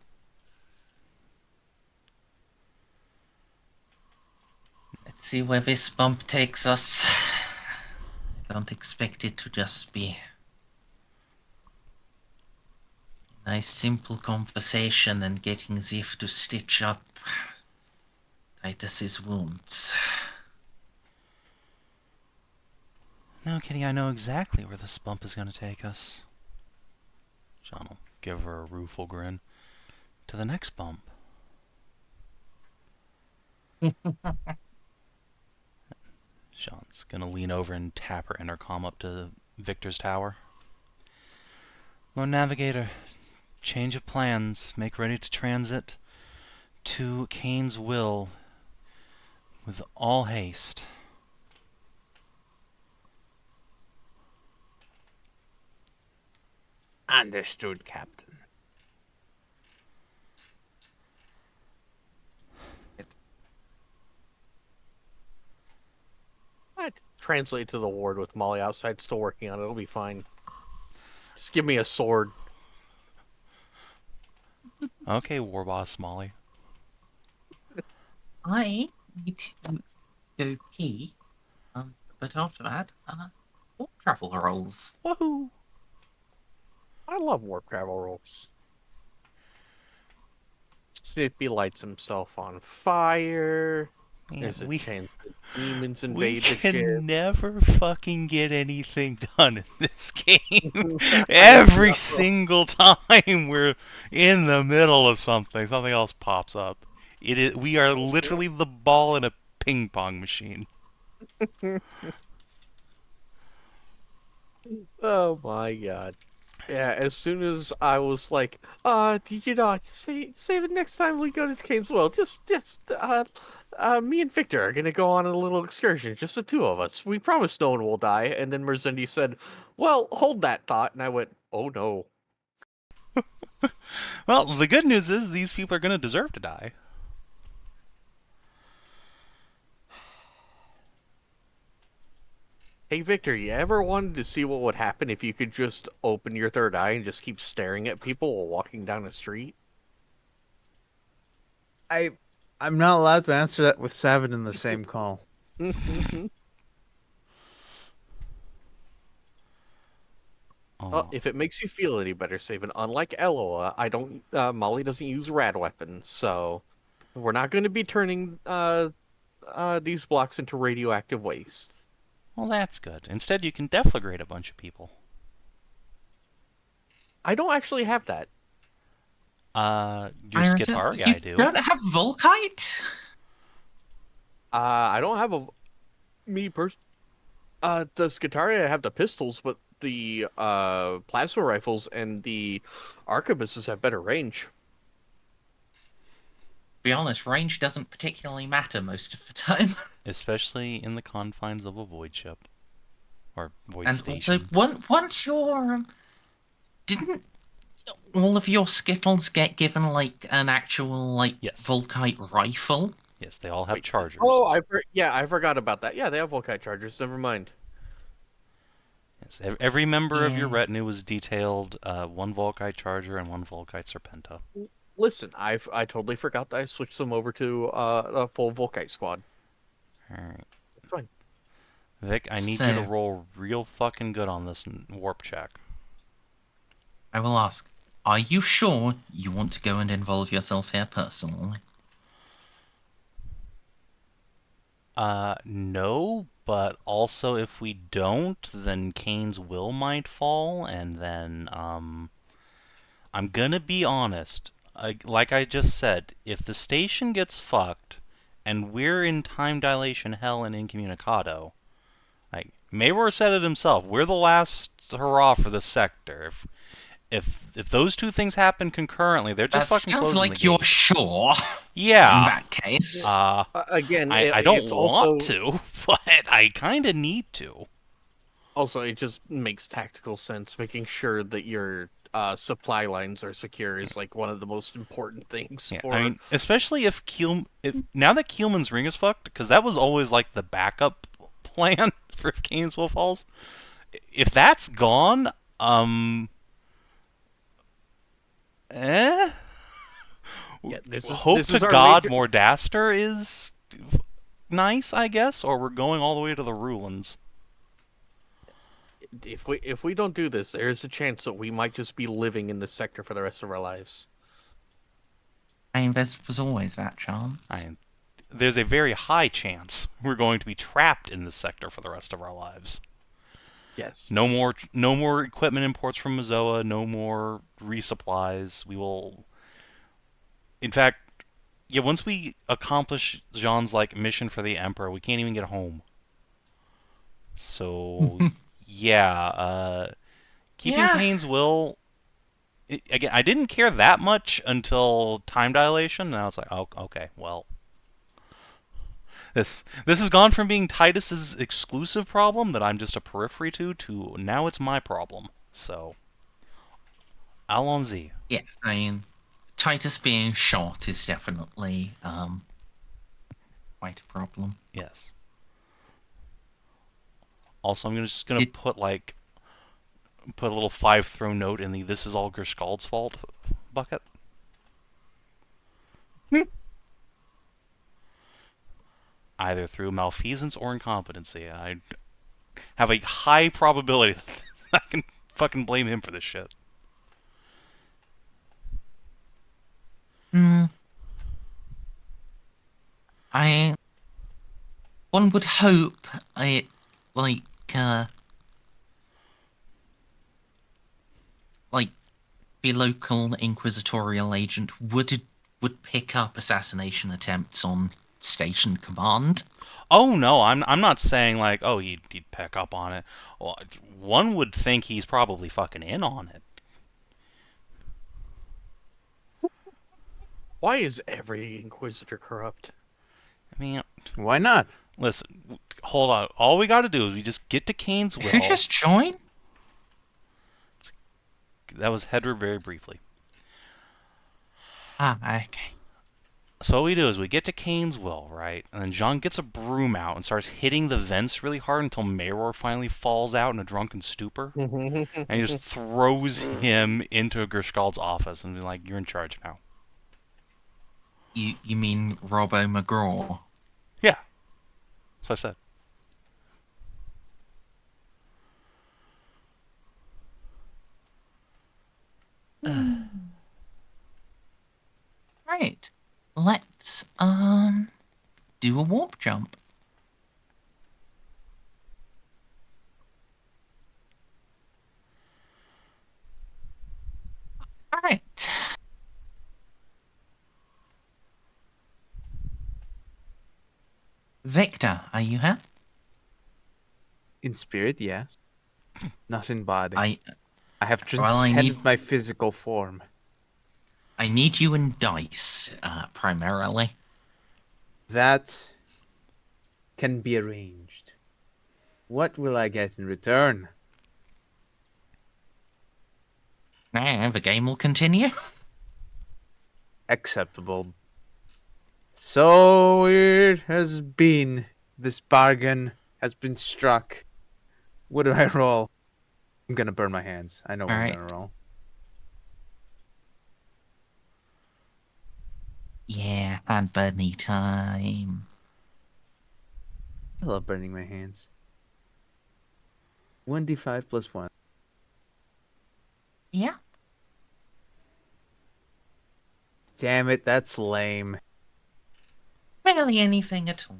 Let's see where this bump takes us. I don't expect it to just be a nice simple conversation and getting Xiph to stitch up Titus's wounds. No, Kitty, I know exactly where this bump is going to take us. Jeanne will give her a rueful grin. To the next bump. Jeanne's going to lean over and tap her intercom up to Victor's tower. Lord Navigator, change of plans. Make ready to transit to Cain's Will with all haste. Understood, Captain. I'd translate to the ward with Molly outside, still working on it. It'll be fine. Just give me a sword. Okay, War Boss Molly. I need to go pee, but after that, warp travel rolls. Woohoo! I love warp travel rolls. Snippy lights himself on fire. Man, There's a chance that demons we invade the can ship. never fucking get anything done in this game. Every single time we're in the middle of something, something else pops up. We are literally the ball in a ping pong machine. Oh my god. Yeah, as soon as I was like, save it next time we go to Cain's Well. Me and Victor are gonna go on a little excursion, just the two of us. We promise no one will die. And then Merzendi said, well, hold that thought. And I went, oh no. Well, the good news is these people are going to deserve to die. Hey, Victor, you ever wanted to see what would happen if you could just open your third eye and just keep staring at people while walking down the street? I'm not allowed to answer that with Savin in the same call. If it makes you feel any better, Savin, unlike Eloa, I don't. Molly doesn't use rad weapons, so we're not going to be turning these blocks into radioactive waste. Well, that's good. Instead, you can deflagrate a bunch of people. I don't actually have that. Your Skitar? Yeah, you I do. don't have Volkite? I don't have the Skitaria have the pistols, but the plasma rifles and the arquebuses have better range. To be honest, range doesn't particularly matter most of the time. Especially in the confines of a void ship. Or void And station. also, once you're... didn't all of your Skittles get given, like, an actual, like, Yes. Volkite rifle? Yes, they all have Wait, chargers. Oh, I forgot about that. Yeah, they have Volkite chargers. Never mind. Yes, every member of your Yeah. retinue was detailed 1 Volkite charger and 1 Volkite Serpenta. Listen, I totally forgot that I switched them over to a full Volkite squad. Alright. It's fine. Vic, I need you to roll real fucking good on this warp check. I will ask, are you sure you want to go and involve yourself here personally? No, but also if we don't, then Kane's will might fall, and then, I'm gonna be honest. Like I just said, if the station gets fucked, and we're in time dilation hell and incommunicado, like, Maywar said it himself, we're the last hurrah for this sector. If those two things happen concurrently, they're just fucking sounds closing like the you're gate. sure. Yeah. In that case. Again, I don't it's want to, but I kind of need to. Also, it just makes tactical sense. Making sure that your supply lines are secure is like one of the most important things. Yeah, For I mean, especially if now that Keelman's ring is fucked, because that was always like the backup plan for if Kane's will falls. If that's gone, yeah, hope this to is our God major... Mordaster is nice, I guess, or we're going all the way to the Rulans. If we don't do this, there is a chance that we might just be living in this sector for the rest of our lives. I mean, there was always that chance. There's a very high chance we're going to be trapped in this sector for the rest of our lives. Yes. No more equipment imports from Mazoa. No more resupplies. We will. In fact, yeah. Once we accomplish Jeanne's like mission for the Emperor, we can't even get home. So yeah, keeping Kane's will. Again, I didn't care that much until time dilation. Now it's like, oh, okay, well. This has gone from being Titus's exclusive problem that I'm just a periphery to now it's my problem. So, allons-y. Yes, I mean, Titus being shot is definitely quite a problem. Yes. Also, I'm just gonna put a little 5-throw note in the "This is all Gerskald's fault" bucket. Either through malfeasance or incompetency. I have a high probability that I can fucking blame him for this shit. One would hope the local inquisitorial agent would pick up assassination attempts on station command. Oh no, I'm not saying like, oh, he'd pick up on it. Well, one would think he's probably fucking in on it. Why is every Inquisitor corrupt? I mean, why not? Listen, hold on. All we got to do is we just get to Kane's will. You just join. That was Hedra very briefly. Okay. So what we do is we get to Kane's will, right? And then Jeanne gets a broom out and starts hitting the vents really hard until Maywar finally falls out in a drunken stupor. And he just throws him into Gerskald's office and be like, you're in charge now. You mean Robbo McGraw? Yeah. So I said. Right. Let's do a warp jump. All right. Victor, are you here? In spirit, yes. Not in body. I have well, I transcended need my physical form. you in dice, primarily. That can be arranged. What will I get in return? The game will continue. Acceptable. So it has been. This bargain has been struck. What do I roll? I'm gonna burn my hands. I know what I'm Alright. gonna roll. Yeah, and Bernie time. I love burning my hands. 1d5 plus 1. Yeah. Damn it, that's lame. Barely anything at all.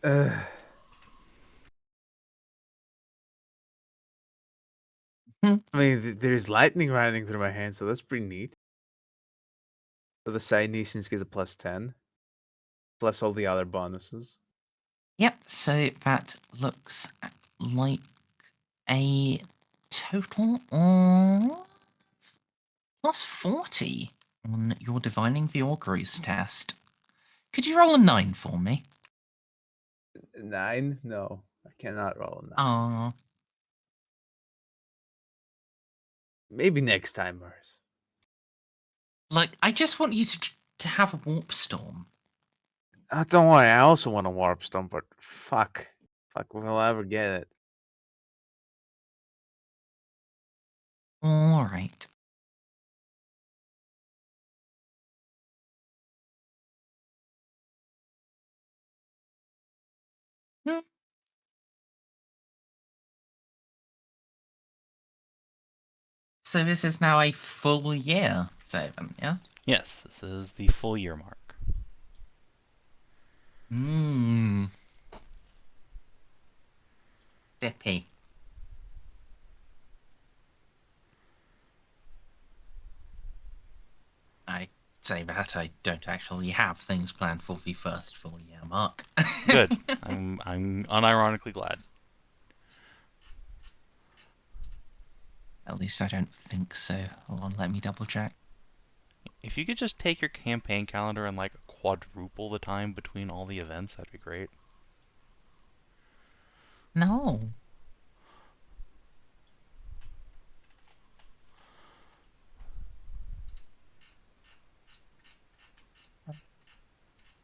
Ugh. I mean, there's lightning running through my hands, so that's pretty neat. So the side nations get a plus 10. Plus all the other bonuses. Yep, so that looks like a total of plus 40 on your Divining the Auguries test. Could you roll a 9 for me? 9? No, I cannot roll a 9. Ah, Maybe next time, Merz. like, I just want you to have a warp storm. Don't worry, I also want a warp storm, but fuck. Fuck, will I ever get it? Alright. Hmm. So this is now a full year, Savin, yes? Yes, this is the full year mark. Mmm. Dippy. I say that I don't actually have things planned for the first full year mark. Good. I'm unironically glad. At least I don't think so. Hold on, let me double check. If you could just take your campaign calendar and like quadruple the time between all the events, that'd be great. No.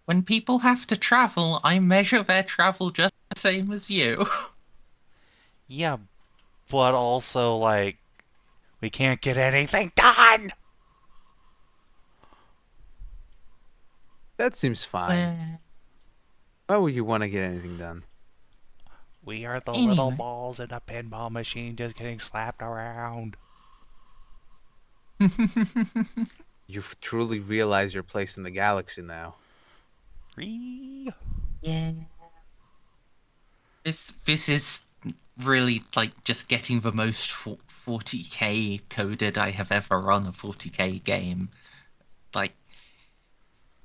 When people have to travel, I measure their travel just the same as you. Yeah, but also like we can't get anything done. That seems fine. Why would you want to get anything done? We are the Anyway. little balls in a pinball machine just getting slapped around. You've truly realized your place in the galaxy now. Yeah. This is really like just getting the most 40k coded I have ever run a 40k game. Like,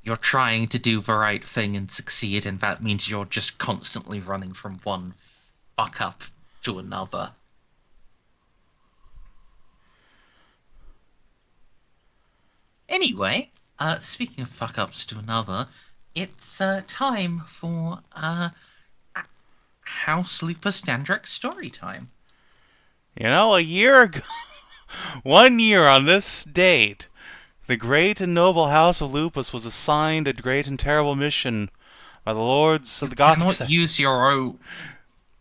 you're trying to do the right thing and succeed, and that means you're just constantly running from one fuck up to another. Anyway, speaking of fuck ups to another, it's time for House Lupus Dandrix story time. You know, a year ago, 1 year on this date, the great and noble house of Lupus was assigned a great and terrible mission by the lords of the Gothic Cannot sect. use your own.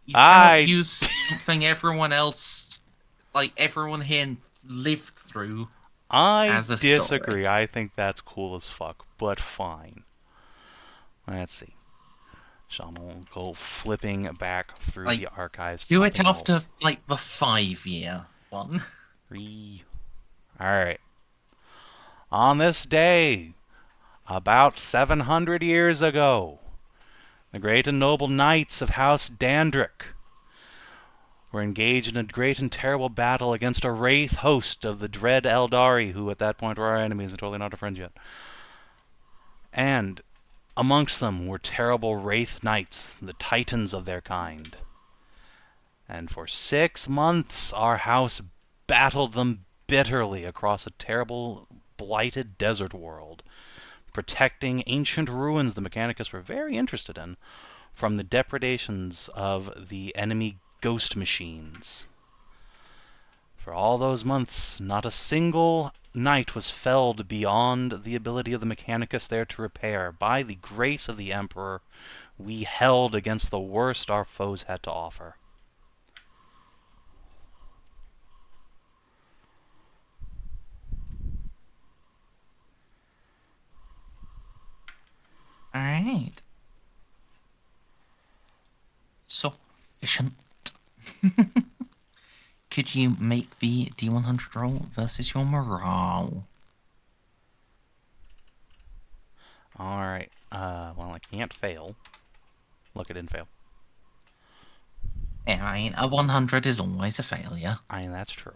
You cannot use something everyone else, like everyone here, lived through. I as a disagree. story. I think that's cool as fuck, but fine. Let's see. Jeanne will go flipping back through Like, the archives to do it something after, else. like, the 5-year one. Alright. On this day, about 700 years ago, the great and noble knights of House Dandrick were engaged in a great and terrible battle against a wraith host of the dread Eldari, who at that point were our enemies and totally not our friends yet. And amongst them were terrible wraith knights, the titans of their kind. And for 6 months our house battled them bitterly across a terrible, blighted desert world, protecting ancient ruins the Mechanicus were very interested in from the depredations of the enemy ghost machines. For all those months, not a single knight was felled beyond the ability of the Mechanicus there to repair. By the grace of the Emperor, we held against the worst our foes had to offer. Alright. Sufficient. Could you make the D100 roll versus your morale? Alright, well, I can't fail. Look, it didn't fail. Yeah, I mean, a 100 is always a failure. I mean, that's true.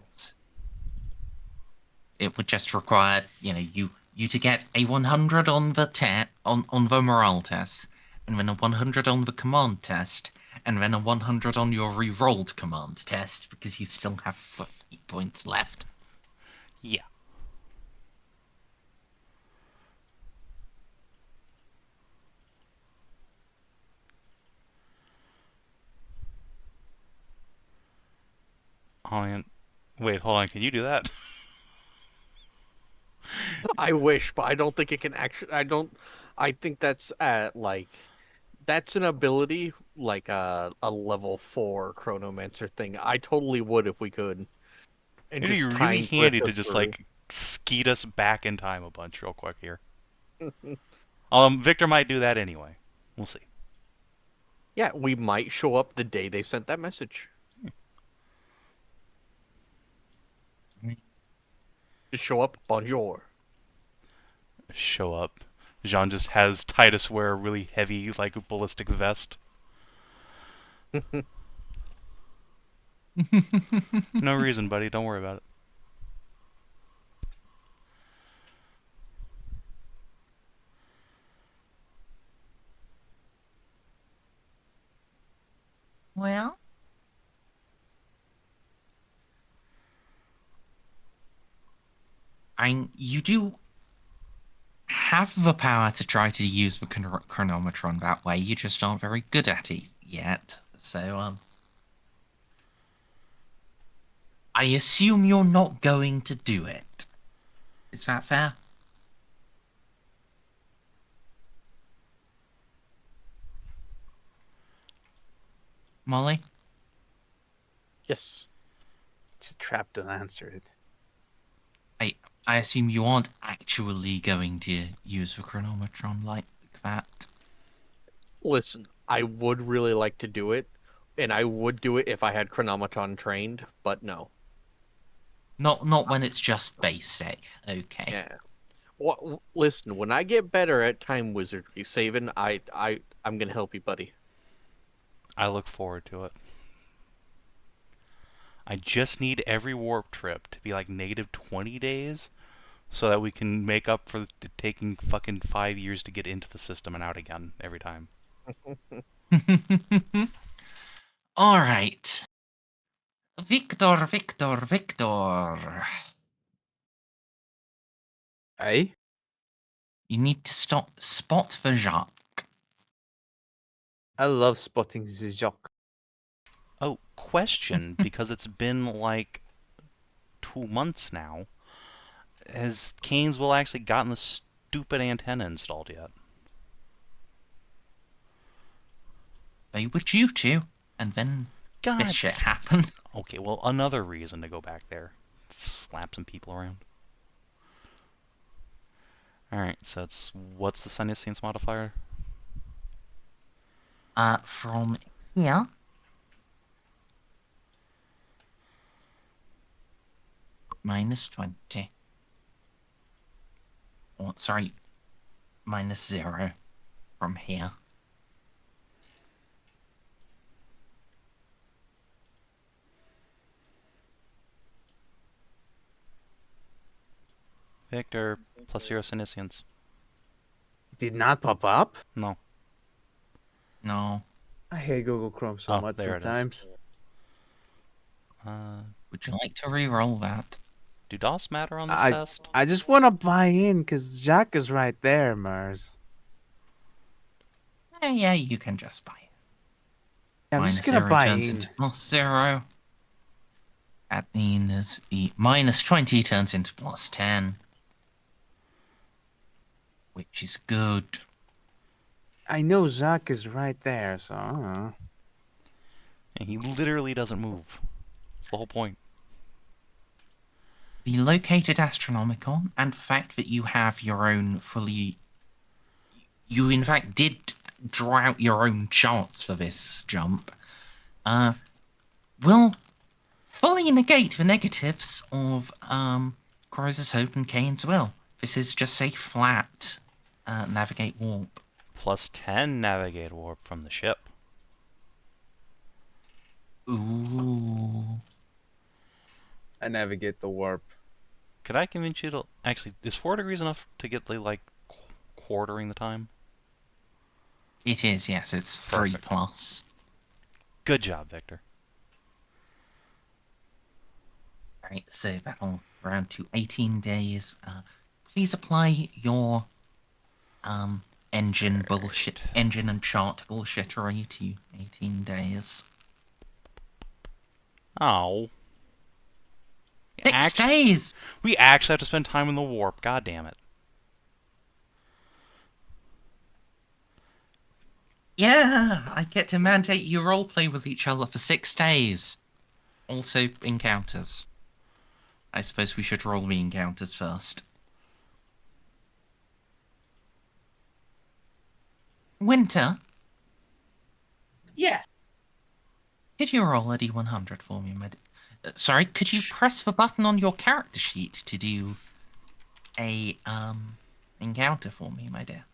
It would just require, you to get a 100 on the on the morale test, and then a 100 on the command test, and then a 100 on your re-rolled command test, because you still have 50 points left. Yeah. Oh, and wait, hold on. Can you do that? I wish, but I don't think it can actually. I think that's that's an ability like a level 4 Chronomancer thing. I totally would if we could. And It'd be just really time handy drift to us just through. like skeet us back in time a bunch real quick here. Victor might do that anyway. We'll see. Yeah, we might show up the day they sent that message. Just show up, bonjour. Show up. Jeanne just has Titus wear a really heavy, like, ballistic vest. No reason, buddy. Don't worry about it. Well, you do have the power to try to use the chronometron that way. You just aren't very good at it yet. So, I assume you're not going to do it. Is that fair? Molly? Yes. It's a trap, don't answer it. I assume you aren't actually going to use the chronometron like that. Listen, I would really like to do it, and I would do it if I had Chronometron trained, but no. Not when it's just basic. Okay. Yeah. Well, listen, when I get better at time wizardry, Savin, I'm gonna help you, buddy. I look forward to it. I just need every warp trip to be like negative 20 days so that we can make up for taking fucking 5 years to get into the system and out again every time. All right. Victor. Hey? You need to spot the Jacques. I love spotting the Jock. Oh, question, because it's been like 2 months now. Has Canesville actually gotten the stupid antenna installed yet? They were due to, and then God. this shit happened. Okay, well, another reason to go back there. Slap some people around. Alright, so it's... What's the Senescence modifier? From here. -20. Or, sorry, -0 from here. Victor, +0 Senescence. Did not pop up? No. No. I hate Google Chrome so Oh, much there it is. sometimes. Would you like to re-roll that? Do DOS matter on this I test? I just want to buy in because Jacques is right there, Mers. Yeah, you can just buy it. I'm just gonna -0 buy turns in. into +0. That means the -20 turns into +10. Which is good. I know Jacques is right there, so I don't know. And he literally doesn't move. That's the whole point. The located Astronomicon, and the fact that you have your own fully... You, in fact, did draw out your own charts for this jump, will fully negate the negatives of Croizer's Hope and Kane's Will. This is just a flat navigate warp. +10 navigate warp from the ship. Ooh. I navigate the warp. Could I convince you to... Actually, is 4 degrees enough to get the, like, quartering the time? It is, yes. It's 3 Perfect. plus. Good job, Victor. Alright, so that'll round to 18 days. Please apply your engine and chart bullshittery to 18 days. Oh. 6 days! We actually have to spend time in the warp. God damn it. Yeah, I get to mandate you roleplay with each other for 6 days. Also, encounters. I suppose we should roll the encounters first. Winter, Yes. could you roll a D100 for me, sorry, could you press the button on your character sheet to do a encounter for me, my dear?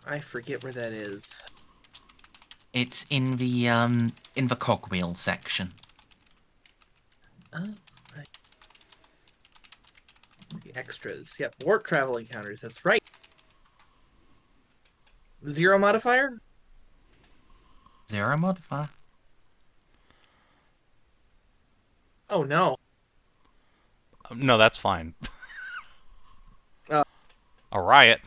I forget where that is. It's in the cogwheel section. Oh, right. The extras. Yep. Warp travel encounters. That's right. 0 modifier? 0 modifier. Oh no. No, that's fine. Oh. A riot.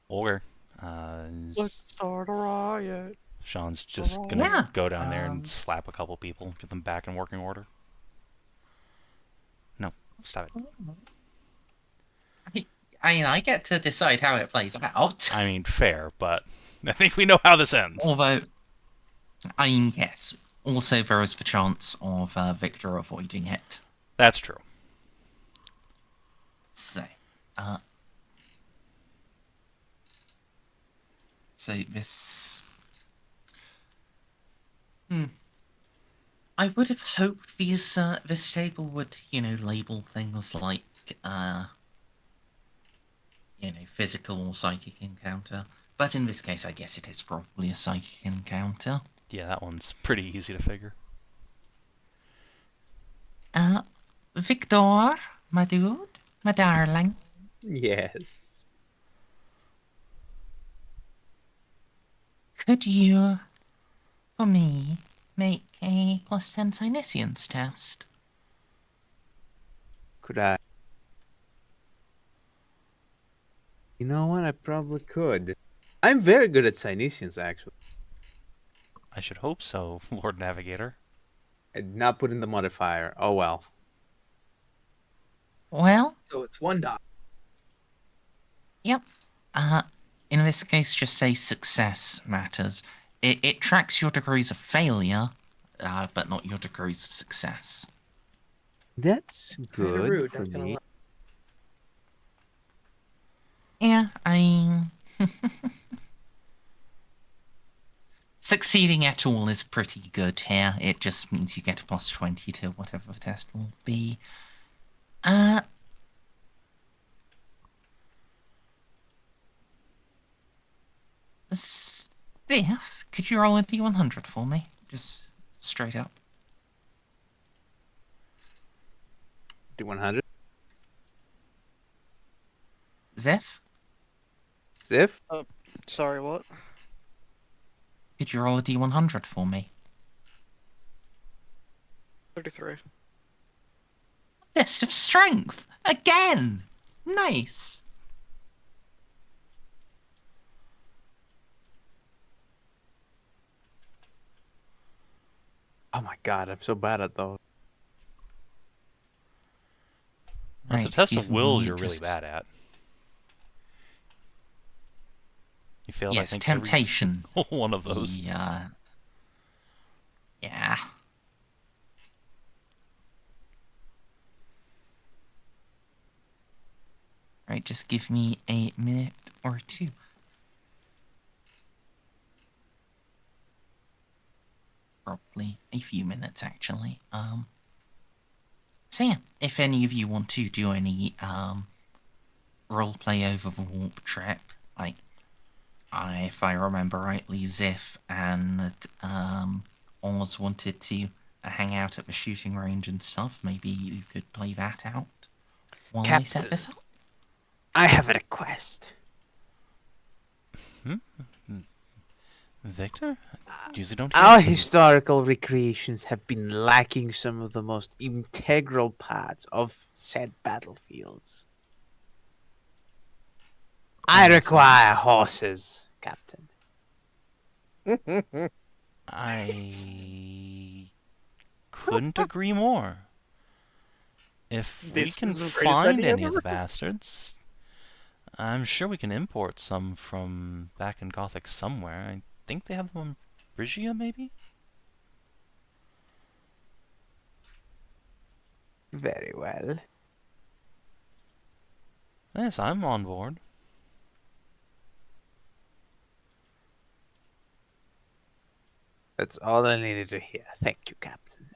Ogre. Let's start a riot. Sean's just gonna Yeah. go down there and slap a couple people, get them back in working order. No, stop it. I mean, I get to decide how it plays out. I mean, fair, but I think we know how this ends. Although, I mean, yes. Also, there is the chance of Victor avoiding it. That's true. So, this... I would have hoped this table would, label things like, physical or psychic encounter. But in this case, I guess it is probably a psychic encounter. Yeah, that one's pretty easy to figure. Victor, my dude, my darling. Yes. Could you, for me, make a +10 Senescence test? Could I? You know what? I probably could. I'm very good at Cynesians, actually. I should hope so, Lord Navigator. I did not put in the modifier. Oh well. Well, So it's 1 dot. yep. In this case, just a success matters. It tracks your degrees of failure, but not your degrees of success. That's Kinda good rude, for not gonna me. lie. Yeah, succeeding at all is pretty good here. It just means you get a plus 20 to whatever the test will be. Xiph, could you roll a D100 for me? Just straight up. D100. Xiph, Xiph? Sorry, what? could you roll a D100 for me? 33. Fist of Strength! Again! Nice! Oh my god, I'm so bad at those. That's a Right, test of give wills me you're really just- bad at. You failed, I Yes, think, temptation. every one of those. Yeah. Right, just give me a minute or two. Probably a few minutes, actually. So yeah, if any of you want to do any, roleplay over the warp trip, like, if I remember rightly, Xiph and, Oz wanted to hang out at the shooting range and stuff, maybe you could play that out while I set Captain. this up. I have a request. Victor? Usually don't hear Our from you. historical recreations have been lacking some of the most integral parts of said battlefields. I require horses, Captain. I couldn't agree more. If we This can is the greatest find idea any of ever. the bastards, I'm sure we can import some from back in Gothic somewhere. I think they have them in Phrygia, maybe? Very well. Yes, I'm on board. That's all I needed to hear. Thank you, Captain.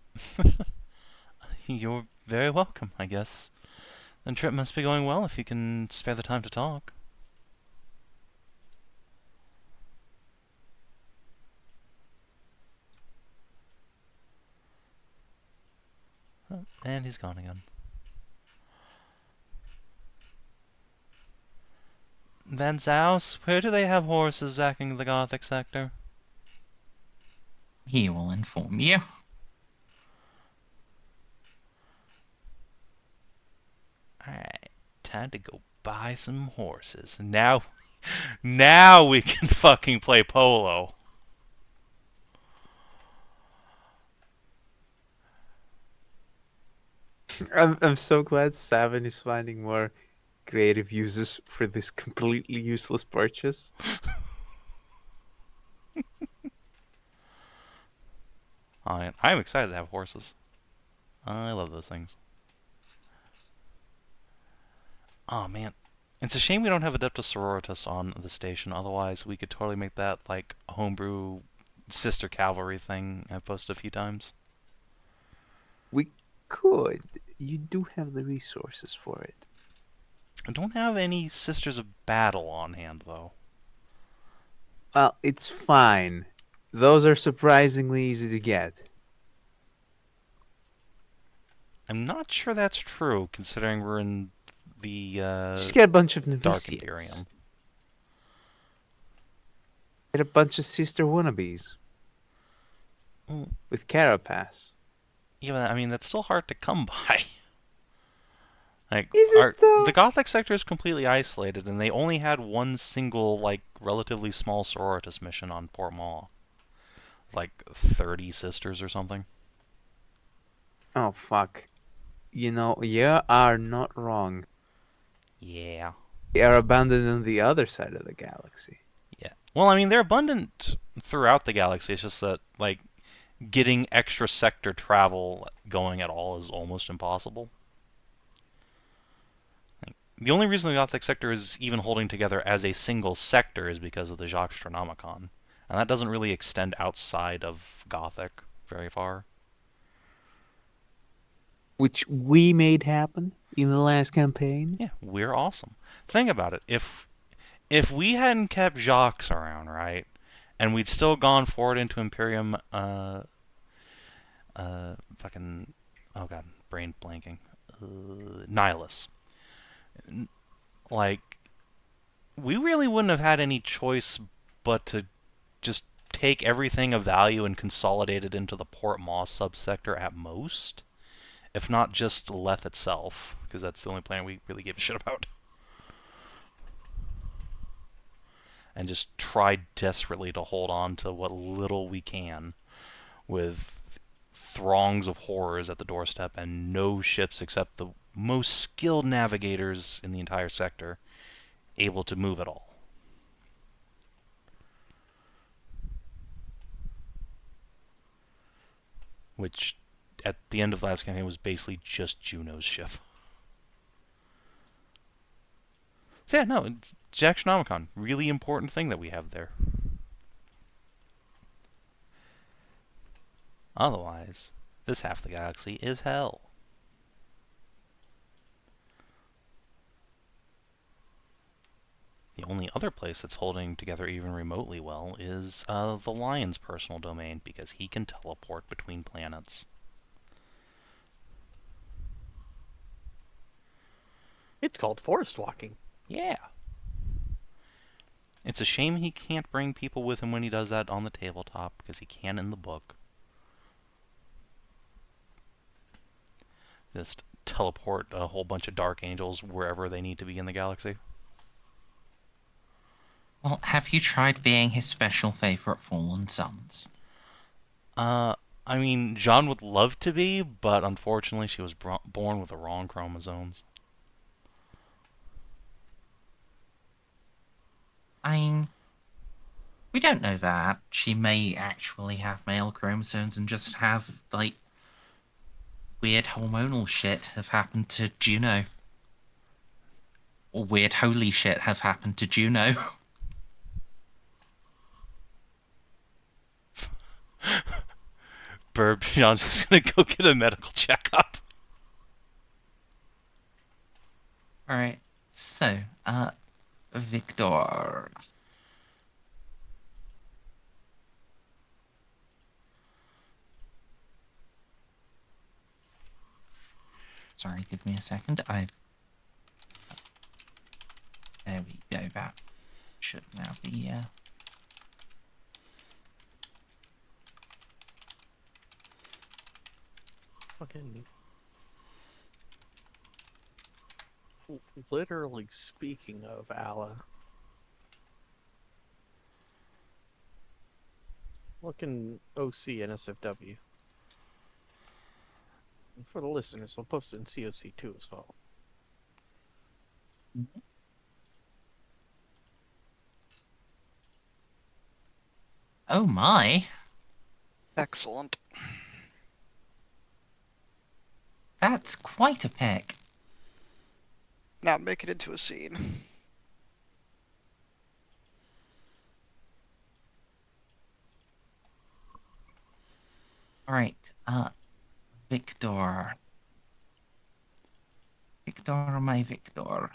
You're very welcome, I guess. The trip must be going well if you can spare the time to talk. Oh, and he's gone again. Van Zaus, where do they have horses back in the Gothic sector? He will inform you. Alright, time to go buy some horses. Now we can fucking play polo. I'm so glad Savin is finding more creative uses for this completely useless purchase. I'm excited to have horses. I love those things. Oh man, it's a shame we don't have Adeptus Sororitas on the station. Otherwise, we could totally make that like a homebrew sister cavalry thing I've posted a few times. We could. You do have the resources for it. I don't have any Sisters of Battle on hand though. Well, it's fine. Those are surprisingly easy to get. I'm not sure that's true, considering we're in the Just get a bunch of Dark novitiates. Imperium. Get a bunch of sister wannabes. Mm. With carapace. Yeah, I mean that's still hard to come by. Like, Is it though? the Gothic sector is completely isolated, and they only had one single, like, relatively small sororitas mission on Port Maw. Like, 30 sisters or something. Oh, fuck. You know, you are not wrong. Yeah. They are abandoned on the other side of the galaxy. Yeah. Well, I mean, they're abundant throughout the galaxy. It's just that, like, getting extra sector travel going at all is almost impossible. Like, The only reason the Gothic sector is even holding together as a single sector is because of the Jacques Chronometron. And that doesn't really extend outside of Gothic very far. Which we made happen in the last campaign. Yeah, we're awesome. Think about it. If we hadn't kept Jacques around, right, and we'd still gone forward into Imperium, fucking, oh god, brain blanking, Nihilus. Like, we really wouldn't have had any choice but to just take everything of value and consolidate it into the Port Moss subsector at most, if not just Leth itself, because that's the only planet we really give a shit about. And just try desperately to hold on to what little we can with throngs of horrors at the doorstep and no ships except the most skilled navigators in the entire sector able to move at all. Which, at the end of the last campaign, was basically just Juno's ship. So yeah, no, it's Jacksonomicon. Really important thing that we have there. Otherwise, this half of the galaxy is hell. The only other place that's holding together even remotely well is the Lion's personal domain, because he can teleport between planets. It's called forest walking. Yeah. It's a shame he can't bring people with him when he does that on the tabletop, because he can in the book. Just teleport a whole bunch of Dark Angels wherever they need to be in the galaxy. Well, have you tried being his special favorite Fallen Sons? I mean, Jeanne would love to be, but unfortunately she was born with the wrong chromosomes. I mean, we don't know that. She may actually have male chromosomes and just have, like, weird hormonal shit have happened to Juno. Or weird holy shit have happened to Juno. Burb, Jeanne's just gonna go get a medical checkup. Alright, so, Victor. Sorry, give me a second. There we go. That should now be, Fucking. Literally speaking of Allah. Looking OC and SFW. And for the listeners, I'll post it in COC too as well. Oh my. Excellent. That's quite a pick. Now make it into a scene. Alright, Victor. Victor, my Victor.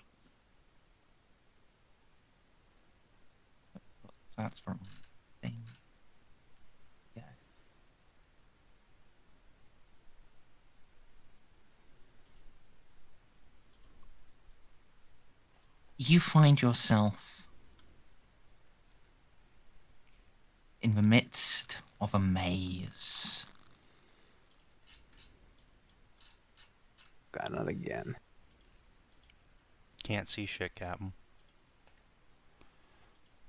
That's from thing. Yeah. You find yourself in the midst of a maze. God, not again. Can't see shit, Captain.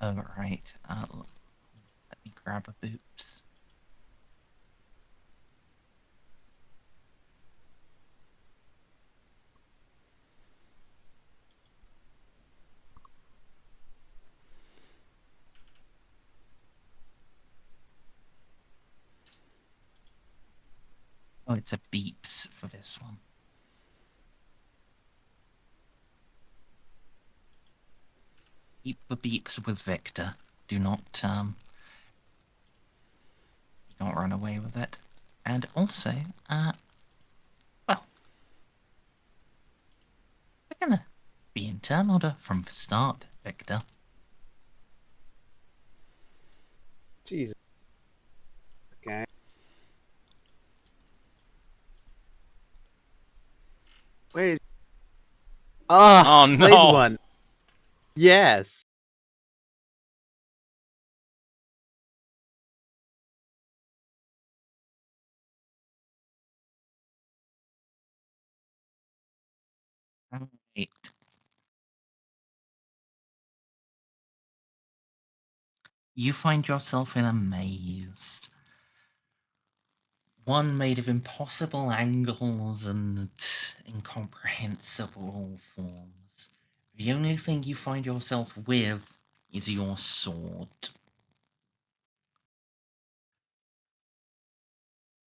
Alright, let me grab a boops. Oh, it's a beeps for this one. Keep the beeps with Victor. Do not run away with it. And also, well, we're gonna be in turn order from the start, Victor. Jesus. Okay. Where is? Ah, Oh, played no. one. Yes. Right. You find yourself in a maze. One made of impossible angles and incomprehensible forms. The only thing you find yourself with is your sword.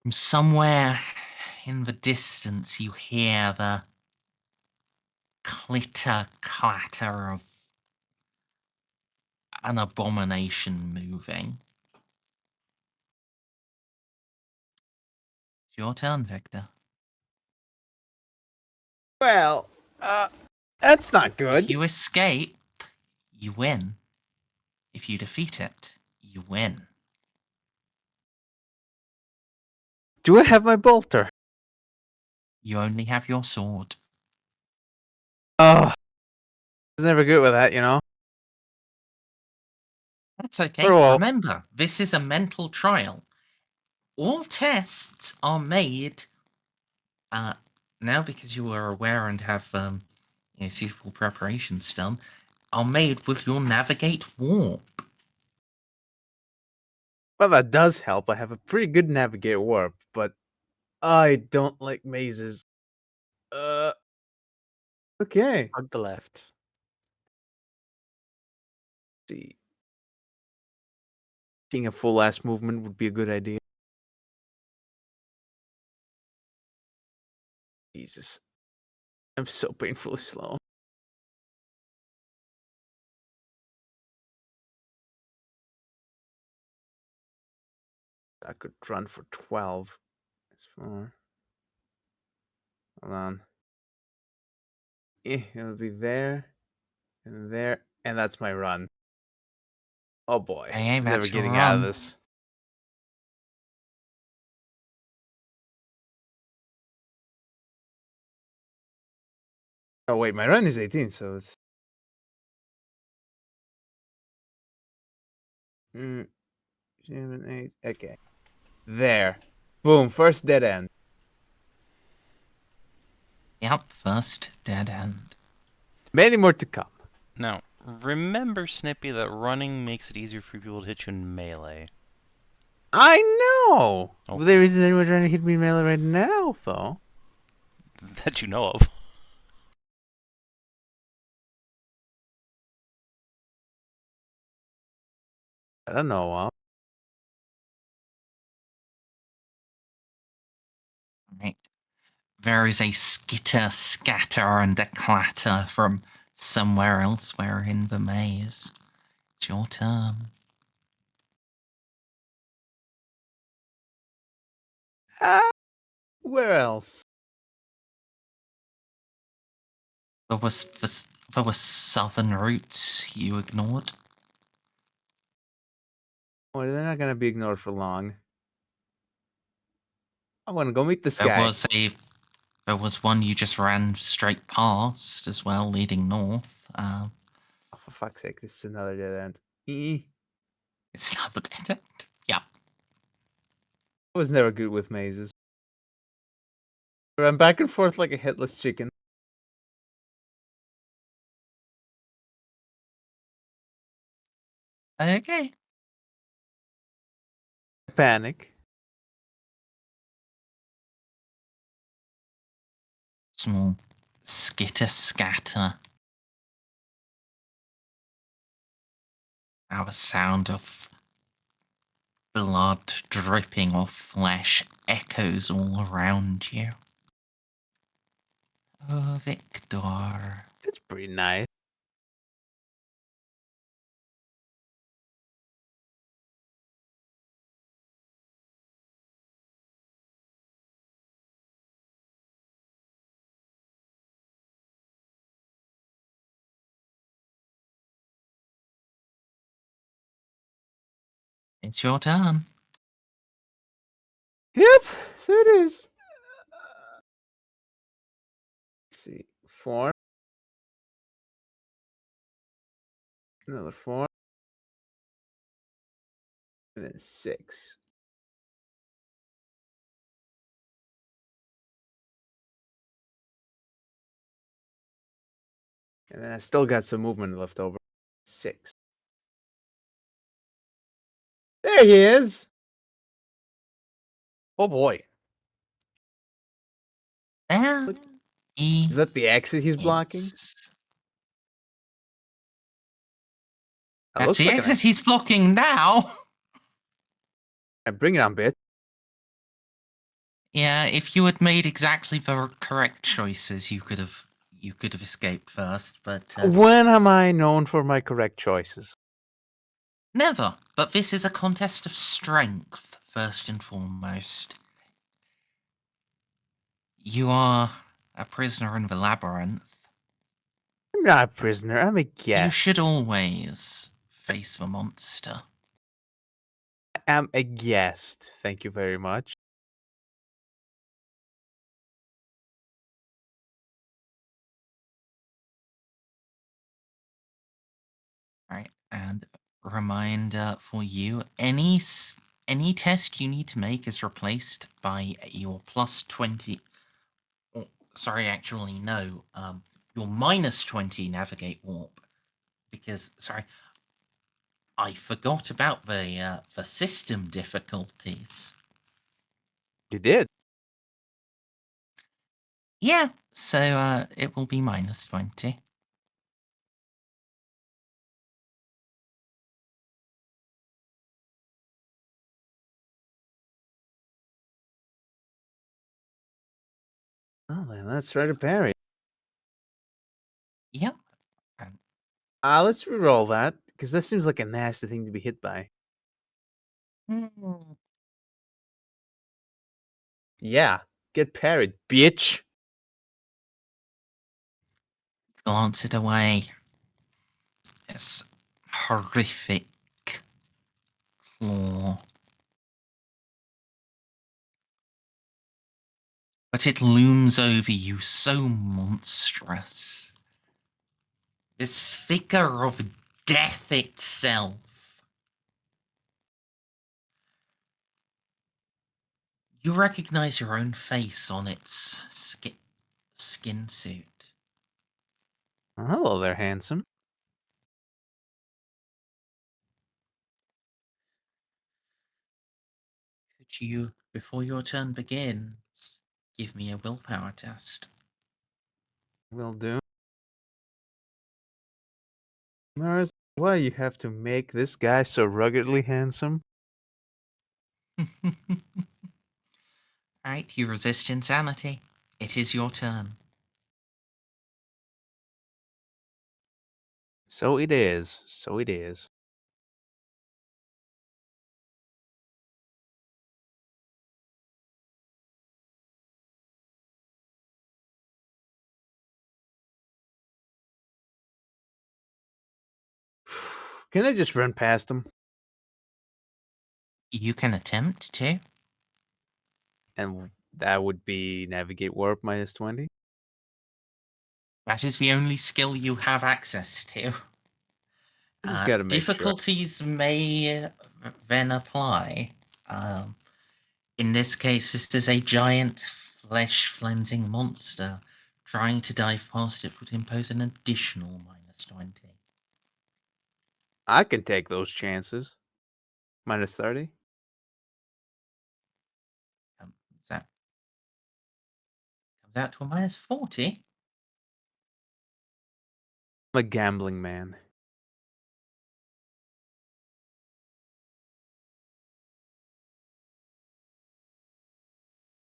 From somewhere in the distance, you hear the clatter of an abomination moving. It's your turn, Victor. Well, that's not If good. you escape, you win. If you defeat it, you win. Do I have my bolter? You only have your sword. Oh, I was never good with that, you know. That's okay. First of all, Remember, this is a mental trial. All tests are made now because you are aware and have suitable preparations done, are made with your navigate warp. well, that does help. I have a pretty good navigate warp, but I don't like mazes. Okay. On the left. See. Seeing a full ass movement would be a good idea. Jesus. I'm so painfully slow. I could run for 12. That's 4. Hold on. It'll be there, and that's my run. Oh boy. Hey, I'm never that's your getting out of run. this. Oh wait, my run is 18, so it's 7, 8. Okay. There. Boom, first dead end. Yep, first dead end. Many more to come. Now, remember, Snippy, that running makes it easier for people to hit you in melee. I know! Okay. There isn't anyone trying to hit me in melee right now, though. That you know of. I don't know. Right. There is a skitter, scatter, and a clatter from somewhere elsewhere in the maze. It's your turn. Where else? There were southern routes you ignored. Oh, they're not gonna be ignored for long. I'm gonna go meet this There guy. was one you just ran straight past as well, leading north. Oh, for fuck's sake, this is another dead end. It's not the dead end. Yeah. I was never good with mazes. I ran back and forth like a headless chicken. Okay. Panic. Small skitter scatter. Now a sound of blood dripping off flesh echoes all around you. Oh, Victor. It's pretty nice. It's your turn. Yep, so it is. Let's see. 4. Another 4. And then 6. And then I still got some movement left over. 6. There he is. Oh boy. There he Is that the exit he's blocking? is. That That's looks the like exit he's blocking now. Bring it on, bitch. Yeah, if you had made exactly the correct choices, you could have escaped first, but When am I known for my correct choices? never. But this is a contest of strength, first and foremost. You are a prisoner in the labyrinth. I'm not a prisoner. I'm a guest. You should always face the monster. I'm a guest. Thank you very much. Right, and reminder for you: any test you need to make is replaced by your plus 20. Oh, sorry, actually no. Your minus 20 navigate warp, because sorry, I forgot about the system difficulties. You did. Yeah, so it will be minus 20. Oh, then let's try to parry. Yep. Let's re-roll that, because that seems like a nasty thing to be hit by. Yeah, get parried, bitch. Glance it away. It's horrific claw. But it looms over you so monstrous. This figure of death itself. You recognize your own face on its skin suit. Oh, hello there, handsome. Could you, before your turn begins, give me a willpower test? Will do. Mars, why you have to make this guy so ruggedly handsome? Alright, you resist insanity. It is your turn. So it is. So it is. Can I just run past him? You can attempt to. And that would be navigate warp minus 20. That is the only skill you have access to. Just gotta make sure. Difficulties may then apply. In this case, this is a giant flesh-flensing monster. Trying to dive past it would impose an additional minus 20. I can take those chances. Minus 30. That comes out to a minus 40. I'm a gambling man.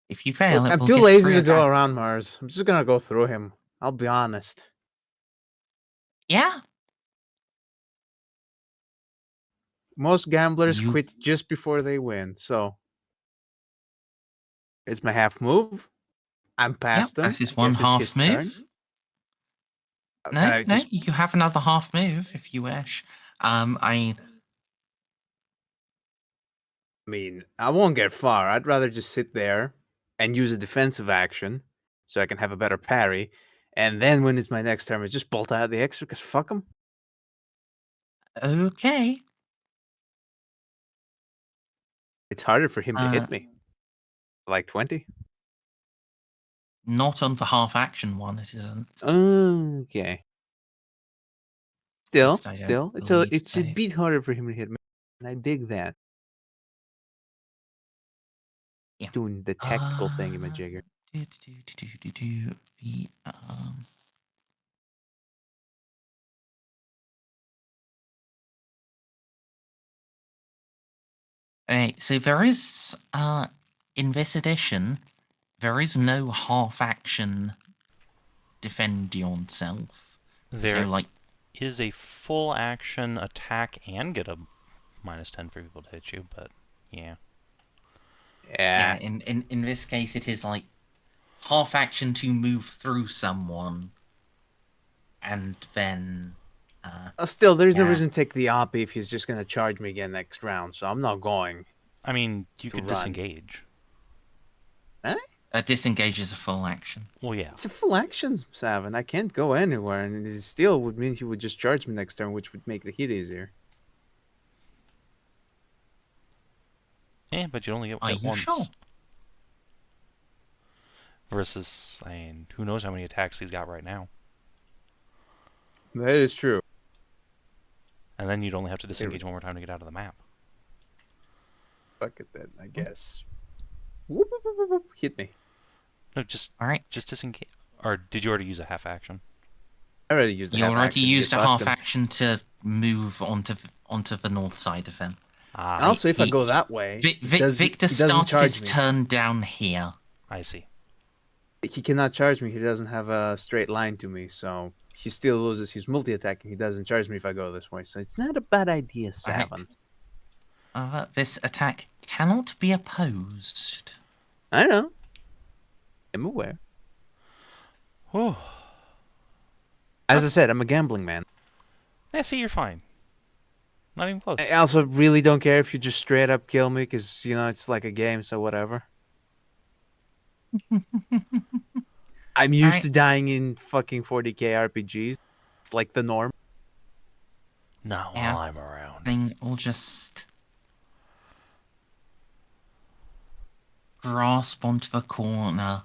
If you fail, Look, it I'm will too get lazy free to go attack. around Mars. I'm just gonna go through him. I'll be honest. Yeah. Most gamblers You quit just before they win, so it's my half move. I'm past him. that is I one guess it's half his move. turn. Can No, I just you have another half move if you wish. I I mean, I won't get far. I'd rather just sit there and use a defensive action so I can have a better parry. And then when it's my next turn, I just bolt out the extra because fuck him. Okay. It's harder for him to hit me. Like 20? Not on the half action one, it isn't. Okay. At least I don't Still, believe it's a so. bit harder for him to hit me, and I dig that. Yeah. Doing the tactical thingamajigger. The Alright, so there is in this edition, there is no half action defend yourself. There So like is a full action attack and get a -10 for people to hit you, but yeah. yeah, in this case it is like half action to move through someone and then Still, there's no yeah. reason to take the op if he's just gonna charge me again next round, so I'm not going. I mean, you To could run. disengage. Disengage is a full action. Well, yeah. It's a full action, Savin. I can't go anywhere, and it still would mean he would just charge me next turn, which would make the hit easier. Yeah, but you only get Are hit you once. sure? Versus, I mean, who knows how many attacks he's got right now. That is true. And then you'd only have to disengage one more time to get out of the map. Fuck it then, I guess. Whoop, whoop, whoop, whoop, hit me. No, just Alright. disengage. Or did you already use a half action? I already used the You half already action to used get a past half him. action to move onto the north side of him. Also, if I go that way, Victor he doesn't started charge his me. turn down here. I see. He cannot charge me. He doesn't have a straight line to me, so he still loses his multi-attack, and he doesn't charge me if I go this way. So it's not a bad idea, Savin. This attack cannot be opposed. I know. I'm aware. Whew. As I said, I'm a gambling man. Yeah, see, you're fine. Not even close. I also really don't care if you just straight up kill me, because, you know, it's like a game, so whatever. I'm used to dying in fucking 40k RPGs. It's like the norm. Not Yeah. while I'm around. Thing will just grasp onto the corner,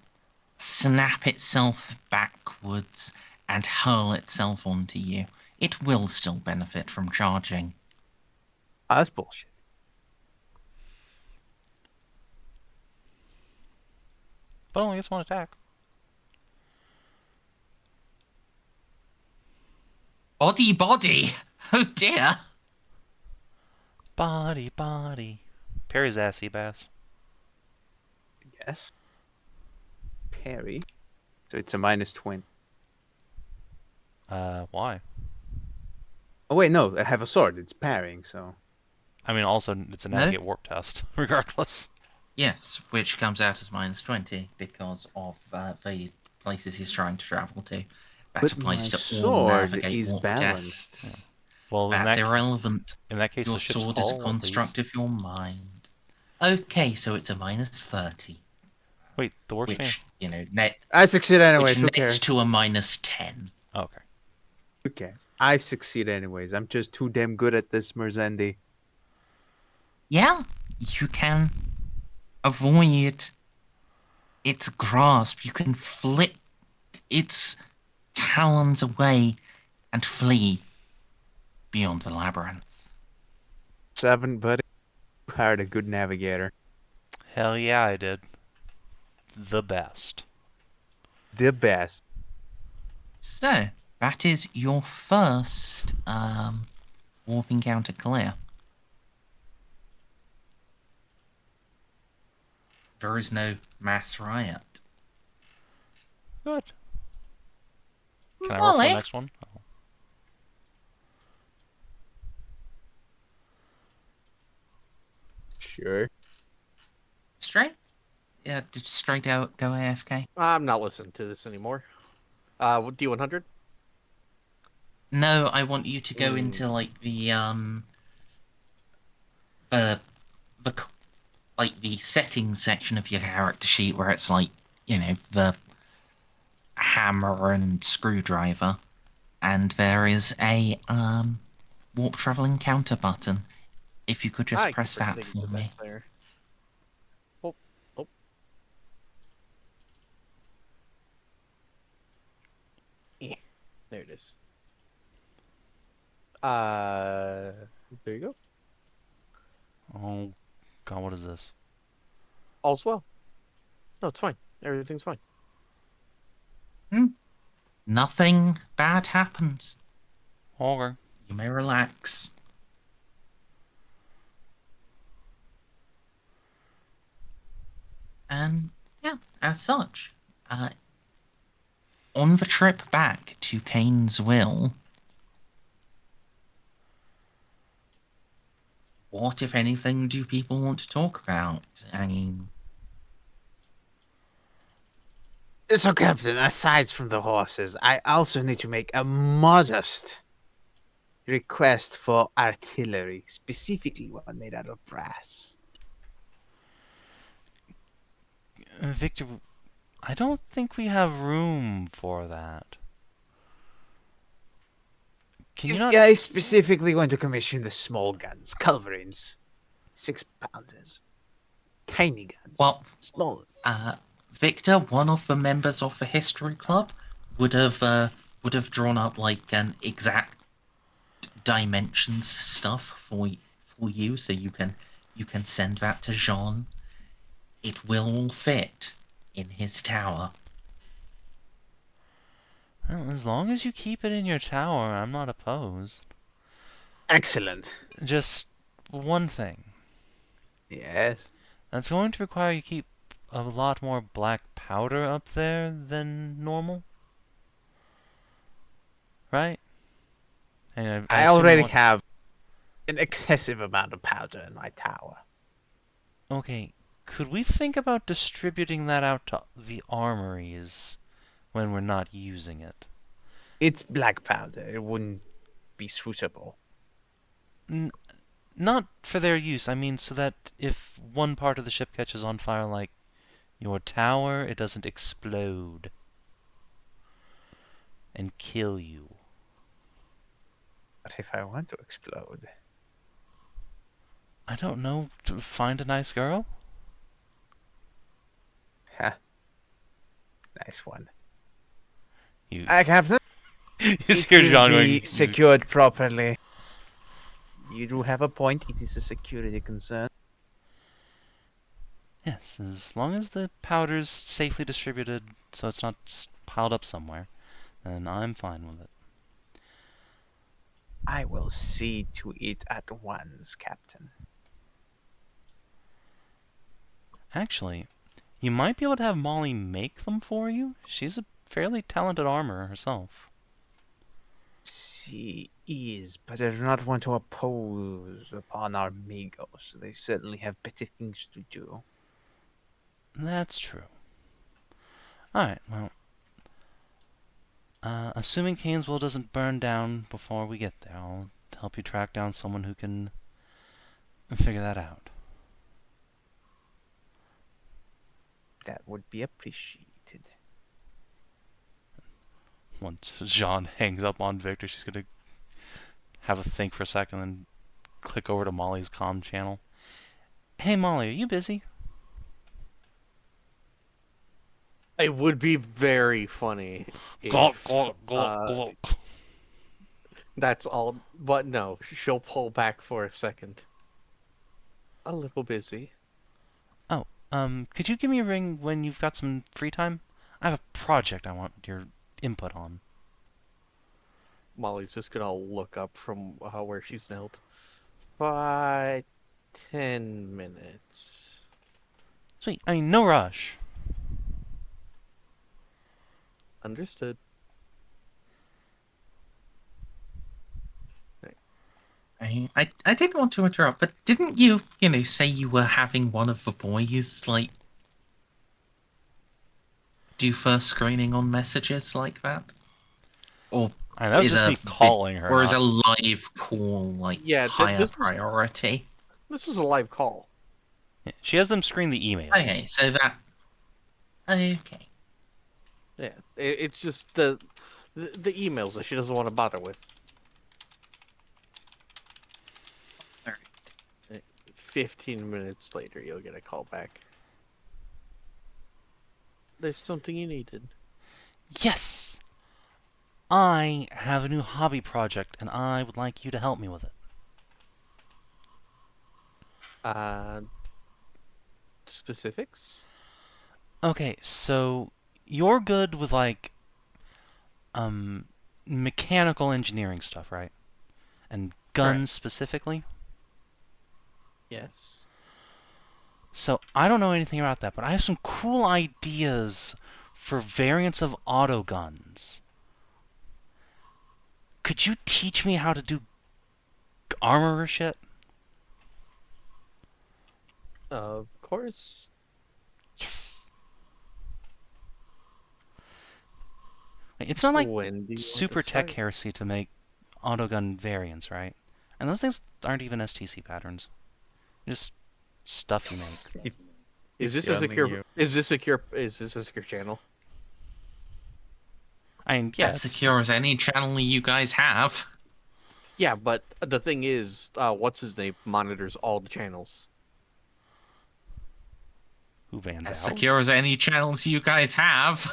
snap itself backwards, and hurl itself onto you. It will still benefit from charging. That's bullshit. But only gets one attack. Body! Oh dear! Body. Parry's ass, Seabass. Yes. Parry. So it's a -20. Why? Oh, wait, no. I have a sword. It's parrying, so... I mean, also, it's a No? navigate warp test, regardless. Yes, which comes out as -20 because of the places he's trying to travel to. That But applies my to all sword navigate is warp balanced. tests. Well, That's irrelevant. in that case, Your the ship's sword is a hull, at construct least. of your mind. Okay, so it's a -30, Wait, the warp span? which, you know, I succeed anyways. which Who nets cares? to a -10. Oh, okay. Who cares? I succeed anyways. I'm just too damn good at this, Merzendi. Yeah, you can avoid its grasp. You can flip its talons away and flee beyond the labyrinth. 7, buddy. You hired a good navigator. Hell yeah, I did. The best. The best. So, that is your first warp encounter clear. There is no mass riot. Good. Can I roll for the Molly? next one? Oh. Sure. Straight? Yeah, did straight out go AFK? I'm not listening to this anymore. D100? No, I want you to go into like the like the settings section of your character sheet where it's like, the hammer and screwdriver, and there is a warp travel encounter button. If you could just I keep press that forgetting for me. that's there. Oh, oh. There it is. There you go. Oh, God, what is this? All's well. No, it's fine. Everything's fine. Nothing bad happens. Okay. You may relax. And yeah, as such, on the trip back to Kane's Will, what, if anything, do people want to talk about? I mean, So, Captain, aside from the horses, I also need to make a modest request for artillery, specifically one made out of brass. Victor, I don't think we have room for that. Can you not? Yeah, I specifically want to commission the small guns, culverins, 6-pounders, tiny guns. well, small. Victor, one of the members of the history club, would have drawn up like an exact dimensions stuff for you, so you can send that to Jeanne. It will fit in his tower. Well, as long as you keep it in your tower, I'm not opposed. Excellent. Just one thing. Yes. That's going to require you keep a lot more black powder up there than normal. Right? And I assume you already want- have an excessive amount of powder in my tower. Okay, could we think about distributing that out to the armories when we're not using it? It's black powder. It wouldn't be suitable. Not for their use. I mean, so that if one part of the ship catches on fire, like your tower, it doesn't explode and kill you. But if I want to explode, I don't know. To find a nice girl? ha, nice one. You Captain, you it scared will Jeanne be going, secured properly. You do have a point. It is a security concern. Yes, as long as the powder's safely distributed so it's not just piled up somewhere, then I'm fine with it. I will see to it at once, Captain. Actually, you might be able to have Molly make them for you. She's a fairly talented armorer herself. She is, but I do not want to oppose upon our Magos. They certainly have better things to do. That's true. Alright, well, assuming Canesville doesn't burn down before we get there, I'll help you track down someone who can figure that out. That would be appreciated. Once Jeanne hangs up on Victor, she's gonna have a think for a second and click over to Molly's comm channel. Hey Molly, are you busy? It would be very funny if that's all. But no, she'll pull back for a second. A little busy. Oh, could you give me a ring when you've got some free time? I have a project I want your input on. Molly's just gonna look up from where she's knelt. 5, 10 minutes. Sweet. I mean, no rush. Understood. I didn't want to interrupt, but didn't you, say you were having one of the boys, like, do first screening on messages like that? Or That was is just a me calling her. Or is not- a live call, like, Yeah, higher this is- priority? This is a live call. Yeah, she has them screen the emails. Okay, so that. Okay. Yeah, it's just the emails that she doesn't want to bother with. All right. 15 minutes later, you'll get a call back. There's something you needed. Yes! I have a new hobby project, and I would like you to help me with it. Specifics? Okay, so you're good with, like, mechanical engineering stuff, right? And guns Correct. specifically? Yes. So I don't know anything about that, but I have some cool ideas for variants of auto guns. Could you teach me how to do armorer shit? Of course. Yes! It's not like When do you want super to tech start? heresy to make autogun variants, right? And those things aren't even STC patterns. Just stuff you make. Is He's this a yelling secure? you. Is this secure? Is this a secure channel? I mean, As yes. secure as any channel you guys have. Yeah, but the thing is, what's his name monitors all the channels. Who bans As out? secure as any channels you guys have.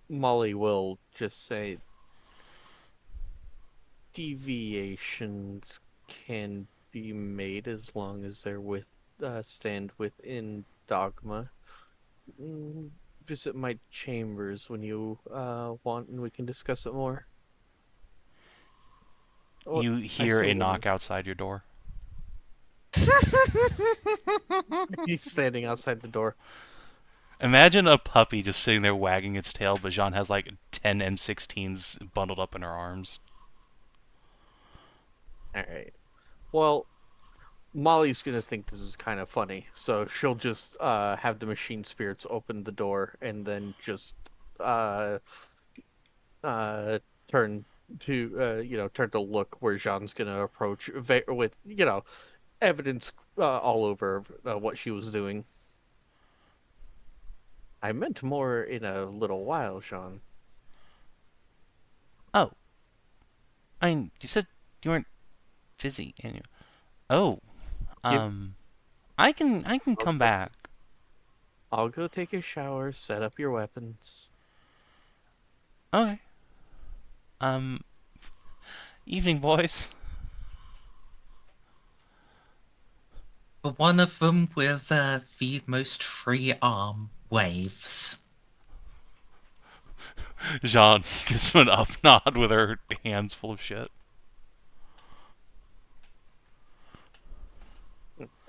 Molly will just say deviations can be made as long as they're stand within dogma. Visit my chambers when you want, and we can discuss it more. Oh, You I hear still a wanna- knock outside your door. He's standing outside the door. Imagine a puppy just sitting there wagging its tail, but Jeanne has like 10 M16s bundled up in her arms. All right. Well, Molly's gonna think this is kind of funny, so she'll just have the machine spirits open the door and then just uh turn to turn to look where Jean's gonna approach with evidence all over what she was doing. I meant more in a little while, Jean. Oh. I mean, you said you weren't busy. And you... Oh. Give, I can come back. I'll go take a shower, set up your weapons. Okay. Evening, boys. But one of them with the most free arm waves. Jeanne gives him an up nod with her hands full of shit.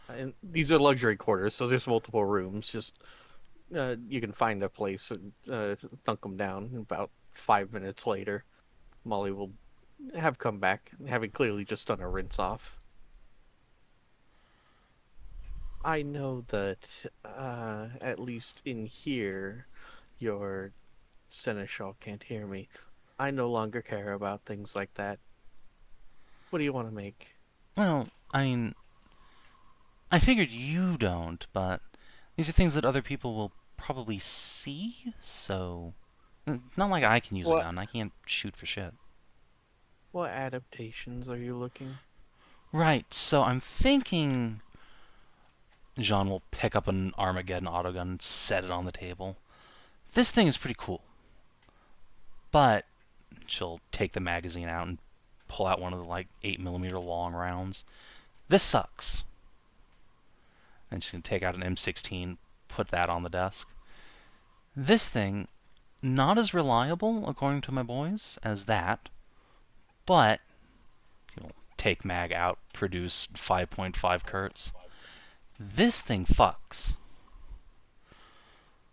And these are luxury quarters, so there's multiple rooms. Just you can find a place and thunk them down. About 5 minutes later, Molly will have come back, having clearly just done a rinse off. I know that, at least in here, your seneschal can't hear me. I no longer care about things like that. What do you want to make? Well, I mean, I figured you don't, but these are things that other people will probably see, so... Not like I can use a What? gun. I can't shoot for shit. What adaptations are you looking? Right, so I'm thinking... Jeanne will pick up an Armageddon autogun and set it on the table. This thing is pretty cool. But she'll take the magazine out and pull out one of the, like, 8mm long rounds. This sucks. And she's going to take out an M16, put that on the desk. This thing, not as reliable, according to my boys, as that, but take mag out, produce 5.5 Kurtz. This thing fucks.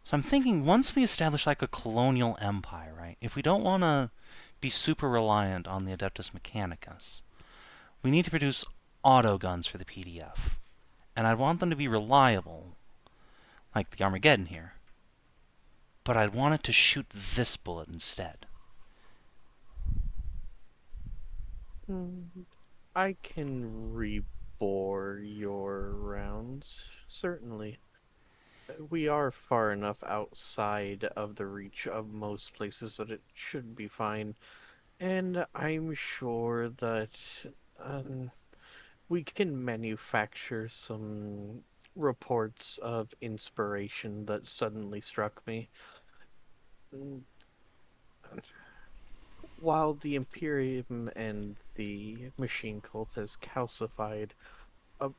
So I'm thinking once we establish like a colonial empire, right? If we don't want to be super reliant on the Adeptus Mechanicus, we need to produce auto guns for the PDF. And I'd want them to be reliable, like the Armageddon here. But I'd want it to shoot this bullet instead. I can for your rounds, certainly. We are far enough outside of the reach of most places that it should be fine. And I'm sure that um, we can manufacture some reports of inspiration that suddenly struck me. Mm, While the Imperium and the machine cult has calcified, uh,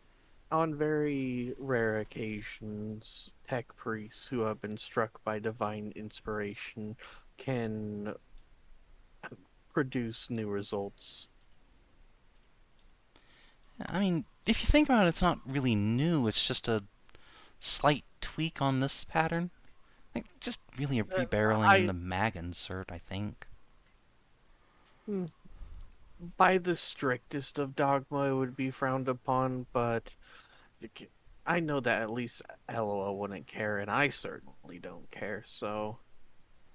on very rare occasions, tech priests who have been struck by divine inspiration can produce new results. I mean, if you think about it, it's not really new. It's just a slight tweak on this pattern. Like, just really a Uh, rebarreling in I the mag insert, I think. hmm, by the strictest of dogma, it would be frowned upon, but I know that at least LOL wouldn't care, and I certainly don't care, so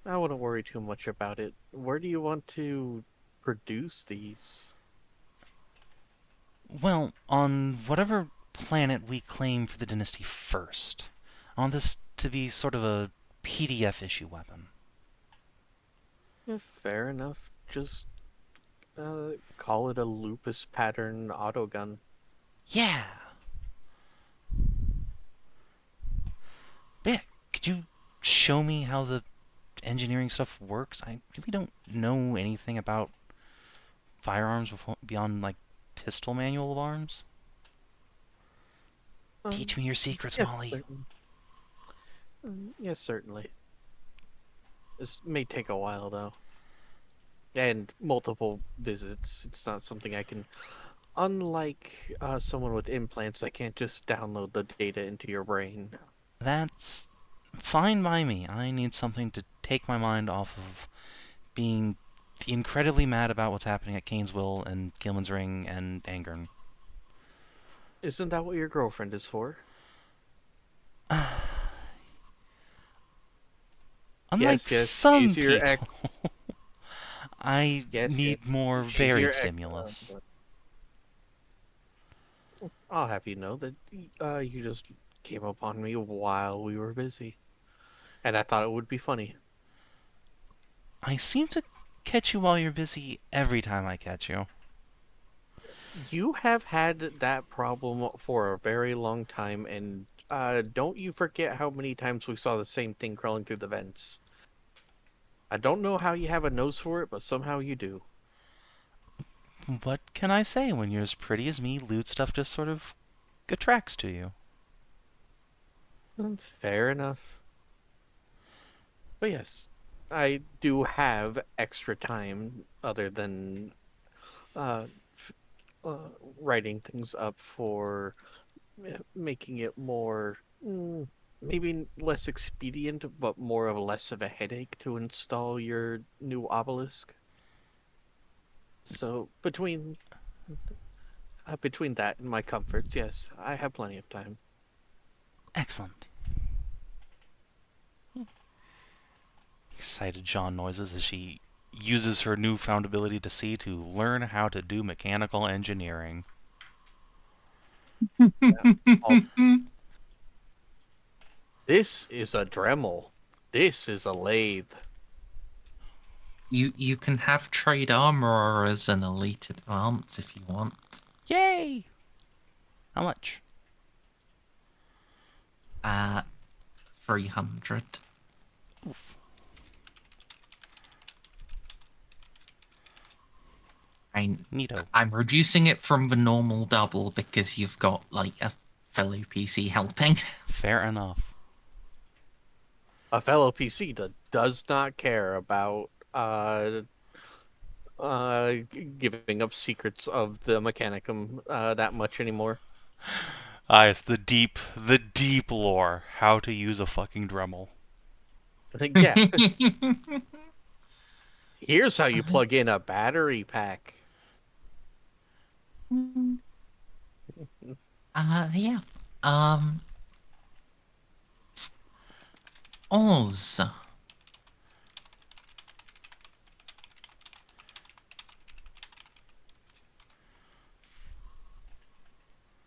I wouldn't worry too much about it. Where do you want to produce these? Well, on whatever planet we claim for the dynasty first, I want this to be sort of a PDF issue weapon. Fair enough. Just call it a lupus pattern autogun. Yeah! But yeah, could you show me how the engineering stuff works? I really don't know anything about firearms beyond, like, pistol manual of arms. Teach me your secrets, Yes, Molly. certainly. Yes, certainly. This may take a while, though. And multiple visits. It's not something I can. Unlike someone with implants, I can't just download the data into your brain. That's fine by me. I need something to take my mind off of being incredibly mad about what's happening at Canesville and Gilman's Ring and Angern. Isn't that what your girlfriend is for? Unlike Yes, some she's your ex. people, I Yes, yes, need more she's your varied ex. stimulus. I'll have you know that you just came upon me while we were busy, and I thought it would be funny. I seem to catch you while you're busy every time I catch you. You have had that problem for a very long time, and don't you forget how many times we saw the same thing crawling through the vents. I don't know how you have a nose for it, but somehow you do. What can I say when you're as pretty as me? Loot stuff just sort of attracts to you. Fair enough. But yes, I do have extra time other than uh, f- writing things up for making it more, maybe less expedient, but more of less of a headache to install your new obelisk. So between that and my comforts, yes, I have plenty of time. Excellent. Excited Jeanne noises as she uses her newfound ability to see to learn how to do mechanical engineering. This is a Dremel. This is a lathe. You can have trade armor as an elite advance if you want. Yay! How much? 300. Oof. Neato. I'm reducing it from the normal double because you've got like a fellow PC helping. Fair enough. A fellow PC that does not care about giving up secrets of the Mechanicum that much anymore. Ah, it's the deep lore. How to use a fucking Dremel. I think, yeah, here's how you plug in a battery pack. Yeah. Oz.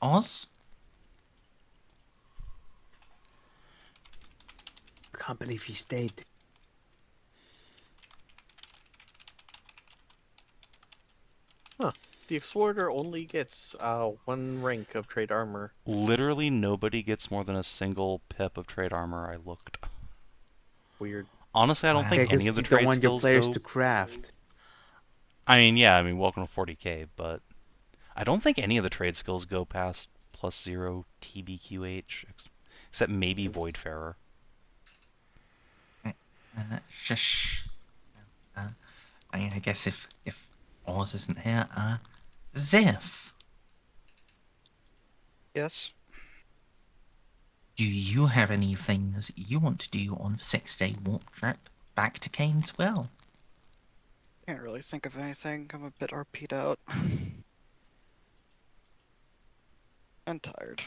Oz? I can't believe he stayed. The Explorator only gets 1 rank of trade armor. Literally nobody gets more than a single pip of trade armor. I looked. Weird. Honestly, I don't Wow. think Because any of the you don't trade want your skills players go. to craft. I mean, welcome to 40k, but I don't think any of the trade skills go past +0 TBQH, except maybe Voidfarer. Shush. Uh, I mean, I guess if Oz isn't here, Xiph, Yes. do you have any things you want to do on the 6-day warp trip back to Kane's Well? Can't really think of anything. I'm a bit RP'd out. I'm tired.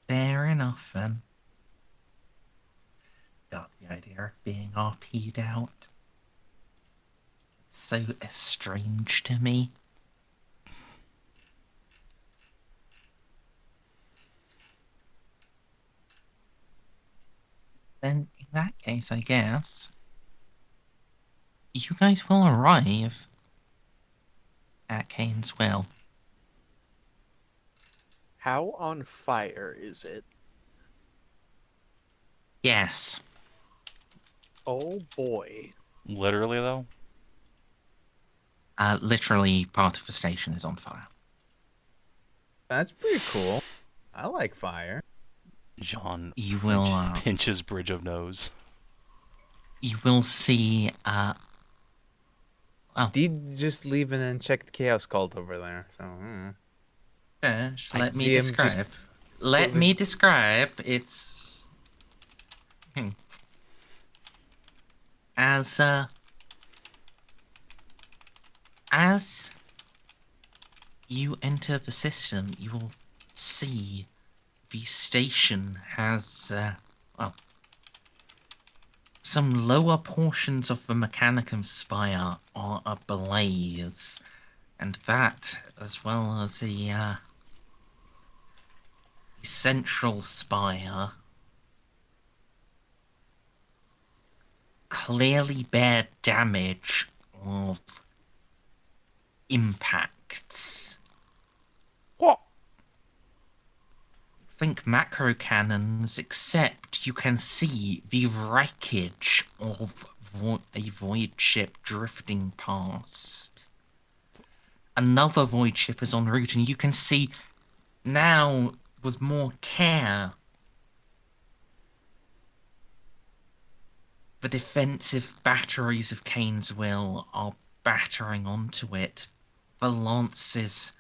Fair enough, then. Got the idea of being RP'd out. It's so strange to me. Then, in that case, I guess you guys will arrive at Kane's Well. How on fire is it? Yes. Oh boy. Literally, though? Literally, part of the station is on fire. That's pretty cool. I like fire. Jeanne You will, pinches Bridge of Nose. you will see, Did just leave and then check the Chaos Cult over there. So, let me see him just describe. Let me describe. It's as you enter the system, you will see the station has well, some lower portions of the Mechanicum spire are ablaze, and that, as well as the central spire, clearly bear damage of impacts. What? Think macro cannons, except you can see the wreckage of a void ship drifting past. Another void ship is en route, and you can see now with more care the defensive batteries of Kane's Will are battering onto it. The lances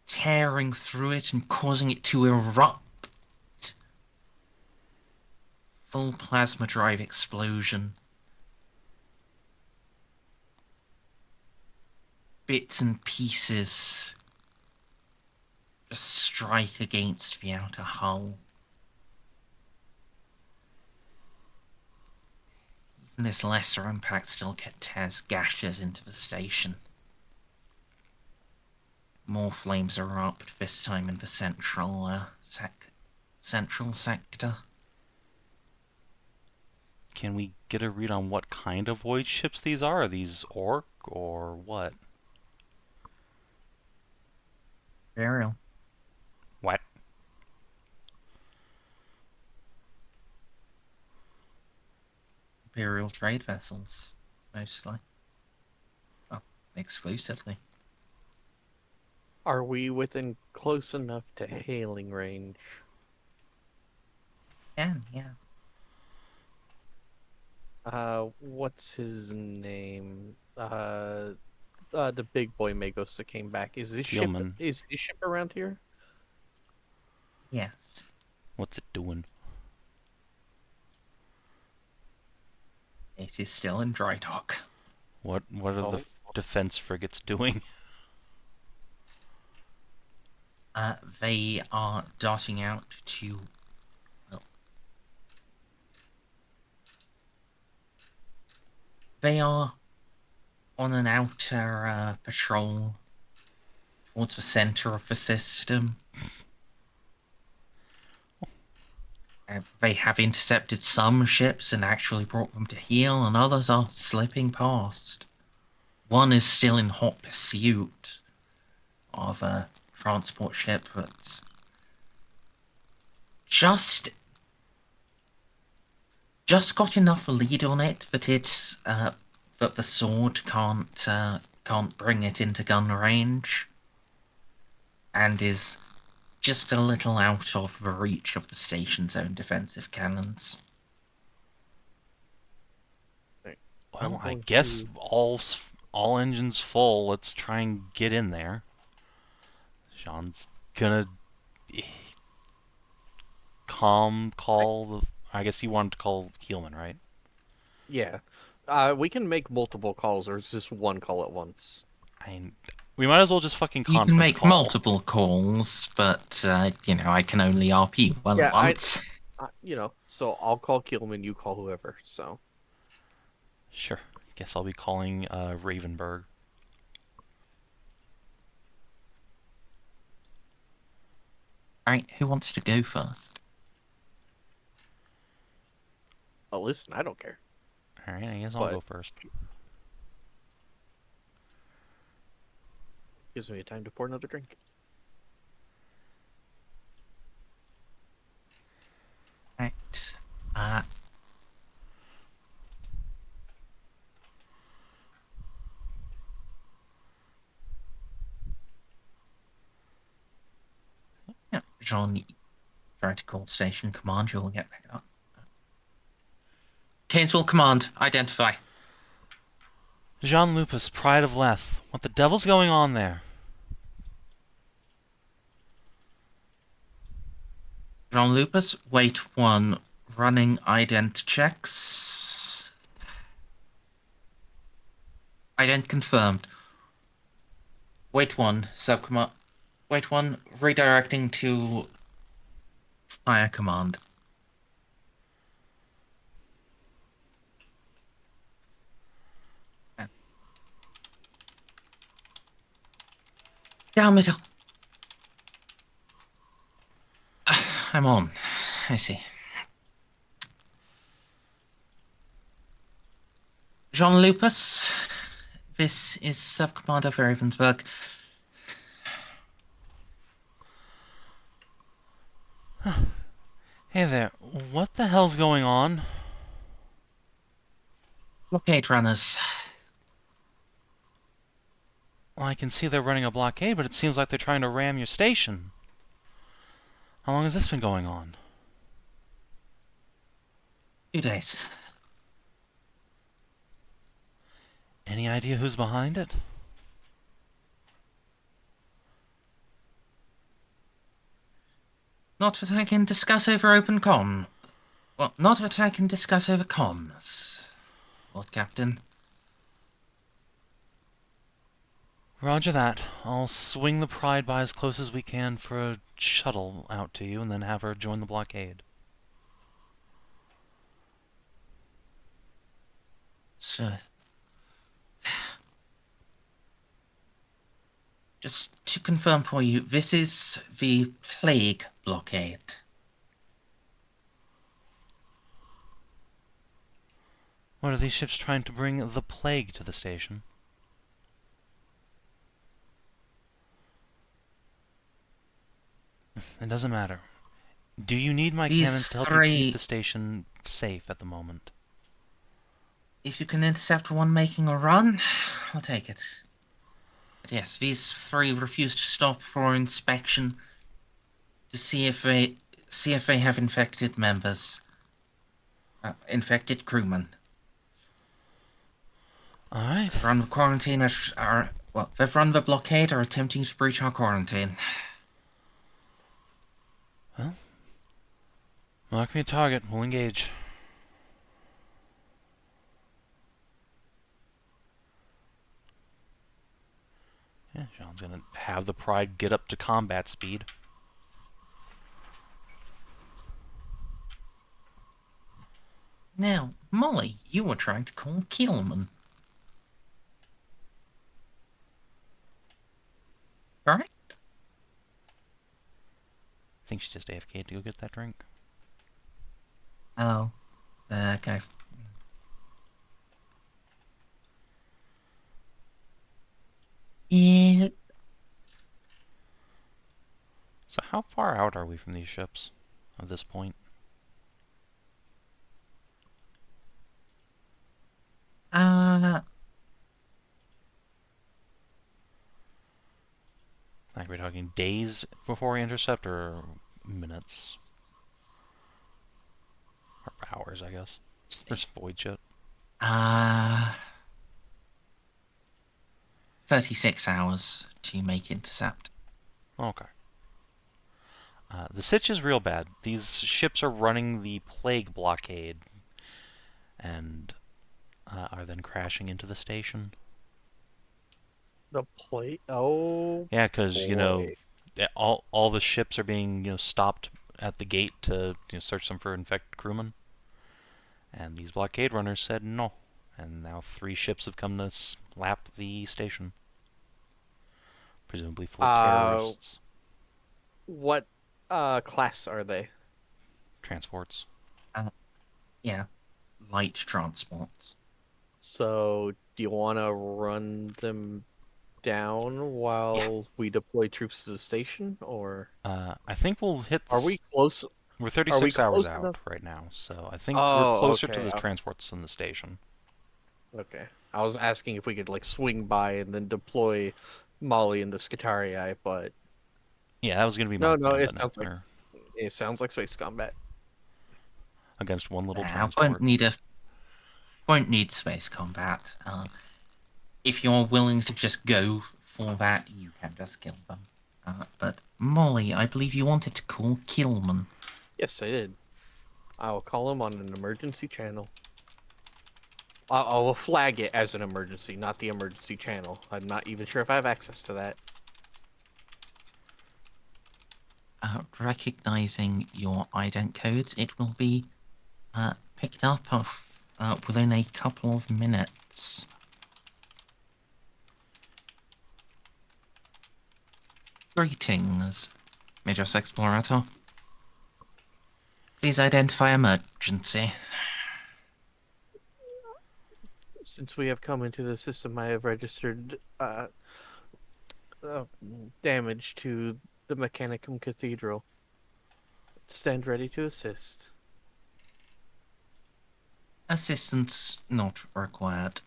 tearing through it and causing it to erupt. Full plasma drive explosion. Bits and pieces just strike against the outer hull. Even this lesser impact still tears gashes into the station. More flames erupt, this time in the central sector. Can we get a read on what kind of void ships these are? Are these orc or what? Burial. What? Imperial trade vessels, mostly. Well, exclusively. Are we within close enough to hailing range? Yeah. What's his name? The big boy Magos that came back. Is this Keelman. ship around here? Yes. What's it doing? It is still in dry dock. What are the defense frigates doing? They are darting out to... Well, they are on an outer patrol towards the center of the system. They have intercepted some ships and actually brought them to heel, and others are slipping past. One is still in hot pursuit of a transport ship that's just got enough lead on it that it's that the sword can't bring it into gun range, and is just a little out of the reach of the station's own defensive cannons. Well, I guess all engines full. Let's try and get in there. Jeanne's gonna call the. I guess you wanted to call Keelman, right? Yeah. We can make multiple calls, or it's just one call at once. We might as well just fucking You conference can make call. multiple calls, but I can only RP one at once. So I'll call Keelman, you call whoever. So. Sure. Guess I'll be calling Ravenberg. Alright, who wants to go first? Oh, listen, I don't care. Alright, I guess I'll go first. Gives me time to pour another drink. Right. Yeah, Jeanne, try to call station command, you'll get back up. Canesville command, identify. Jean Lupus, Pride of Leth. What the devil's going on there? Jean Lupus, wait 1, running ident checks. Ident confirmed. Wait 1, subcommand. Wait 1, redirecting to higher command. Down middle. I'm on. I see. Jean Lupus, this is Subcommander for Ravensburg. Hey there, what the hell's going on? Blockade runners. Well, I can see they're running a blockade, but it seems like they're trying to ram your station. How long has this been going on? 2 days. Any idea who's behind it? Not that I can discuss over open comm. Well, not that I can discuss over comms, Lord Captain. Roger that. I'll swing the Pride by as close as we can for a shuttle out to you, and then have her join the blockade. So, just to confirm for you, this is the Plague blockade. What are these ships trying to bring the plague to the station? It doesn't matter. Do you need my cannons to help you keep the station safe at the moment? If you can intercept one making a run, I'll take it. But yes, these 3 refuse to stop for inspection to see if they have infected members, infected crewmen. All right. They've run the quarantine they've run the blockade, are attempting to breach our quarantine. Well, mark me a target. We'll engage. Yeah, Jean's gonna have the Pride get up to combat speed. Now, Molly, you were trying to call Keelman. All right. I think she just AFK'd to go get that drink. Oh, okay. Yeah. So how far out are we from these ships at this point? Like we're talking days before we intercept, or minutes? Or hours, I guess. There's void shit. 36 hours to make intercept. Okay. The sitch is real bad. These ships are running the plague blockade and are then crashing into the station. The plate. Oh, Yeah, because, boy. all the ships are being, stopped at the gate to search them for infected crewmen. And these blockade runners said no. And now 3 ships have come to slap the station. Presumably full of terrorists. What class are they? Transports. Yeah, light transports. So, do you want to run them down while we deploy troops to the station, or I think we'll hit are we close? We're Are we 36 hours close out enough? right now, so I think we're Oh, closer to okay. the transports than the station. Okay. I was asking if we could like swing by and then deploy Molly and the Skitarii, but Yeah, that was going to be no, my no, plan, it but sounds no. space combat. Against one little Nah, transport. won't need space combat. If you're willing to just go for that, you can just kill them. But Molly, I believe you wanted to call Killman. Yes, I did. I will call him on an emergency channel. I will flag it as an emergency, not the emergency channel. I'm not even sure if I have access to that. Recognizing your ident codes, it will be picked up within a couple of minutes. Greetings, Magos Explorator. Please identify emergency. Since we have come into the system, I have registered damage to the Mechanicum Cathedral. Stand ready to assist. Assistance not required.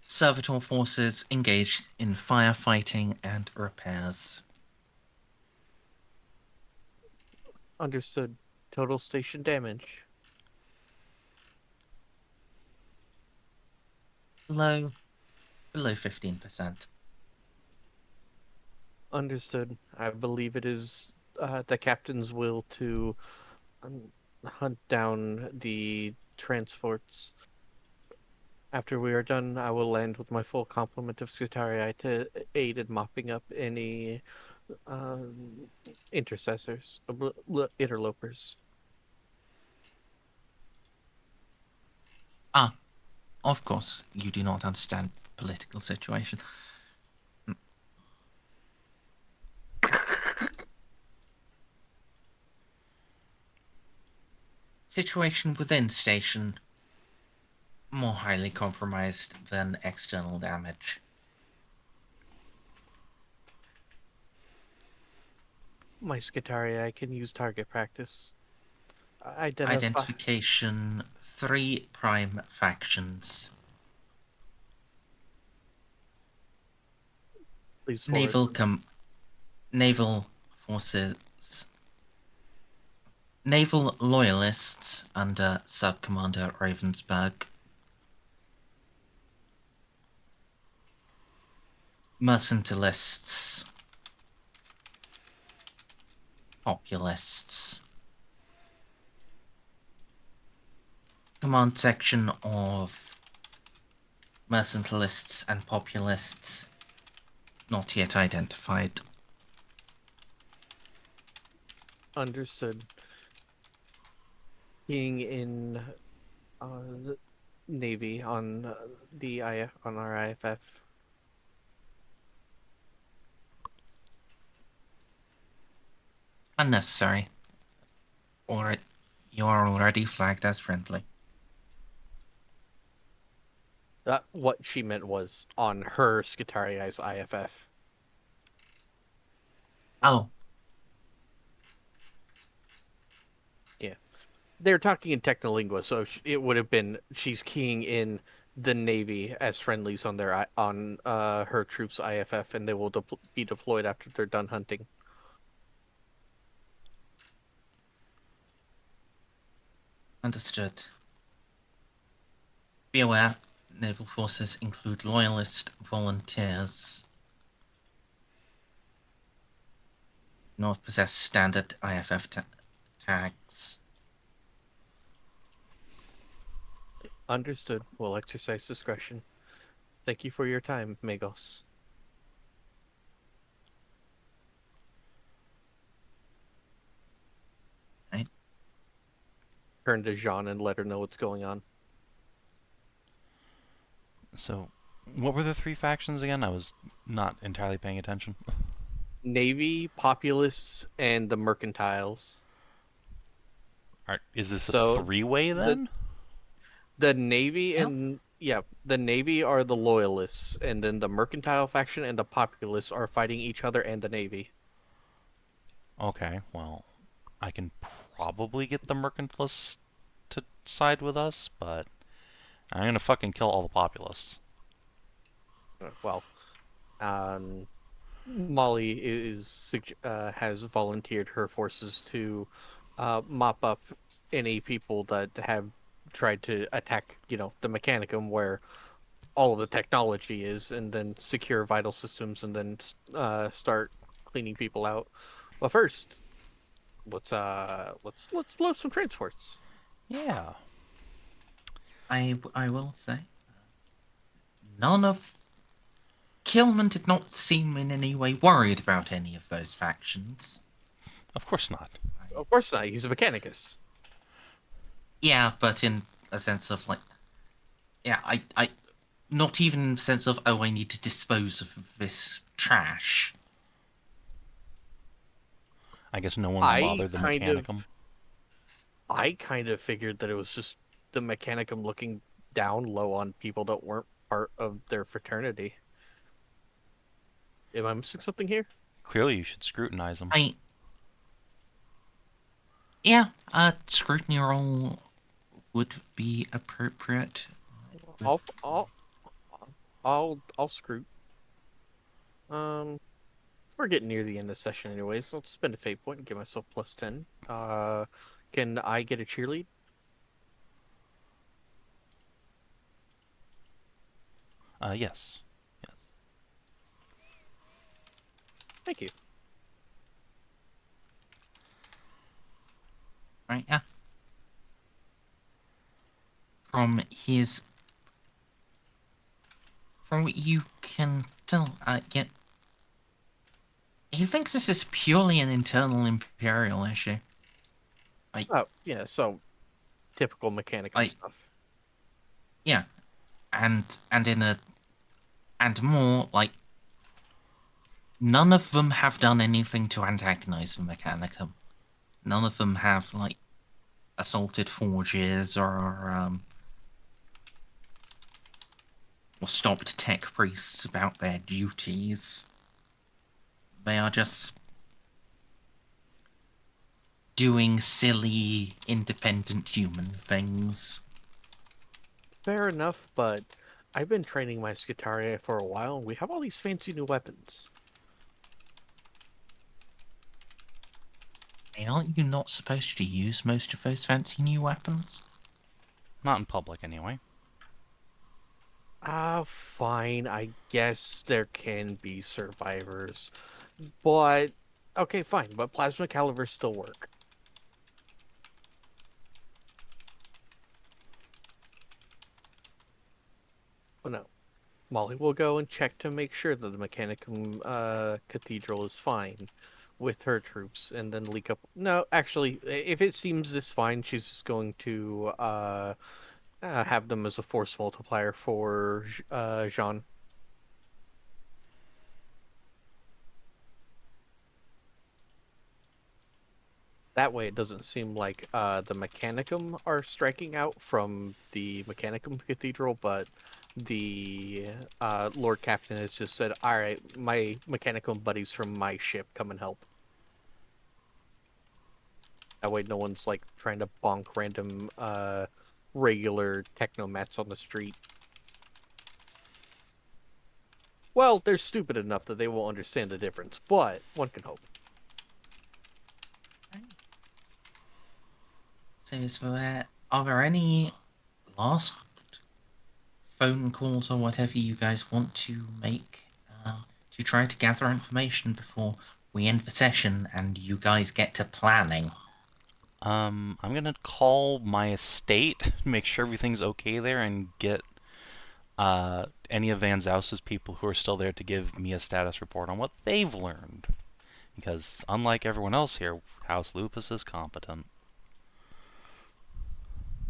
Servitor forces engaged in firefighting and repairs. Understood. Total station damage. Below 15%. Understood. I believe it is the captain's will to hunt down the transports. After we are done, I will land with my full complement of Skitarii to aid in mopping up any intercessors, interlopers. Of course, you do not understand the political situation. Situation within station more highly compromised than external damage. My Skitarii can use target practice. Identification 3 prime factions. Please forward. Naval forces. Naval loyalists under Sub-Commander Ravensburg. Mercentilists. Populists. Command section of mercentilists and populists not yet identified. Understood. Being in Navy on on our IFF. Unnecessary. Or you are already flagged as friendly. What she meant was on her Skitariai's IFF. Oh, Yeah, they're talking in Technolingua, so it would have been she's keying in the Navy as friendlies on her troops' IFF, and they will be deployed after they're done hunting. understood. Be aware, naval forces include loyalist volunteers. Not possess standard IFF tags. Understood. We'll exercise discretion. Thank you for your time, Magos. Right. Turn to Jeanne and let her know what's going on. So, what were the three factions again? I was not entirely paying attention. Navy, Populists, and the Mercantiles. Is this So, a three-way then? The Navy Yep. and the Navy are the loyalists, and then the Mercantile faction and the Populists are fighting each other and the Navy. Okay, well, I can probably get the mercantilists to side with us, but I'm gonna fucking kill all the populists. Well, Molly has volunteered her forces to mop up any people that have tried to attack, the Mechanicum where all of the technology is, and then secure vital systems, and then start cleaning people out. But first, let's blow some transports. Yeah. I will say, none of Killman did not seem in any way worried about any of those factions. Of course not. Of course not. He's a Mechanicus. Yeah, but in a sense of like, yeah, I not even in the sense of, oh, I need to dispose of this trash. I guess no one's I bothered the kind of, Mechanicum. I kind of figured that it was just the Mechanicum looking down low on people that weren't part of their fraternity. Am I missing something here? Clearly, you should scrutinize them. Yeah, scrutiny roll would be appropriate. I'll screw. We're getting near the end of the session anyway, so I'll spend a fate point and give myself +10. Can I get a cheerlead? Yes. Yes. Thank you. Right, yeah. From what you can tell, yeah, he thinks this is purely an internal Imperial issue. Oh, yeah, so typical Mechanicum stuff. Yeah, and more like none of them have done anything to antagonize the Mechanicum. None of them have like assaulted forges or stopped tech priests about their duties. They are just doing silly, independent human things. Fair enough, but I've been training my Skitaria for a while, and we have all these fancy new weapons. Aren't you not supposed to use most of those fancy new weapons? Not in public, anyway. Fine. I guess there can be survivors. But, okay, fine. But plasma calibers still work. Oh, no. Molly will go and check to make sure that the Mechanicum Cathedral is fine with her troops, and then leak up. No, actually, if it seems this fine, she's just going to have them as a force multiplier for Jeanne. That way, it doesn't seem like the Mechanicum are striking out from the Mechanicum Cathedral, but the Lord Captain has just said, "All right, my Mechanicum buddies from my ship, come and help." That way, no one's like trying to bonk random regular technomats on the street. Well, they're stupid enough that they won't understand the difference, but one can hope. So, are there any last phone calls or whatever you guys want to make to try to gather information before we end the session and you guys get to planning? I'm gonna call my estate, make sure everything's okay there, and get any of Van Zaus's people who are still there to give me a status report on what they've learned. Because unlike everyone else here, House Lupus is competent.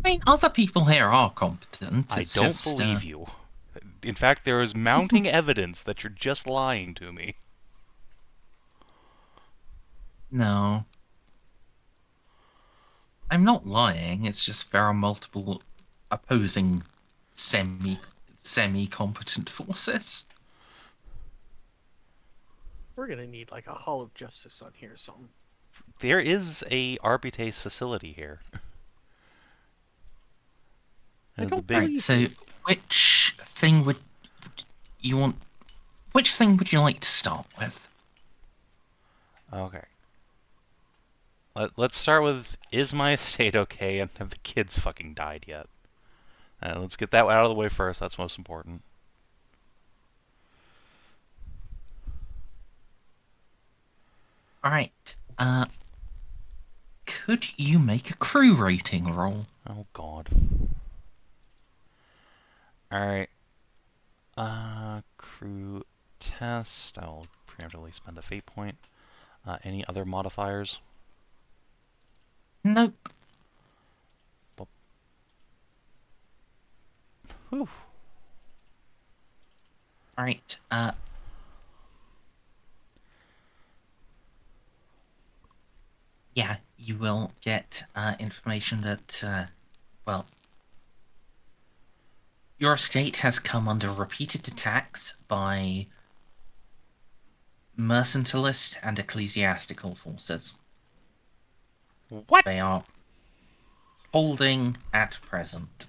I mean, other people here are competent. I It's don't just, believe you. In fact, there is mounting evidence that you're just lying to me. No. I'm not lying. It's just there are multiple opposing semi-competent forces. We're gonna need like a Hall of Justice on here or something. There is a Arbitrace facility here. I don't big... Right, so which thing would you want? Which thing would you like to start with? Okay. Let's start with, is my estate okay and have the kids fucking died yet? Let's get that out of the way first, that's most important. Alright, could you make a crew rating roll? Oh god. Alright. Crew test. I'll preemptively spend a fate point. Any other modifiers? Nope. Whew. Alright, yeah, you will get information that, well, your estate has come under repeated attacks by mercentalist and ecclesiastical forces. What? They are holding at present.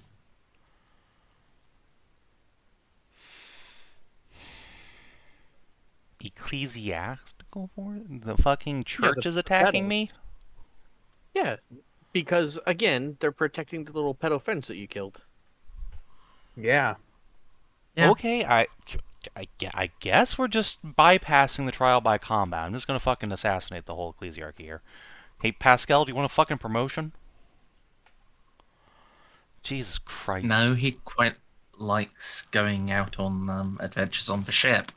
Ecclesiastical force? The fucking church is attacking me? Yeah, because again, they're protecting the little pedo friends that you killed. Yeah. Yeah. Okay, I guess we're just bypassing the trial by combat. I'm just gonna fucking assassinate the whole ecclesiarchy here. Hey, Pascal, do you want a fucking promotion? Jesus Christ. No, he quite likes going out on adventures on the ship.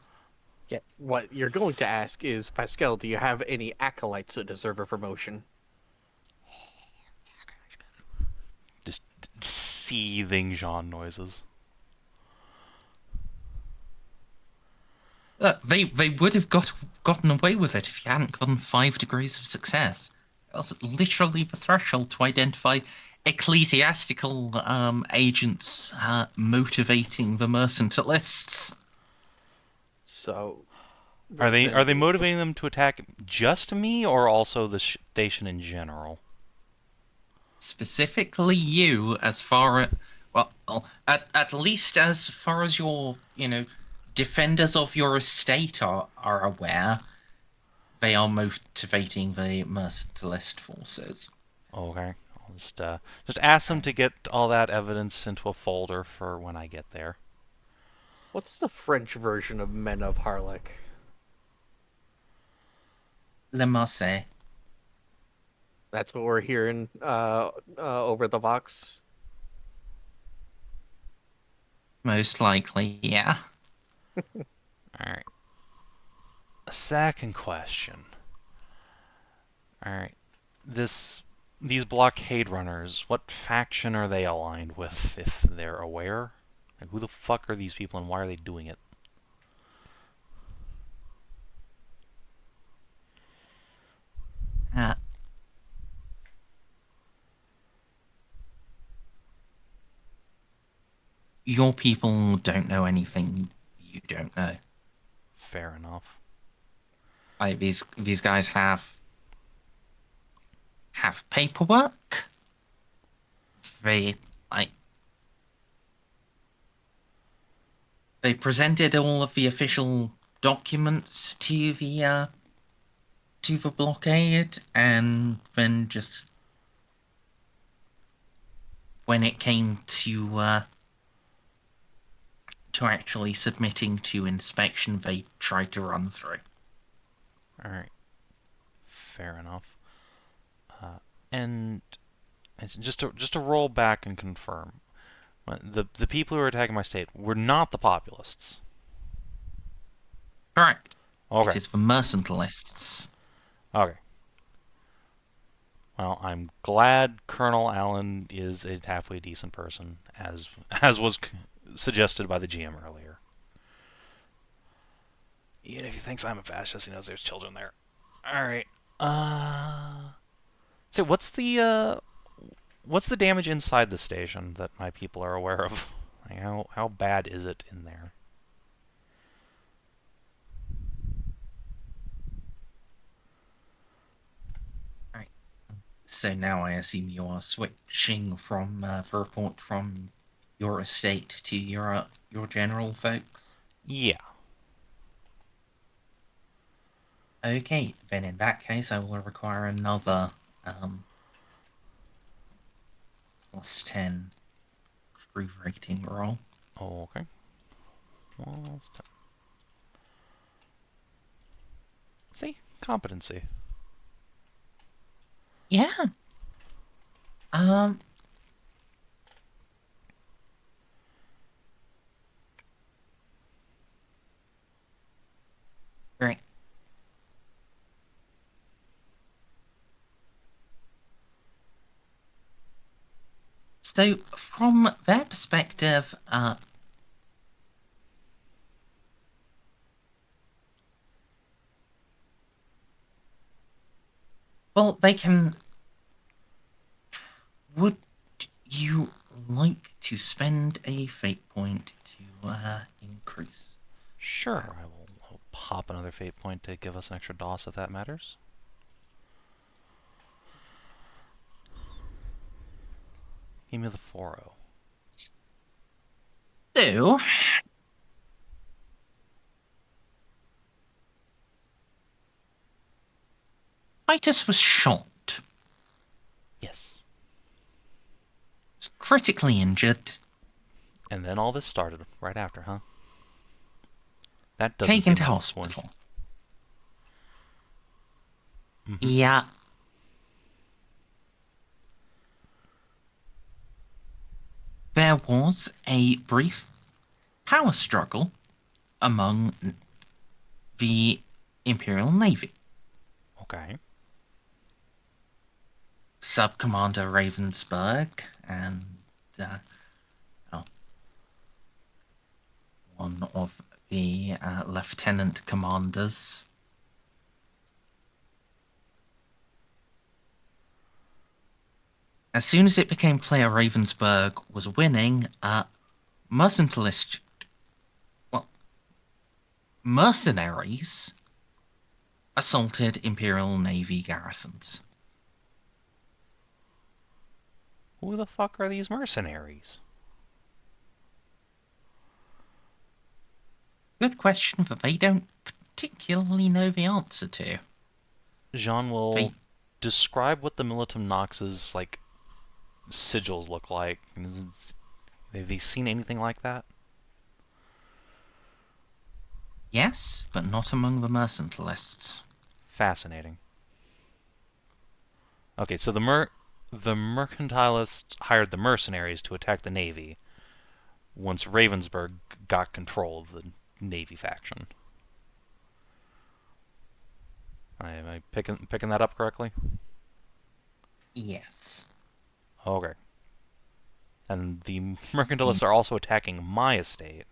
Yeah, what you're going to ask is, Pascal, do you have any acolytes that deserve a promotion? Just seething Jeanne noises. They would have gotten away with it if you hadn't gotten 5 degrees of success. It was literally the threshold to identify ecclesiastical agents motivating the mercantilists. So, Are they Merzendi- motivating them to attack just me or also the station in general? Specifically you, as far as at least as far as your defenders of your estate are aware, they are motivating the mercentalist forces. Okay, I'll just ask them to get all that evidence into a folder for when I get there. What's the French version of Men of Harlech? Le Marseille. That's what we're hearing over the Vox. Most likely, yeah. Alright. Second question. Alright. This these blockade runners, what faction are they aligned with, if they're aware? Like, who the fuck are these people and why are they doing it? Uh, your people don't know anything you don't know. Fair enough. Like, these guys have paperwork. They like they presented all of the official documents to the blockade, and then just when it came to actually submitting to inspection, they tried to run through. Alright. Fair enough. And just to roll back and confirm, the people who are attacking my state were not the populists. Correct. Okay. It is the mercantilists. Okay. Well, I'm glad Colonel Allen is a halfway decent person, as was suggested by the GM earlier. Even if he thinks I'm a fascist, he knows there's children there. Alright. So what's the damage inside the station that my people are aware of? Like, how bad is it in there? Right. So now I assume you are switching from the report from your estate to your general folks. Yeah. Okay, then in that case, I will require another +10 crew rating roll. Oh, okay. Almost done. See? Competency. Yeah. Great. So, from their perspective, well, they can. Would you like to spend a fate point to increase? Sure, I'll pop another fate point to give us an extra DOS if that matters. Give me the 4-0. So, Titus was shot. Yes. Was critically injured. And then all this started right after, huh? That doesn't Taken seem to like hospital. Mm-hmm. Yeah. There was a brief power struggle among the Imperial Navy. Okay. Sub-Commander Ravensburg and one of the lieutenant commanders. As soon as it became clear Ravensburg was winning, mercantilists, mercenaries assaulted Imperial Navy garrisons. Who the fuck are these mercenaries? Good question that they don't particularly know the answer to. Jeanne will describe what the Militum Nox's, like, sigils look like. Have they seen anything like that? Yes, but not among the mercantilists. Fascinating. Okay, so the mercantilists hired the mercenaries to attack the Navy once Ravensburg got control of the Navy faction. Am I picking that up correctly? Yes. Okay. And the mercantilists are also attacking my estate.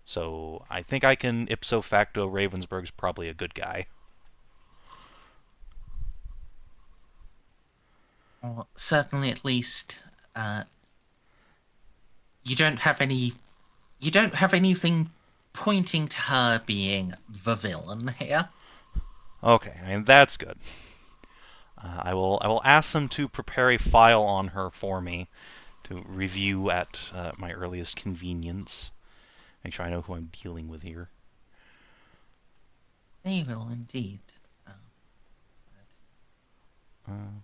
So I think I can ipso facto Ravensburg's probably a good guy. Or certainly, at least, you don't have any. You don't have anything pointing to her being the villain here. Okay, I mean that's good. I will ask them to prepare a file on her for me to review at my earliest convenience. Make sure I know who I'm dealing with here. They will indeed.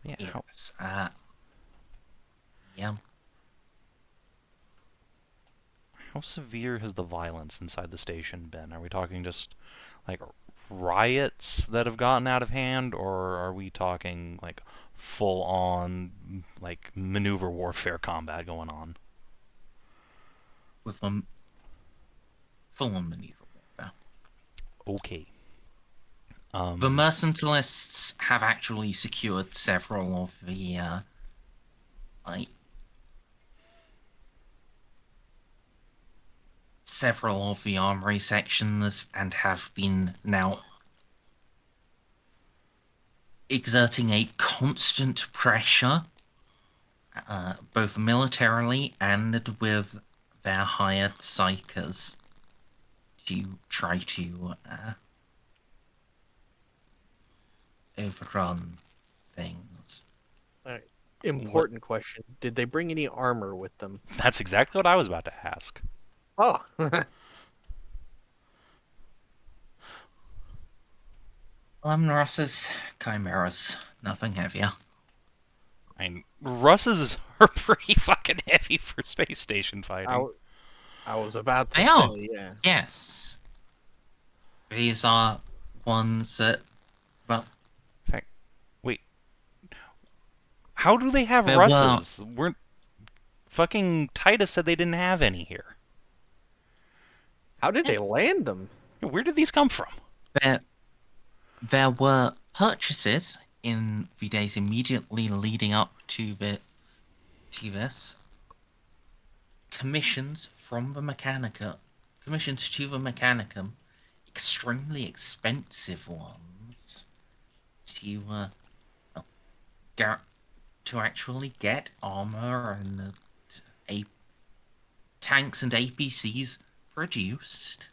Yeah. Yes. Yeah. How severe has the violence inside the station been? Are we talking just like riots that have gotten out of hand, or are we talking like full on like maneuver warfare combat going on? With them full-on maneuver warfare. Okay. The mercantilists have actually secured several of the like several of the armory sections and have been now exerting a constant pressure, both militarily and with their hired psychers, to try to overrun things. Alright. Important question. Did they bring any armor with them? That's exactly what I was about to ask. Oh. Russ's chimeras, nothing heavier. I mean, Russ's are pretty fucking heavy for space station fighting. I was about to They say, are. yeah. Yes. These are ones that, well, In fact, wait. How do they have Well, Russ's? Weren't fucking Titus said they didn't have any here. How did they land them? Where did these come from? there were purchases in the days immediately leading up to this. Commissions from the Mechanica, commissions to the Mechanicum, extremely expensive ones, to to actually get armor and tanks and APCs produced.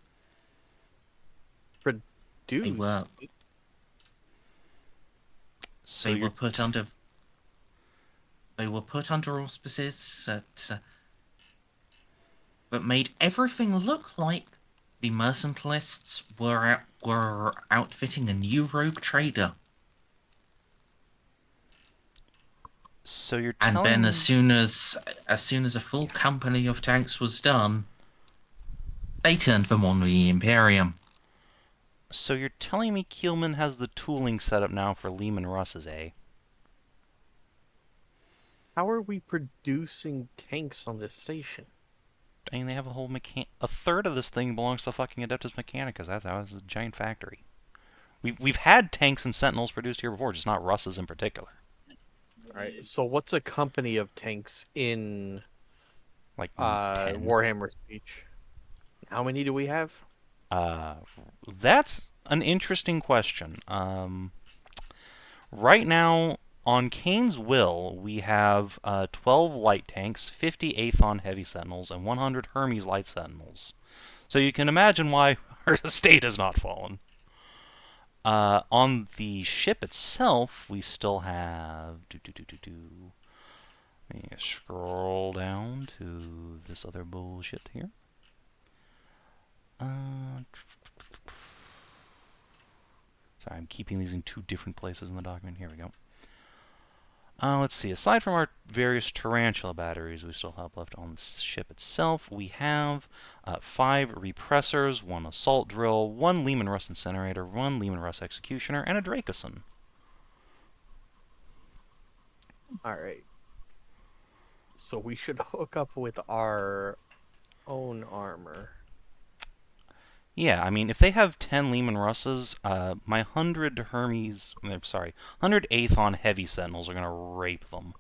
They were So they were put under auspices that made everything look like the mercantilists were outfitting a new rogue trader. So you're And telling then me... as soon as a full company of tanks was done, they turned them on the Imperium. So you're telling me Keelman has the tooling set up now for Lehman Russ's, eh? How are we producing tanks on this station? I mean, they have a whole a third of this thing belongs to fucking Adeptus Mechanicus. That's how it's a giant factory. We've had tanks and sentinels produced here before, just not Russ's in particular. Alright, so what's a company of tanks in Like 10. Warhammer speech? How many do we have? That's an interesting question. Right now, on Kane's will, we have 12 light tanks, 50 Aethon heavy sentinels, and 100 Hermes light sentinels. So you can imagine why our estate has not fallen. On the ship itself, we still have... Let me scroll down to this other bullshit here. Sorry, I'm keeping these in two different places in the document. Here we go. Let's see. Aside from our various tarantula batteries we still have left on the ship itself, we have 5 repressors, 1 assault drill, 1 Lehman Russ incinerator, 1 Lehman Russ executioner, and a Dracoson. Alright. So we should hook up with our own armor. Yeah, I mean, if they have 10 Lehman Russes, my 100 Aethon Heavy Sentinels are going to rape them.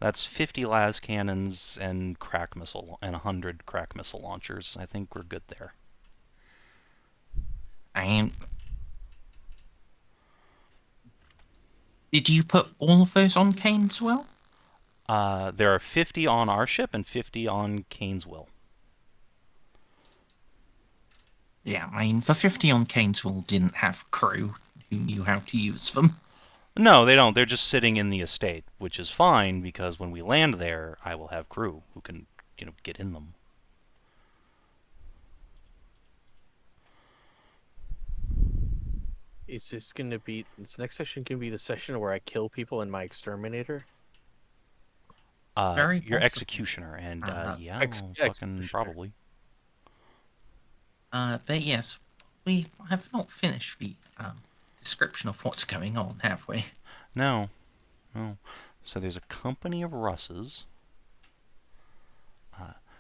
That's 50 las cannons and crack missile and 100 crack missile launchers. I think we're good there. Did you put all of those on Kane's will? There are 50 on our ship and 50 on Kane's will. Yeah, the 50 on Kane's will didn't have crew who knew how to use them. No, they don't. They're just sitting in the estate, which is fine because when we land there, I will have crew who can, get in them. Is this next session gonna be the session where I kill people in my exterminator? Very your possible. executioner, and yeah, fucking probably. But yes, we have not finished the description of what's going on, have we? No. So there's a company of Russes.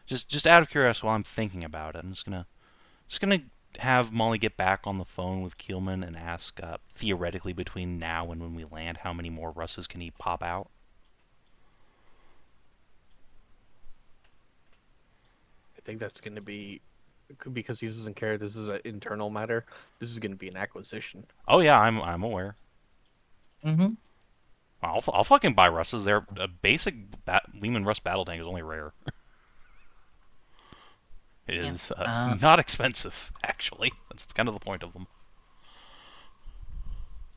Just out of curiosity, while I'm thinking about it, I'm just gonna have Molly get back on the phone with Keelman and ask, theoretically, between now and when we land, how many more Russes can he pop out? I think that's gonna be, because he doesn't care. This is an internal matter. This is gonna be an acquisition. Oh yeah, I'm aware. Mm-hmm. I'll fucking buy Russes. They're a basic Lehman Russ battle tank is only rare. It is not expensive, actually. That's kind of the point of them.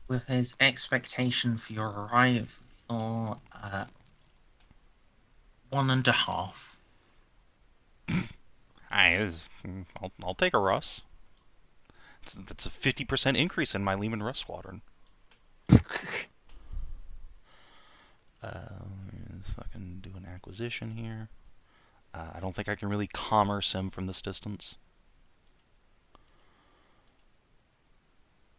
With his expectation for your arrival, 1.5. I'll take a Russ. That's a 50% increase in my Lehman Russ squadron. Let's fucking do an acquisition here. I don't think I can really commerce him from this distance.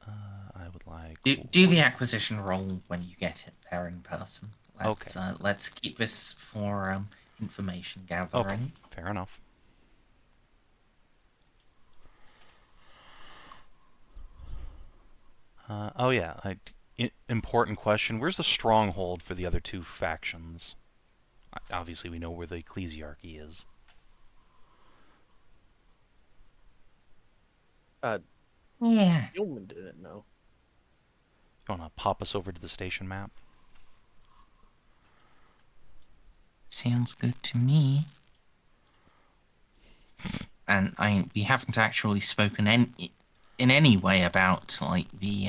I would like... Do the acquisition roll when you get it there in person. Okay. Let's keep this for information gathering. Okay, fair enough. Oh yeah, important question. Where's the stronghold for the other two factions? Obviously, we know where the ecclesiarchy is. Yeah. Yeoman didn't know. You want to pop us over to the station map? Sounds good to me. And we haven't actually spoken in any way about like the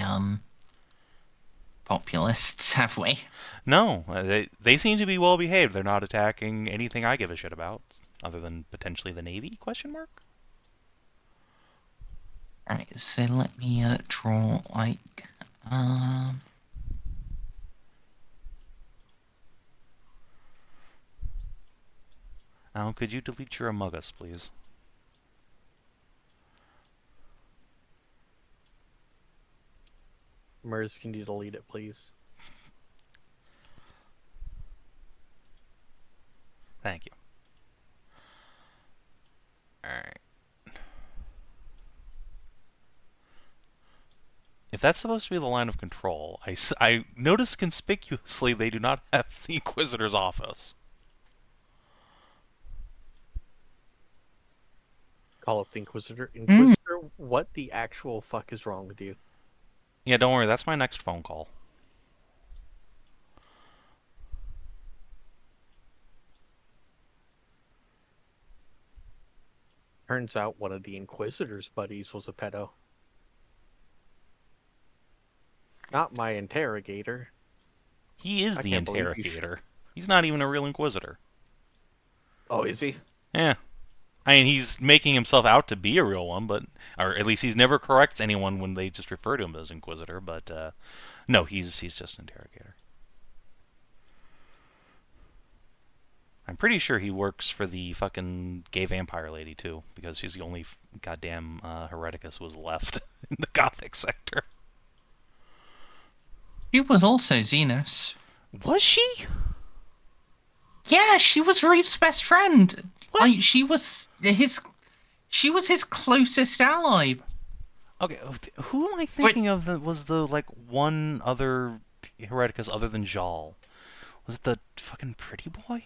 populists, have we? No, they seem to be well behaved. They're not attacking anything I give a shit about, other than potentially the Navy? Question mark. All right, so let me draw like Now, could you delete your Magos, please? Merz, can you delete it, please? Thank you. Alright. If that's supposed to be the line of control, I notice conspicuously they do not have the Inquisitor's office. Call up the Inquisitor. Inquisitor, what the actual fuck is wrong with you? Yeah, don't worry, that's my next phone call. Turns out one of the Inquisitor's buddies was a pedo. Not my interrogator. He is the interrogator. He's not even a real Inquisitor. Oh, is he? Yeah. I mean, he's making himself out to be a real one, or at least he's never corrects anyone when they just refer to him as Inquisitor, but no, he's just an interrogator. I'm pretty sure he works for the fucking gay vampire lady, too, because she's the only goddamn hereticus was left in the Gothic sector. She was also Xenos. Was she? Yeah, she was Reeve's best friend. What? She was his She was his closest ally. Okay, who am I thinking of that was the, like, one other Hereticus other than Jal? Was it the fucking pretty boy?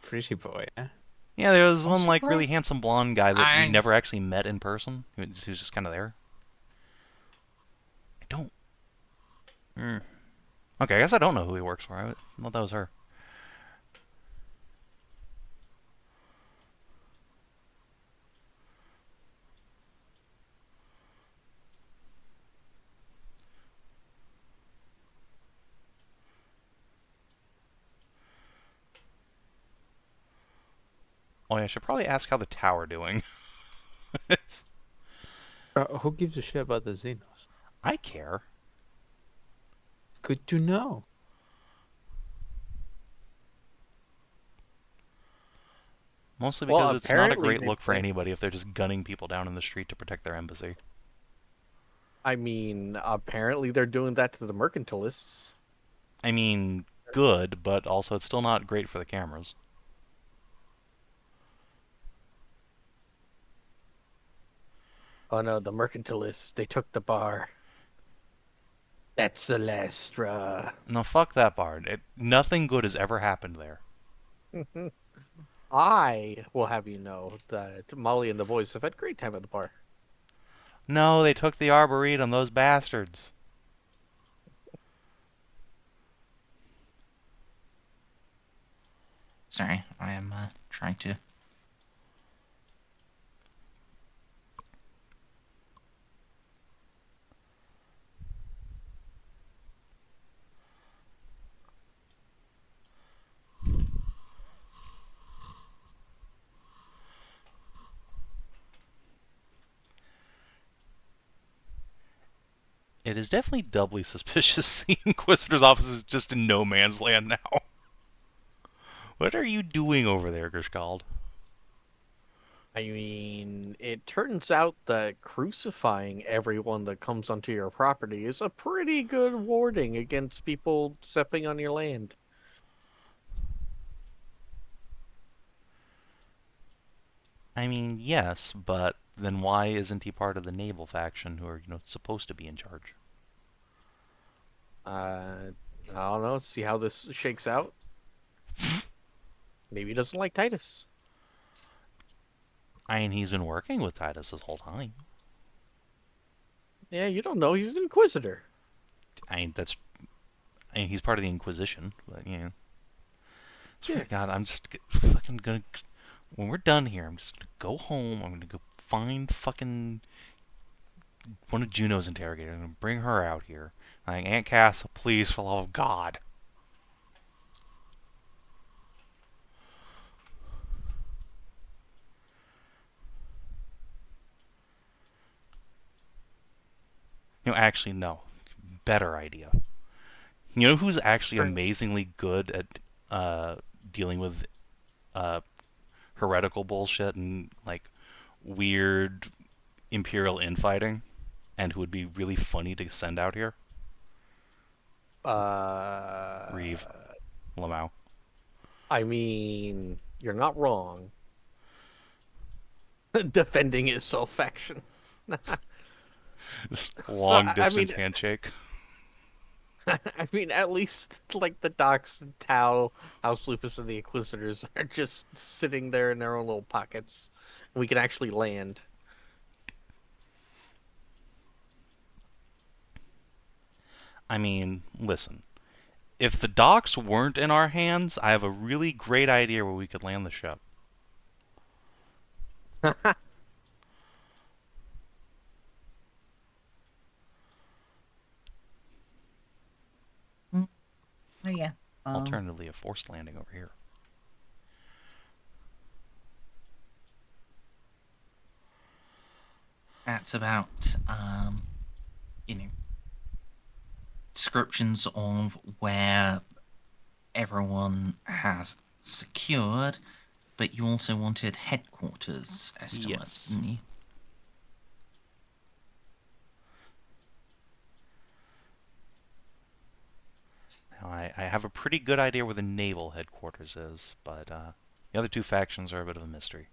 Pretty boy, eh? Yeah, there was one, like, Possibly. really handsome blonde guy that we I never actually met in person. He was just kind of there. I don't... Okay, I guess I don't know who he works for. I thought that was her. Oh yeah, I should probably ask how the tower doing. Who gives a shit about the Xenos? I care. Good to know. Mostly Well, because it's not a apparently great they look for think- anybody if they're just gunning people down in the street to protect their embassy. I mean, apparently they're doing that to the mercantilists. I mean, good, but also it's still not great for the cameras. Oh no, the mercantilists, they took the bar. That's the last straw. No, fuck that bar. Nothing good has ever happened there. I will have you know that Molly and the boys have had a great time at the bar. No, they took the Arboretum, those bastards. sorry, I am trying to. It is definitely doubly suspicious the Inquisitor's office is just in no man's land now. What are you doing over there, Gershkald? I mean, it turns out that crucifying everyone that comes onto your property is a pretty good warding against people stepping on your land. I mean, yes, but then why isn't he part of the naval faction who are, supposed to be in charge? I don't know. See how this shakes out. Maybe he doesn't like Titus. I mean, he's been working with Titus this whole time. Yeah, you don't know. He's an Inquisitor. I mean, he's part of the Inquisition, but, Swear to God, I'm just fucking gonna... When we're done here, I'm just gonna go home, I'm gonna go find fucking one of Juno's interrogators, I'm gonna bring her out here. Like, Aunt Cass, please, for the love of God. Actually, no. Better idea. You know who's actually amazingly good at dealing with heretical bullshit and, like, weird Imperial infighting, and who would be really funny to send out here? Reeve. Lamau. I mean, you're not wrong. Defending his self-faction. Long I mean, distance handshake. I mean, at least like the Docs, Tau, House Lupus, and the Inquisitors are just sitting there in their own little pockets, and we can actually land. I mean, listen. If the docks weren't in our hands, I have a really great idea where we could land the ship. Oh yeah. Alternatively, a forced landing over here. That's about descriptions of where everyone has secured, but you also wanted headquarters estimates, Yes. didn't you? Now, I have a pretty good idea where the naval headquarters is, but the other two factions are a bit of a mystery.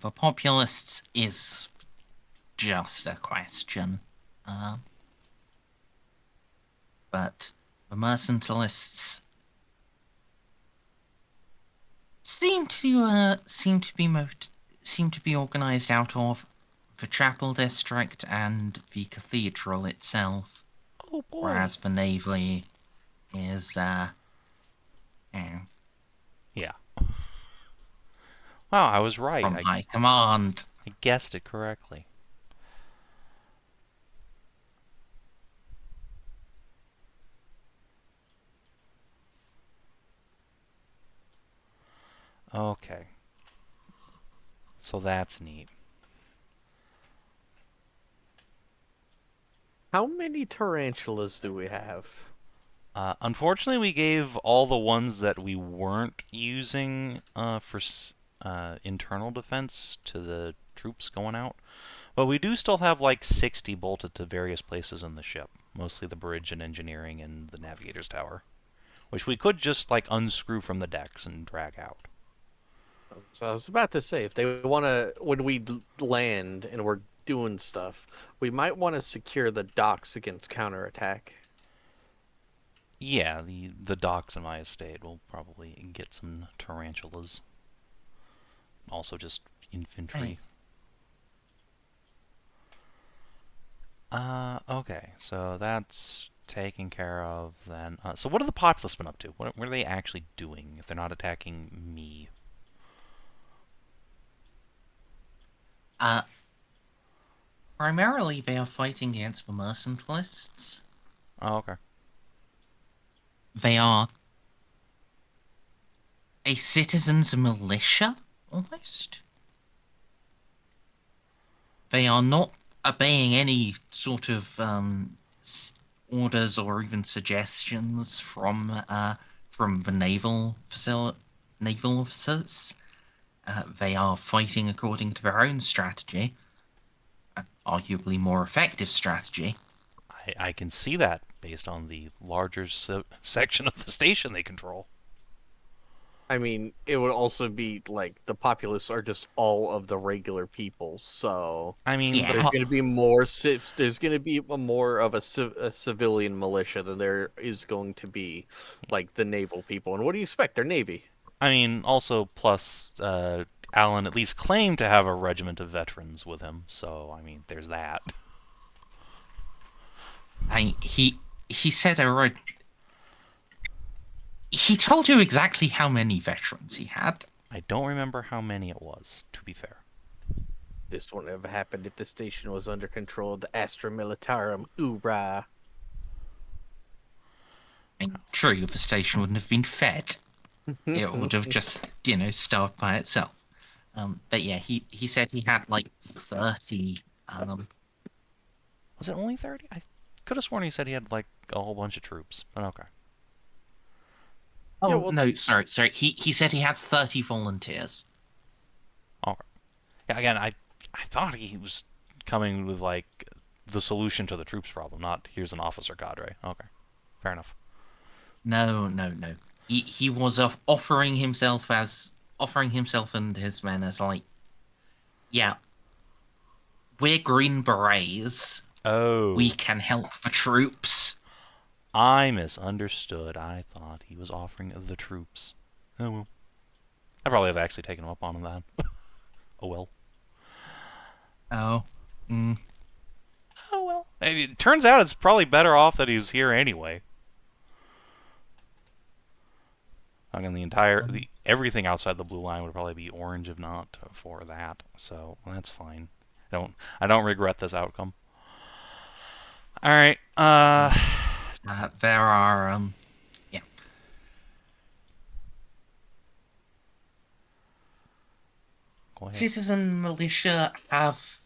The populists is just a question. But the mercantilists seem to be organized out of the chapel district and the cathedral itself, Oh boy. whereas the navy is Yeah. Wow, I was right. from high command. I guessed it correctly. Okay. So that's neat. How many tarantulas do we have? Unfortunately, we gave all the ones that we weren't using for internal defense to the troops going out. But we do still have like 60 bolted to various places in the ship. Mostly the bridge and engineering and the navigator's tower. Which we could just like unscrew from the decks and drag out. So I was about to say, if they want to, when we land and we're doing stuff, we might want to secure the docks against counterattack. Yeah, the docks in my estate will probably get some tarantulas. Also just infantry. Okay, so that's taken care of then. So what have the populace been up to? What are they actually doing if they're not attacking me? Primarily, they are fighting against the mercantilists. Oh, okay. They are a citizens' militia, almost. They are not obeying any sort of orders or even suggestions from the naval officers. They are fighting according to their own strategy, arguably more effective strategy. I can see that based on the larger section of the station they control. I mean, it would also be like the populace are just all of the regular people, so I mean, Yeah. there's going to be more. There's going to be more of a civilian militia than there is going to be like the naval people. And what do you expect? They're navy. I mean, also plus Alan at least claimed to have a regiment of veterans with him, so I mean, there's that. He said he told you exactly how many veterans he had. I don't remember how many it was, to be fair. This wouldn't have happened if the station was under control of the Astra Militarum. Oorah! True, the station wouldn't have been fed. It would have just, starved by itself. But yeah, he said he had like 30. Was it only 30? I could have sworn he said he had like a whole bunch of troops, but okay. Oh, Yeah, well- no, sorry. He said he had 30 volunteers. Okay. Yeah, again, I thought he was coming with like the solution to the troops problem, not here's an officer cadre. Okay, fair enough. No. He was offering himself and his men as like, yeah, we're Green Berets. Oh, We can help the troops. I misunderstood. I thought he was offering the troops. Oh well. I probably have actually taken him up on that. Oh well. Oh. Oh well. It turns out it's probably better off that he was here anyway. I mean, everything outside the blue line would probably be orange if not for that. So that's fine. I don't regret this outcome. All right. There are yeah. Go ahead. Citizen militia have,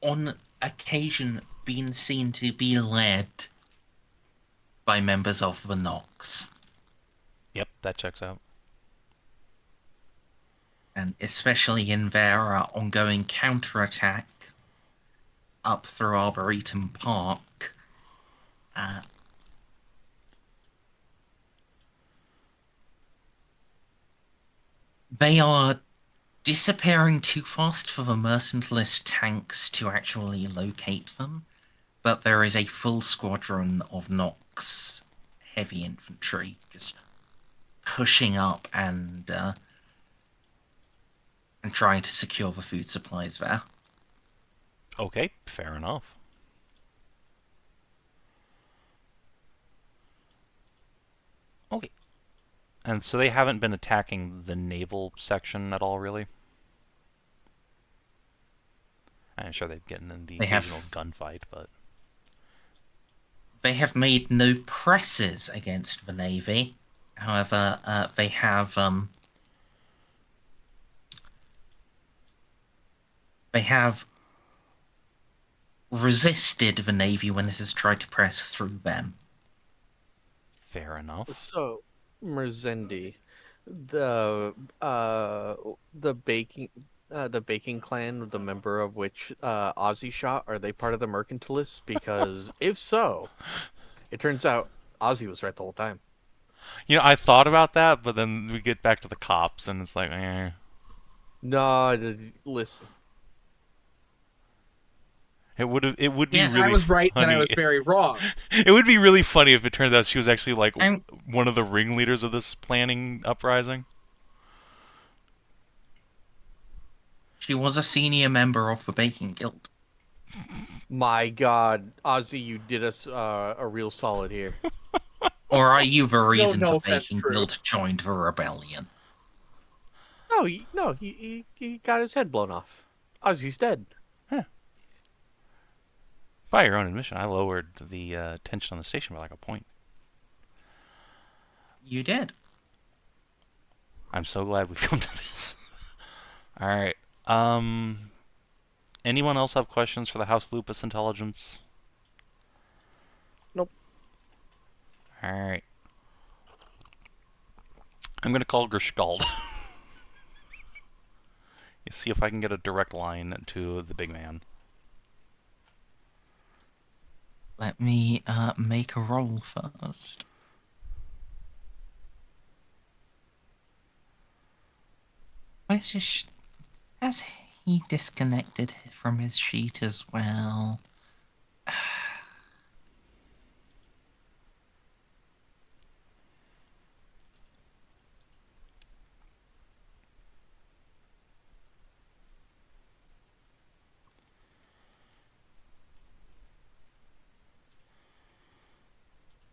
on occasion, been seen to be led by members of the Nox. Yep, that checks out. And especially in their ongoing counterattack up through Arboretum Park, they are disappearing too fast for the mercentless tanks to actually locate them, but there is a full squadron of Nox heavy infantry just pushing up and trying to secure the food supplies there. Okay, fair enough. Okay. And so they haven't been attacking the naval section at all, really? I'm sure they've gotten in the occasional gunfight, but... They have made no presses against the Navy. However, they have resisted the Navy when this has tried to press through them. Fair enough. So, Merzendi, the baking clan, the member of which Ozzy shot, are they part of the mercantilists? Because if so, it turns out Ozzy was right the whole time. You know, I thought about that, but then we get back to the cops, and it's like, eh. No, listen. It would be Yes, really I was right, funny. then I was very wrong. It would be really funny if it turns out she was actually like I'm- one of the ringleaders of this planning uprising. She was a senior member of the Baking Guild. My God, Ozzy, you did us a real solid here. Or are you the reason know the if that's Baking true. Guild joined the rebellion? No, he got his head blown off. Ozzy's dead. By your own admission, I lowered the tension on the station by like a point. You did. I'm so glad we've come to this. All right. Anyone else have questions for the House Lupus intelligence? Nope. All right. I'm gonna call Gerskald. See if I can get a direct line to the big man. Let me make a roll first. Where's his has he disconnected from his sheet as well?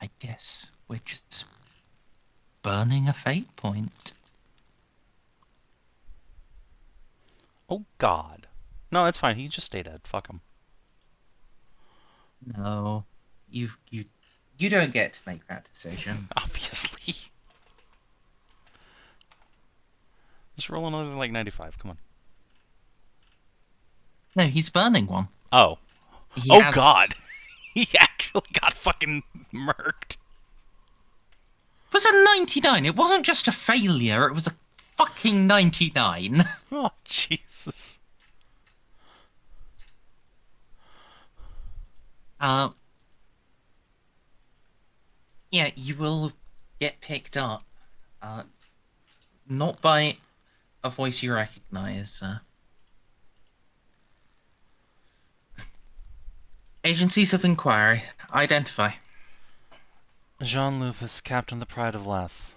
I guess we're just burning a fate point. Oh God. No, it's fine. He just stay dead. Fuck him. No, you don't get to make that decision. Obviously. Just roll another like 95. Come on. No, he's burning one. Oh. He Oh has- God. He actually got fucking murked. It was a 99. It wasn't just a failure. It was a fucking 99. Oh Jesus. Yeah, you will get picked up. Not by a voice you recognize. Agencies of inquiry. Identify. Jean Lupus, Captain the Pride of Leth.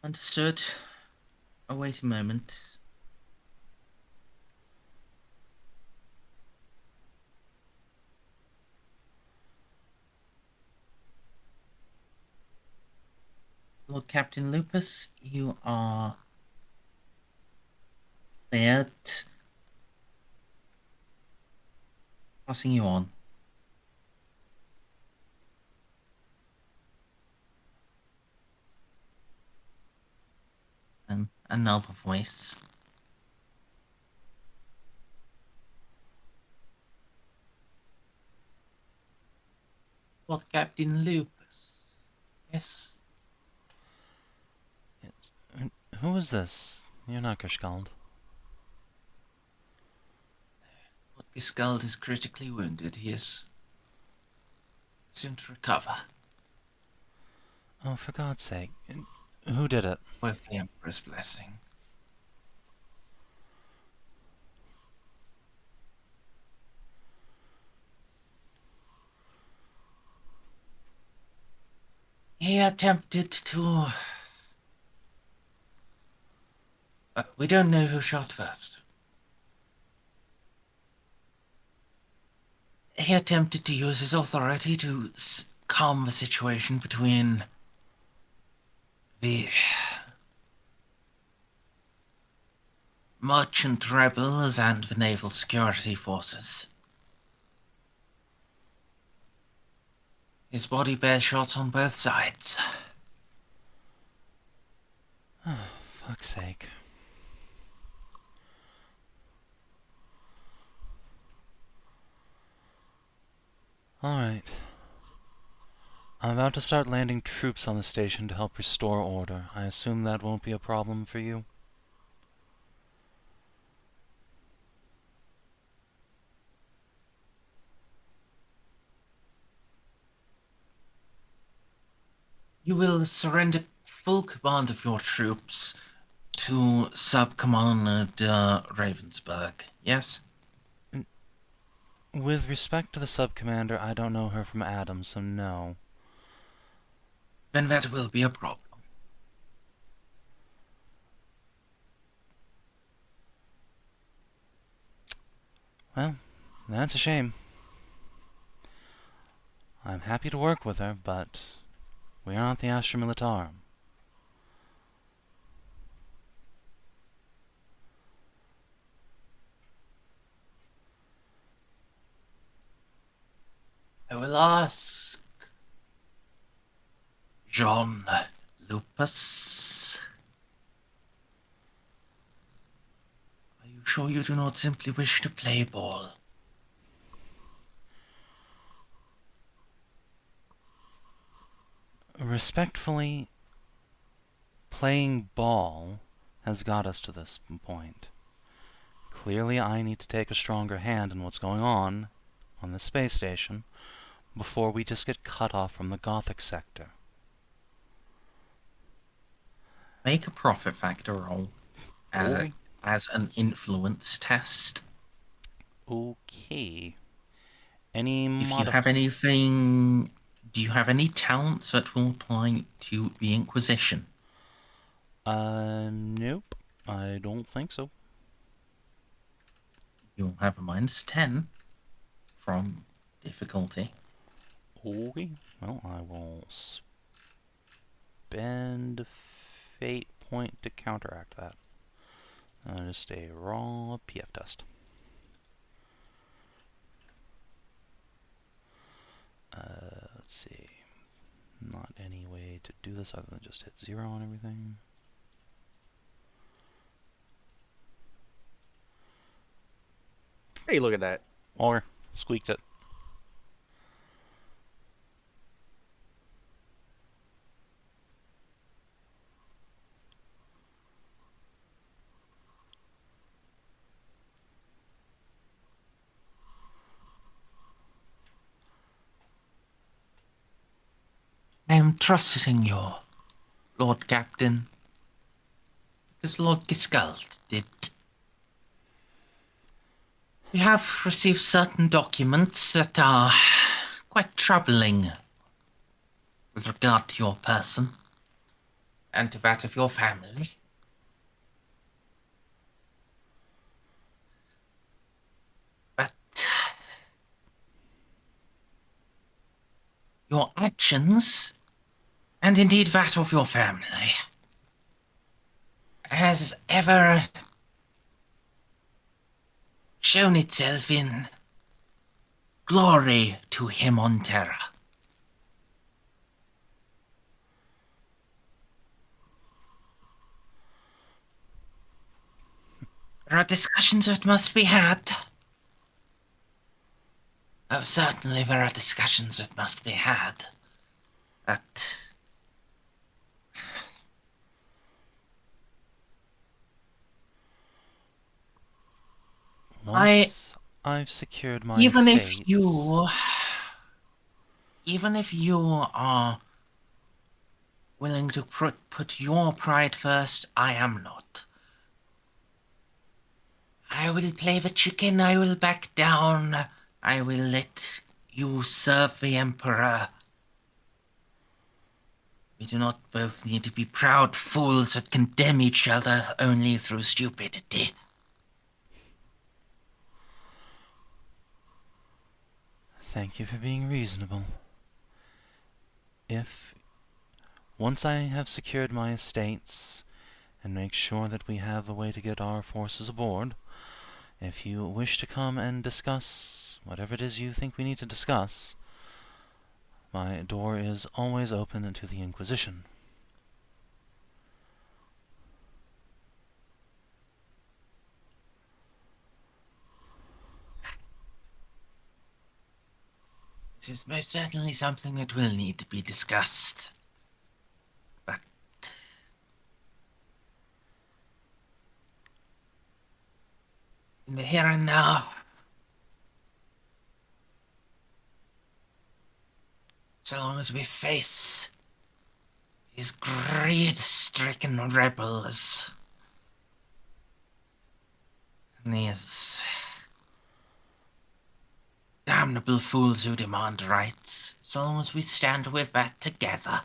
Understood. Oh, wait a moment. Lord Captain Lupus, you are cleared. Passing you on. Another voice. Lord Captain Lupus. Yes. Who is this? You're not Gerskald. Lord Gerskald is critically wounded. He is soon to recover. Oh, for God's sake. Who did it? With the Emperor's blessing. He attempted to... we don't know who shot first. He attempted to use his authority to calm the situation between the merchant rebels and the naval security forces. His body bears shots on both sides. Oh, fuck's sake. Alright. I'm about to start landing troops on the station to help restore order. I assume that won't be a problem for you? You will surrender full command of your troops to Sub-Commander Ravensburg, yes? With respect to the sub-commander, I don't know her from Adam, so no. Then that will be a problem. Well, that's a shame. I'm happy to work with her, but we aren't the Arch-Militant. I will ask Jeanne Lupus. Are you sure you do not simply wish to play ball? Respectfully, playing ball has got us to this point. Clearly, I need to take a stronger hand in what's going on this space station before we just get cut off from the Gothic sector. Make a profit factor roll as an influence test. Okay. Any If you have anything... Do you have any talents that will apply to the Inquisition? Nope. I don't think so. You'll have a -10 from difficulty. Okay. Well, I will spend a fate point to counteract that. Just a raw PF test. Let's see. Not any way to do this other than just hit 0 on everything. Hey, look at that. Or squeaked it. I am trusting you, Lord Captain, because Lord Giscald did. We have received certain documents that are quite troubling with regard to your person and to that of your family. But your actions, and indeed that of your family, has ever shown itself in glory to him on Terra. There are discussions that must be had. Oh, certainly there are discussions that must be had. But Once I've secured my even estates, if you even if you are willing to put your pride first, I am not. I will play the chicken, I will back down, I will let you serve the Emperor. We do not both need to be proud fools that condemn each other only through stupidity. Thank you for being reasonable. If, once I have secured my estates and make sure that we have a way to get our forces aboard, if you wish to come and discuss whatever it is you think we need to discuss, my door is always open to the Inquisition. This is most certainly something that will need to be discussed. But in the here and now, so long as we face these greed-stricken rebels, and these damnable fools who demand rights, so long as we stand with that together,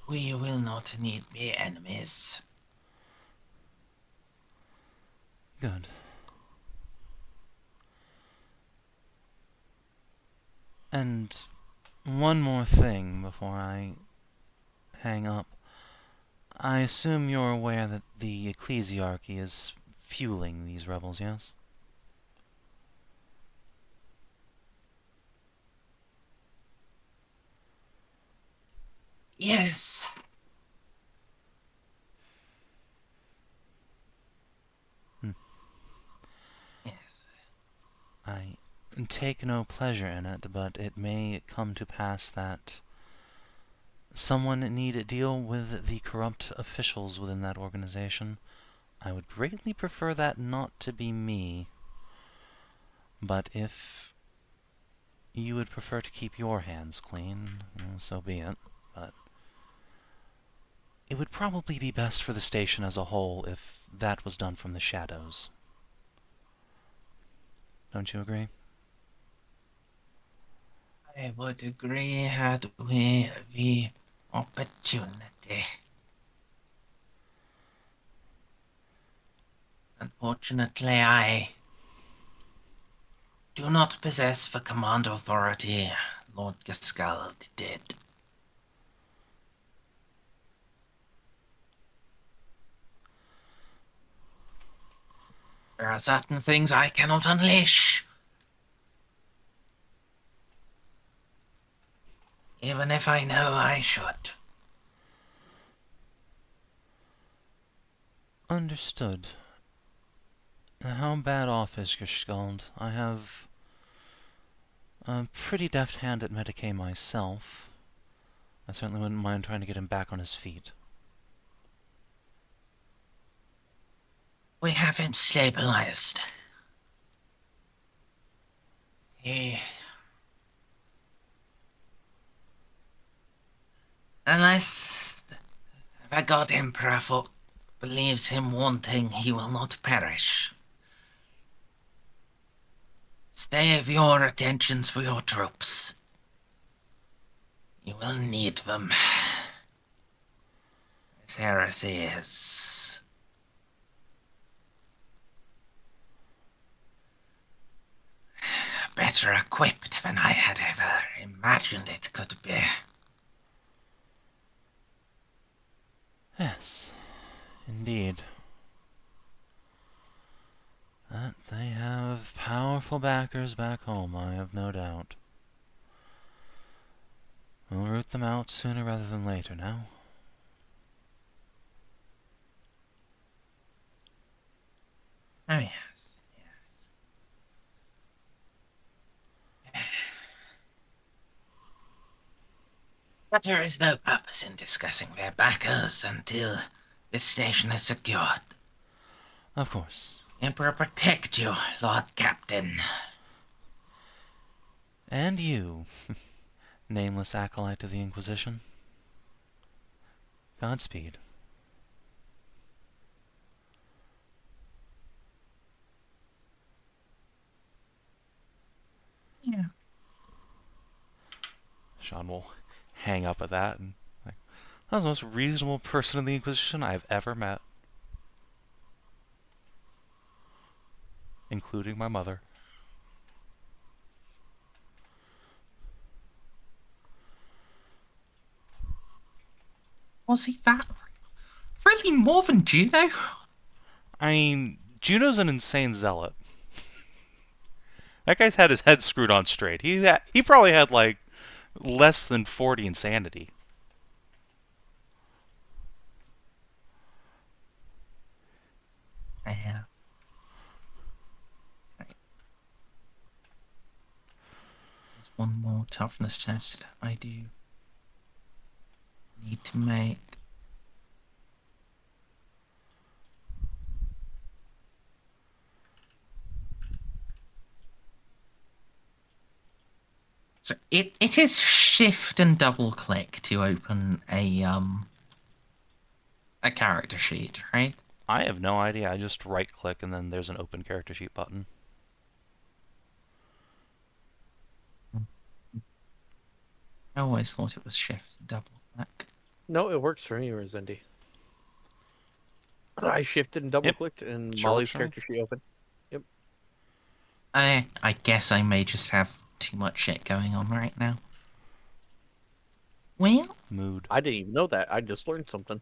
we will not need be enemies. Good. And one more thing before I hang up. I assume you're aware that the ecclesiarchy is fueling these rebels, yes? Yes. Yes. I take no pleasure in it, but it may come to pass that someone need deal with the corrupt officials within that organization. I would greatly prefer that not to be me, but if you would prefer to keep your hands clean, so be it, but it would probably be best for the station as a whole if that was done from the shadows. Don't you agree? I would agree had we the opportunity. Unfortunately, I do not possess the command authority Lord Gaskell did. There are certain things I cannot unleash. Even if I know I should. Understood. How bad off is Gerskald? I have a pretty deft hand at Medicaid myself. I certainly wouldn't mind trying to get him back on his feet. We have him stabilized. Unless the God Emperor believes him wanting, he will not perish. Save your attentions for your troops. You will need them. This heresy is better equipped than I had ever imagined it could be. Yes, indeed. That they have powerful backers back home, I have no doubt. We'll root them out sooner rather than later now. Oh, yes, yes. But there is no purpose in discussing their backers until this station is secured. Of course. Emperor protect you, Lord Captain. And you, nameless acolyte of the Inquisition. Godspeed. Yeah. Jeanne will hang up at that and like, that was the most reasonable person in the Inquisition I've ever met. Including my mother. Was he that? Really more than Juno? I mean, Juno's an insane zealot. That guy's had his head screwed on straight. He probably had like less than 40 insanity. Yeah. There's one more toughness test I do need to make. So it is shift and double click to open a character sheet, right? I have no idea. I just right click and then there's an open character sheet button. I always thought it was shift and double click. No, it works for me, Merzendi. I shifted and double clicked, and Sure Molly's works for me. character sheet opened. Yep. I guess I may just have too much shit going on right now. Well, Mood. I didn't even know that. I just learned something.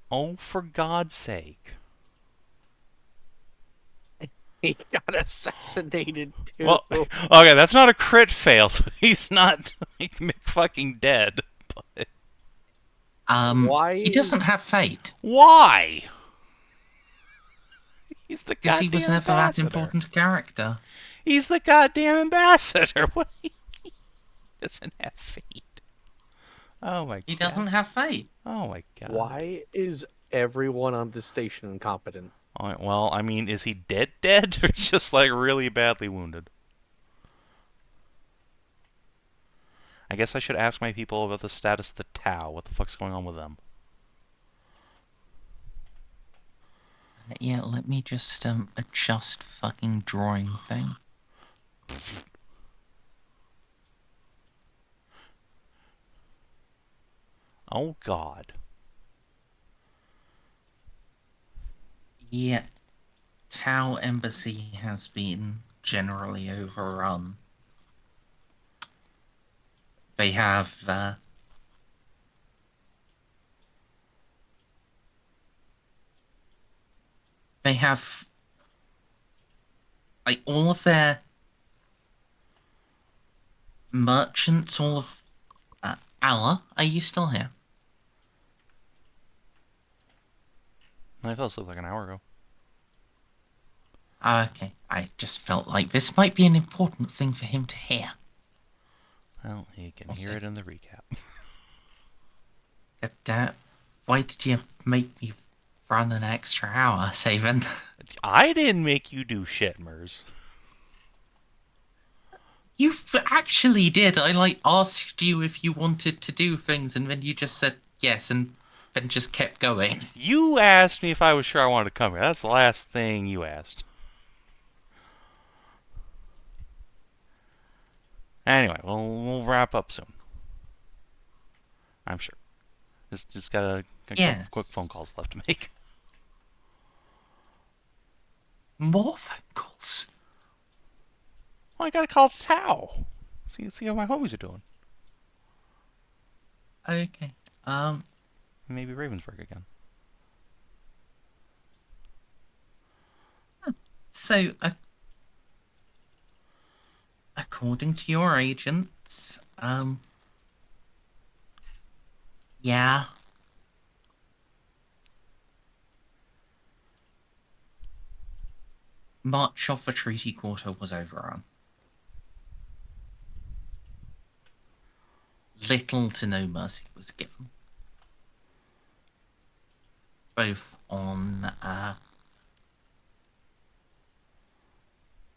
Oh, for God's sake. He got assassinated too. Well, okay, that's not a crit fail, so he's not like fucking dead. But Why he doesn't have fate why? He's the because goddamn he was never that ambassador. important character. He's the goddamn ambassador. What? He doesn't have fate. Oh my god. He doesn't have fate. Oh my god. Why is everyone on this station incompetent? Alright, well, I mean, is he dead, or just like really badly wounded? I guess I should ask my people about the status of the Tau. What the fuck's going on with them? Yeah, let me just adjust fucking drawing thing. Oh god. Yeah, Tau Embassy has been generally overrun. They have like all of their merchants, all of Allah. Are you still here? I fell asleep like an hour ago. Okay, I just felt like this might be an important thing for him to hear. Well, you can What's hear that? it in the recap. Why did you make me run an extra hour, Savin? I didn't make you do shit, Mers. You actually did. I asked you if you wanted to do things, and then you just said yes, and then just kept going. You asked me if I was sure I wanted to come here. That's the last thing you asked. Anyway, we'll wrap up soon. I'm sure. Just got a Yes. quick phone calls left to make. More phone calls. Well, I gotta call Tao. See how my homies are doing. Okay. Maybe Ravensburg again. So, according to your agents, yeah. Much of the treaty quarter was overrun. Little to no mercy was given. Both on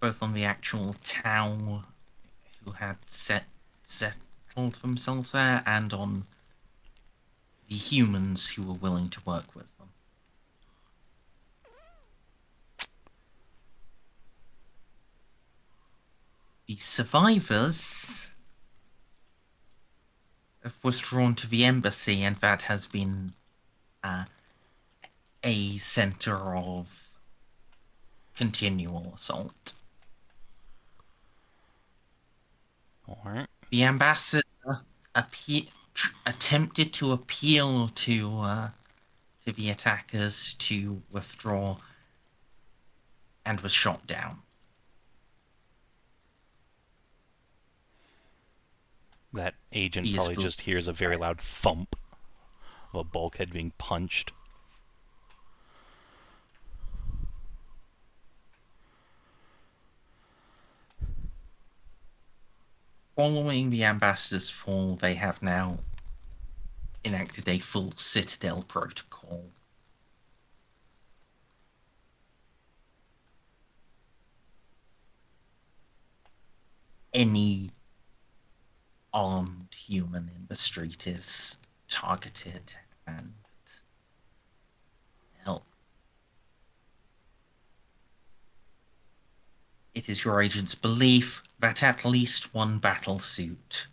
both on the actual Tau who had settled themselves there, and on the humans who were willing to work with them. The survivors have withdrawn to the embassy, and that has been a center of continual assault. Alright. The ambassador attempted to appeal to the attackers to withdraw and was shot down. That agent He is probably just hears a very loud thump of a bulkhead being punched. Following the ambassador's fall, they have now enacted a full Citadel protocol. Any armed human in the street is targeted and held. It is your agent's belief that at least one battle suit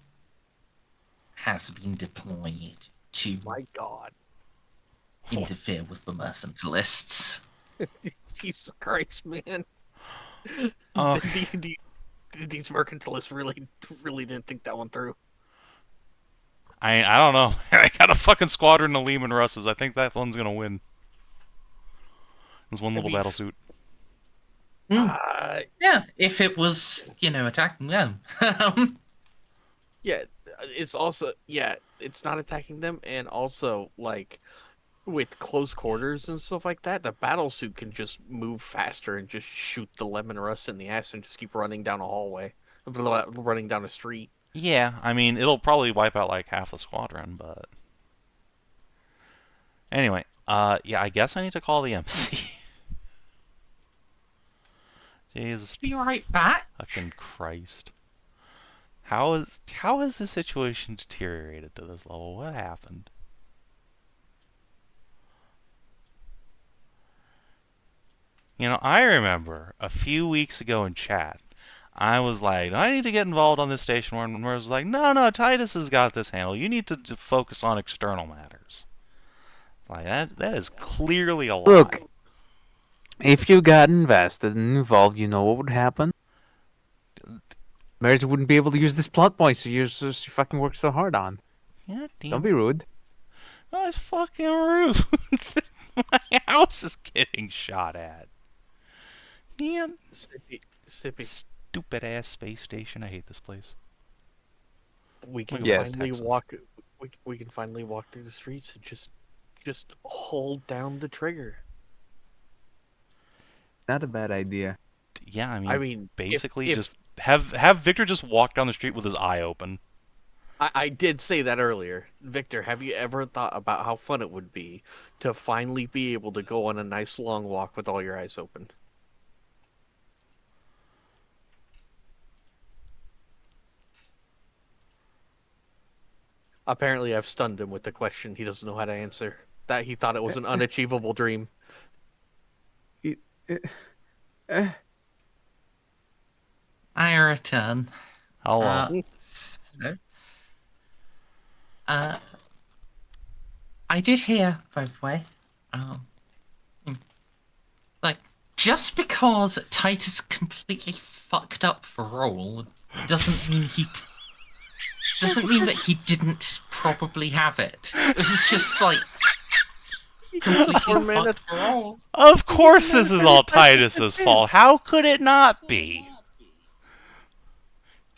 has been deployed to My God. interfere with the mercentilists. Jesus Christ, man. Okay. These mercantilists really didn't think that one through. I don't know. I got a fucking squadron of Lehman Russes. I think that one's gonna win. There's one little battle suit. Yeah, if it was, attacking them. Yeah, it's also, it's not attacking them, and also, like, with close quarters and stuff like that, the battle suit can just move faster and just shoot the Lemon Russ in the ass and just keep running down a hallway, running down a street. Yeah, I mean, it'll probably wipe out like half the squadron, but... Anyway, yeah, I guess I need to call the embassy. Jesus Be right back. fucking Christ. How has the situation deteriorated to this level? What happened? I remember a few weeks ago in chat, I was like, I need to get involved on this station where I was like, no, Titus has got this handle. You need to focus on external matters. Like, that is clearly a lie. Look, if you got invested and involved, you know what would happen? Merz wouldn't be able to use this plot point, so you fucking work so hard on. Yeah, damn. Don't be rude. Oh, it's fucking rude. My house is getting shot at. Man. Snippy. Stupid ass space station. I hate this place. We can Yes. finally Texas. walk. We can finally walk through the streets and just hold down the trigger. Not a bad idea. Yeah, I mean, basically if just have Victor just walk down the street with his eye open. I did say that earlier. Victor, have you ever thought about how fun it would be to finally be able to go on a nice long walk with all your eyes open? Apparently, I've stunned him with the question he doesn't know how to answer. That he thought it was an unachievable dream. I return. Hello. So, I did hear, by the way, like, just because Titus completely fucked up the role doesn't mean that he didn't probably have it. It was just like completely fucked the role. Of course this is all Titus's fault. How could it not be?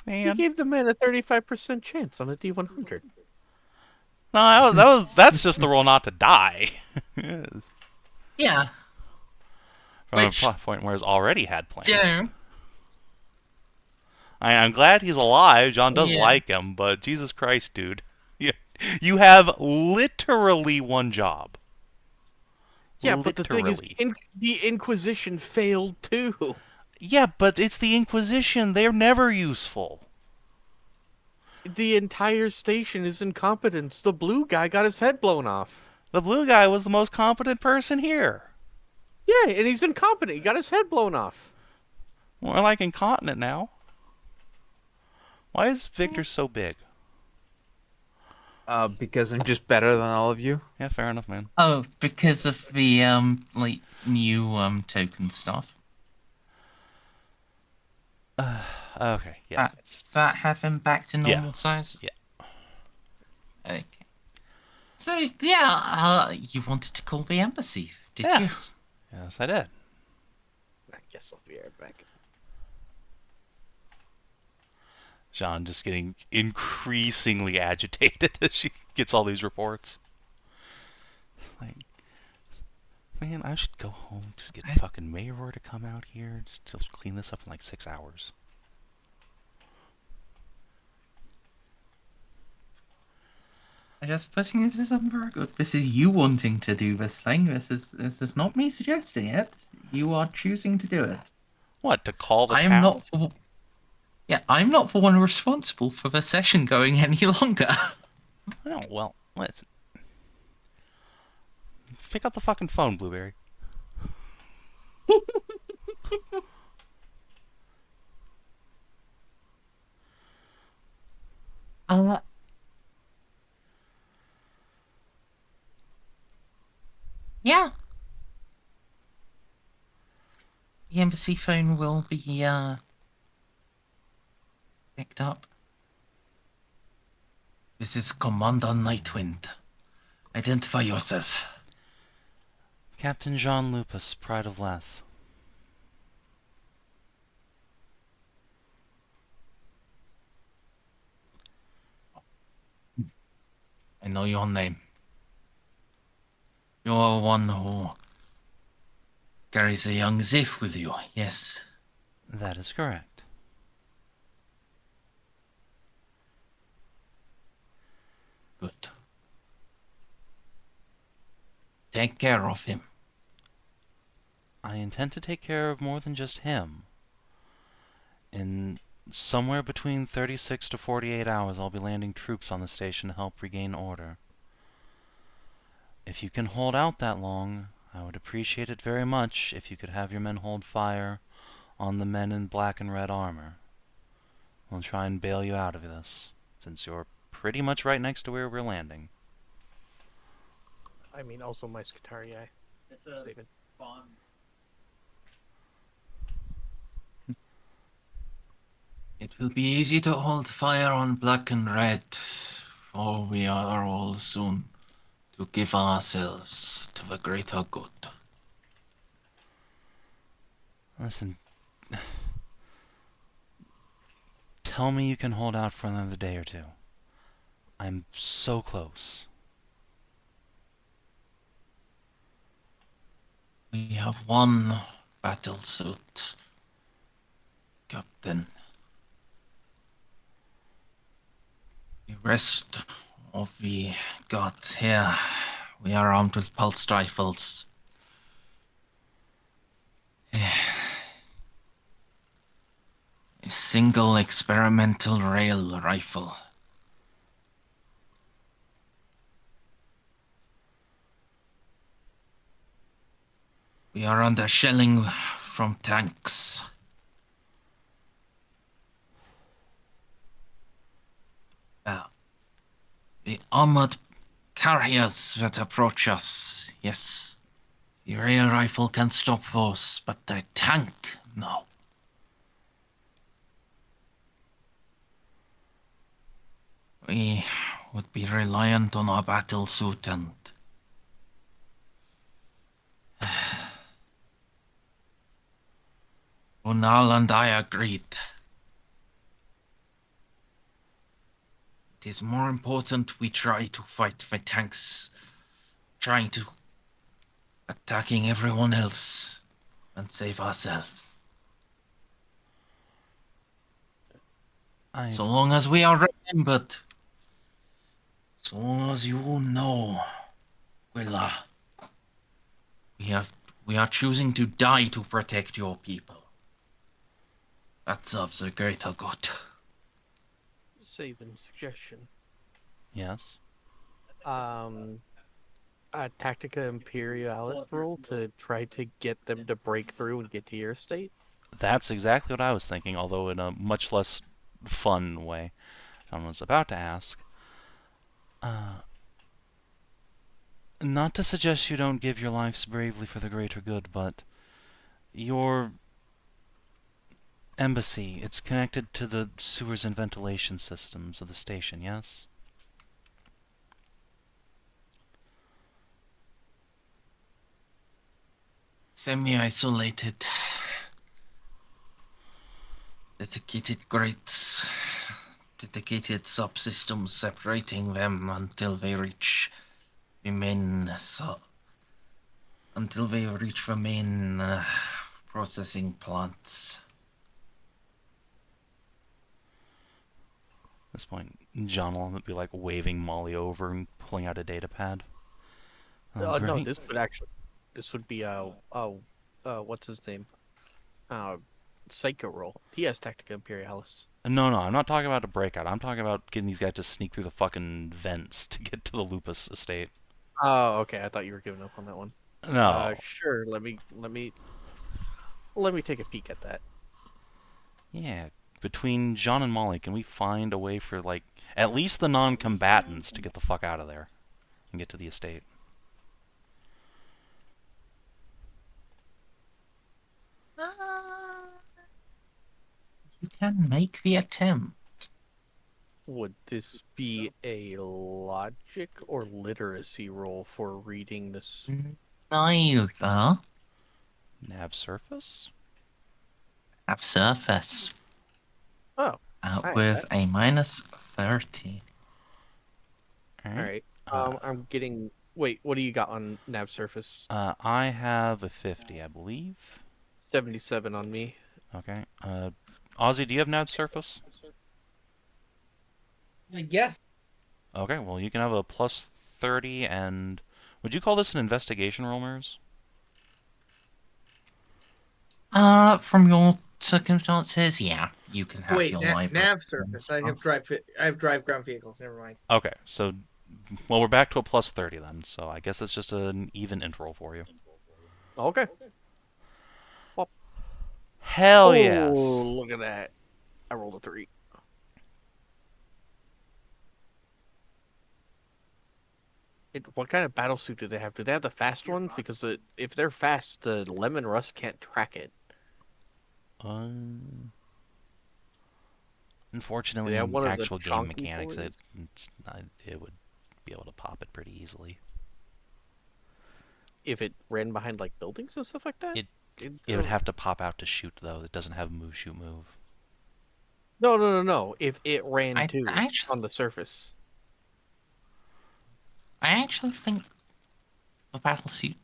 He Man. gave the man a 35% chance on a D100. No, that's just the rule not to die. Yeah. From Which- a point where he's already had plans. Yeah. I'm glad he's alive. John does Yeah. like him, but Jesus Christ, dude. You have literally one job. Yeah, but the thing is, Literally. the Inquisition failed too. Yeah, but it's the Inquisition. They're never useful. The entire station is incompetence. The blue guy got his head blown off. The blue guy was the most competent person here. Yeah, and he's incompetent. He got his head blown off. More like incontinent now. Why is Victor so big? Because I'm just better than all of you. Yeah, fair enough, man. Oh, because of the like new token stuff. Okay, yeah. Does that have him back to normal Yeah. size? Yeah. Okay. So yeah, you wanted to call the embassy, did you? Yes. Yes, I did. I guess I'll be right back. Jeanne just getting increasingly agitated as she gets all these reports. Like, man, I should go home, just get fucking Mayor to come out here, just to clean this up in like 6 hours. I'm just putting it as some very good. This is you wanting to do this thing. This is not me suggesting it. You are choosing to do it. What, to call the I am town? not for. Yeah, I'm not the one responsible for the session going any longer. Oh, well, let's... Pick up the fucking phone, Blueberry. Yeah. The embassy phone will be picked up. This is Commander Nightwind. Identify yourself. Captain Jean Lupus, Pride of Leth. I know your name. You're one who carries a young Xiph with you, yes? That is correct. Good. Take care of him. I intend to take care of more than just him. In somewhere between 36 to 48 hours, I'll be landing troops on the station to help regain order. If you can hold out that long, I would appreciate it very much if you could have your men hold fire on the men in black and red armor. I'll try and bail you out of this, since you're pretty much right next to where we're landing. I mean, also my Skitarii. Savin. It will be easy to hold fire on black and red, for we are all soon to give ourselves to the greater good. Listen, tell me you can hold out for another day or two. I'm so close. We have one battle suit, Captain. The rest of the guards here, we are armed with pulse rifles. A single experimental rail rifle. We are under shelling from tanks. The armored carriers that approach us, yes. The rail rifle can stop those, but the tank, no. We would be reliant on our battle suit and... Unal and I agreed. It is more important we try to fight the tanks, trying to attacking everyone else and save ourselves. So long as we are remembered, so long as you know, Quilla, we are choosing to die to protect your people. That serves a greater good. Saving suggestion. Yes. A Tactica Imperialis roll to try to get them to break through and get to your estate. That's exactly what I was thinking, although in a much less fun way. I was about to ask. Not to suggest you don't give your lives bravely for the greater good, but your embassy, it's connected to the sewers and ventilation systems of the station, yes? Semi-isolated. Dedicated grates. Dedicated subsystems separating them until they reach the main processing plants. At this point, John will be like waving Molly over and pulling out a data pad. No, Great. this would be what's his name? Ceiko roll. He has Tactica Imperialis. No, I'm not talking about a breakout. I'm talking about getting these guys to sneak through the fucking vents to get to the Lupus estate. Oh, okay. I thought you were giving up on that one. No. Sure. Let me take a peek at that. Yeah, between John and Molly, can we find a way for, like, at least the non-combatants to get the fuck out of there and get to the estate? You can make the attempt. Would this be a logic or literacy roll for reading this? Neither. Nav surface? Have surface. Oh, hi, With a minus 30. all right. I'm getting. Wait, what do you got on nav surface? I have a 50, I believe. 77 on me. Okay. Ozzy, do you have nav surface? Yes. Okay, well, you can have a plus 30, and would you call this an investigation roll, Mers? From your circumstances, yeah, you can have Wait, your library. nav surface. I have drive ground vehicles. Never mind. Okay, so, well, we're back to a plus 30 then, so I guess it's just an even int roll for you. Okay. Hell Oh, yes! look at that. I rolled a 3. What kind of battle suit do they have? Do they have the fast ones? Because if they're fast, the Lemon Rust can't track it. Unfortunately, have in one of the actual game chonky mechanics, boys? it would be able to pop it pretty easily. If it ran behind like buildings and stuff like that? It would have to pop out to shoot, though. It doesn't have move, shoot, move. No. If it ran I on the surface. actually think the battlesuits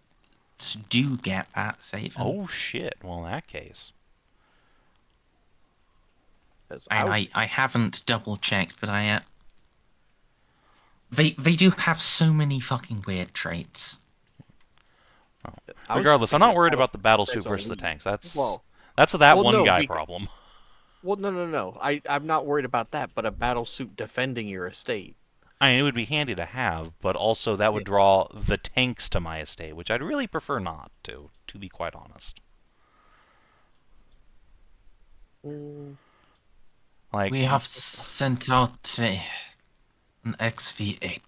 do get that saving. Oh, shit. Well, in that case. I haven't double checked, but they do have so many fucking weird traits. Regardless, I'm not worried about the battlesuit versus the tanks. That's that one guy problem. Well, no. I'm not worried about that, but a battlesuit defending your estate. I mean, it would be handy to have, but also that would draw the tanks to my estate, which I'd really prefer not to be quite honest. Like, We have sent out an XV8.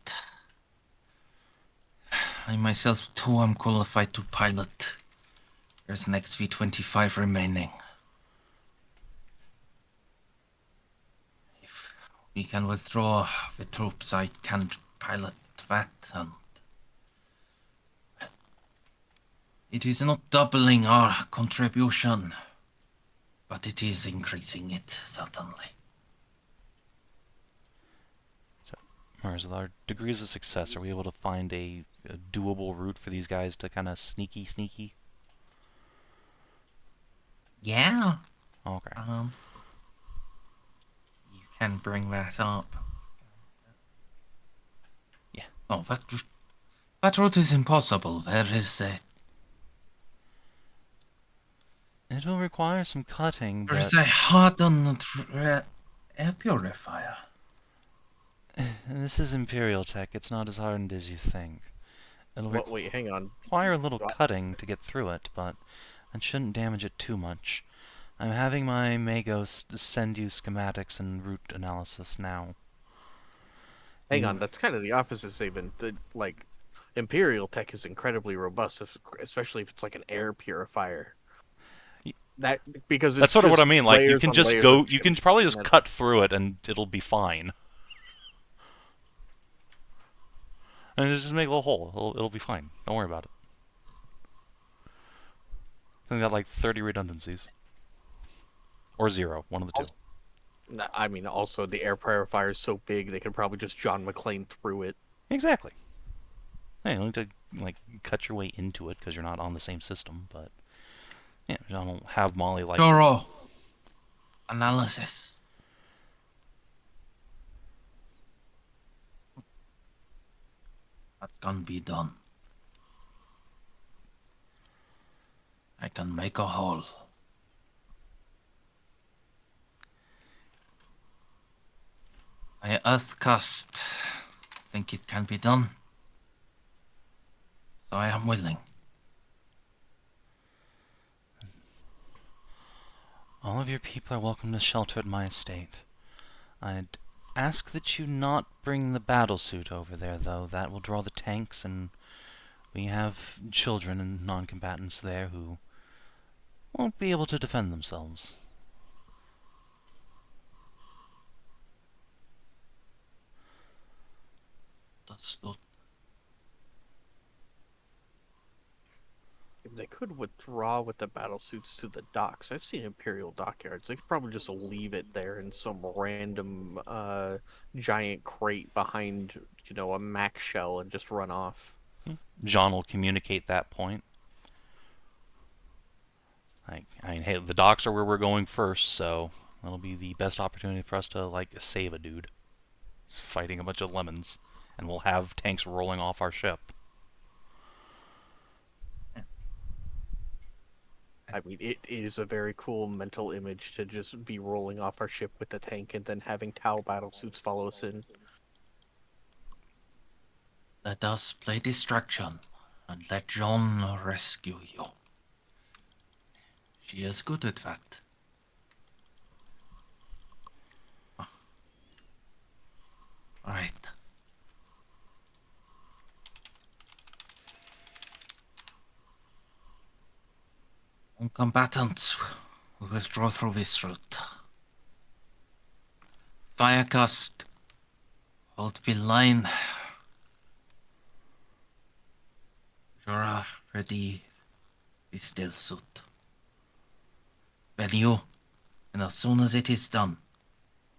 I myself, too, am qualified to pilot. There's an XV25 remaining. If we can withdraw the troops, I can pilot that. And it is not doubling our contribution, but it is increasing it, certainly. with our degrees of success, are we able to find a doable route for these guys to kind of sneaky? Yeah. Okay. You can bring that up. Yeah. Oh, that route is impossible. There is It will require some cutting, There is but a hardened air purifier. this is Imperial tech. It's not as hardened as you think. It'll Wait, hang on. require a little What? cutting to get through it, but that shouldn't damage it too much. I'm having my Magos send you schematics and route analysis now. Hang on, that's kind of the opposite statement. Like, Imperial tech is incredibly robust, especially if it's like an air purifier. That because it's That's sort of what I just mean. Like, you layers can on just layers go. of You can shit probably just metal. cut through it, and it'll be fine. And just make a little hole. It'll be fine. Don't worry about it. It's got like 30 redundancies. Or 0, one of the two. I mean, also the air purifier is so big they could probably just John McClane through it. Exactly. Hey, you don't need to like cut your way into it because you're not on the same system, but yeah, I don't have Molly like. Thorough analysis. That can be done. I can make a hole. I Earthcast think it can be done. So I am willing. All of your people are welcome to shelter at my estate. I'd ask that you not bring the battlesuit over there, though. That will draw the tanks, and we have children and non-combatants there who won't be able to defend themselves. Understood. If they could withdraw with the battle suits to the docks, I've seen Imperial dockyards. They could probably just leave it there in some random giant crate behind, a Mac shell and just run off. Jeanne will communicate that point. I mean, hey, the docks are where we're going first, so that'll be the best opportunity for us to, like, save a dude. He's fighting a bunch of lemons, and we'll have tanks rolling off our ship. I mean, it is a very cool mental image to just be rolling off our ship with the tank and then having Tau battle suits follow us in. Let us play distraction and let Jeanne rescue you. She is good at that. Right. Non-combatants will withdraw through this route. Firecast. Hold the line. Jura, ready. Be still suit. Well, you, and as soon as it is done,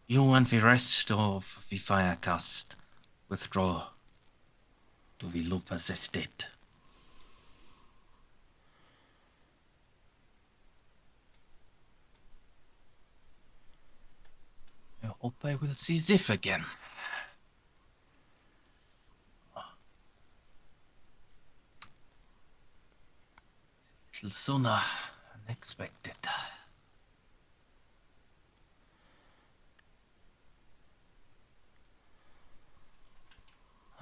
you and the rest of the Firecast withdraw to the Lupa's estate. I hope I will see Xiph again. A little sooner than expected.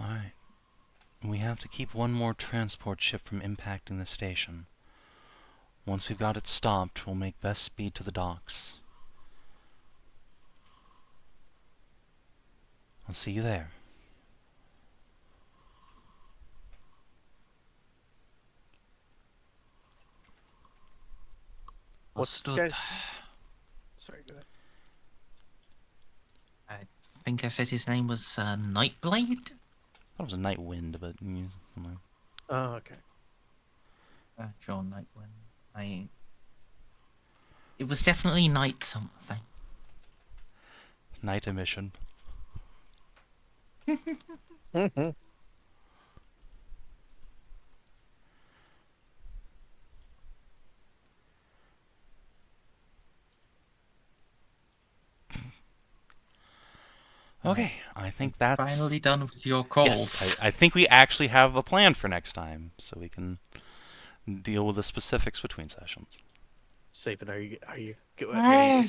Alright. We have to keep one more transport ship from impacting the station. Once we've got it stopped, we'll make best speed to the docks. I'll see you there. What's Understood. guys? Sorry, go ahead. I think I said his name was Nightblade? I thought it was a night wind, but something. Oh, okay. John Nightwind. It was definitely night something. Night emission. Okay, I think that's Finally done with your calls. Yes, I think we actually have a plan for next time, so we can deal with the specifics between sessions. Savin, are you All right.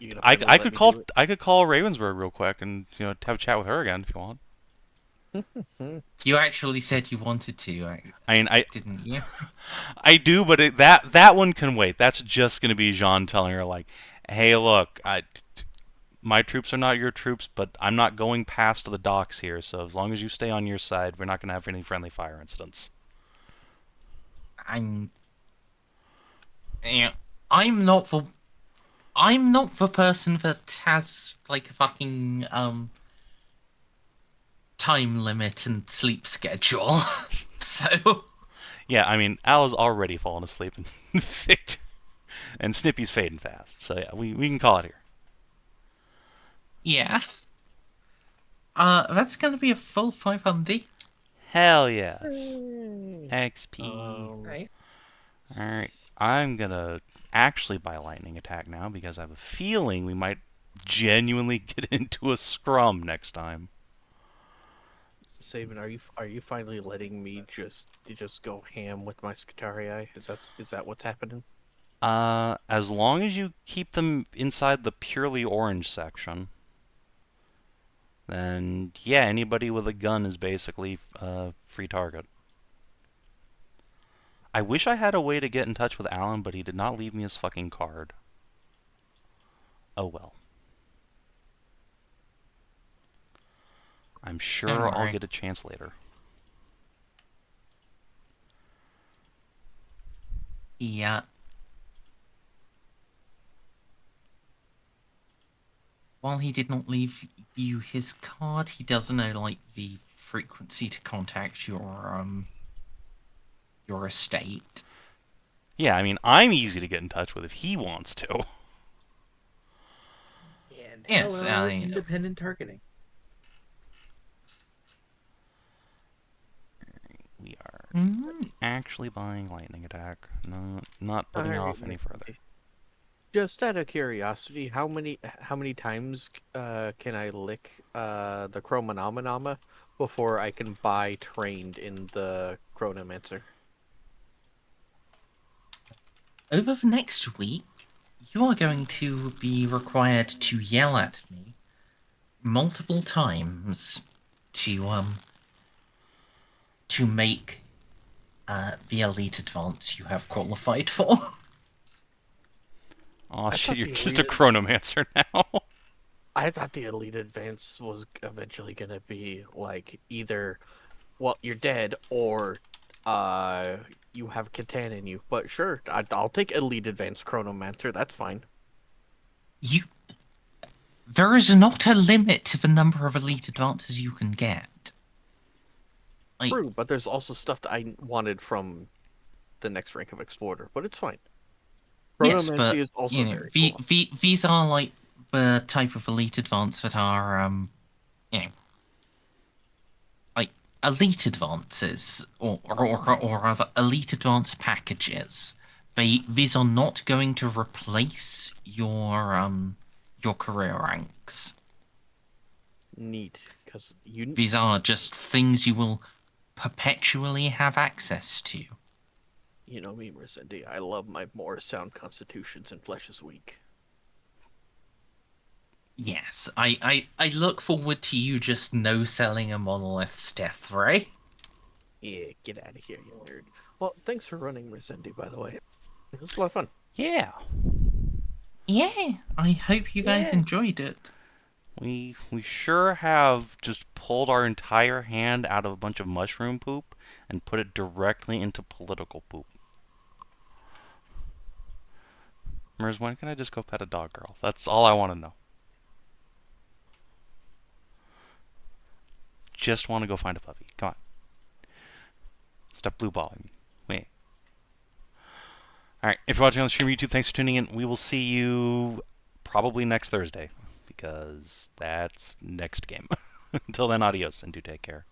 you gonna finally let me do it? I could call Ravensburg real quick and have a chat with her again if you want. You actually said you wanted to, didn't you? I do, but that one can wait. That's just gonna be Jeanne telling her like, "Hey, look, my troops are not your troops, but I'm not going past the docks here. So as long as you stay on your side, we're not gonna have any friendly fire incidents." I'm, you know, I'm not the person that has like a fucking time limit and sleep schedule. So Yeah, I mean, Al has already fallen asleep in Victor, and Snippy's fading fast. So yeah, we can call it here. yeah. That's gonna be a full 500. Hell yes. Yay. XP. Nice. Alright, I'm gonna actually buy lightning attack now because I have a feeling we might genuinely get into a scrum next time. Savin, are you finally letting me just go ham with my Scutarii? Is that what's happening? As long as you keep them inside the purely orange section, then yeah, anybody with a gun is basically a free target. I wish I had a way to get in touch with Alan, but he did not leave me his fucking card. Oh well. I'm sure I'll get a chance later. Yeah. While he did not leave you his card, he does know like the frequency to contact your estate. Yeah, I mean, I'm easy to get in touch with if he wants to. And Yes, hello, independent targeting. We are actually buying lightning attack, not putting it off any further. Just out of curiosity, how many times can I lick the Chronometron before I can buy trained in the Chronomancer? Over the next week, you are going to be required to yell at me multiple times to make the elite advance you have qualified for. Oh I shit, thought you're the just a elite- chronomancer now. I thought the elite advance was eventually gonna be like either, well, you're dead or you have katana in you. But sure, I'll take elite advance Chronomancer. That's fine. There is not a limit to the number of elite advances you can get. True, but there's also stuff that I wanted from the next rank of Explorator, but it's fine. Yes, Chronomancy but is also very cool. these are like the type of elite advance that are like elite advances or rather elite advance packages. These are not going to replace your career ranks. Neat, because you These are just things you will perpetually have access to. you know me, Merzendi. I love my more sound constitutions and flesh is weak. Yes, I look forward to you just no-selling a monolith's death ray. Yeah, get out of here, you nerd. Well, thanks for running, Merzendi, by the way. It was a lot of fun. Yeah. Yeah, I hope you guys enjoyed it. We sure have just pulled our entire hand out of a bunch of mushroom poop and put it directly into political poop. Merz, when can I just go pet a dog girl? That's all I want to know. Just want to go find a puppy. Come on. Stop blue balling me. Wait. Alright, if you're watching on the stream YouTube, thanks for tuning in. We will see you probably next Thursday, because that's next game. Until then, adios, and do take care.